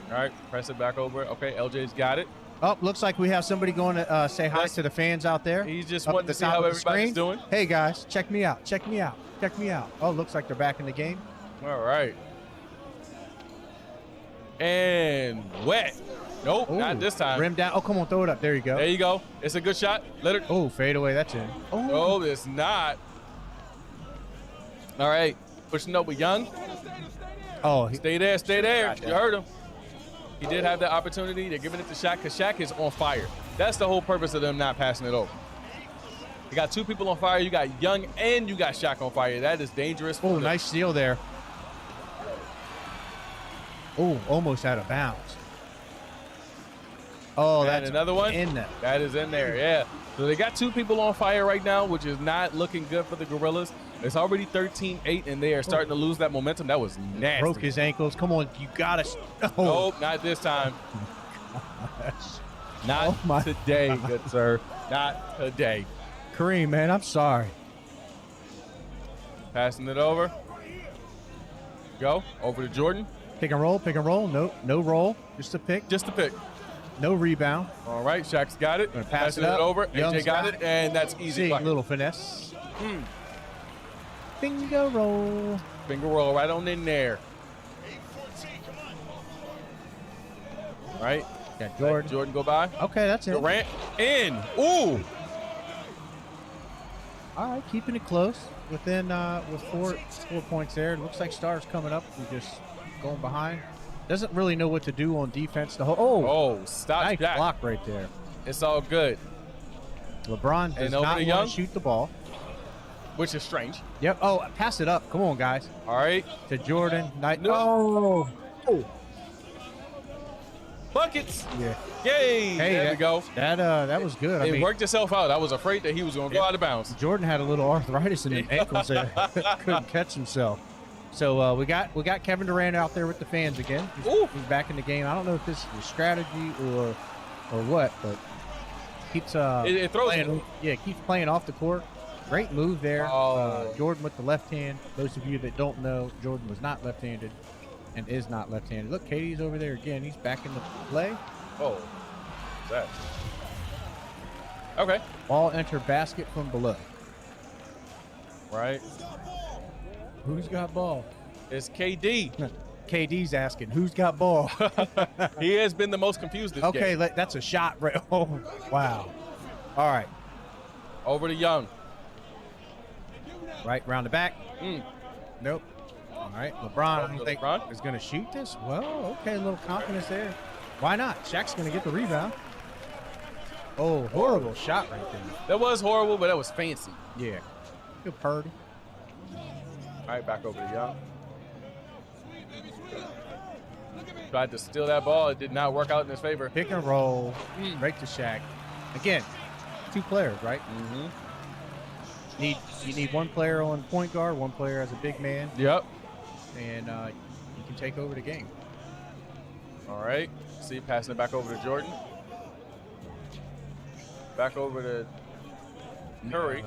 All right, press it back over. Okay, LJ's got it. Oh, looks like we have somebody going to say hi to the fans out there. He's just up wanting at the to see top how of the everybody's screen. doing. Hey, guys, check me out. Check me out. Check me out. Oh, looks like they're back in the game. All right. And wet. Nope, Ooh, not this time. Rim down. Oh, come on, throw it up. There you go. There you go. It's a good shot. Let it. Oh, fade away. That's in. Oh, No, it's not. All right. Pushing up with Young. Oh, Stay there, stay there. got You that. heard him. He did have the opportunity. They're giving it to Shaq because Shaq is on fire. That's the whole purpose of them not passing it over. You got two people on fire. You got Young and you got Shaq on fire. That is dangerous. Oh, nice steal there. Oh, almost out of bounds. Oh, And that's another one in there. That is in there, yeah. So they got two people on fire right now, which is not looking good for the Gorillas. It's already 13-8, and they are starting to lose that momentum. That was nasty. Broke his ankles. Come on, you gotta. Oh, Nope, not this time. Not today, good sir. Not today. Kareem, man, I'm sorry. Passing it over. Go over to Jordan. Pick and roll, pick and roll. No roll. Just a pick. Just a pick. No rebound. All right, Shaq's got it. Pass Passing it it up. over. Young's AJ got it, and that's easy. See, bucket. little finesse. Finger roll. Finger roll right on in there. All right. Got Jordan. Let Jordan go by. Okay, that's it. Durant in. Ooh. All right, keeping it close. Within with 4 points there. It looks like Stars coming up. We're just going behind. Doesn't really know what to do on defense. The whole Oh, stop nice that. block right there. It's all good. LeBron does And over not to want Young. to shoot the ball. Which is strange. Yep. Oh, pass it up. Come on, guys. All right. To Jordan. No. Oh. Buckets. Yeah. Yay. Hey, there we go. That was good. I It mean, worked itself out. I was afraid that he was going to go out of bounds. Jordan had a little arthritis in his ankles there. Couldn't catch himself. So we got Kevin Durant out there with the fans again. He's back in the game. I don't know if this is strategy or what, but keeps It throws playing, keeps playing off the court. Great move there. Oh. Jordan with the left hand. Those of you that don't know, Jordan was not left-handed and is not left-handed. Look, Katie's over there again. He's back in the play. Oh. What's that? Okay. Ball enter basket from below. Right. Who's got ball? It's KD. KD's asking, who's got ball? He has been the most confused this Okay, game. that's a shot. Right? Oh, wow. All right. Over to Young. Right, round the back. Nope. All right, LeBron, I don't think LeBron? is going to shoot this. Well, okay, a little confidence there. Why not? Shaq's going to get the rebound. Oh, horrible shot right there. That was horrible, but that was fancy. Yeah. Good Purdy. All right, back over to Young. Tried to steal that ball. It did not work out in his favor. Pick and roll. Right to Shaq. Again, 2 players, right? Mm-hmm. You need one player on point guard, one player as a big man, Yep. and you can take over the game. All right. See, passing it back over to Jordan. Back over to Curry.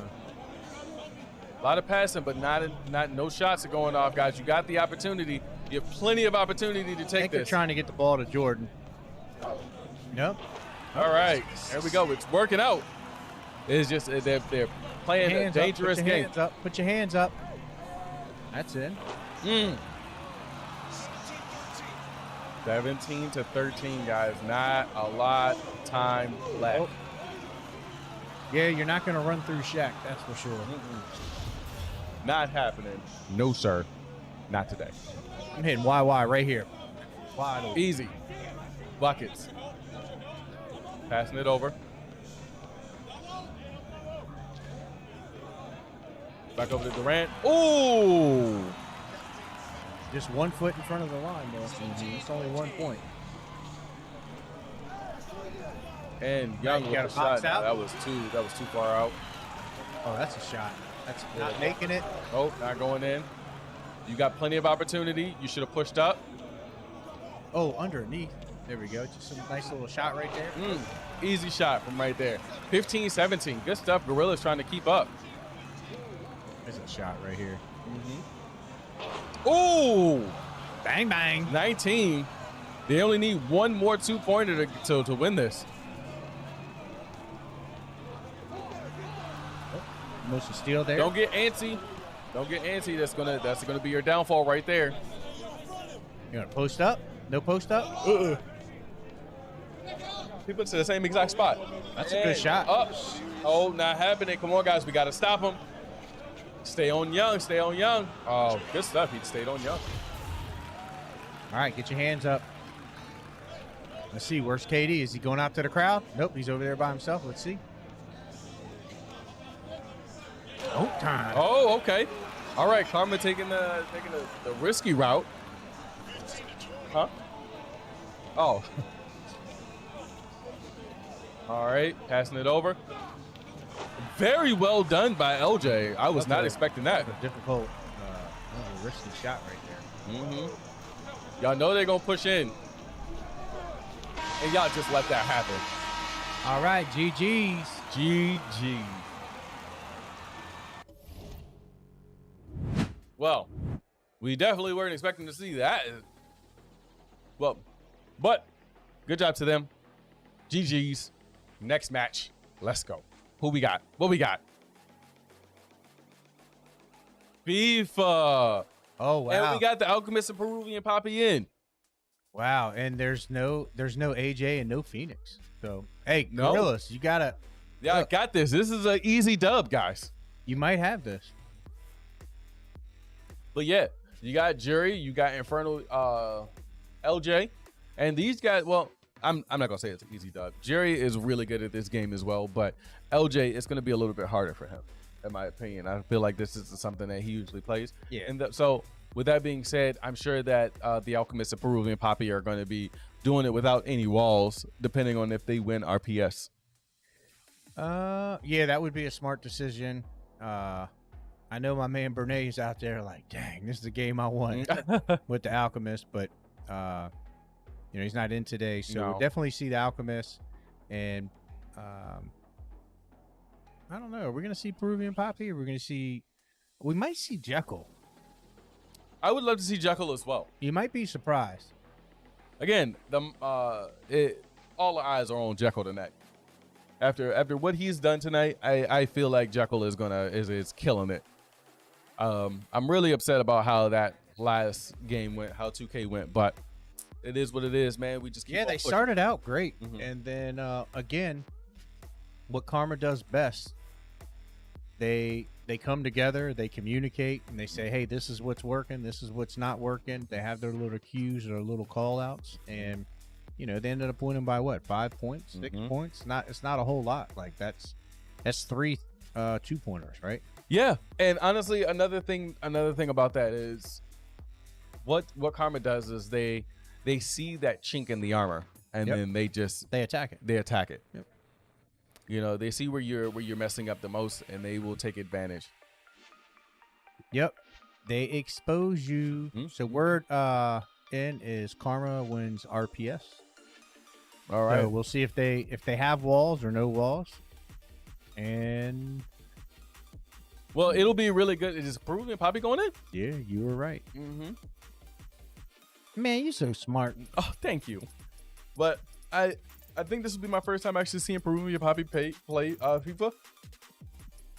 A lot of passing, but not no shots are going off, guys. You got the opportunity. You have plenty of opportunity to I take think they're this. trying to get the ball to Jordan. Yep. All right, there we go. It's working out. It's just they're playing a Hands up, dangerous put your game. Hands up. Put your hands up. That's it. 17-13, guys. Not a lot of time left. Oh. Yeah, you're not going to run through Shaq, that's for sure. Not happening. No, sir. Not today. I'm hitting YY right here. Wide open. Easy. Buckets. Passing it over. Back over to Durant. Ooh! Just 1 foot in front of the line, though. It's only 1 point. And Young You with got the a box shot. out? That was too far out. Oh, that's a shot. That's not making it. Oh, not going in. You got plenty of opportunity. You should have pushed up. Oh, underneath. There we go. Just a nice little shot right there. Easy shot from right there. 15-17. Good stuff. Gorillaz trying to keep up. There's a shot right here. Ooh! Bang, bang. 19. They only need one more 2-pointer to win this. Almost a steal there. Don't get antsy. Don't get antsy. That's gonna be your downfall right there. You want to post up? No post up? He puts it to the same exact spot. That's a good shot. Up. Oh, not happening. Come on, guys. We got to stop him. Stay on Young. Stay on Young. Oh, good stuff. He stayed on Young. All right, get your hands up. Let's see. Where's KD? Is he going out to the crowd? Nope, he's over there by himself. Let's see. Oh, time. Oh, okay. All right, Karma taking the risky route. Huh? Oh. All right, passing it over. Very well done by LJ. I was not expecting that. That's a difficult, that was a risky shot right there. Mm-hmm. Y'all know they're gonna push in, and y'all just let that happen. All right, GG's. GG's. Well, we definitely weren't expecting to see that. Well, but good job to them. GG's. Next match. Let's go. Who we got? What we got? FIFA. Oh wow. And we got the Alchemist and Peruvian Poppy in. Wow, and there's no AJ and no Phoenix. So hey, No. Gorillaz, you gotta. Yeah, I got this. This is an easy dub, guys. You might have this. But yeah, you got Jury, you got Infernal LJ, and these guys, well, I'm not gonna say it's an easy dub. Jerry is really good at this game as well, but LJ, it's gonna be a little bit harder for him, in my opinion. I feel like this is something that he usually plays. Yeah. And so with that being said, I'm sure that the Alchemist and Peruvian Poppy are going to be doing it without any walls, depending on if they win RPS. Yeah, that would be a smart decision. I know my man Bernays out there like, dang, this is the game I want with the Alchemist, but you know, he's not in today, so we'll definitely see the Alchemist. And I don't know, are we gonna see Peruvian Poppy, or we're gonna see? We might see Jekyll. I would love to see Jekyll as well. You might be surprised. Again, all the eyes are on Jekyll tonight. After what he's done tonight, I feel like Jekyll is killing it. I'm really upset about how that last game went, how 2K went, but it is what it is, man. We just keep on they pushing. started out great, Mhm. and then again, what Karma does best, they come together, they communicate, and they say, hey, this is what's working, this is what's not working. They have their little cues or little call outs, and you know, they ended up winning by what, 5 points, 6 points? It's not a whole lot. Like that's 3 2-pointers, right? Yeah, and honestly, another thing about that is what Karma does is they see that chink in the armor, and then they attack it. They attack it. Yep. You know, they see where you're messing up the most, and they will take advantage. Yep. They expose you. So word in is Karma wins RPS. All right. So we'll see if they have walls or no walls. And well, it'll be really good. Is Peruvian Poppy going in? Yeah, you were right. Mm-hmm. Man, you're so smart. Oh, thank you. But I think this will be my first time actually seeing Peruvian Poppy play FIFA.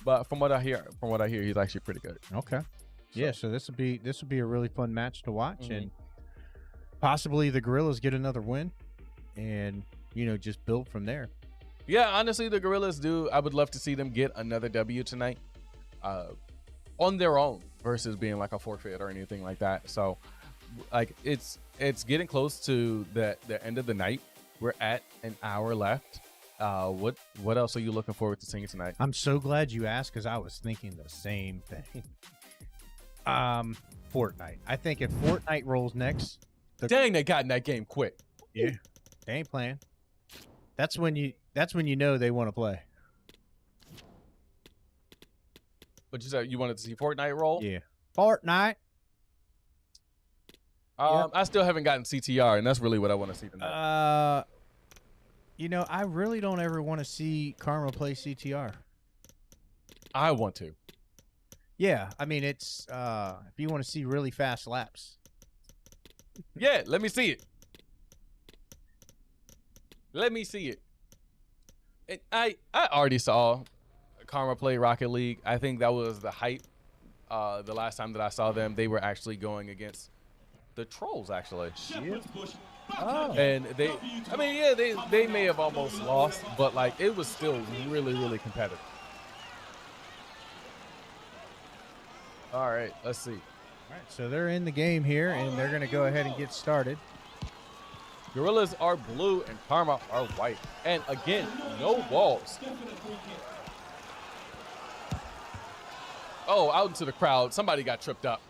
But from what I hear, he's actually pretty good. Okay. Yeah, so this would be a really fun match to watch, and possibly the Gorillaz get another win, and you know, just build from there. Yeah, honestly, the Gorillaz do. I would love to see them get another W tonight, on their own versus being like a forfeit or anything like that. So, like, it's getting close to the end of the night. We're at an hour left. What else are you looking forward to seeing tonight? I'm so glad you asked, because I was thinking the same thing. Fortnite. I think if Fortnite rolls next, dang, they got in that game quick. Yeah, they ain't playing. That's when you know they want to play. But you said you wanted to see Fortnite roll? Yeah, Fortnite. I still haven't gotten CTR, and that's really what I want to see tonight. You know, I really don't ever want to see Karma play CTR. I want to. Yeah, I mean, it's if you want to see really fast laps. Yeah, let me see it. Let me see it. And I already saw Karma play Rocket League. I think that was the hype. The last time that I saw them, they were actually going against the Trolls, actually. Yeah. Oh. And they may have almost lost, but like it was still really, really competitive. All right, let's see. All right, so they're in the game here, and they're going to go ahead and get started. Gorillas are blue and Karma are white. And again, no walls. Oh, out into the crowd. Somebody got tripped up.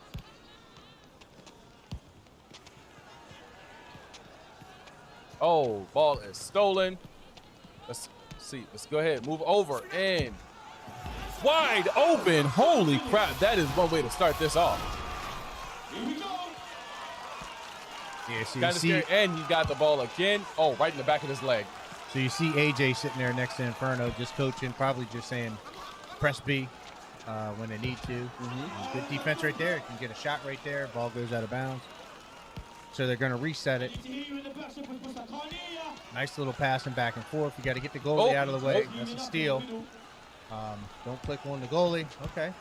Oh, ball is stolen. Let's see. Let's go ahead. Move over and wide open. Holy crap. That is one way to start this off. Yeah, so Kind of scary. And he got the ball again. Oh, right in the back of his leg. So you see AJ sitting there next to Inferno, just coaching, probably just saying, press B when they need to. Good defense right there. Can get a shot right there. Ball goes out of bounds. So they're going to reset it. Nice little passing back and forth. You got to get the goalie out of the way. That's a steal. Don't click on the goalie. Okay.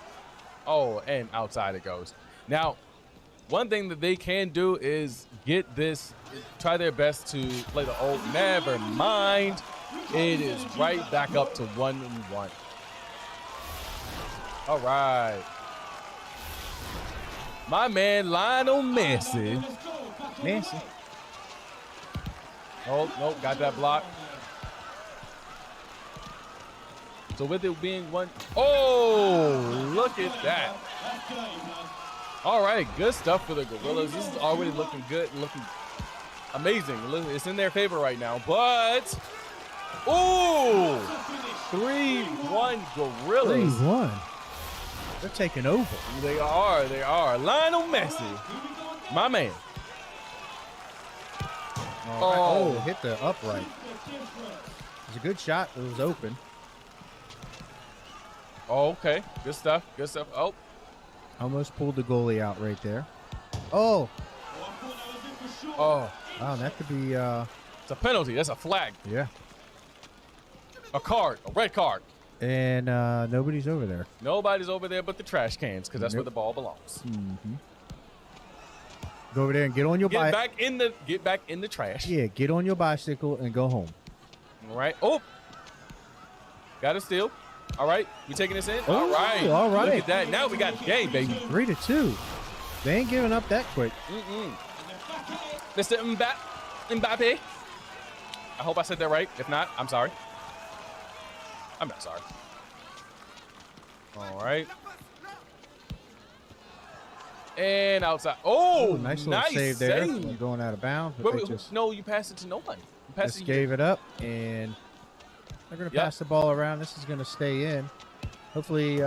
Oh, and outside it goes. Now, one thing that they can do is get this, try their best to play the old. Never mind. It is right back up to 1-1. All right. My man Lionel Messi. Messi. Oh, nope, got that block. So with it being one, oh, look at that. All right, good stuff for the Gorillas. This is already looking good, looking amazing. It's in their favor right now, but, ooh, 3-1 Gorillas. 3-1. They're taking over. They are. Lionel Messi, my man. Oh, hit the upright. It was a good shot. It was open. Oh, okay, good stuff. Oh. Almost pulled the goalie out right there. Oh. Oh. Wow, that could be... It's a penalty. That's a flag. Yeah. A card. A red card. And nobody's over there. Nobody's over there but the trash cans, because that's where the ball belongs. Go over there and get on your Get back in the trash. Yeah, get on your bicycle and go home. All right. Oh. Got a steal. All right. We taking this in? Oh, all right. all right. Look at that. Now we got the game, baby. 3-2. They ain't giving up that quick. Mr. Mbappe. I hope I said that right. If not, I'm sorry. I'm not sorry. All right. And outside. Oh, nice little save there. You're going out of bounds. But no, you passed it to no one. You passed just gave it up, and they're going to pass the ball around. This is going to stay in. Hopefully, it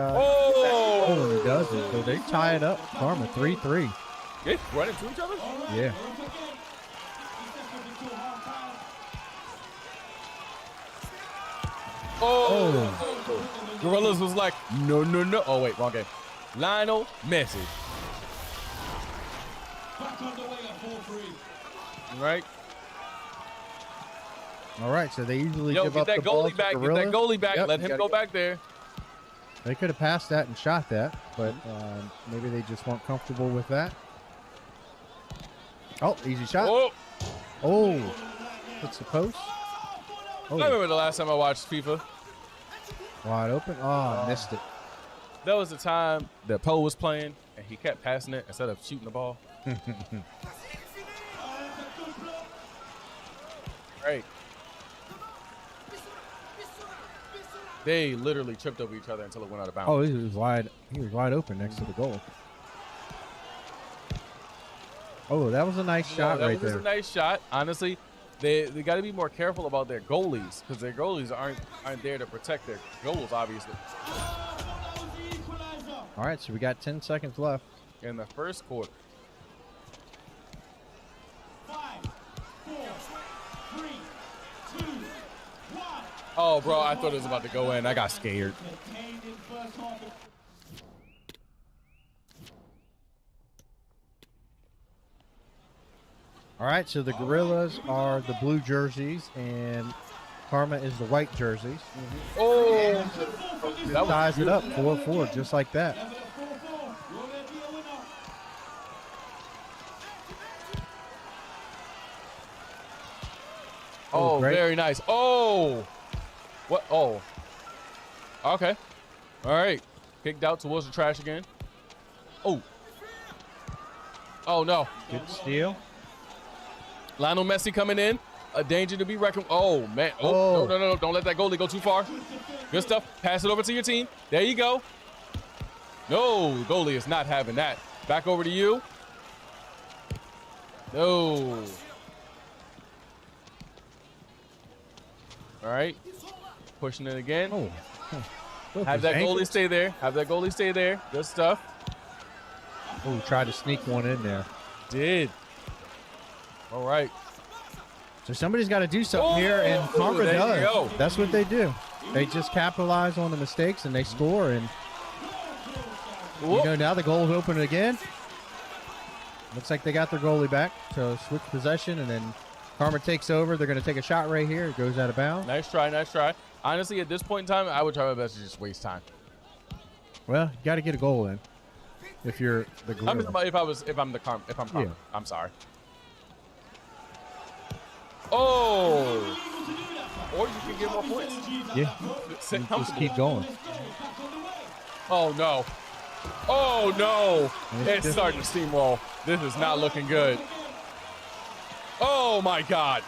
doesn't. So they tie it up. Karma 3-3. Yeah, running to each other? Yeah. Oh. Gorillas was like, no. Oh, wait, wrong game. Lionel Messi. Right. All right, so they usually give up that the ball goalie back. to Get that goalie back. Yep, Let him go back there. They could have passed that and shot that, but maybe they just weren't comfortable with that. Oh, easy shot. Oh, hits the post. I remember the last time I watched FIFA. Wide open. Oh, missed it. That was the time that Poe was playing, and he kept passing it instead of shooting the ball. Right. They literally tripped over each other until it went out of bounds. Oh, he was wide open next to the goal. Oh, that was a nice shot right there. That was a nice shot. Honestly, they got to be more careful about their goalies, because their goalies aren't there to protect their goals, obviously. All right, so we got 10 seconds left in the first quarter. 5, 4, 3, 2, 1. Oh, bro, I thought it was about to go in. I got scared. All right, so the Gorillas are the blue jerseys, and Karma is the white jerseys. Oh, that ties it up 4-4, just like that. Oh, very nice. Oh, what? Oh, okay. All right. Kicked out towards the trash again. Oh, Oh, no. Good steal. Lionel Messi coming in. A danger to be reckoned. Oh, man. Oh, no. Don't let that goalie go too far. Good stuff. Pass it over to your team. There you go. No, goalie is not having that. Back over to you. No. All right. Pushing it again. Have that goalie stay there. Have that goalie stay there. Good stuff. Oh, tried to sneak one in there. Did. All right. So somebody's got to do something here, and Karma there you does. go. That's what they do. They just capitalize on the mistakes and they score. And you know, now the goal's open again. Looks like they got their goalie back. So switch possession, and then Karma takes over. They're going to take a shot right here. It goes out of bounds. Nice try, nice try. Honestly, at this point in time, I would try my best to just waste time. Well, you got to get a goal in. If you're the I mean, Gorilla. if I'm Karma, Yeah. I'm sorry. Oh, or you can get more points. Yeah, just keep going. Oh no! Oh no! And it's It's starting to steamroll. This is not looking good. Oh my God!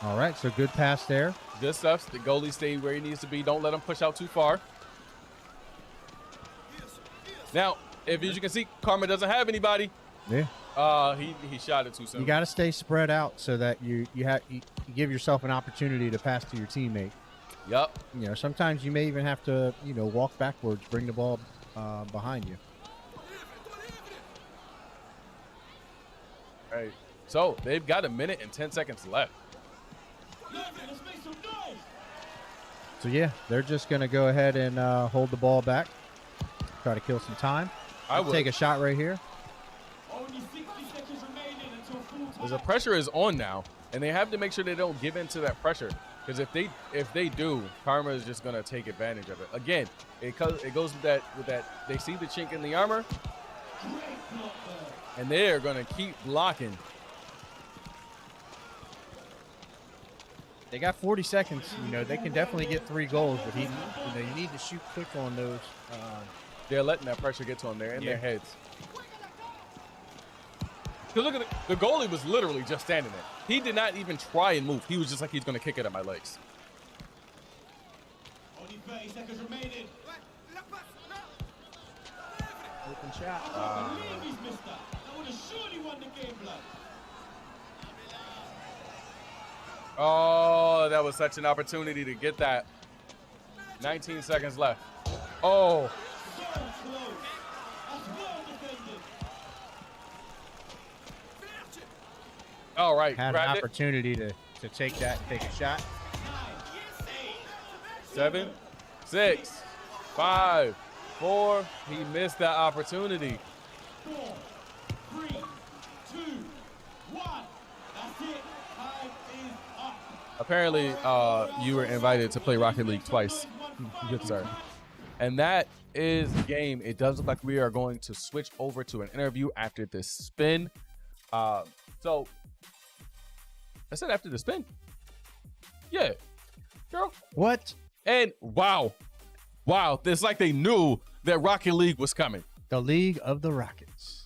All right, so good pass there. Good stuff. The goalie stayed where he needs to be. Don't let him push out too far. Now, as you can see, Karma doesn't have anybody. Yeah. He shot it too soon. You got to stay spread out so that you give yourself an opportunity to pass to your teammate. Yep. You know, sometimes you may even have to, walk backwards, bring the ball behind you. All right. So they've got 1 minute and 10 seconds left. So yeah, they're just gonna go ahead and hold the ball back, try to kill some time. I would take a shot right here. The pressure is on now, and they have to make sure they don't give in to that pressure. Because if they do, Karma is just gonna take advantage of it. Again, it goes with that they see the chink in the armor, and they are gonna keep blocking. They got 40 seconds. They can definitely get 3 goals, but you need to shoot quick on those. They're letting that pressure get to them. They're in their heads. Because look at the goalie was literally just standing there. He did not even try and move. He was just like, he's going to kick it at my legs. Only 30 seconds remaining. Open shot. I believe he's missed that. That would have surely won the game, blood. Oh, that was such an opportunity to get that. 19 seconds left. Oh. So close. That's well defended. All right. Had an opportunity to take that, take a shot. 7, 6, 5, 4. He missed that opportunity. 4, 3, 2, 1. That's it. Time is up. Apparently, you were invited to play Rocket League twice. Good sir. And that is the game. It does look like we are going to switch over to an interview after this spin. So I said after the spin. Yeah. Girl. What? And wow. It's like they knew that Rocket League was coming. The League of the Rockets.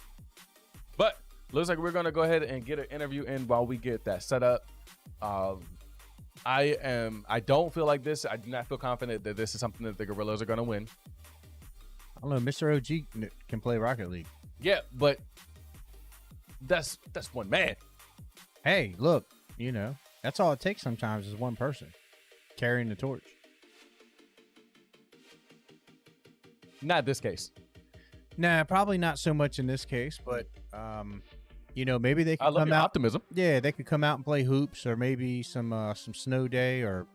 But looks like we're going to go ahead and get an interview in while we get that set up. I don't feel like this. I do not feel confident that this is something that the Gorillaz are going to win. I don't know. Mr. OG can play Rocket League. Yeah, but that's one man. Hey, look, that's all it takes sometimes is one person carrying the torch. Not this case. Nah, probably not so much in this case, but maybe they could I love come your out. optimism. Yeah, they could come out and play hoops, or maybe some snow day, or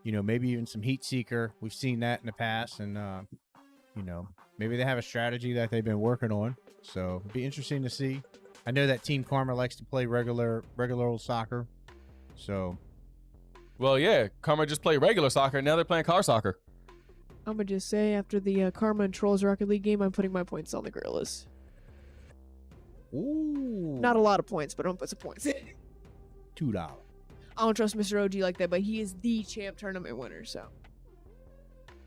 maybe even some heat seeker. We've seen that in the past, and maybe they have a strategy that they've been working on. So it'd be interesting to see. I know that Team Karma likes to play regular old soccer. So, well, yeah, Karma just played regular soccer. Now they're playing car soccer. I'm gonna just say after the Karma and Trolls Rocket League game, I'm putting my points on the Gorillaz. Ooh. Not a lot of points, but I'm gonna put some points. $2. I don't trust Mr. OG like that, but he is the champ tournament winner, so.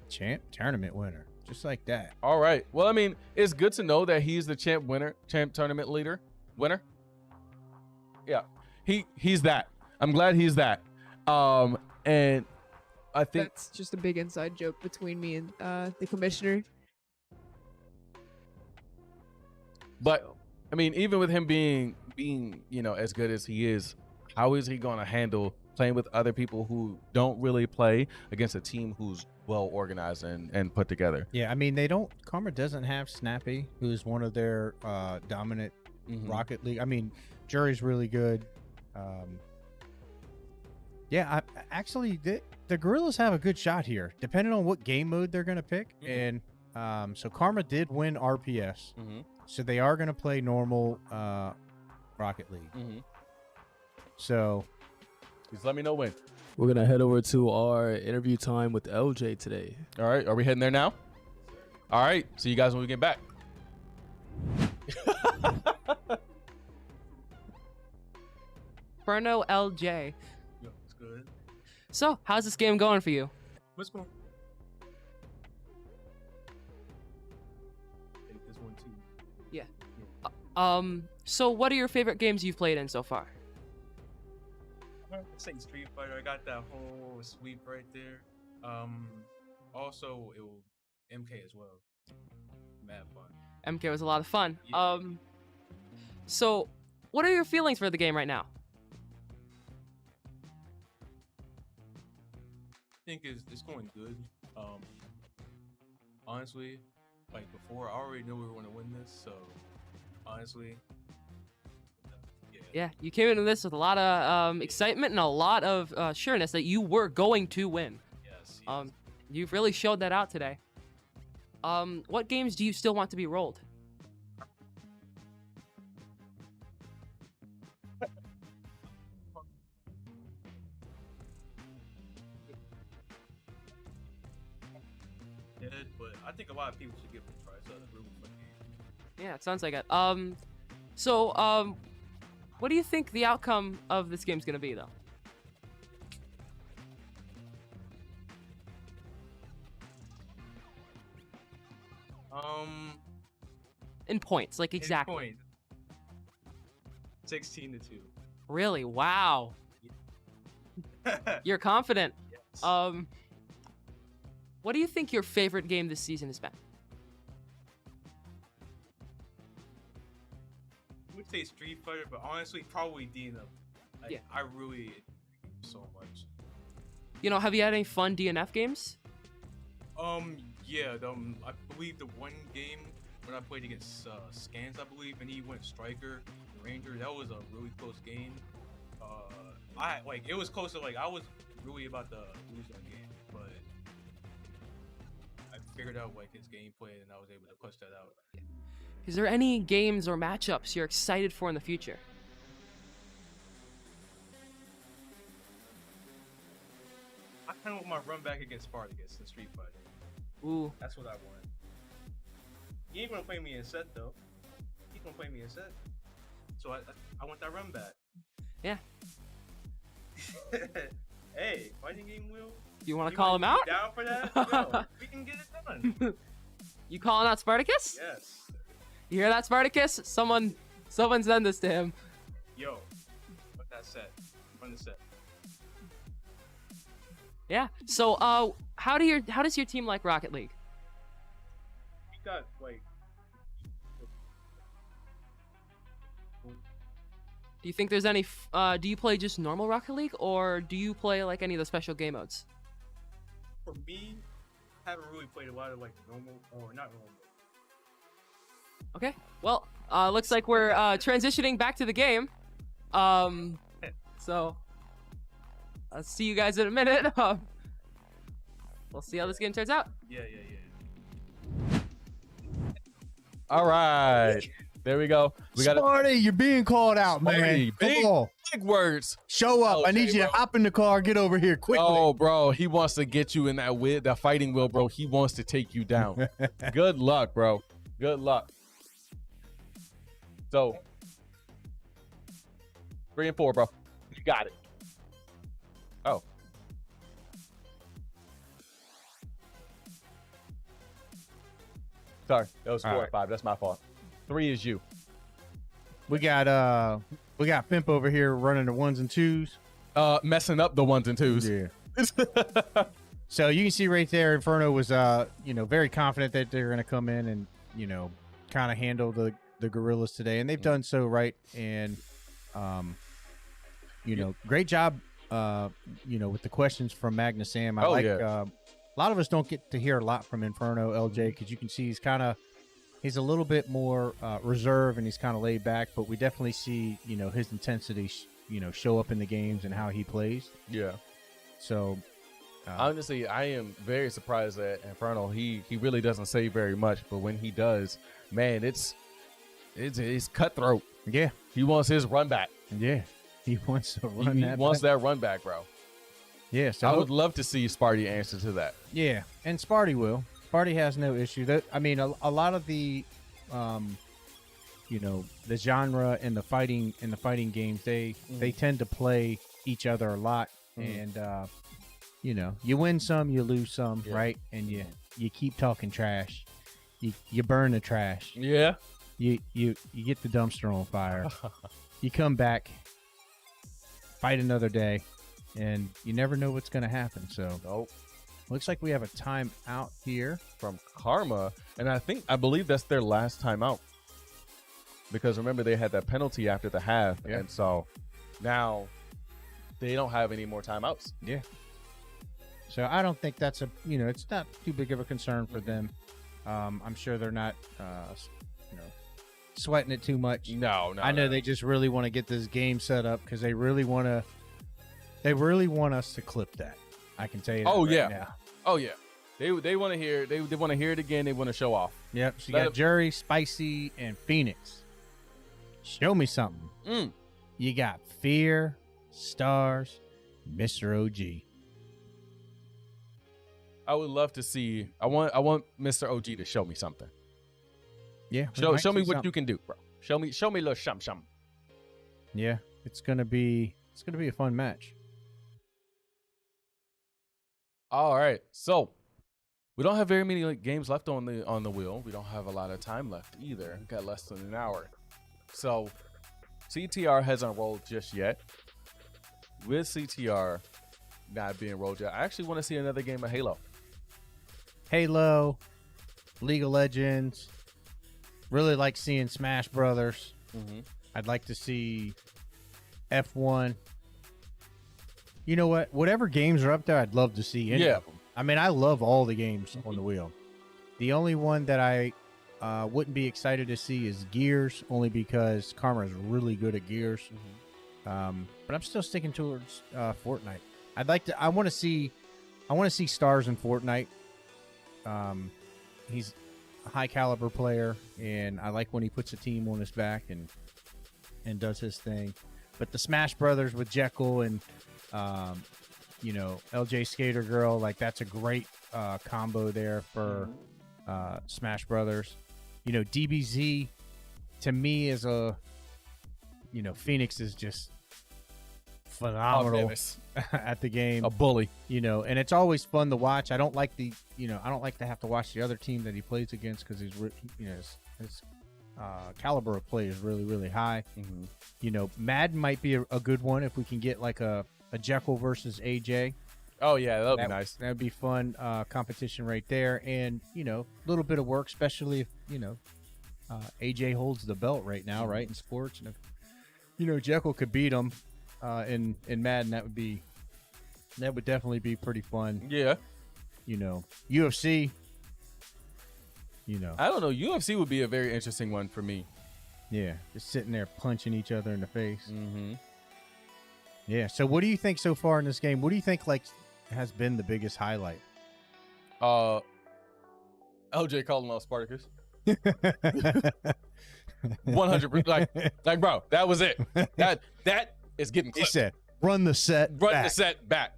Champ tournament winner. Just like that. All right. Well, I mean, it's good to know that he's the champ tournament winner. Yeah, he's that. I'm glad he's that. And I think That's just a big inside joke between me and the commissioner. But I mean, even with him being as good as he is, how is he going to handle playing with other people who don't really play against a team who's well organized and put together? Yeah, I mean, Karma doesn't have Snappy, who's one of their dominant Rocket League. I mean, Jury's really good. Yeah, actually, the Gorillaz have a good shot here, depending on what game mode they're going to pick. And so Karma did win RPS. So they are going to play normal Rocket League. So just let me know when. We're going to head over to our interview time with LJ today. All right. Are we heading there now? All right. See you guys when we get back. Bruno LJ. Yo, it's good. So, how's this game going for you? What's going? Take this one too. Yeah. So what are your favorite games you've played in so far? I'm say Street Fighter. I got that whole sweep right there. Also, MK as well. Mad fun. MK was a lot of fun. Yeah. So what are your feelings for the game right now? I think it's going good. Honestly, like before, I already knew we were going to win this. So honestly, Yeah, you came into this with a lot of excitement and a lot of sureness that you were going to win. Yes. You've really showed that out today. What games do you still want to be rolled? Dead, but I think a lot of people should give it a try. So it's a really fun game. Yeah, it sounds like it. What do you think the outcome of this game's gonna be, though? In points, like exactly. Point. 16-2. Really? Wow. You're confident. Yes. What do you think your favorite game this season has been? I would say Street Fighter, but honestly, probably DNF. Yeah. I really so much. You know, have you had any fun DNF games? Yeah. I believe the one game when I played against Scans, I believe, and he went Striker, Ranger. That was a really close game. It was close to I was really about to lose that game, but I figured out his gameplay and I was able to clutch that out. Is there any games or matchups you're excited for in the future? I kind of want my run back against Spartacus in Street Fighter. Ooh. That's what I want. He ain't gonna play me in set though. He's gonna play me in set. So I want that run back. Yeah. Hey, fighting game Will. You want to call him out? Down for that? Yo, we can get it done. You calling out Spartacus? Yes. You hear that, Spartacus? Someone send this to him. Yo, what that set? Run the set. Yeah. So, how does your team like Rocket League? We got Do you think there's any? Do you play just normal Rocket League, or do you play like any of the special game modes? For me, I haven't really played a lot of normal or not normal. Okay. Well, looks like we're transitioning back to the game. So I'll see you guys in a minute. We'll see how this game turns out. Yeah. All right. There we go. We got Sparty, you're being called out, man. Come on. Big words. Show up. I need you to hop in the car. Get over here quickly. Oh, bro. He wants to get you in that fighting wheel, bro. He wants to take you down. Good luck, bro. Good luck. So, 3 and 4, bro. You got it. Oh. Sorry, that was 4 All or right. 5. That's my fault. 3 is you. We got Fimp over here running the 1s and 2s. Messing up the 1s and 2s. Yeah. So you can see right there, Inferno was very confident that they're gonna come in and, kind of handle the Gorillaz today, and they've done so right. And great job with the questions from Magnus Sam. I a lot of us don't get to hear a lot from Inferno LJ, because you can see he's a little bit more reserved, and he's kind of laid back, but we definitely see his intensity show up in the games and how he plays. Yeah. So honestly, I am very surprised that Inferno, he really doesn't say very much, but when he does, man, it's cutthroat. Yeah. He wants his run back. Yeah. He wants to run He that wants back. that run back, bro. Yeah, so I would love to see Sparty answer to that. Yeah, and Sparty will. Sparty has no issue. A lot of the the genre and the fighting games, they tend to play each other a lot, and you win some, you lose some, right? And you keep talking trash. You burn the trash. Yeah. You get the dumpster on fire. You come back, fight another day, and you never know what's going to happen. So, looks like we have a timeout here from Karma, and I believe that's their last timeout, because remember they had that penalty after the half, and so now they don't have any more timeouts. Yeah. So I don't think that's it's not too big of a concern for them. I'm sure they're not sweating it too much. No. I know they just really want to get this game set up, because they really want us to clip that. I can tell you that now. Oh yeah. They want to hear they want to hear it again. They want to show off. Yep. So you got Jury, Spicy, and Phoenix. Show me something. You got Fear, Stars, Mr. OG. I would love to see. I want Mr. OG to show me something. Yeah. Show me what you can do, bro. Show me a little shum. Yeah. It's gonna be a fun match. All right. So we don't have very many games left on the wheel. We don't have a lot of time left either. We've got less than an hour. So CTR hasn't rolled just yet. With CTR not being rolled yet, I actually want to see another game of Halo. League of Legends. Really like seeing Smash Brothers. I'd like to see F1. You know what? Whatever games are up there, I'd love to see any of them. I mean, I love all the games on the wheel. The only one that I wouldn't be excited to see is Gears, only because Karma is really good at Gears. But I'm still sticking towards Fortnite. I want to see Stars in Fortnite. He's a high caliber player, and I like when he puts a team on his back and does his thing. But the Smash Brothers with Jekyll and LJ Skater Girl, that's a great combo there for Smash Brothers. DBZ to me is Phoenix is just phenomenal at the game. A bully. And it's always fun to watch. I don't like to have to watch the other team that he plays against, because his caliber of play is really, really high. Madden might be a good one if we can get a Jekyll versus AJ. Oh yeah, that'd be nice. That'd be fun competition right there, and a little bit of work, especially if AJ holds the belt right now, right, in sports, and if Jekyll could beat him in Madden, that would definitely be pretty fun. Yeah. UFC. I don't know. UFC would be a very interesting one for me. Yeah, just sitting there punching each other in the face. Yeah. So, what do you think so far in this game? What do you think has been the biggest highlight? LJ calling out Spartacus. 100%. Like, bro, that was it. That is getting clipped. He said, "Run the set. Run the set back."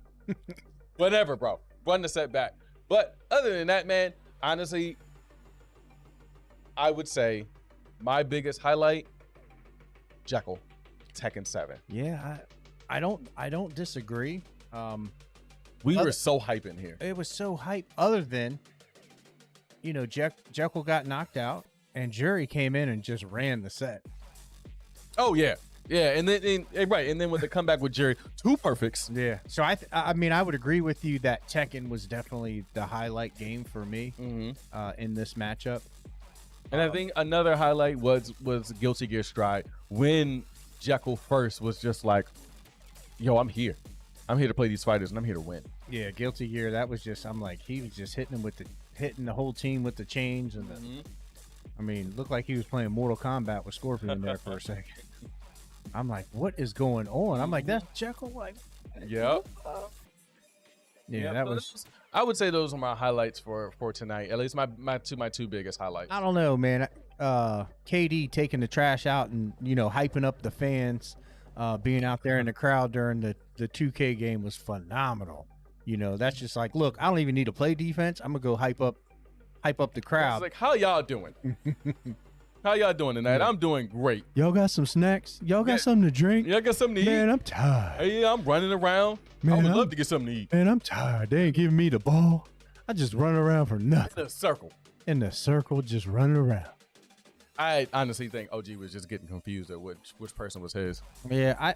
Whatever, bro. Run the set back. But other than that, man, honestly, I would say my biggest highlight, Jekyll, Tekken 7. Yeah, I don't disagree. We were so hype in here. It was so hype. Other than you know, Jekyll got knocked out, and Jury came in and just ran the set. Oh yeah, yeah, and then with the comeback with Jerry, 2 perfects. Yeah. So I mean, I would agree with you that Tekken was definitely the highlight game for me in this matchup. And I think another highlight was Guilty Gear Stride when Jekyll first was just like, "Yo, I'm here to play these fighters, and I'm here to win." Yeah, Guilty Gear. That was just. I'm like, he was just hitting the whole team with the chains and the. I mean, looked like he was playing Mortal Kombat with Scorpion there for a second. I'm like, what is going on? I'm like, that's Jekyll. Like, yep. Yeah, that was. I would say those are my highlights for tonight. At least my two biggest highlights. I don't know, man. KD taking the trash out and hyping up the fans, being out there in the crowd during the 2K game was phenomenal. That's just like, look, I don't even need to play defense. I'm gonna go hype up the crowd. It's like, how y'all doing? How y'all doing tonight? Yeah. I'm doing great. Y'all got some snacks? Y'all got something to drink? Y'all got something to eat? Man, I'm tired. Hey, I'm running around. Man, I would love to get something to eat. Man, I'm tired. They ain't giving me the ball. I just run around for nothing. In a circle. In the circle, just running around. I honestly think OG was just getting confused at which person was his. Yeah,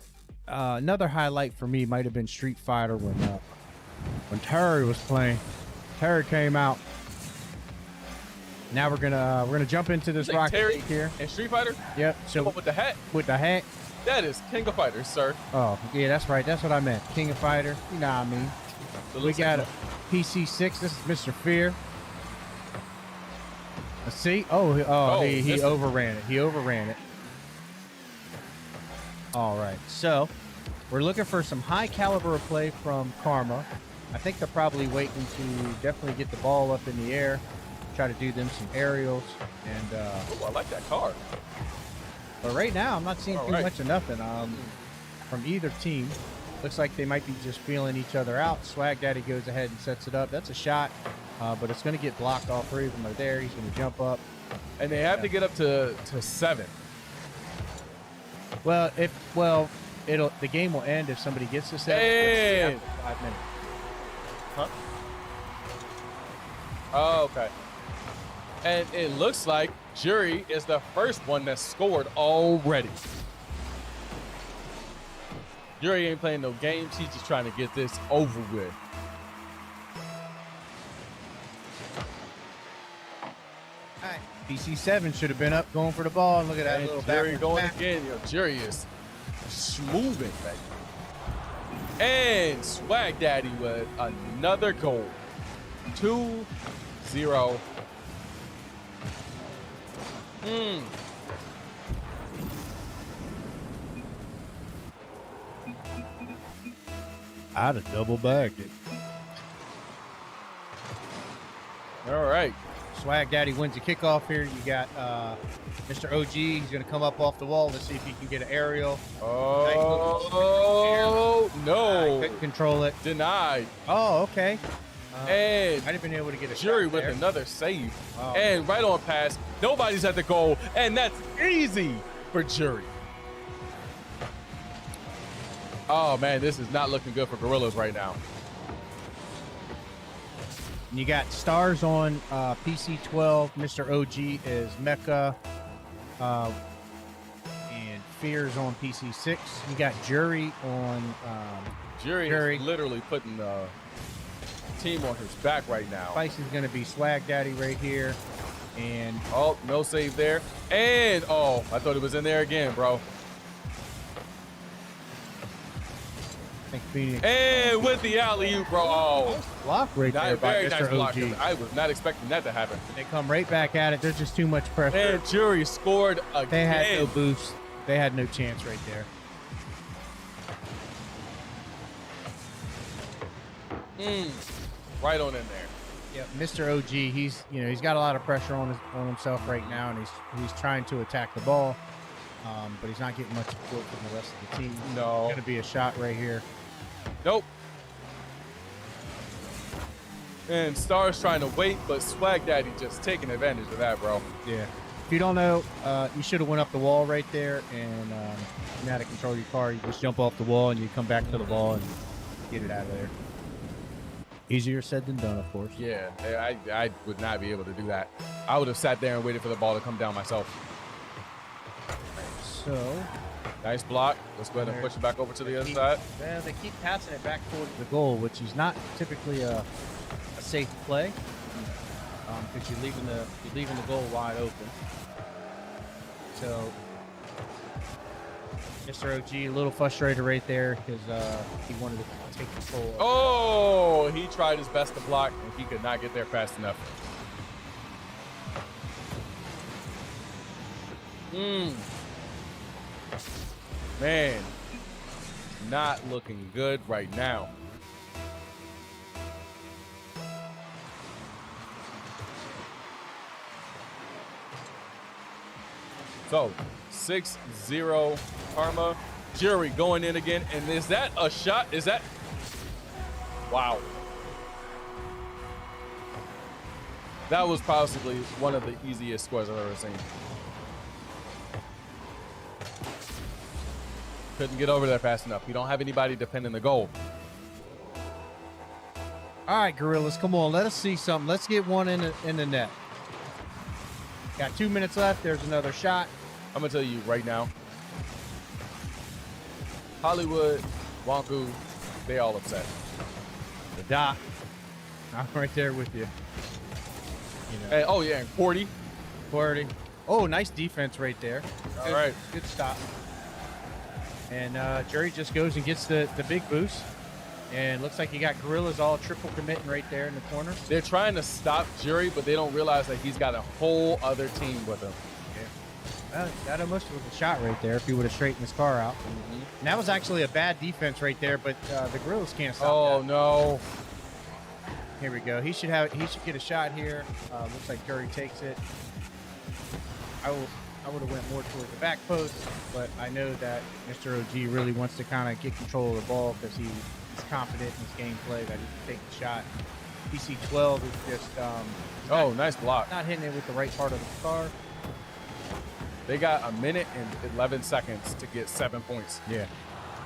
another highlight for me might have been Street Fighter when Terry was playing. Terry came out. Now we're gonna jump into this Like Rocket Terry League here. And Street Fighter? Yep. So with the hat? With the hat. That is King of Fighters, sir. Oh, yeah, that's right. That's what I meant. King of Fighter. You know what I mean. We got a PC6. This is Mr. Fear. Let's see. He overran it. He overran it. All right. So we're looking for some high caliber of play from Karma. I think they're probably waiting to definitely get the ball up in the air. Try to do them some aerials. And I like that card. But right now, I'm not seeing too much of nothing from either team. Looks like they might be just feeling each other out. Swag Daddy goes ahead and sets it up. That's a shot, but it's going to get blocked. All 3 of them are there. He's going to jump up. And they have to get up to 7. Well, the game will end if somebody gets to 7. Hey. After 5 minutes. Huh? Oh, okay. And it looks like Jury is the first one that scored already. Jury ain't playing no games. He's just trying to get this over with. All right. PC7 should have been up going for the ball. And look at that little Jury backwards going back. again. Yo, Jury is moving, baby. And Swag Daddy with another goal. 2-0. I'd have double bagged it. All right. Swag Daddy wins the kickoff here. You got Mr. OG. He's going to come up off the wall. Let's see if he can get an aerial. Oh, no. Couldn't control it. Denied. Oh, okay. And I'd have been able to get a Jury shot with there. another save. Oh. And right on pass. Nobody's at the goal. And that's easy for Jury. Oh, man, this is not looking good for Gorillaz right now. And you got stars on PC12. Mr. OG is Mecha. And Fears on PC6. You got Jury on... Jury is literally putting the team on his back right now. Spice is going to be Swag Daddy right here. And... Oh, no save there. And, oh, I thought it was in there again, bro. I think Phoenix... And with the alley-oop, bro. Oh. Block right there by Very Mr. nice block. OG. I was not expecting that to happen. They come right back at it. There's just too much pressure. And Jury scored again. They had no boost. They had no chance right there. Right on in there. Yep, Mr. OG, he's got a lot of pressure on himself right now, and he's trying to attack the ball, but he's not getting much support from the rest of the team. No. Going to be a shot right here. Nope. And Star's trying to wait, but Swag Daddy just taking advantage of that, bro. Yeah. If you don't know, you should have went up the wall right there, and you know how to control your car. You just jump off the wall, and you come back to the ball and get it out of there. Easier said than done, of course. Yeah, I would not be able to do that. I would have sat there and waited for the ball to come down myself. So, nice block. Let's go ahead and push it back over to the other side. Yeah, they keep passing it back towards the goal, which is not typically a safe play because you're leaving the goal wide open. So, Mr. OG a little frustrated right there because he wanted to take control. Oh, he tried his best to block and he could not get there fast enough. Man, not looking good right now. So, 6-0 Karma. Jury going in again. And is that a shot? Is that? Wow. That was possibly one of the easiest scores I've ever seen. Couldn't get over there fast enough. You don't have anybody defending the goal. All right, Gorillaz, come on. Let us see something. Let's get one in the net. Got 2 minutes left. There's another shot. I'm going to tell you right now. Hollywood, Wonku, they all upset. The Doc. I'm right there with you. Hey, oh, yeah, and 40. 40. Oh, nice defense right there. All right. Good stop. And Jury just goes and gets the big boost. And looks like you got Gorillaz all triple committing right there in the corner. They're trying to stop Jury, but they don't realize that he's got a whole other team with him. Well, that almost was a shot right there if he would have straightened his car out. And that was actually a bad defense right there, but the Gorillaz can't stop Oh, that. no. Here we go. He should get a shot here. Looks like Jury takes it. I would have went more towards the back post, but I know that Mr. OG really wants to kind of get control of the ball because he's confident in his gameplay that he can take the shot. PC-12 is just nice block. Not hitting it with the right part of the car. They got a minute and 11 seconds to get 7 points. Yeah.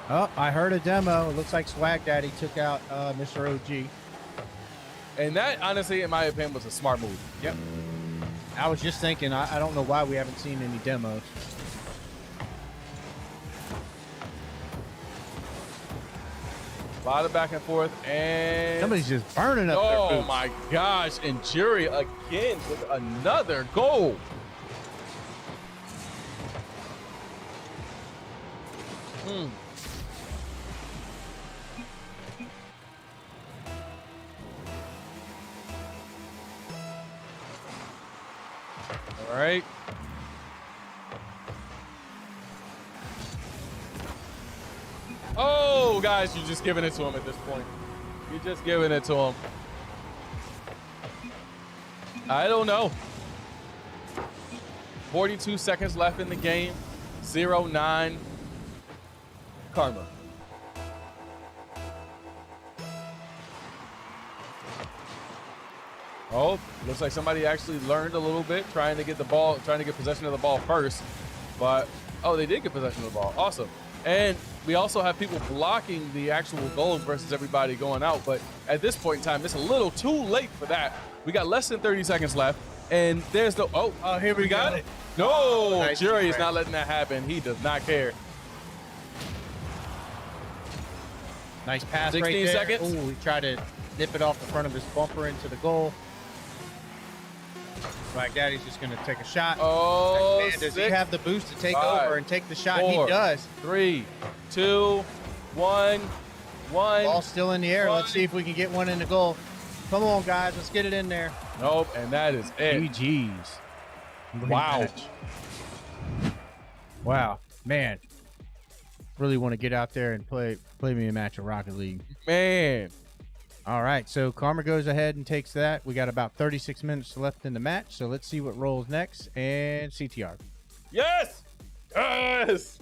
Oh, I heard a demo. It looks like Swag Daddy took out Mr. OG. And that, honestly, in my opinion, was a smart move. Yep. I was just thinking, I don't know why we haven't seen any demos. A lot of back and forth, and somebody's just burning up their Oh boots. my gosh! And Jury again with another goal. All right. Oh, guys, you're just giving it to him at this point. You're just giving it to him. I don't know. 42 seconds left in the game. 0-9. Karma. Oh, looks like somebody actually learned a little bit, trying to get possession of the ball first. But, oh, they did get possession of the ball. Awesome. And we also have people blocking the actual goals versus everybody going out. But at this point in time, it's a little too late for that. We got less than 30 seconds left. And there's the, here we got go. it. No, Nice Jury is defense. not letting that happen. He does not care. Nice pass 16 right there. seconds. Oh, he tried to nip it off the front of his bumper into the goal. Swag Daddy's just going to take a shot. Oh, man, does he have the boost to take 5, over and take the shot? 4, He does. 3, 2, 1. Ball's still in the air. Let's see if we can get one in the goal. Come on, guys. Let's get it in there. Nope, and that is it. GG's. Wow. Wow. Man. Really want to get out there and play me a match of Rocket League. Man. All right, so Karma goes ahead and takes that. We got about 36 minutes left in the match, so let's see what rolls next. And CTR. Yes! Yes!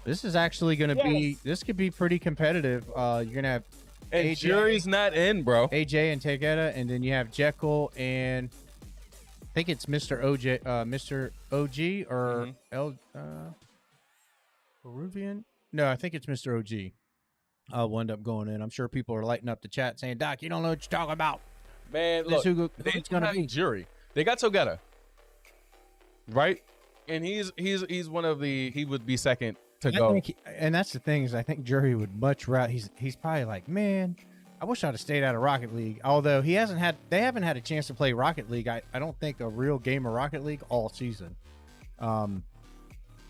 This is actually going to be, this could be pretty competitive. You're going to have And AJ, Jury's not in, bro. AJ and Tegeta, and then you have Jekyll and I think it's Mr. OG or Peruvian. No, I think it's Mr. OG. will end up going in. I'm sure people are lighting up the chat saying, "Doc, you don't know what you're talking about." Man, This look, who they it's gonna have be. jury. They got Together, right? And he's one of he would be second to go. And that's the thing is, I think Jury would much rather. He's probably like, man, I wish I'd have stayed out of Rocket League. Although they haven't had a chance to play Rocket League. I don't think a real game of Rocket League all season.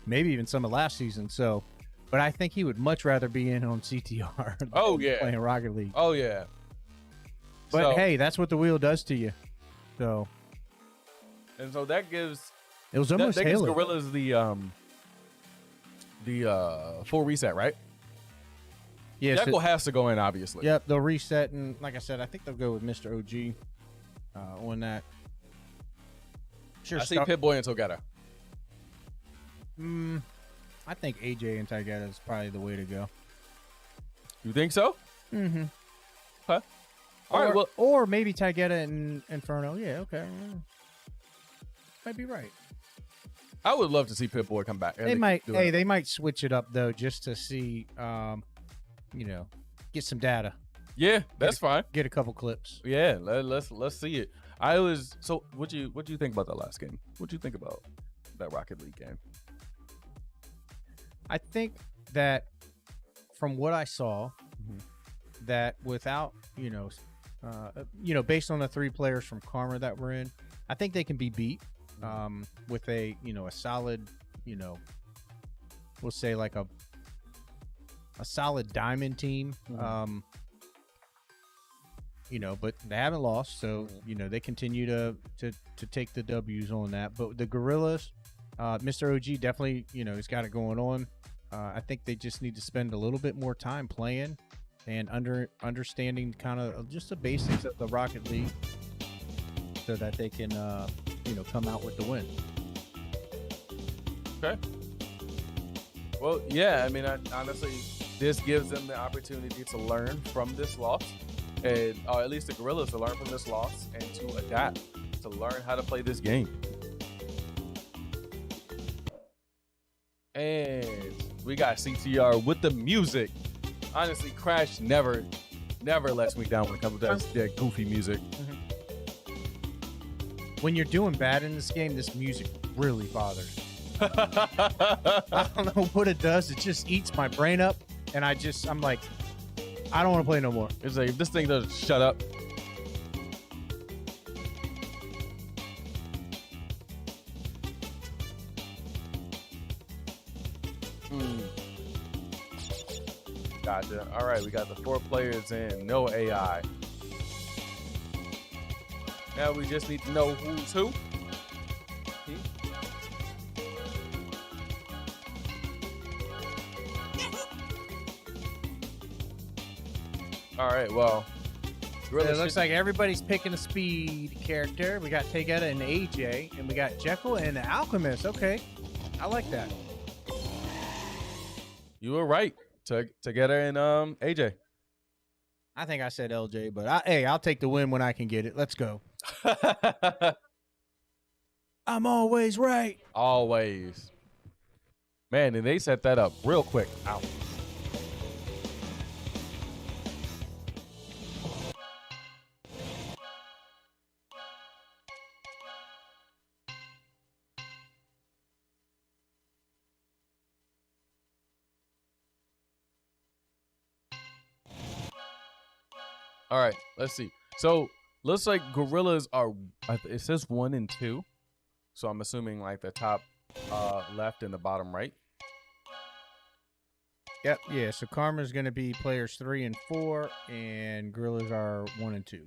Maybe even some of last season. So, but I think he would much rather be in on CTR. Than Oh yeah, playing Rocket League. Oh yeah. But hey, that's what the wheel does to you. So, and so that gives it was almost that gives Halo. Gorillaz the full reset, right? Yeah, Jekyll has to go in, obviously. Yep, they'll reset, and like I said, I think they'll go with Mr. OG on that. Sure, I see Pip-Boy and Together. I think AJ and Taigeta is probably the way to go. You think so? Mm-hmm. Huh? All Or, right. Well, or maybe Taigeta and Inferno. Yeah, okay. Might be right. I would love to see Pip-Boy come back. They might. do Hey, it. they might switch it up though, just to see, get some data. Yeah, that's fine. Get a couple clips. Yeah, let's see it. I was so. What you think about that last game? What you think about that Rocket League game? I think that from what I saw, Mm-hmm. that without based on the 3 players from Karma that were in, I think they can be beat with a solid, we'll say like a solid diamond team. Mm-hmm. But they haven't lost, so they continue to take the W's on that. But the Gorillaz, Mr. OG definitely, he's got it going on. I think they just need to spend a little bit more time playing and understanding kind of just the basics of the Rocket League, so that they can come out with the win. Okay. Well, yeah. I mean, honestly, this gives them the opportunity to learn from this loss, and at least the Gorillaz to learn from this loss and to adapt, to learn how to play this game. And we got CTR with the music. Honestly, Crash never lets me down when it comes to that goofy music. When you're doing bad in this game, this music really bothers me. I don't know what it does. It just eats my brain up, and I'm like, I don't want to play no more. It's like, if this thing doesn't shut up. Gotcha. All right, we got the 4 players in, no AI. Now we just need to know who's who. All right, well, It looks like everybody's picking a speed character. We got Taigeta and AJ, and we got Jekyll and the Alchemist. Okay, I like that. You were right. Together and AJ. I think I said LJ, but I'll take the win when I can get it. Let's go. I'm always right. Always. Man, and they set that up real quick. Ow. All right, let's see. So looks like Gorillaz are. It says 1 and 2, so I'm assuming like the top left and the bottom right. Yep. Yeah. So Karma's going to be players 3 and 4, and Gorillaz are 1 and 2.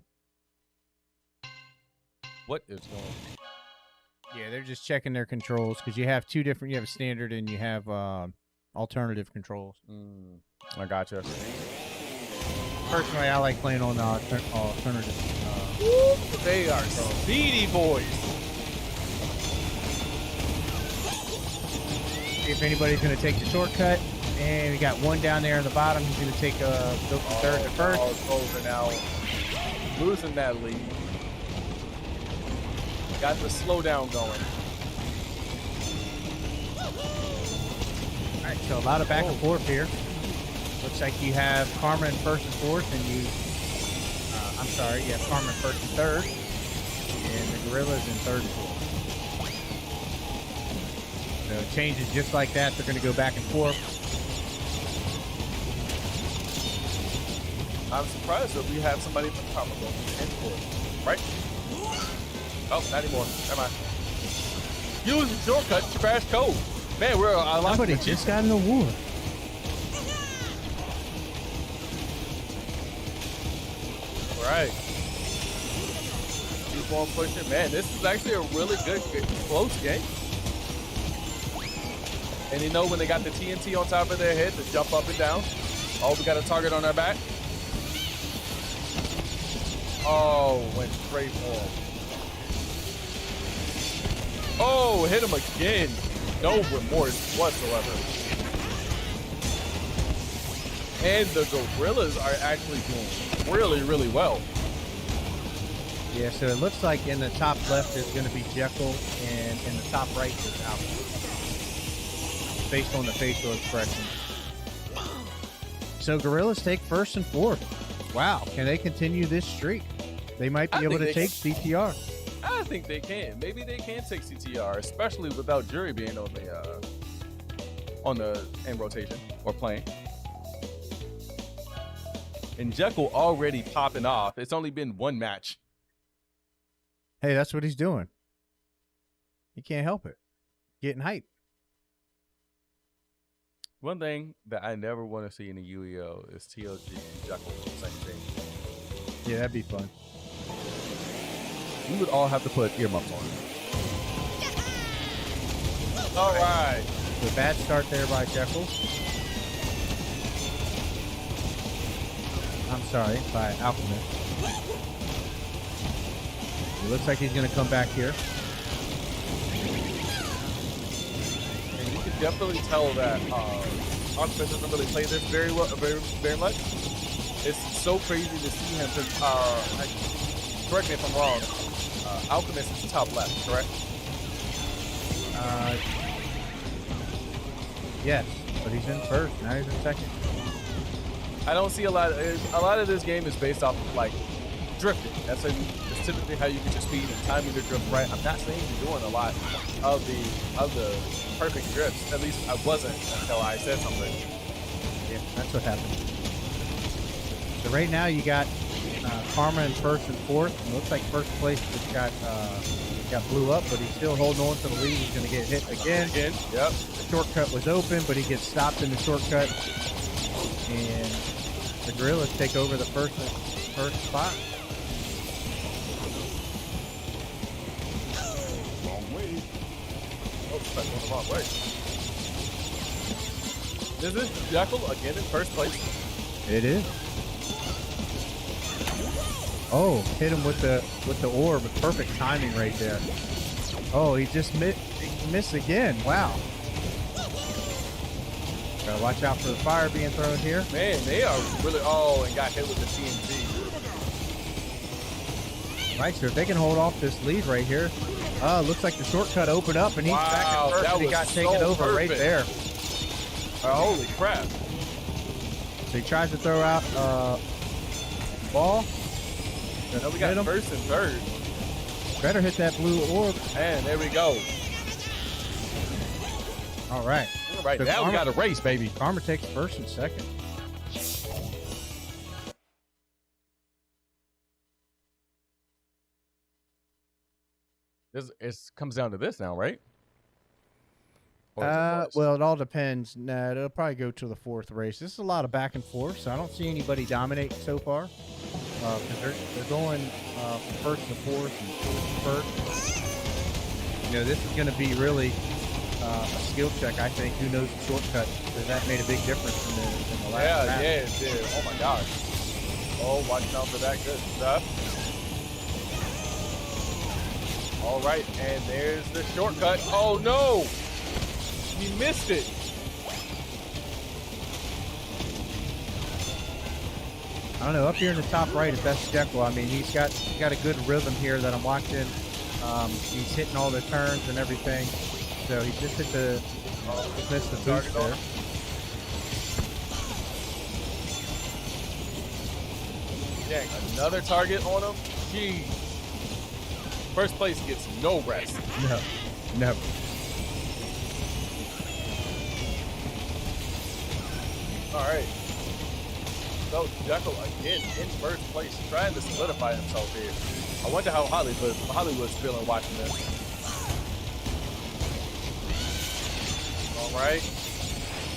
What is going on? Yeah, they're just checking their controls because you have 2 different. You have a standard and you have alternative controls. I gotcha. Personally, I like playing on the alternative. They are speedy boys. See if anybody's going to take the shortcut. And we got one down there in the bottom. He's going to take go from third to first. Closing out, losing that lead. Got the slowdown going. All right, so a lot of back and forth here. Looks like you have Karma in first and fourth, and you have Karma in first and third, and the Gorillaz in third and fourth. So it changes just like that. They're going to go back and forth. I'm surprised that we have somebody from Karma going in fourth, right? Oh, not anymore. Never mind. Use the shortcut to crash code. Man, we're Somebody just got an award. Right. Keep on pushing. Man, this is actually a really good close game. And you know when they got the TNT on top of their head to jump up and down. Oh, we got a target on our back. Oh, went straight for him. Oh, hit him again. No remorse whatsoever. And the Gorillaz are actually doing really, really well. Yeah, so it looks like in the top left is going to be Jekyll, and in the top right is Alpha. Based on the facial expression. So Gorillaz take first and fourth. Wow, can they continue this streak? They might be able to take CTR. I think they can. Maybe they can take CTR, especially without Jury being on the in rotation or playing. And Jekyll already popping off. It's only been one match. Hey, that's what he's doing. He can't help it. Getting hype. One thing that I never want to see in the UEO is TLG and Jekyll on the same team. Yeah, that'd be fun. We would all have to put earmuffs on. All right. So bad start there by Jekyll. I'm sorry, by Alchemist. It looks like he's going to come back here. And you can definitely tell that Alchemist doesn't really play this very well, very much. It's so crazy to see him. Correct me if I'm wrong. Alchemist is top left, correct? Yes, but he's in first. Now he's in second. I don't see a lot of this game is based off of like drifting. That's typically how you get your speed and timing to drift right. I'm not saying you're doing a lot of the perfect drifts. At least I wasn't until I said something. Yeah, that's what happened. So right now you got Karma in first and fourth. It looks like first place just got blew up, but he's still holding on to the lead. He's going to get hit again. Yep. The shortcut was open, but he gets stopped in the shortcut. And the Gorillaz take over the first spot. Wrong way. Oh, that's going the wrong way. Is this Jekyll again in first place? It is. Oh, hit him with the orb with perfect timing right there. Oh, he just missed again. Wow. Gotta watch out for the fire being thrown here. Man, they are really and got hit with the TNT. Right, so if they can hold off this lead right here. Looks like the shortcut opened up and he's back in first and he got taken over right there. Holy crap. So he tries to throw out ball. Now we got first and third. Better hit that blue orb. And there we go. All right. All right, so now we got a race, baby. Karma takes first and second. It comes down to this now, right? Well, it all depends. Nah, it'll probably go to the fourth race. This is a lot of back and forth, so I don't see anybody dominating so far. Because they're going from first to fourth and fourth to first. You know, this is going to be really a skill check, I think. Who knows the shortcut? Because that made a big difference in the last round. Yeah, it did. Oh my gosh. Oh, watch out for that good stuff. All right, and there's the shortcut. Oh no! He missed it. I don't know. Up here in the top right, if that's Jekyll, I mean, he's got a good rhythm here that I'm watching. He's hitting all the turns and everything. So he just hit missed the boost there. Dang, another target on him. Jeez. First place gets no rest. No, never. All right. So Jekyll again in first place, trying to solidify himself here. I wonder how Hollywood's feeling watching this. All right.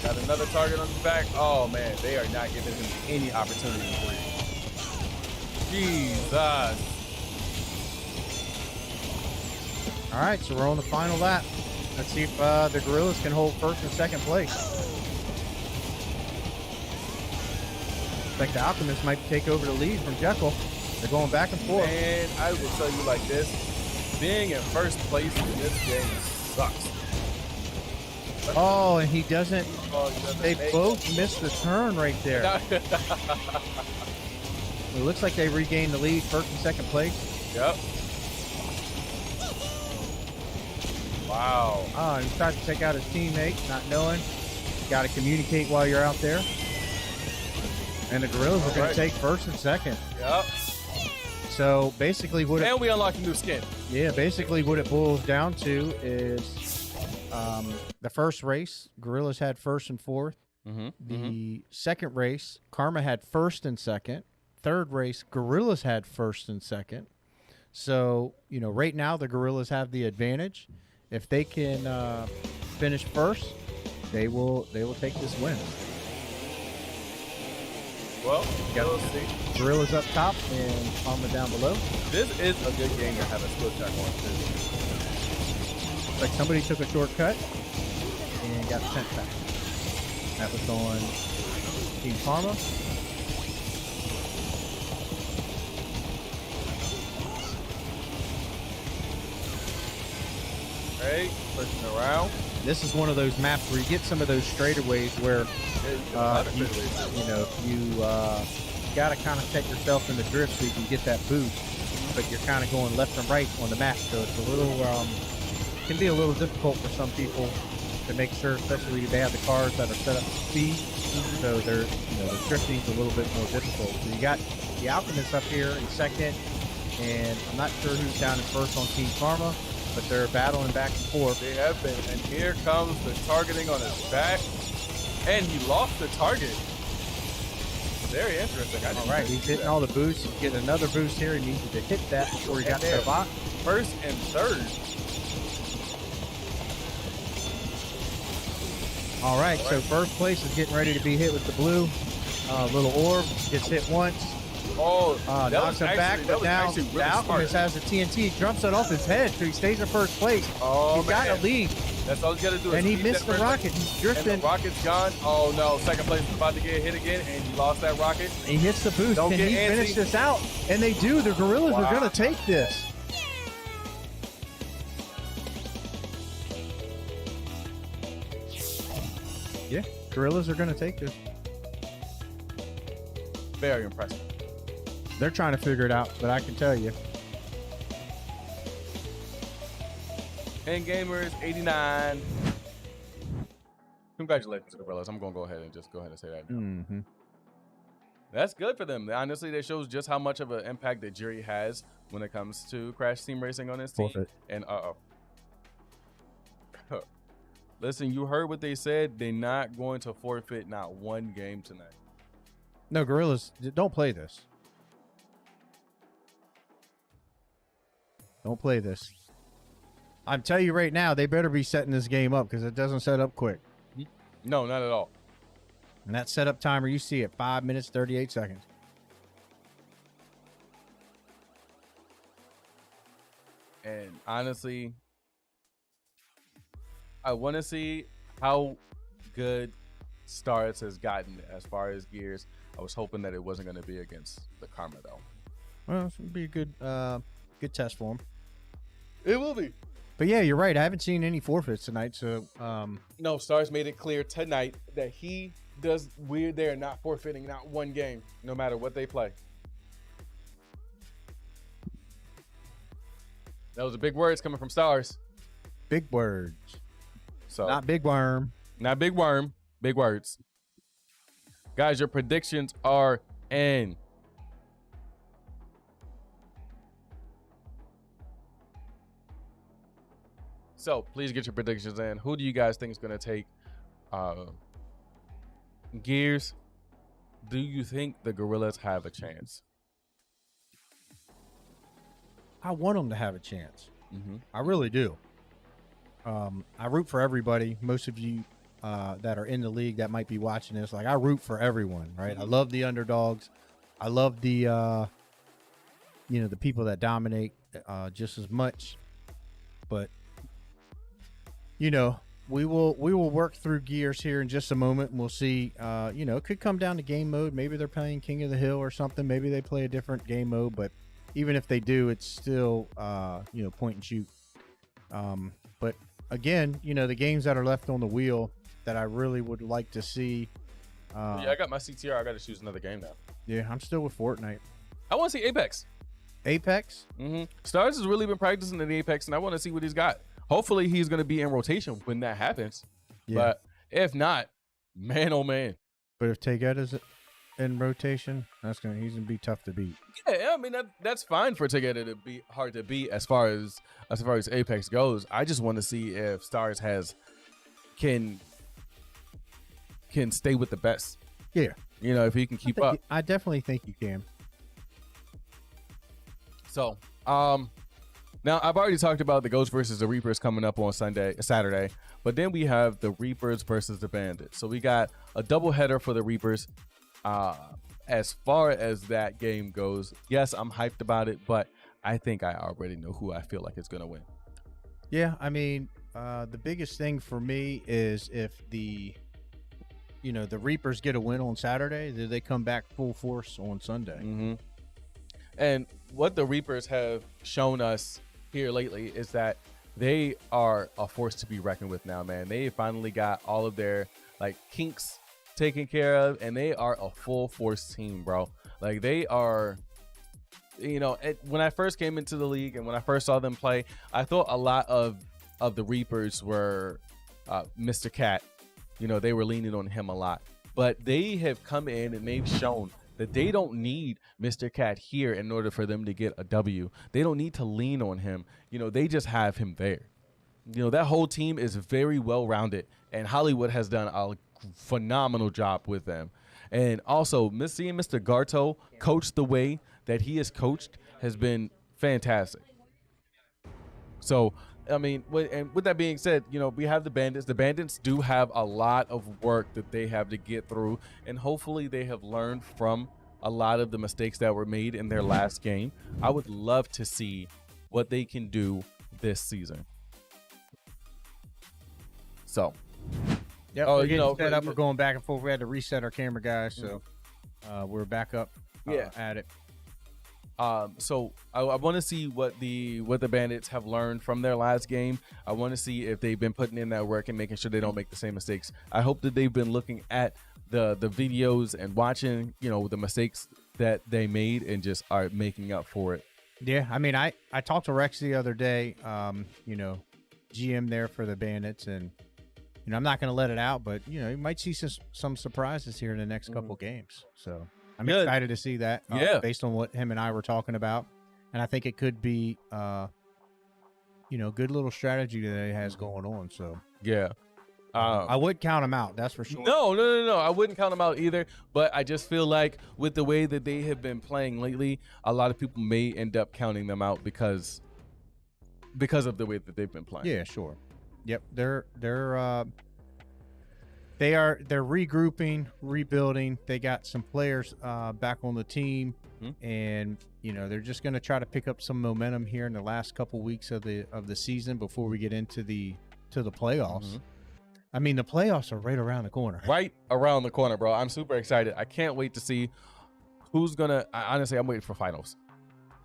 Got another target on his back. Oh man, they are not giving him any opportunity to breathe. Jesus. All right, so we're on the final lap. Let's see if the Gorillaz can hold first and second place. Looks like the Alchemist might take over the lead from Jekyll. They're going back and forth. And I will tell you like this, being in first place in this game sucks. Oh, and he doesn't. Oh, he doesn't they make both missed the turn right there. It looks like they regained the lead, first and second place. Yep. Wow. Oh, and he tried to take out his teammate, not knowing. Got to communicate while you're out there. And the Gorillaz are going to take first and second. Yep. So basically, and we unlocked a new skin. Yeah, basically what it boils down to is the first race, Gorillaz had first and fourth. The second race, Karma had first and second. Third race, Gorillaz had first and second. So, you know, right now the Gorillaz have the advantage. If they can finish first, they will take this win. Well, we'll see. Gorillaz up top and Karma down below. This is a good game to have a skill check on too. Like somebody took a shortcut and got sent back. That was on Team Karma. Hey, pushing around. This is one of those maps where you get some of those straightaways where you got to kind of set yourself in the drift so you can get that boost, but you're kind of going left and right on the map, so it's a little can be a little difficult for some people to make sure, especially if they have the cars that are set up to speed, so the drifting's a little bit more difficult. So you got the Alchemist up here in second, and I'm not sure who's down in first on Team Karma, but they're battling back and forth. They have been, and here comes the targeting on his back, and he lost the target. Very interesting. All right, he's hitting all the boosts. He's getting another boost here. He needed to hit that before he got to the box. First and third. All right, so first place is getting ready to be hit with the blue. Little orb gets hit once. Oh, knocks him back, but now the Alchemist has the TNT. He jumps it off his head, so he stays in first place. Oh, he's got a lead. That's all he's got to do. And he missed the rocket. He's drifting. And the rocket's gone. Oh no, second place is about to get hit again, and he lost that rocket. He hits the boost. Don't Can get he antsy. finish this out? And they do. The Gorillaz are going to take this. Yeah, Gorillaz are going to take this. Very impressive. They're trying to figure it out, but I can tell you. Endgamers 89. Congratulations, Gorillaz. I'm gonna go ahead and say that. Mm-hmm. That's good for them. Honestly, that shows just how much of an impact that Jerry has when it comes to Crash Team Racing on his team. Forfeit. And listen, you heard what they said. They're not going to forfeit not one game tonight. No, Gorillaz, don't play this. Don't play this. I'm telling you right now, they better be setting this game up because it doesn't set up quick. No, not at all. And that setup timer, you see it, 5 minutes, 38 seconds. And honestly, I want to see how good Stars has gotten as far as gears. I was hoping that it wasn't going to be against the Karma, though. Well, this would be a good test for him. It will be. But yeah, you're right. I haven't seen any forfeits tonight, so No, Stars made it clear tonight that they're not forfeiting not one game, no matter what they play. That was a big words coming from Stars. Big words. So not big worm. Not big worm. Big words. Guys, your predictions are in. So please get your predictions in. Who do you guys think is going to take Gears? Do you think the Gorillaz have a chance? I want them to have a chance. Mm-hmm. I really do. I root for everybody. Most of you that are in the league that might be watching this, like I root for everyone, right? I love the underdogs. I love the the people that dominate just as much. But we will work through Gears here in just a moment, and we'll see. It could come down to game mode. Maybe they're playing King of the Hill or something. Maybe they play a different game mode. But even if they do, it's still point and shoot. But again, the games that are left on the wheel that I really would like to see. Yeah, I got my CTR. I got to choose another game now. Yeah, I'm still with Fortnite. I want to see Apex. Apex? Mm-hmm. Stars has really been practicing in Apex, and I want to see what he's got. Hopefully, he's going to be in rotation when that happens. Yeah. But if not, man, oh man. But if Taygeta is in rotation, he's gonna be tough to beat. Yeah, I mean that's fine for Taygeta to be hard to beat as far as Apex goes. I just want to see if Stars can stay with the best. Yeah. If he can keep up. I definitely think you can. So, now I've already talked about the Ghosts versus the Reapers coming up on Saturday, but then we have the Reapers versus the Bandits. So we got a doubleheader for the Reapers. As far as that game goes, yes, I'm hyped about it, but I think I already know who I feel like is going to win. Yeah, I mean, the biggest thing for me is if the Reapers get a win on Saturday, do they come back full force on Sunday? Mm-hmm. And what the Reapers have shown us here lately is that they are a force to be reckoned with now, man. They finally got all of their kinks taken care of, and they are a full force team, bro. Like they are, when I first came into the league and when I first saw them play, I thought a lot of the Reapers were Mr. Cat. They were leaning on him a lot, but they have come in and they've shown that they don't need Mr. Cat here in order for them to get a W. They don't need to lean on him. They just have him there. That whole team is very well-rounded, and Hollywood has done a phenomenal job with them. And also, seeing Mr. Garto coach the way that he is coached has been fantastic. So, I mean, with that being said, we have the Bandits. The Bandits do have a lot of work that they have to get through, and hopefully they have learned from a lot of the mistakes that were made in their last game. I would love to see what they can do this season. So, yeah, set up. We're going back and forth. We had to reset our camera, guys, so we're back up at it. So I want to see what the Bandits have learned from their last game. I want to see if they've been putting in that work and making sure they don't make the same mistakes. I hope that they've been looking at the videos and watching, the mistakes that they made and just are making up for it. Yeah, I mean, I talked to Rex the other day, GM there for the Bandits, and I'm not going to let it out, but you might see some surprises here in the next couple games. So I'm excited to see that. Based on what him and I were talking about, and I think it could be, good little strategy that he has going on. So yeah, I would count him out. That's for sure. No. I wouldn't count him out either. But I just feel like with the way that they have been playing lately, a lot of people may end up counting them out because of the way that they've been playing. Yeah, sure. Yep, they're regrouping, rebuilding. They got some players back on the team, and they're just going to try to pick up some momentum here in the last couple weeks of the season before we get into the playoffs. I mean, the playoffs are right around the corner. Right around the corner, bro. I'm super excited. I can't wait to see who's gonna. Honestly, I'm waiting for finals.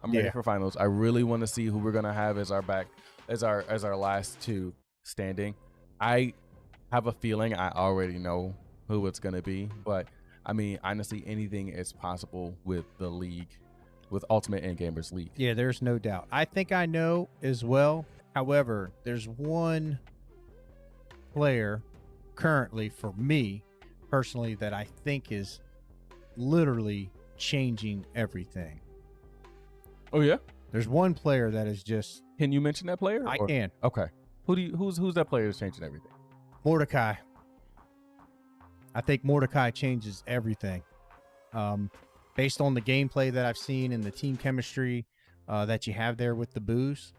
I'm ready for finals. I really want to see who we're gonna have as our last two standing. I have a feeling I already know who it's gonna be, but I mean, honestly, anything is possible with the league, with Ultimate Endgamers League. Yeah, there's no doubt. I think I know as well. However, there's one player currently for me personally that I think is literally changing everything. Oh yeah? There's one player that is just... Can you mention that player? I can. Okay. Who's that player that's changing everything? Mordecai. I think Mordecai changes everything. Based on the gameplay that I've seen and the team chemistry that you have there with the Boos,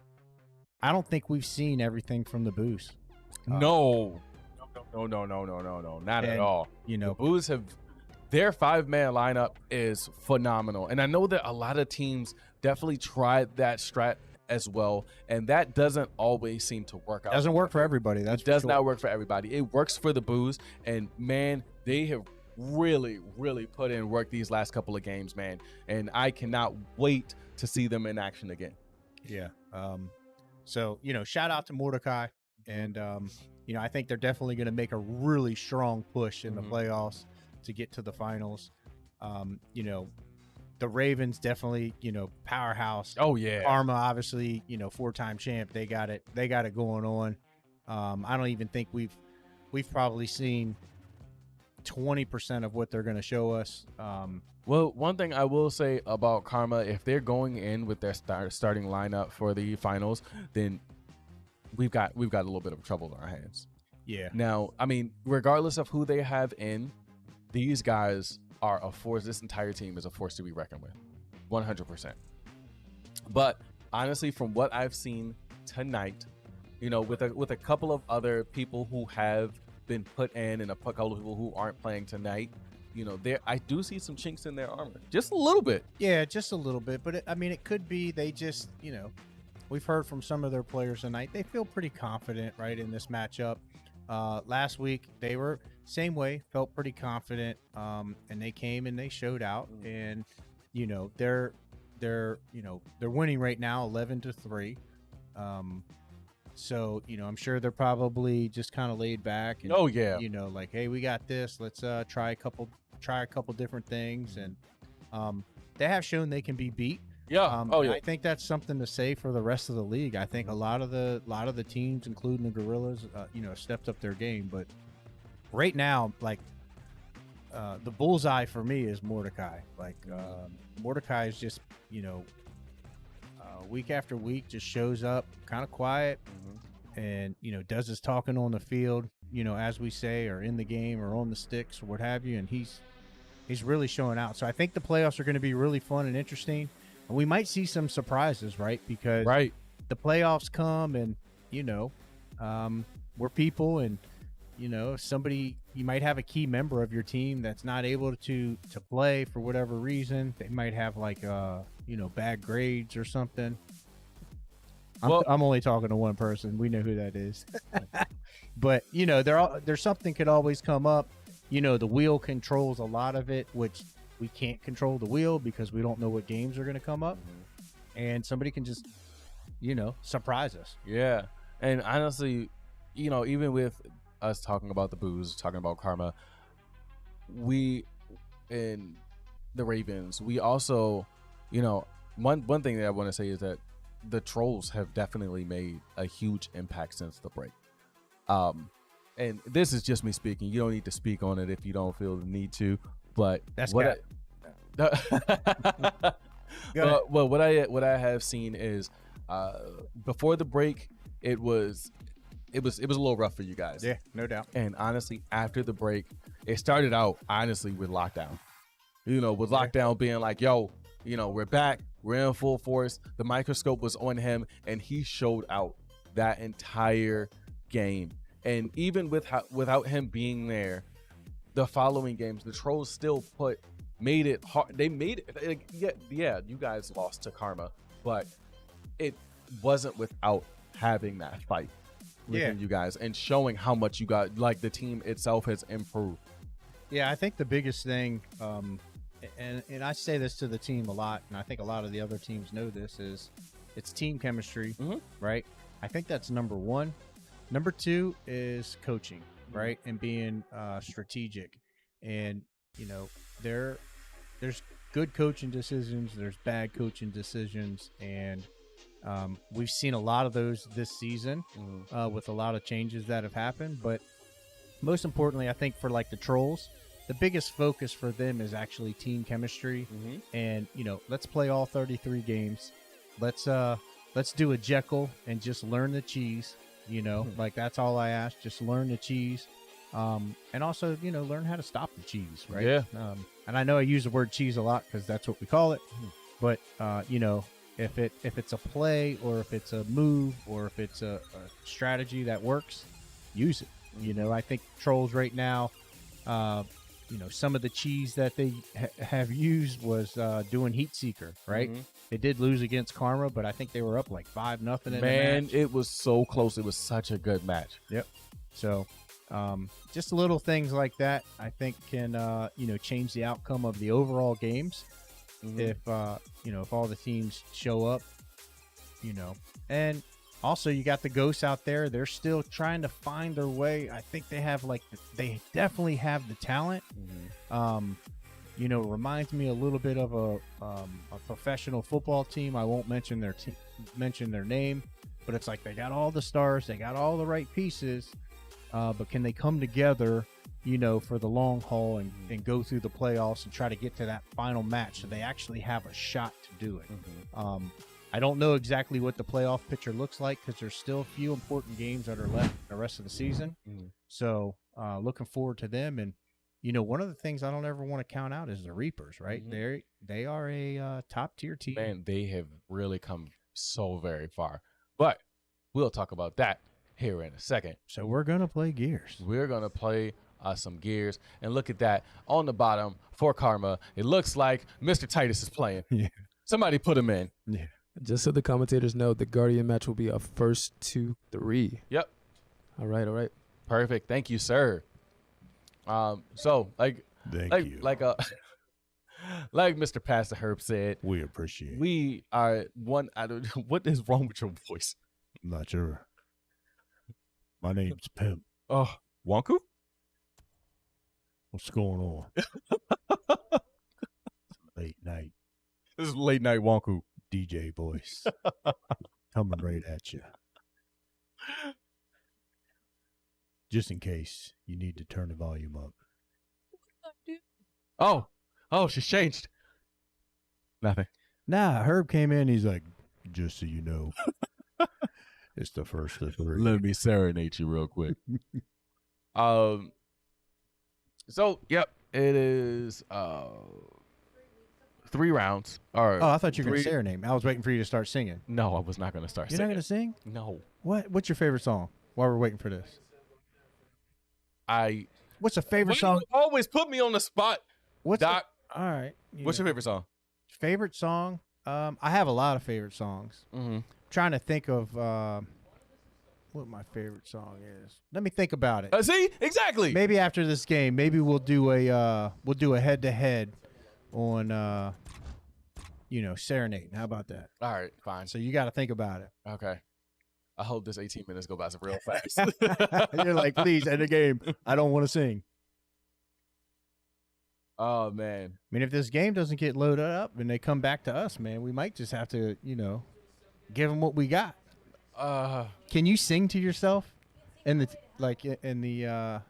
I don't think we've seen everything from the Boos. No, not at all. You know, the Boos their 5-man lineup is phenomenal, and I know that a lot of teams definitely tried that strat as well, and that doesn't always seem to work out. Doesn't work for everybody. That does not work for everybody. It works for the Boos, and man, they have really put in work these last couple of games, man, and I cannot wait to see them in action again. Yeah. So, you know, shout out to Mordecai, and you know, I think they're definitely going to make a really strong push in the playoffs to get to the finals. You know, the Ravens definitely, you know, powerhouse. Oh yeah. Karma, obviously, you know, 4-time champ. They got it going on. I don't even think we've probably seen 20% of what they're going to show us. Well, one thing I will say about Karma, if they're going in with their starting lineup for the finals, then we've got a little bit of trouble on our hands. Yeah. Now, I mean, regardless of who they have in, these guys are a force. This entire team is a force to be reckoned with, 100%. But honestly, from what I've seen tonight, you know, with a couple of other people who have been put in and a couple of people who aren't playing tonight, you know, I do see some chinks in their armor, just a little bit. Yeah, just a little bit. But I mean, it could be they just, you know, we've heard from some of their players tonight. They feel pretty confident, right, in this matchup. Last week they were same way, felt pretty confident, and they came and they showed out. And you know, they're winning right now, 11-3. So, you know, I'm sure they're probably just kind of laid back. And, oh yeah, you know, like, hey, we got this. Let's try a couple different things, and they have shown they can be beat. Yeah. I think that's something to say for the rest of the league. I think a lot of the teams, including the Gorillaz, you know, stepped up their game. But right now, like, the bullseye for me is Mordecai. Like, Mordecai is just, you know, week after week just shows up kind of quiet, and you know, does his talking on the field, you know, as we say, or in the game or on the sticks or what have you, and he's really showing out. So I think the playoffs are going to be really fun and interesting, and we might see some surprises, right? Because the playoffs come, and you know, we're people, and you know, somebody, you might have a key member of your team that's not able to play for whatever reason. They might have like you know, bad grades or something. I'm only talking to one person. We know who that is. But you know, there's something could always come up. You know, the wheel controls a lot of it, which we can't control the wheel because we don't know what games are going to come up, and somebody can just, you know, surprise us. Yeah. And honestly, you know, even with us talking about the Boos, talking about Karma, we in the Ravens, we also, you know, one thing that I want to say is that the Trolls have definitely made a huge impact since the break. And this is just me speaking. You don't need to speak on it if you don't feel the need to. But that's what what I have seen is before the break, it was a little rough for you guys. Yeah, no doubt. And honestly, after the break, it started out honestly with lockdown. You know, with lockdown being like, yo, you know, we're back, we're in full force. The microscope was on him, and he showed out that entire game. And even without him being there, the following games, the Trolls still made it hard. They made it. Like, yeah, you guys lost to Karma, but it wasn't without having that fight within you guys and showing how much you got, like, the team itself has improved. Yeah, I think the biggest thing, and I say this to the team a lot, and I think a lot of the other teams know this, is it's team chemistry, right? I think that's number one. Number two is coaching, right? And being strategic. And, you know, there's good coaching decisions, there's bad coaching decisions, and we've seen a lot of those this season with a lot of changes that have happened. But most importantly, I think for like the Trolls, the biggest focus for them is actually team chemistry. And, you know, let's play all 33 games. Let's do a Jekyll and just learn the cheese. You know, like that's all I ask. Just learn the cheese, and also learn how to stop the cheese, right? Yeah. And I know I use the word cheese a lot because that's what we call it. But if it's a play or if it's a move or if it's a strategy that works, use it. I think Trolls right now, some of the cheese that they have used was doing Heat Seeker, right? They did lose against Karma, but I think they were up like 5-0 in the match. It was so close. It was such a good match. Yep. So, just little things like that, I think can change the outcome of the overall games. If if all the teams show up, and also you got the ghosts out there. They're still trying to find their way. I think they have they definitely have the talent. Reminds me a little bit of a professional football team. I won't mention their name, but it's like they got all the stars, they got all the right pieces, but can they come together, for the long haul and go through the playoffs and try to get to that final match so they actually have a shot to do it. I don't know exactly what the playoff picture looks like because there's still a few important games that are left the rest of the season. So looking forward to them. And one of the things I don't ever want to count out is the Reapers, right? They are a top tier team. Man, they have really come so very far. But we'll talk about that here in a second. So we're gonna play Gears. We're gonna play some Gears, and look at that on the bottom for Karma. It looks like Mr. Titus is playing. Yeah. Somebody put him in. Yeah. Just so the commentators know, the Guardian match will be a 1-2-3. Yep. All right. Perfect. Thank you, sir. So like Mr. Pastor Herb said, we appreciate. We are one out of. What is wrong with your voice? I'm not sure. My name's Pimp. Oh, Wonku? What's going on? Late night. This is late night Wonku. DJ voice. Coming right at you. Just in case you need to turn the volume up. Oh, she's changed. Nothing. Nah, Herb came in. He's like, just so you know, it's the first of three. Let me serenade you real quick. So, yep, it is 3 rounds. Oh, I thought you were going to serenade me. I was waiting for you to start singing. No, I was not going to start singing. You're not going to sing? No. What's your favorite song while we're waiting for this? What's a favorite song? You always put me on the spot. Doc. All right. What's your favorite song? Favorite song? I have a lot of favorite songs. Trying to think of what my favorite song is. Let me think about it. See, exactly. Maybe after this game, maybe we'll do a head-to-head on serenading. How about that? All right, fine. So you got to think about it. Okay. I hope this 18 minutes go by so real fast. You're like, please end the game. I don't want to sing. Oh man. I mean, if this game doesn't get loaded up and they come back to us, man, we might just have to, give them what we got. Can you sing to yourself into the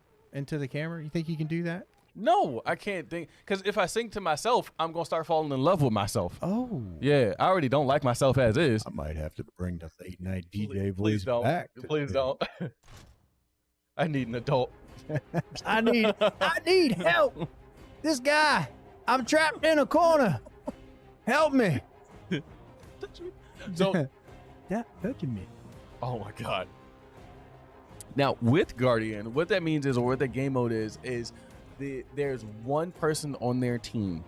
camera? You think you can do that? No, I can't think. Because if I sing to myself, I'm going to start falling in love with myself. Oh. Yeah, I already don't like myself as is. I might have to bring the late night DJ voice back. Please don't. I need an adult. I need help. This guy, I'm trapped in a corner. Help me. So, that touching me. Oh my God. Now with Guardian, what that means is, or what the game mode is there's one person on their team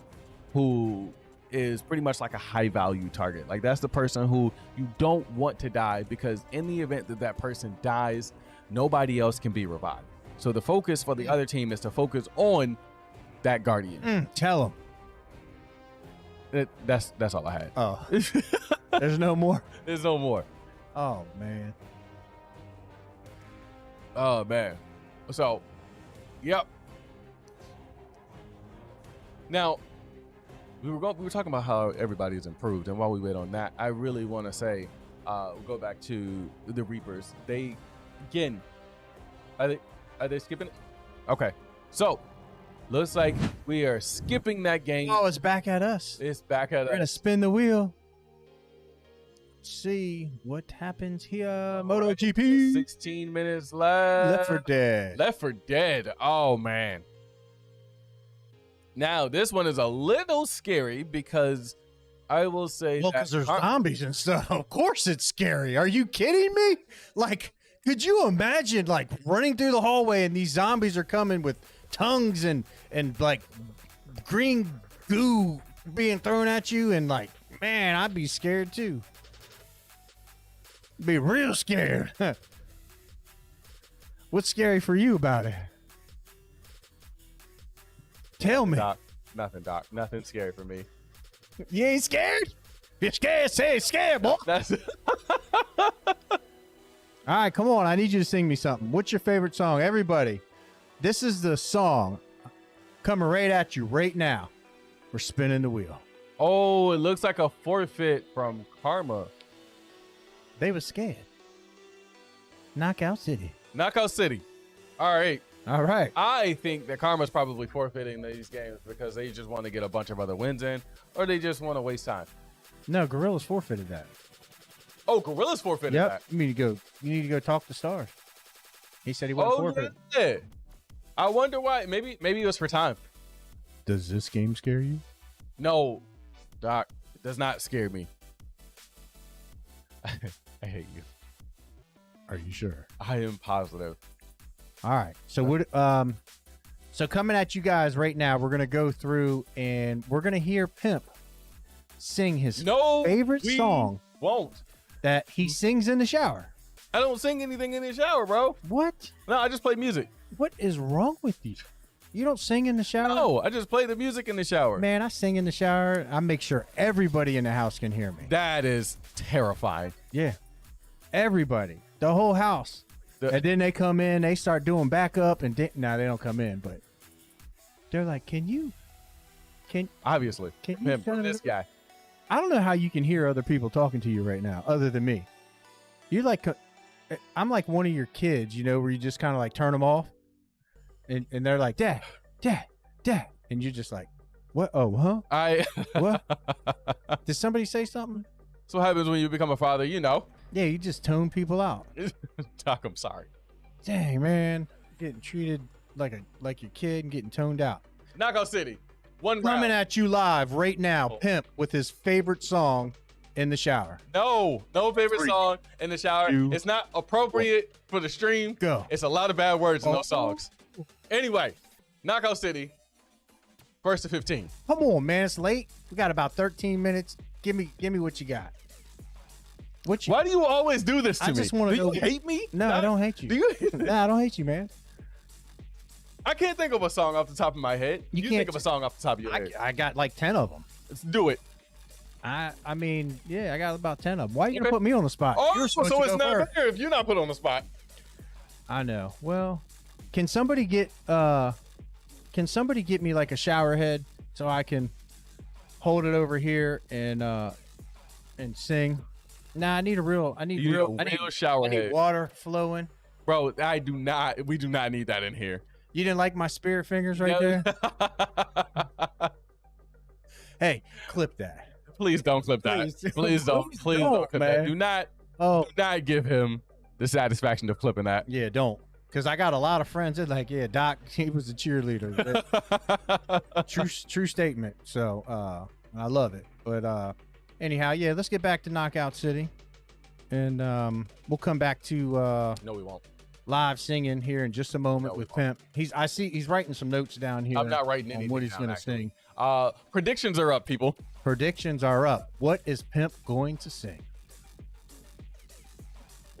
who is pretty much like a high value target. Like that's the person who you don't want to die, because in the event that that person dies, nobody else can be revived. So the focus for the other team is to focus on that Guardian. Tell him. That's all I had. Oh, there's no more. There's no more. Oh man. Oh man. So, yep. Now, we were talking about how everybody's improved, and while we wait on that, I really want to say, go back to the Reapers. They, again, are they skipping it? Okay, so looks like we are skipping that game. Oh, it's back at us. It's back at us. We're gonna spin the wheel. let's see what happens here. MotoGP. 16 minutes left. Left 4 Dead. Left 4 Dead. Oh man. Now this one is a little scary because I will say Well, that because there's zombies and stuff. Of course it's scary. Are you kidding me? Like, could you imagine like running through the hallway and these zombies are coming with tongues and like green goo being thrown at you, and like, man, I'd be scared too. Be real scared. What's scary for you about it? Tell me. Doc, nothing, Doc. Nothing scary for me. You ain't scared? You're scared, say scared, boy. That's All right, come on. I need you to sing me something. What's your favorite song? Everybody, this is the song coming right at you right now. We're spinning the wheel. Oh, it looks like a forfeit from Karma. They were scared. Knockout City. Knockout City. All right. All right. I think that Karma's probably forfeiting these games because they just want to get a bunch of other wins in, or they just want to waste time. No, Gorillaz forfeited that. Oh, Gorillaz forfeited Yep. that. You need to go talk to Stars. He said he wasn't forfeited. Yeah. I wonder why. Maybe it was for time. Does this game scare you? No, Doc, it does not scare me. I hate you. Are you sure? I am positive. All right. So what? So coming at you guys right now, we're gonna go through and we're gonna hear Pimp sing his favorite song. Won't. That he sings in the shower. I don't sing anything in the shower, bro. What? No, I just play music. What is wrong with you? You don't sing in the shower? No, I just play the music in the shower. Man, I sing in the shower. I make sure everybody in the house can hear me. That is terrifying. Yeah. Everybody. The whole house. And then they come in, they start doing backup, and they don't come in, but they're like, obviously. Can you Pimp, turn this guy. I don't know how you can hear other people talking to you right now, other than me. You're like, I'm like one of your kids, where you just kind of like turn them off, and they're like, Dad, and you're just like, what? Oh, huh? What? Did somebody say something? That's what happens when you become a father, Yeah, you just tone people out. Doc, I'm sorry. Dang, man, getting treated like your kid and getting toned out. Knockout City. One Coming round. at you live right now, Pimp with his favorite song in the shower. No favorite song in the shower. It's not appropriate for the stream. Go. It's a lot of bad words in those songs. Anyway, Knockout City, 1st to 15. Come on, man, it's late. We got about 13 minutes. Give me what you got. Why do you always do this to me? I just want to know. Do you hate me? No, I don't hate you. Do you? No, I don't hate you, man. I can't think of a song off the top of my head. You can't think of a song off the top of your head. I got like 10 of them. Let's do it. I mean, yeah, I got about 10 of them. Why are you gonna put me on the spot? Oh, You're so supposed to it's go not first. fair if you're not put on the spot. I know. Well, can somebody get me like a shower head so I can hold it over here and sing? Nah, I need real shower I need head. water flowing. Bro, we do not need that in here. You didn't like my spirit fingers right there? Hey, clip that. Please don't clip that. Please don't clip man. that. Do not give him the satisfaction of clipping that. Yeah, don't. Because I got a lot of friends that like, yeah, Doc, he was a cheerleader. True statement. So I love it. But anyhow, yeah, let's get back to Knockout City. And we'll come back to no, we won't. Live singing here in just a moment with Pimp. I see he's writing some notes down here. I'm not writing anything what he's down, gonna actually. sing. Predictions are up, people. Predictions are up. What is Pimp going to sing?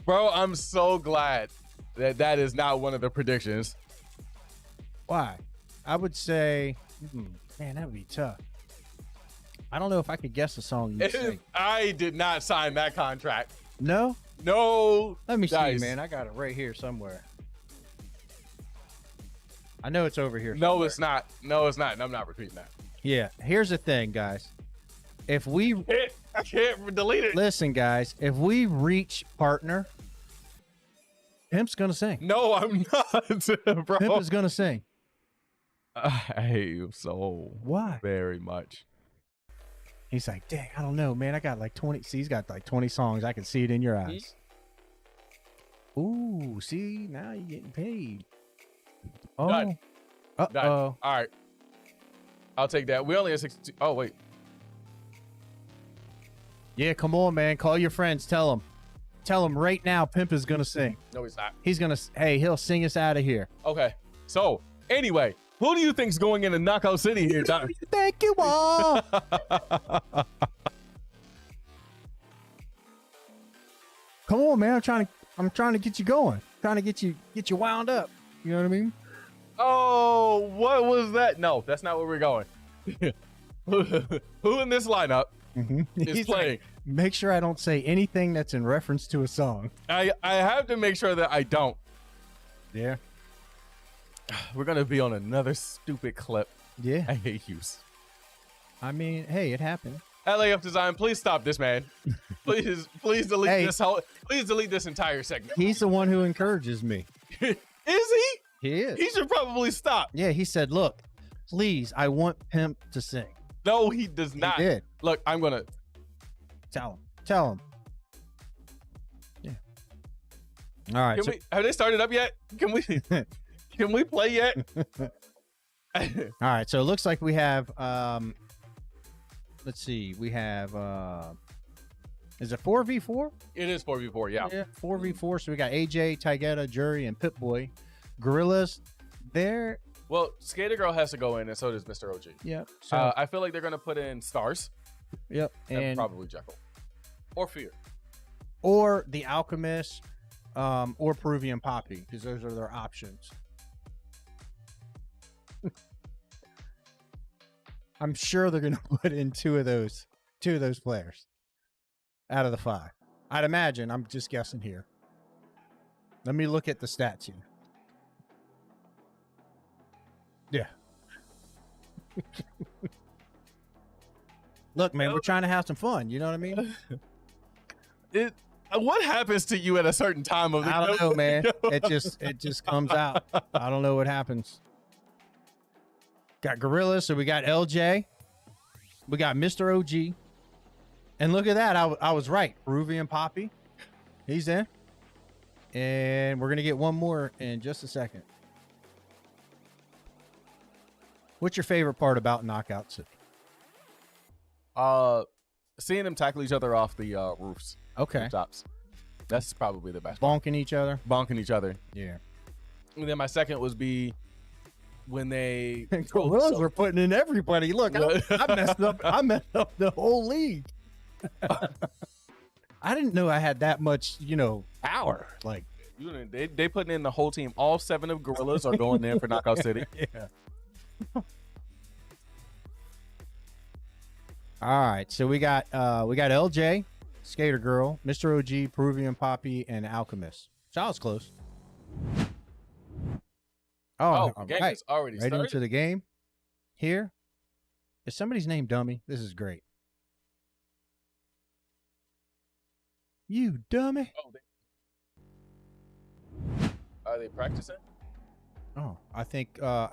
Bro, I'm so glad that is not one of the predictions. Why? I would say, man, that would be tough. I don't know if I could guess a song you sing. I did not sign that contract. No? No. Let me dice. see, man. I got it right here somewhere. I know it's over here. No, it's not. No, it's not. And I'm not repeating that. Yeah. Here's the thing, guys. If we I can't delete it. listen, guys, if we reach partner, Pimp's gonna sing. No, I'm not, bro. Pimp is gonna sing. I hate you so Why? very much. He's like, dang, I don't know, man. I got like 20. See, he's got like 20 songs. I can see it in your eyes. Ooh, see, now you're getting paid. Oh. Done. Done. Uh-oh. All right. I'll take that. We only have 62. Oh, wait. Yeah, come on, man. Call your friends. Tell them. Tell them right now Pimp is going to sing. No, he's not. He's going to, hey, he'll sing us out of here. Okay. So, anyway, who do you think's going into Knockout City here, Doc? Thank you all. Come on, man. I'm trying to get you going. Trying to get you wound up. You know what I mean? Oh, what was that? No, that's not where we're going. Who in this lineup is He's playing? like, make sure I don't say anything that's in reference to a song. I have to make sure that I don't. Yeah. We're going to be on another stupid clip. Yeah. I hate you. I mean, hey, it happened. LAF Design, please stop this, man. Please delete Hey. this please delete this entire segment. He's the one who encourages me. Is he? He is. He should probably stop. Yeah, he said, look, please, I want Pimp to sing. No, he does not. He did. Look, I'm going to Tell him. Yeah. All right. Have they started up yet? Can we play yet? All right. So it looks like we have, let's see. We have, is it 4v4? It is 4v4, yeah. Yeah, 4v4. So we got AJ, Taigeta, Jury, and Pip-Boy. Gorillaz, they're... Well, Skater Girl has to go in, and so does Mr. OG. Yep. So, I feel like they're going to put in Stars. Yep. And probably Jekyll. Or Fear. Or The Alchemist, or Peruvian Poppy, because those are their options. I'm sure they're going to put in two of those players out of the 5. I'd imagine. I'm just guessing here. Let me look at the stats here. Yeah. Look, man, we're trying to have some fun. You know what I mean? What happens to you at a certain time of the I don't know, man. It just comes out. I don't know what happens. Got Gorillaz, so we got LJ. We got Mr. OG. And look at that. I was right. Peruvian Poppy. He's in. And we're going to get one more in just a second. What's your favorite part about Knockout City? Seeing them tackle each other off the roofs. Okay. Rooftops. That's probably the best. Bonking each other? Bonking each other. Yeah. And then my second was when they... Gorillaz were putting in everybody. Look, I messed up. I messed up the whole league. I didn't know I had that much, power. Like, they putting in the whole team. All 7 of Gorillaz are going in for Knockout City. Yeah. All right, so we got LJ, Skater Girl, Mr. OG, Peruvian Poppy, and Alchemist. So I was close. Oh, all the game right. is already Right started. into the game. Here is somebody's name, dummy. This is great. You dummy. Are they practicing? Oh, I think oh,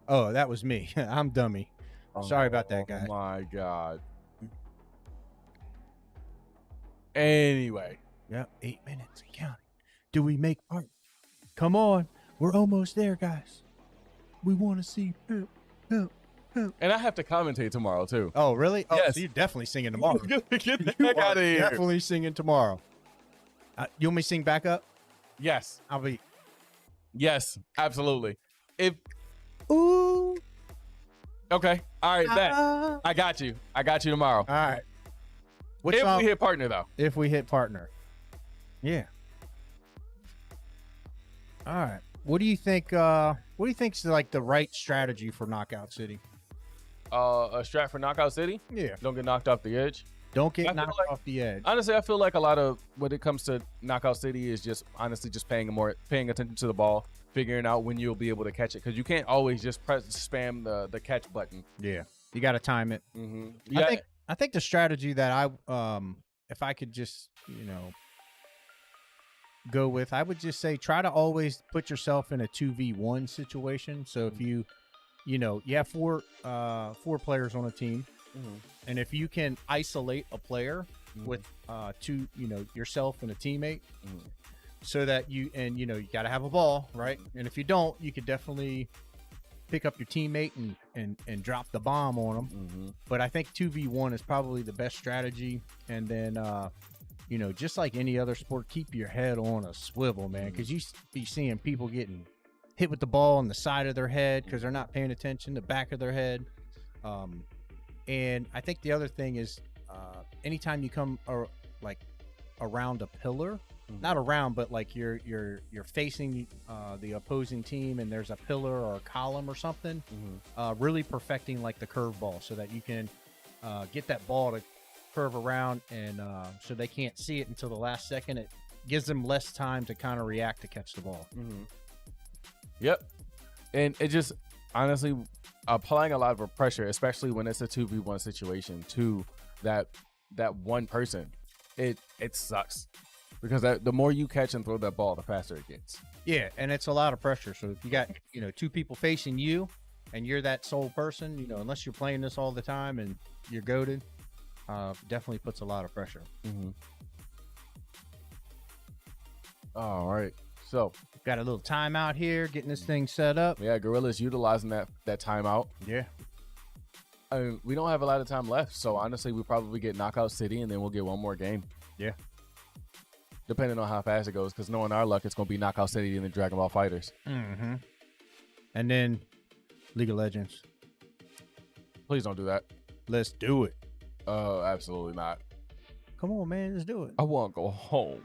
that was me. I'm dummy. Sorry about that, guy. Oh my God. Anyway. Yep, 8 minutes and counting. Do we make art? Come on. We're almost there, guys. We want to see Pimp. And I have to commentate tomorrow, too. Oh, really? Oh, Yes. so you're definitely singing tomorrow. Get the You heck are out of here. definitely singing tomorrow. You want me to sing back up? Yes. I'll be. Yes, absolutely. Ooh. Okay. All right, bet. I got you. I got you tomorrow. All right. If we hit partner, though. If we hit partner. Yeah. All right. What do you think? What do you think's like the right strategy for Knockout City? A strat for Knockout City? Yeah. Don't get knocked off the edge. Don't get I feel knocked like- off the edge. Honestly, I feel like a lot of when it comes to Knockout City is just honestly just paying attention to the ball, figuring out when you'll be able to catch it, because you can't always just spam the catch button. Yeah. You got to time it. Mm-hmm. I think the strategy that if I could just go with, I would just say try to always put yourself in a 2v1 situation. So if you have four players on a team, And if you can isolate a player with two, yourself and a teammate, so that you got to have a ball, right? And if you don't, you could definitely pick up your teammate and drop the bomb on them. But I think 2v1 is probably the best strategy. And then, just like any other sport, keep your head on a swivel, man, because you be seeing people getting hit with the ball on the side of their head because they're not paying attention, the back of their head. And I think the other thing is anytime you come around a pillar, not around, but like you're facing the opposing team and there's a pillar or a column or something, really perfecting like the curve ball so that you can get that ball to curve around and so they can't see it until the last second. It gives them less time to kind of react to catch the ball. Yep. And it just honestly applying a lot of pressure, especially when it's a 2v1 situation to that one person, it sucks. Because the more you catch and throw that ball, the faster it gets. Yeah, and it's a lot of pressure. So if you got, two people facing you and you're that sole person, unless you're playing this all the time and you're goated, definitely puts a lot of pressure. All right. So got a little timeout here, getting this thing set up. Yeah, Gorillaz utilizing that timeout. Yeah. I mean, we don't have a lot of time left. So honestly, we probably get Knockout City and then we'll get one more game. Yeah. Depending on how fast it goes, because knowing our luck, it's going to be Knockout City and then Dragon Ball Fighters. And then League of Legends. Please don't do that. Let's do it. Absolutely not. Come on, man. Let's do it. I want to go home.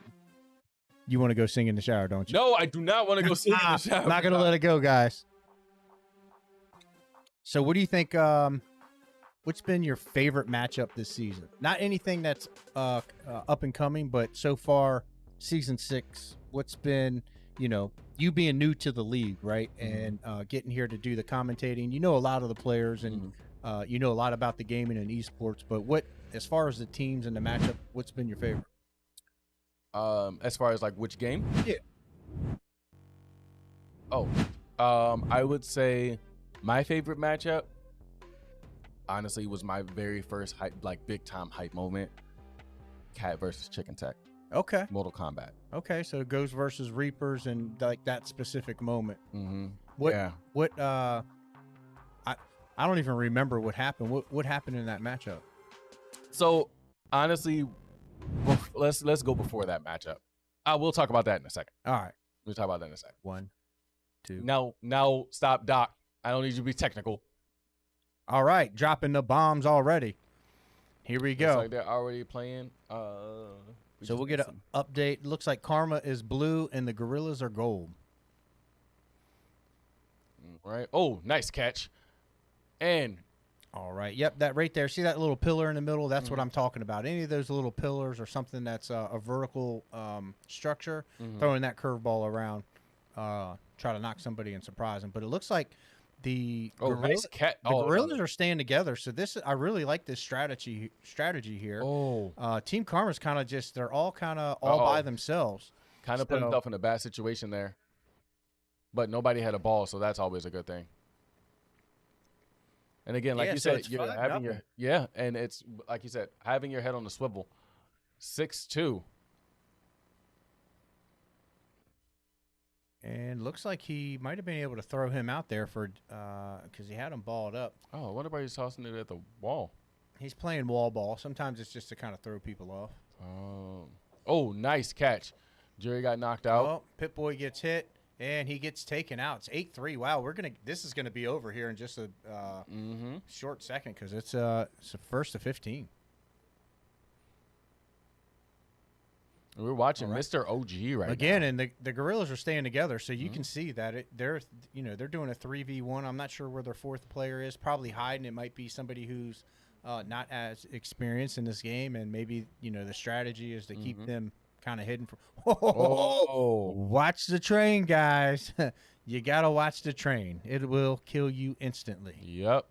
You want to go sing in the shower, don't you? No, I do not want to go sing in the shower. Not going to let it go, guys. So what do you think, what's been your favorite matchup this season? Not anything that's up and coming, but so far, season 6, what's been, you being new to the league, right? And getting here to do the commentating. You know a lot of the players and you know a lot about the gaming and esports, but what, as far as the teams and the matchup, what's been your favorite? As far as like which game? Yeah. Oh, I would say my favorite matchup, honestly, was my very first big time hype moment. Cat versus Chicken Tech. Okay. Mortal Kombat. Okay, so Ghost versus Reapers and like that specific moment. What? Yeah. What? I don't even remember what happened. What happened in that matchup? So honestly, let's go before that matchup. We'll talk about that in a second. All right. We'll talk about that in a second. 1, 2. Now stop, Doc. I don't need you to be technical. All right, dropping the bombs already. Here we go. Looks like they're already playing. So we'll get an update. Looks like Karma is blue and the Gorillaz are gold. Right. Oh, nice catch. And all right. Yep, that right there. See that little pillar in the middle? That's what I'm talking about. Any of those little pillars or something that's a vertical structure, throwing that curveball around, try to knock somebody and surprise them. But it looks like the nice catch. Gorillaz are staying together. So I really like this strategy here. Team Karma's kind of just, they're all kind of by themselves. Kind of put himself in a bad situation there. But nobody had a ball, so that's always a good thing. And again, like you said, you're having and it's like you said, having your head on the swivel. 6-2. And looks like he might have been able to throw him out there for because he had him balled up. Oh, what about he's tossing it at the wall? He's playing wall ball. Sometimes it's just to kind of throw people off. Oh, nice catch. Jerry got knocked out. Oh, Pip-Boy gets hit. And he gets taken out. It's 8-3. Wow, this is gonna be over here in just a short second because it's a first to 15. We're watching Mr. OG right again, now. and the Gorillaz are staying together, so you can see that they're doing a 3v1. I'm not sure where their fourth player is. Probably hiding. It might be somebody who's not as experienced in this game, and maybe the strategy is to keep them kind of hidden from. Watch the train, guys. You gotta watch the train. It will kill you instantly. Yep.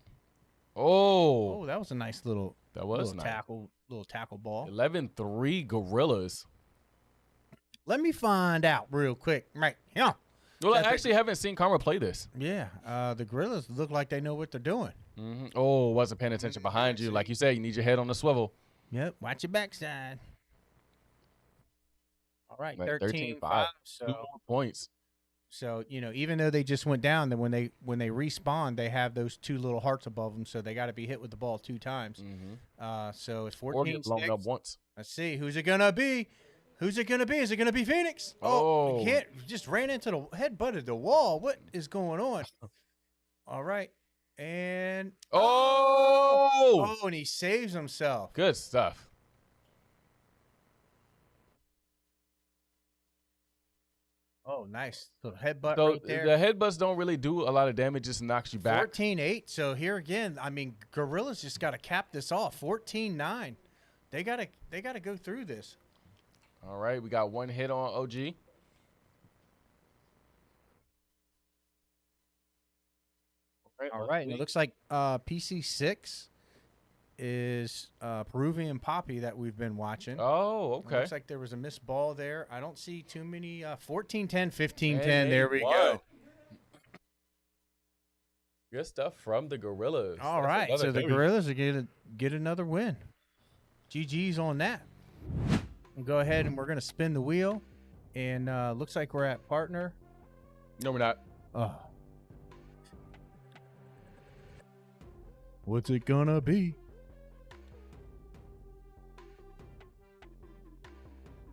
Oh, that was a nice little tackle ball. 11-3 Gorillaz. Let me find out real quick right here. Well, I actually haven't seen Karma play this. Yeah, the Gorillaz look like they know what they're doing. Oh, wasn't paying attention behind you. Like you said, you need your head on the swivel. Yep, watch your backside. All right, Like 13-5. 13-5. So 2 more points. So even though they just went down, then when they respawn, they have those 2 little hearts above them, so they got to be hit with the ball 2 times. So it's 14. Or get blown up once. Let's see, who's it gonna be? Who's it gonna be? Is it gonna be Phoenix? Oh. He can't. Just ran into the head, butted the wall. What is going on? All right, and oh, and he saves himself. Good stuff. Oh, nice. So headbutt So right there. the headbutts don't really do a lot of damage, just knocks you back. 14-8. So here again, I mean, Gorillaz just got to cap this off. 14-9. They gotta go through this. All right, we got 1 hit on OG. All right. And it looks like PC6 is Peruvian Poppy that we've been watching. Oh, okay. It looks like there was a missed ball there. I don't see too many. 14-10, 15-10. Hey, there we go. Good stuff from the Gorillaz. All right. So the Gorillaz are going to get another win. GG's on that. We'll go ahead and we're going to spin the wheel. And looks like we're at partner. No, we're not. Oh. What's it gonna be?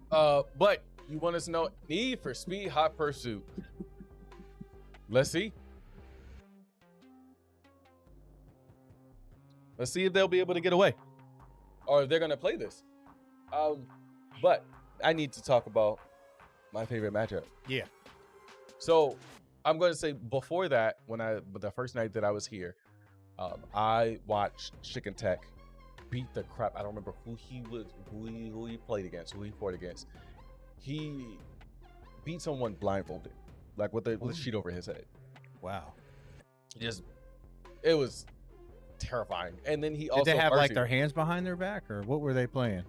But you want us to know Need for Speed Hot Pursuit. Let's see. Let's see if they'll be able to get away, or if they're gonna play this. But I need to talk about my favorite matchup. Yeah. So I'm going to say before that, the first night that I was here, I watched Chicken Tech beat the crap. I don't remember who he played against, who he fought against. He beat someone blindfolded, like with the sheet over his head. Wow. It was terrifying. And then he also did they have like their hands behind their back, or what were they playing?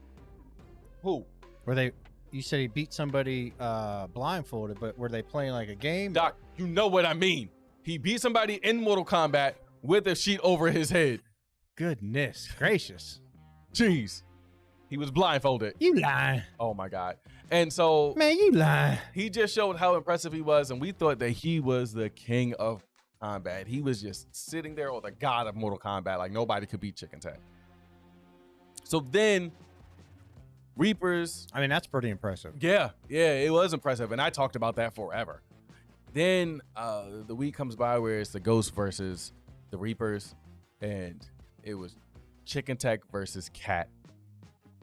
Who were they? You said he beat somebody blindfolded, but were they playing like a game? Doc, you know what I mean. He beat somebody in Mortal Kombat with a sheet over his head. Goodness gracious. Jeez. He was blindfolded. You lying. Oh my God. And so, man, you lying. He just showed how impressive he was, and we thought that he was the king of combat. He was just sitting there, or the god of Mortal Kombat, like nobody could beat Chicken Tech. So then Reapers. I mean, that's pretty impressive. Yeah, it was impressive, and I talked about that forever. Then the week comes by where it's the Ghost versus the Reapers, and it was Chicken Tech versus Cat.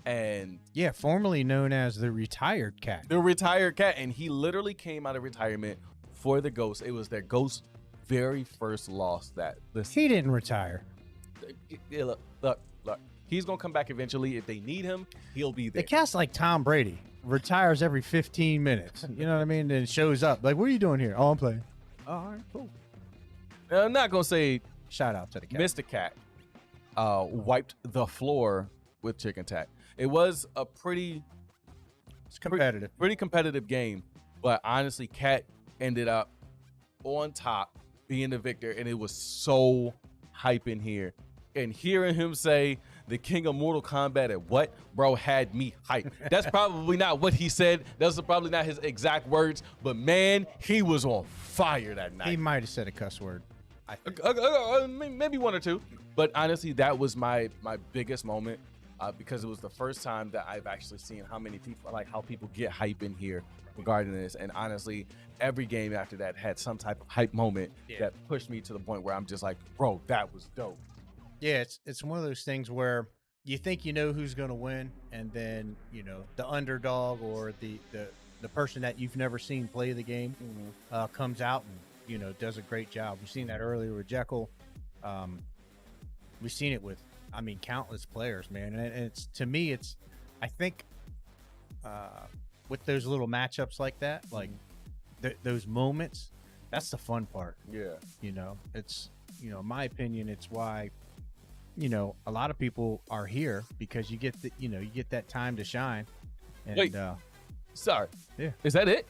And yeah, formerly known as the Retired Cat. The Retired Cat, and he literally came out of retirement for the Ghost. It was their Ghost very first loss that he didn't retire. Look. He's gonna come back eventually. If they need him, he'll be there. The Cat's like Tom Brady, retires every 15 minutes. You know what I mean? Then shows up. Like, what are you doing here? Oh, I'm playing. Oh, all right, cool. I'm not gonna say shout out to the Cat. Mr. Cat wiped the floor with Chicken Tech. It was a pretty competitive game, but honestly, Cat ended up on top, being the victor, and it was so hype in here. And hearing him say the king of Mortal Kombat at what, bro, had me hyped. That's probably not what he said. Those are probably not his exact words, but man, he was on fire that night. He might have said a cuss word. Maybe 1 or 2. But honestly, that was my biggest moment because it was the first time that I've actually seen how many people, like how people get hype in here regarding this. And honestly, every game after that had some type of hype moment that pushed me to the point where I'm just like, bro, that was dope. Yeah, it's one of those things where you think you know who's going to win, and then the underdog or the person that you've never seen play the game comes out and does a great job. We've seen that earlier with Jekyll. We've seen it with countless players, man. And it's, to me, I think with those little matchups like that, like those moments, that's the fun part. Yeah, it's in my opinion, it's why a lot of people are here, because you get you get that time to shine. And wait, sorry, yeah, is that it?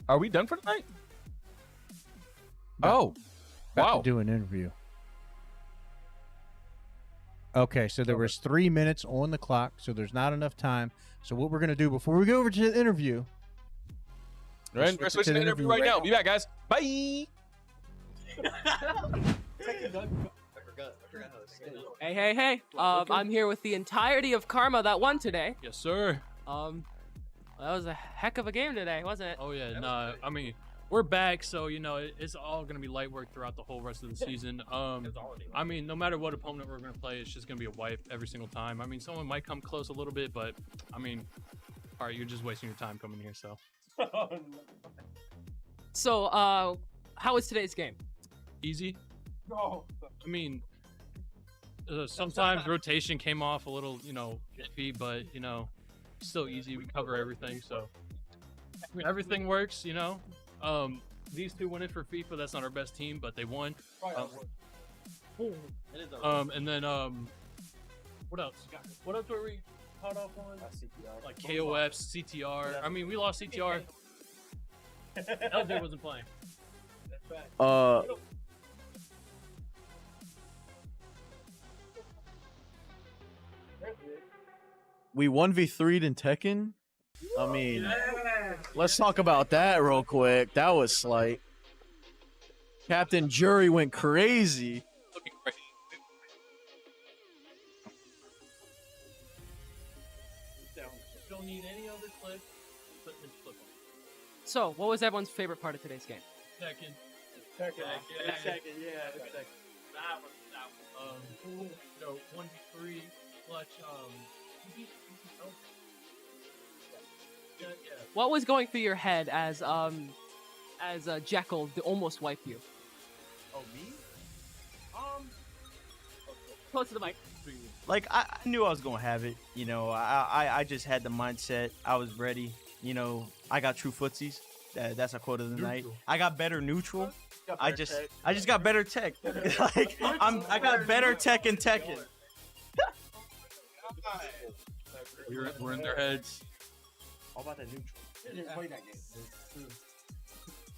Are we done for tonight? Oh, About wow. to do an interview. Okay, so there was 3 minutes on the clock, so there's not enough time. So what we're gonna do before we go over to the interview? Right, we're switching to the interview right now. Be back, guys. Bye. Hey. I'm here with the entirety of Karma that won today. Yes, sir. That was a heck of a game today, wasn't it? Oh yeah, no, I mean we're back, so you know it's all gonna be light work throughout the whole rest of the season. I mean, no matter what opponent we're gonna play, it's just gonna be a wipe every single time. I mean, someone might come close a little bit, but I mean, all right, you're just wasting your time coming here. So, So, how was today's game? easy. I mean, sometimes rotation came off a little, you know, iffy, but you know, still easy. We cover everything, so I mean, everything works. You know, these two went in for FIFA. That's not our best team, but they won. And then what else? What else were we caught off on? Like KOFs, CTR. I mean, we lost CTR. LJ wasn't playing. We 1v3'd in Tekken. I mean, let's talk about that real quick. That was slight. Captain Jury went crazy. Don't need any other clip. But then flip them. So, what was everyone's favorite part of today's game? Second. Second, yeah. That one. No, 1v3 clutch. What was going through your head as Jekyll almost wiped you? Oh, me? Close to the mic. Like I knew I was gonna have it. You know, I just had the mindset. I was ready. You know, I got true footsies. That's a quote of the night. I got better neutral. I just got better tech. Like I got better tech in Tekken. We're in their heads. How about that neutral? I didn't play that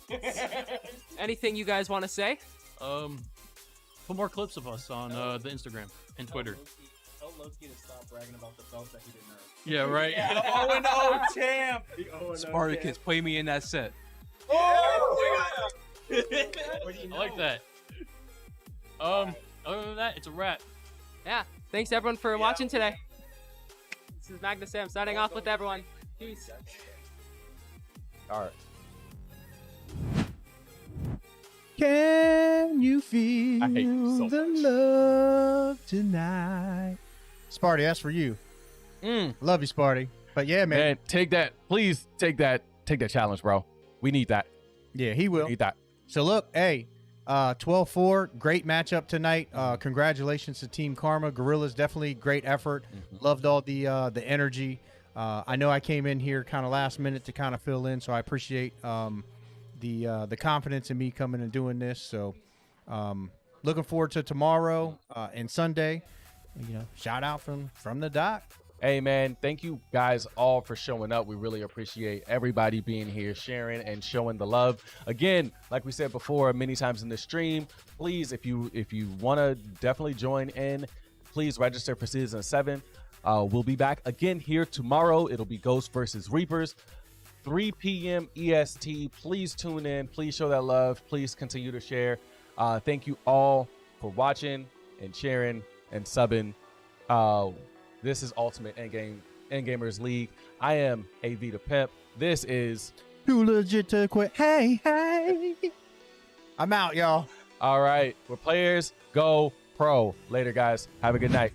game. Anything you guys want to say? Put more clips of us on the Instagram and Twitter. Tell Loki to stop bragging about the belt that he didn't earn. Yeah, right. Oh, champ. Spartacus, play me in that set. Oh! I like that. Other than that, it's a wrap. Yeah. Thanks everyone for watching today. This is Magnus Sam signing off with everyone. Peace. All right. Can you feel I hate you so the much. love tonight? Sparty, that's for you. Love you, Sparty. But yeah, man. Take that. Please take that challenge, bro. We need that. Yeah, he will. We need that. So look, hey, 12-4, great matchup tonight. Congratulations to Team Karma. Gorillaz, definitely great effort. Loved all the energy. I know I came in here kind of last minute to kind of fill in, so I appreciate the confidence in me coming and doing this. So looking forward to tomorrow and Sunday. You know, shout out from the doc. Hey, man, thank you guys all for showing up. We really appreciate everybody being here, sharing and showing the love. Again, like we said before, many times in the stream, please, if you want to definitely join in, please register for Season 7. We'll be back again here tomorrow. It'll be Ghosts versus Reapers, 3 p.m. EST. Please tune in. Please show that love. Please continue to share. Thank you all for watching and sharing and subbing. This is Ultimate Endgamers League. I am AV the Pimp. This is Too Legit to Quit. Hey. I'm out, y'all. all right. We're players. Go pro. Later, guys. Have a good night.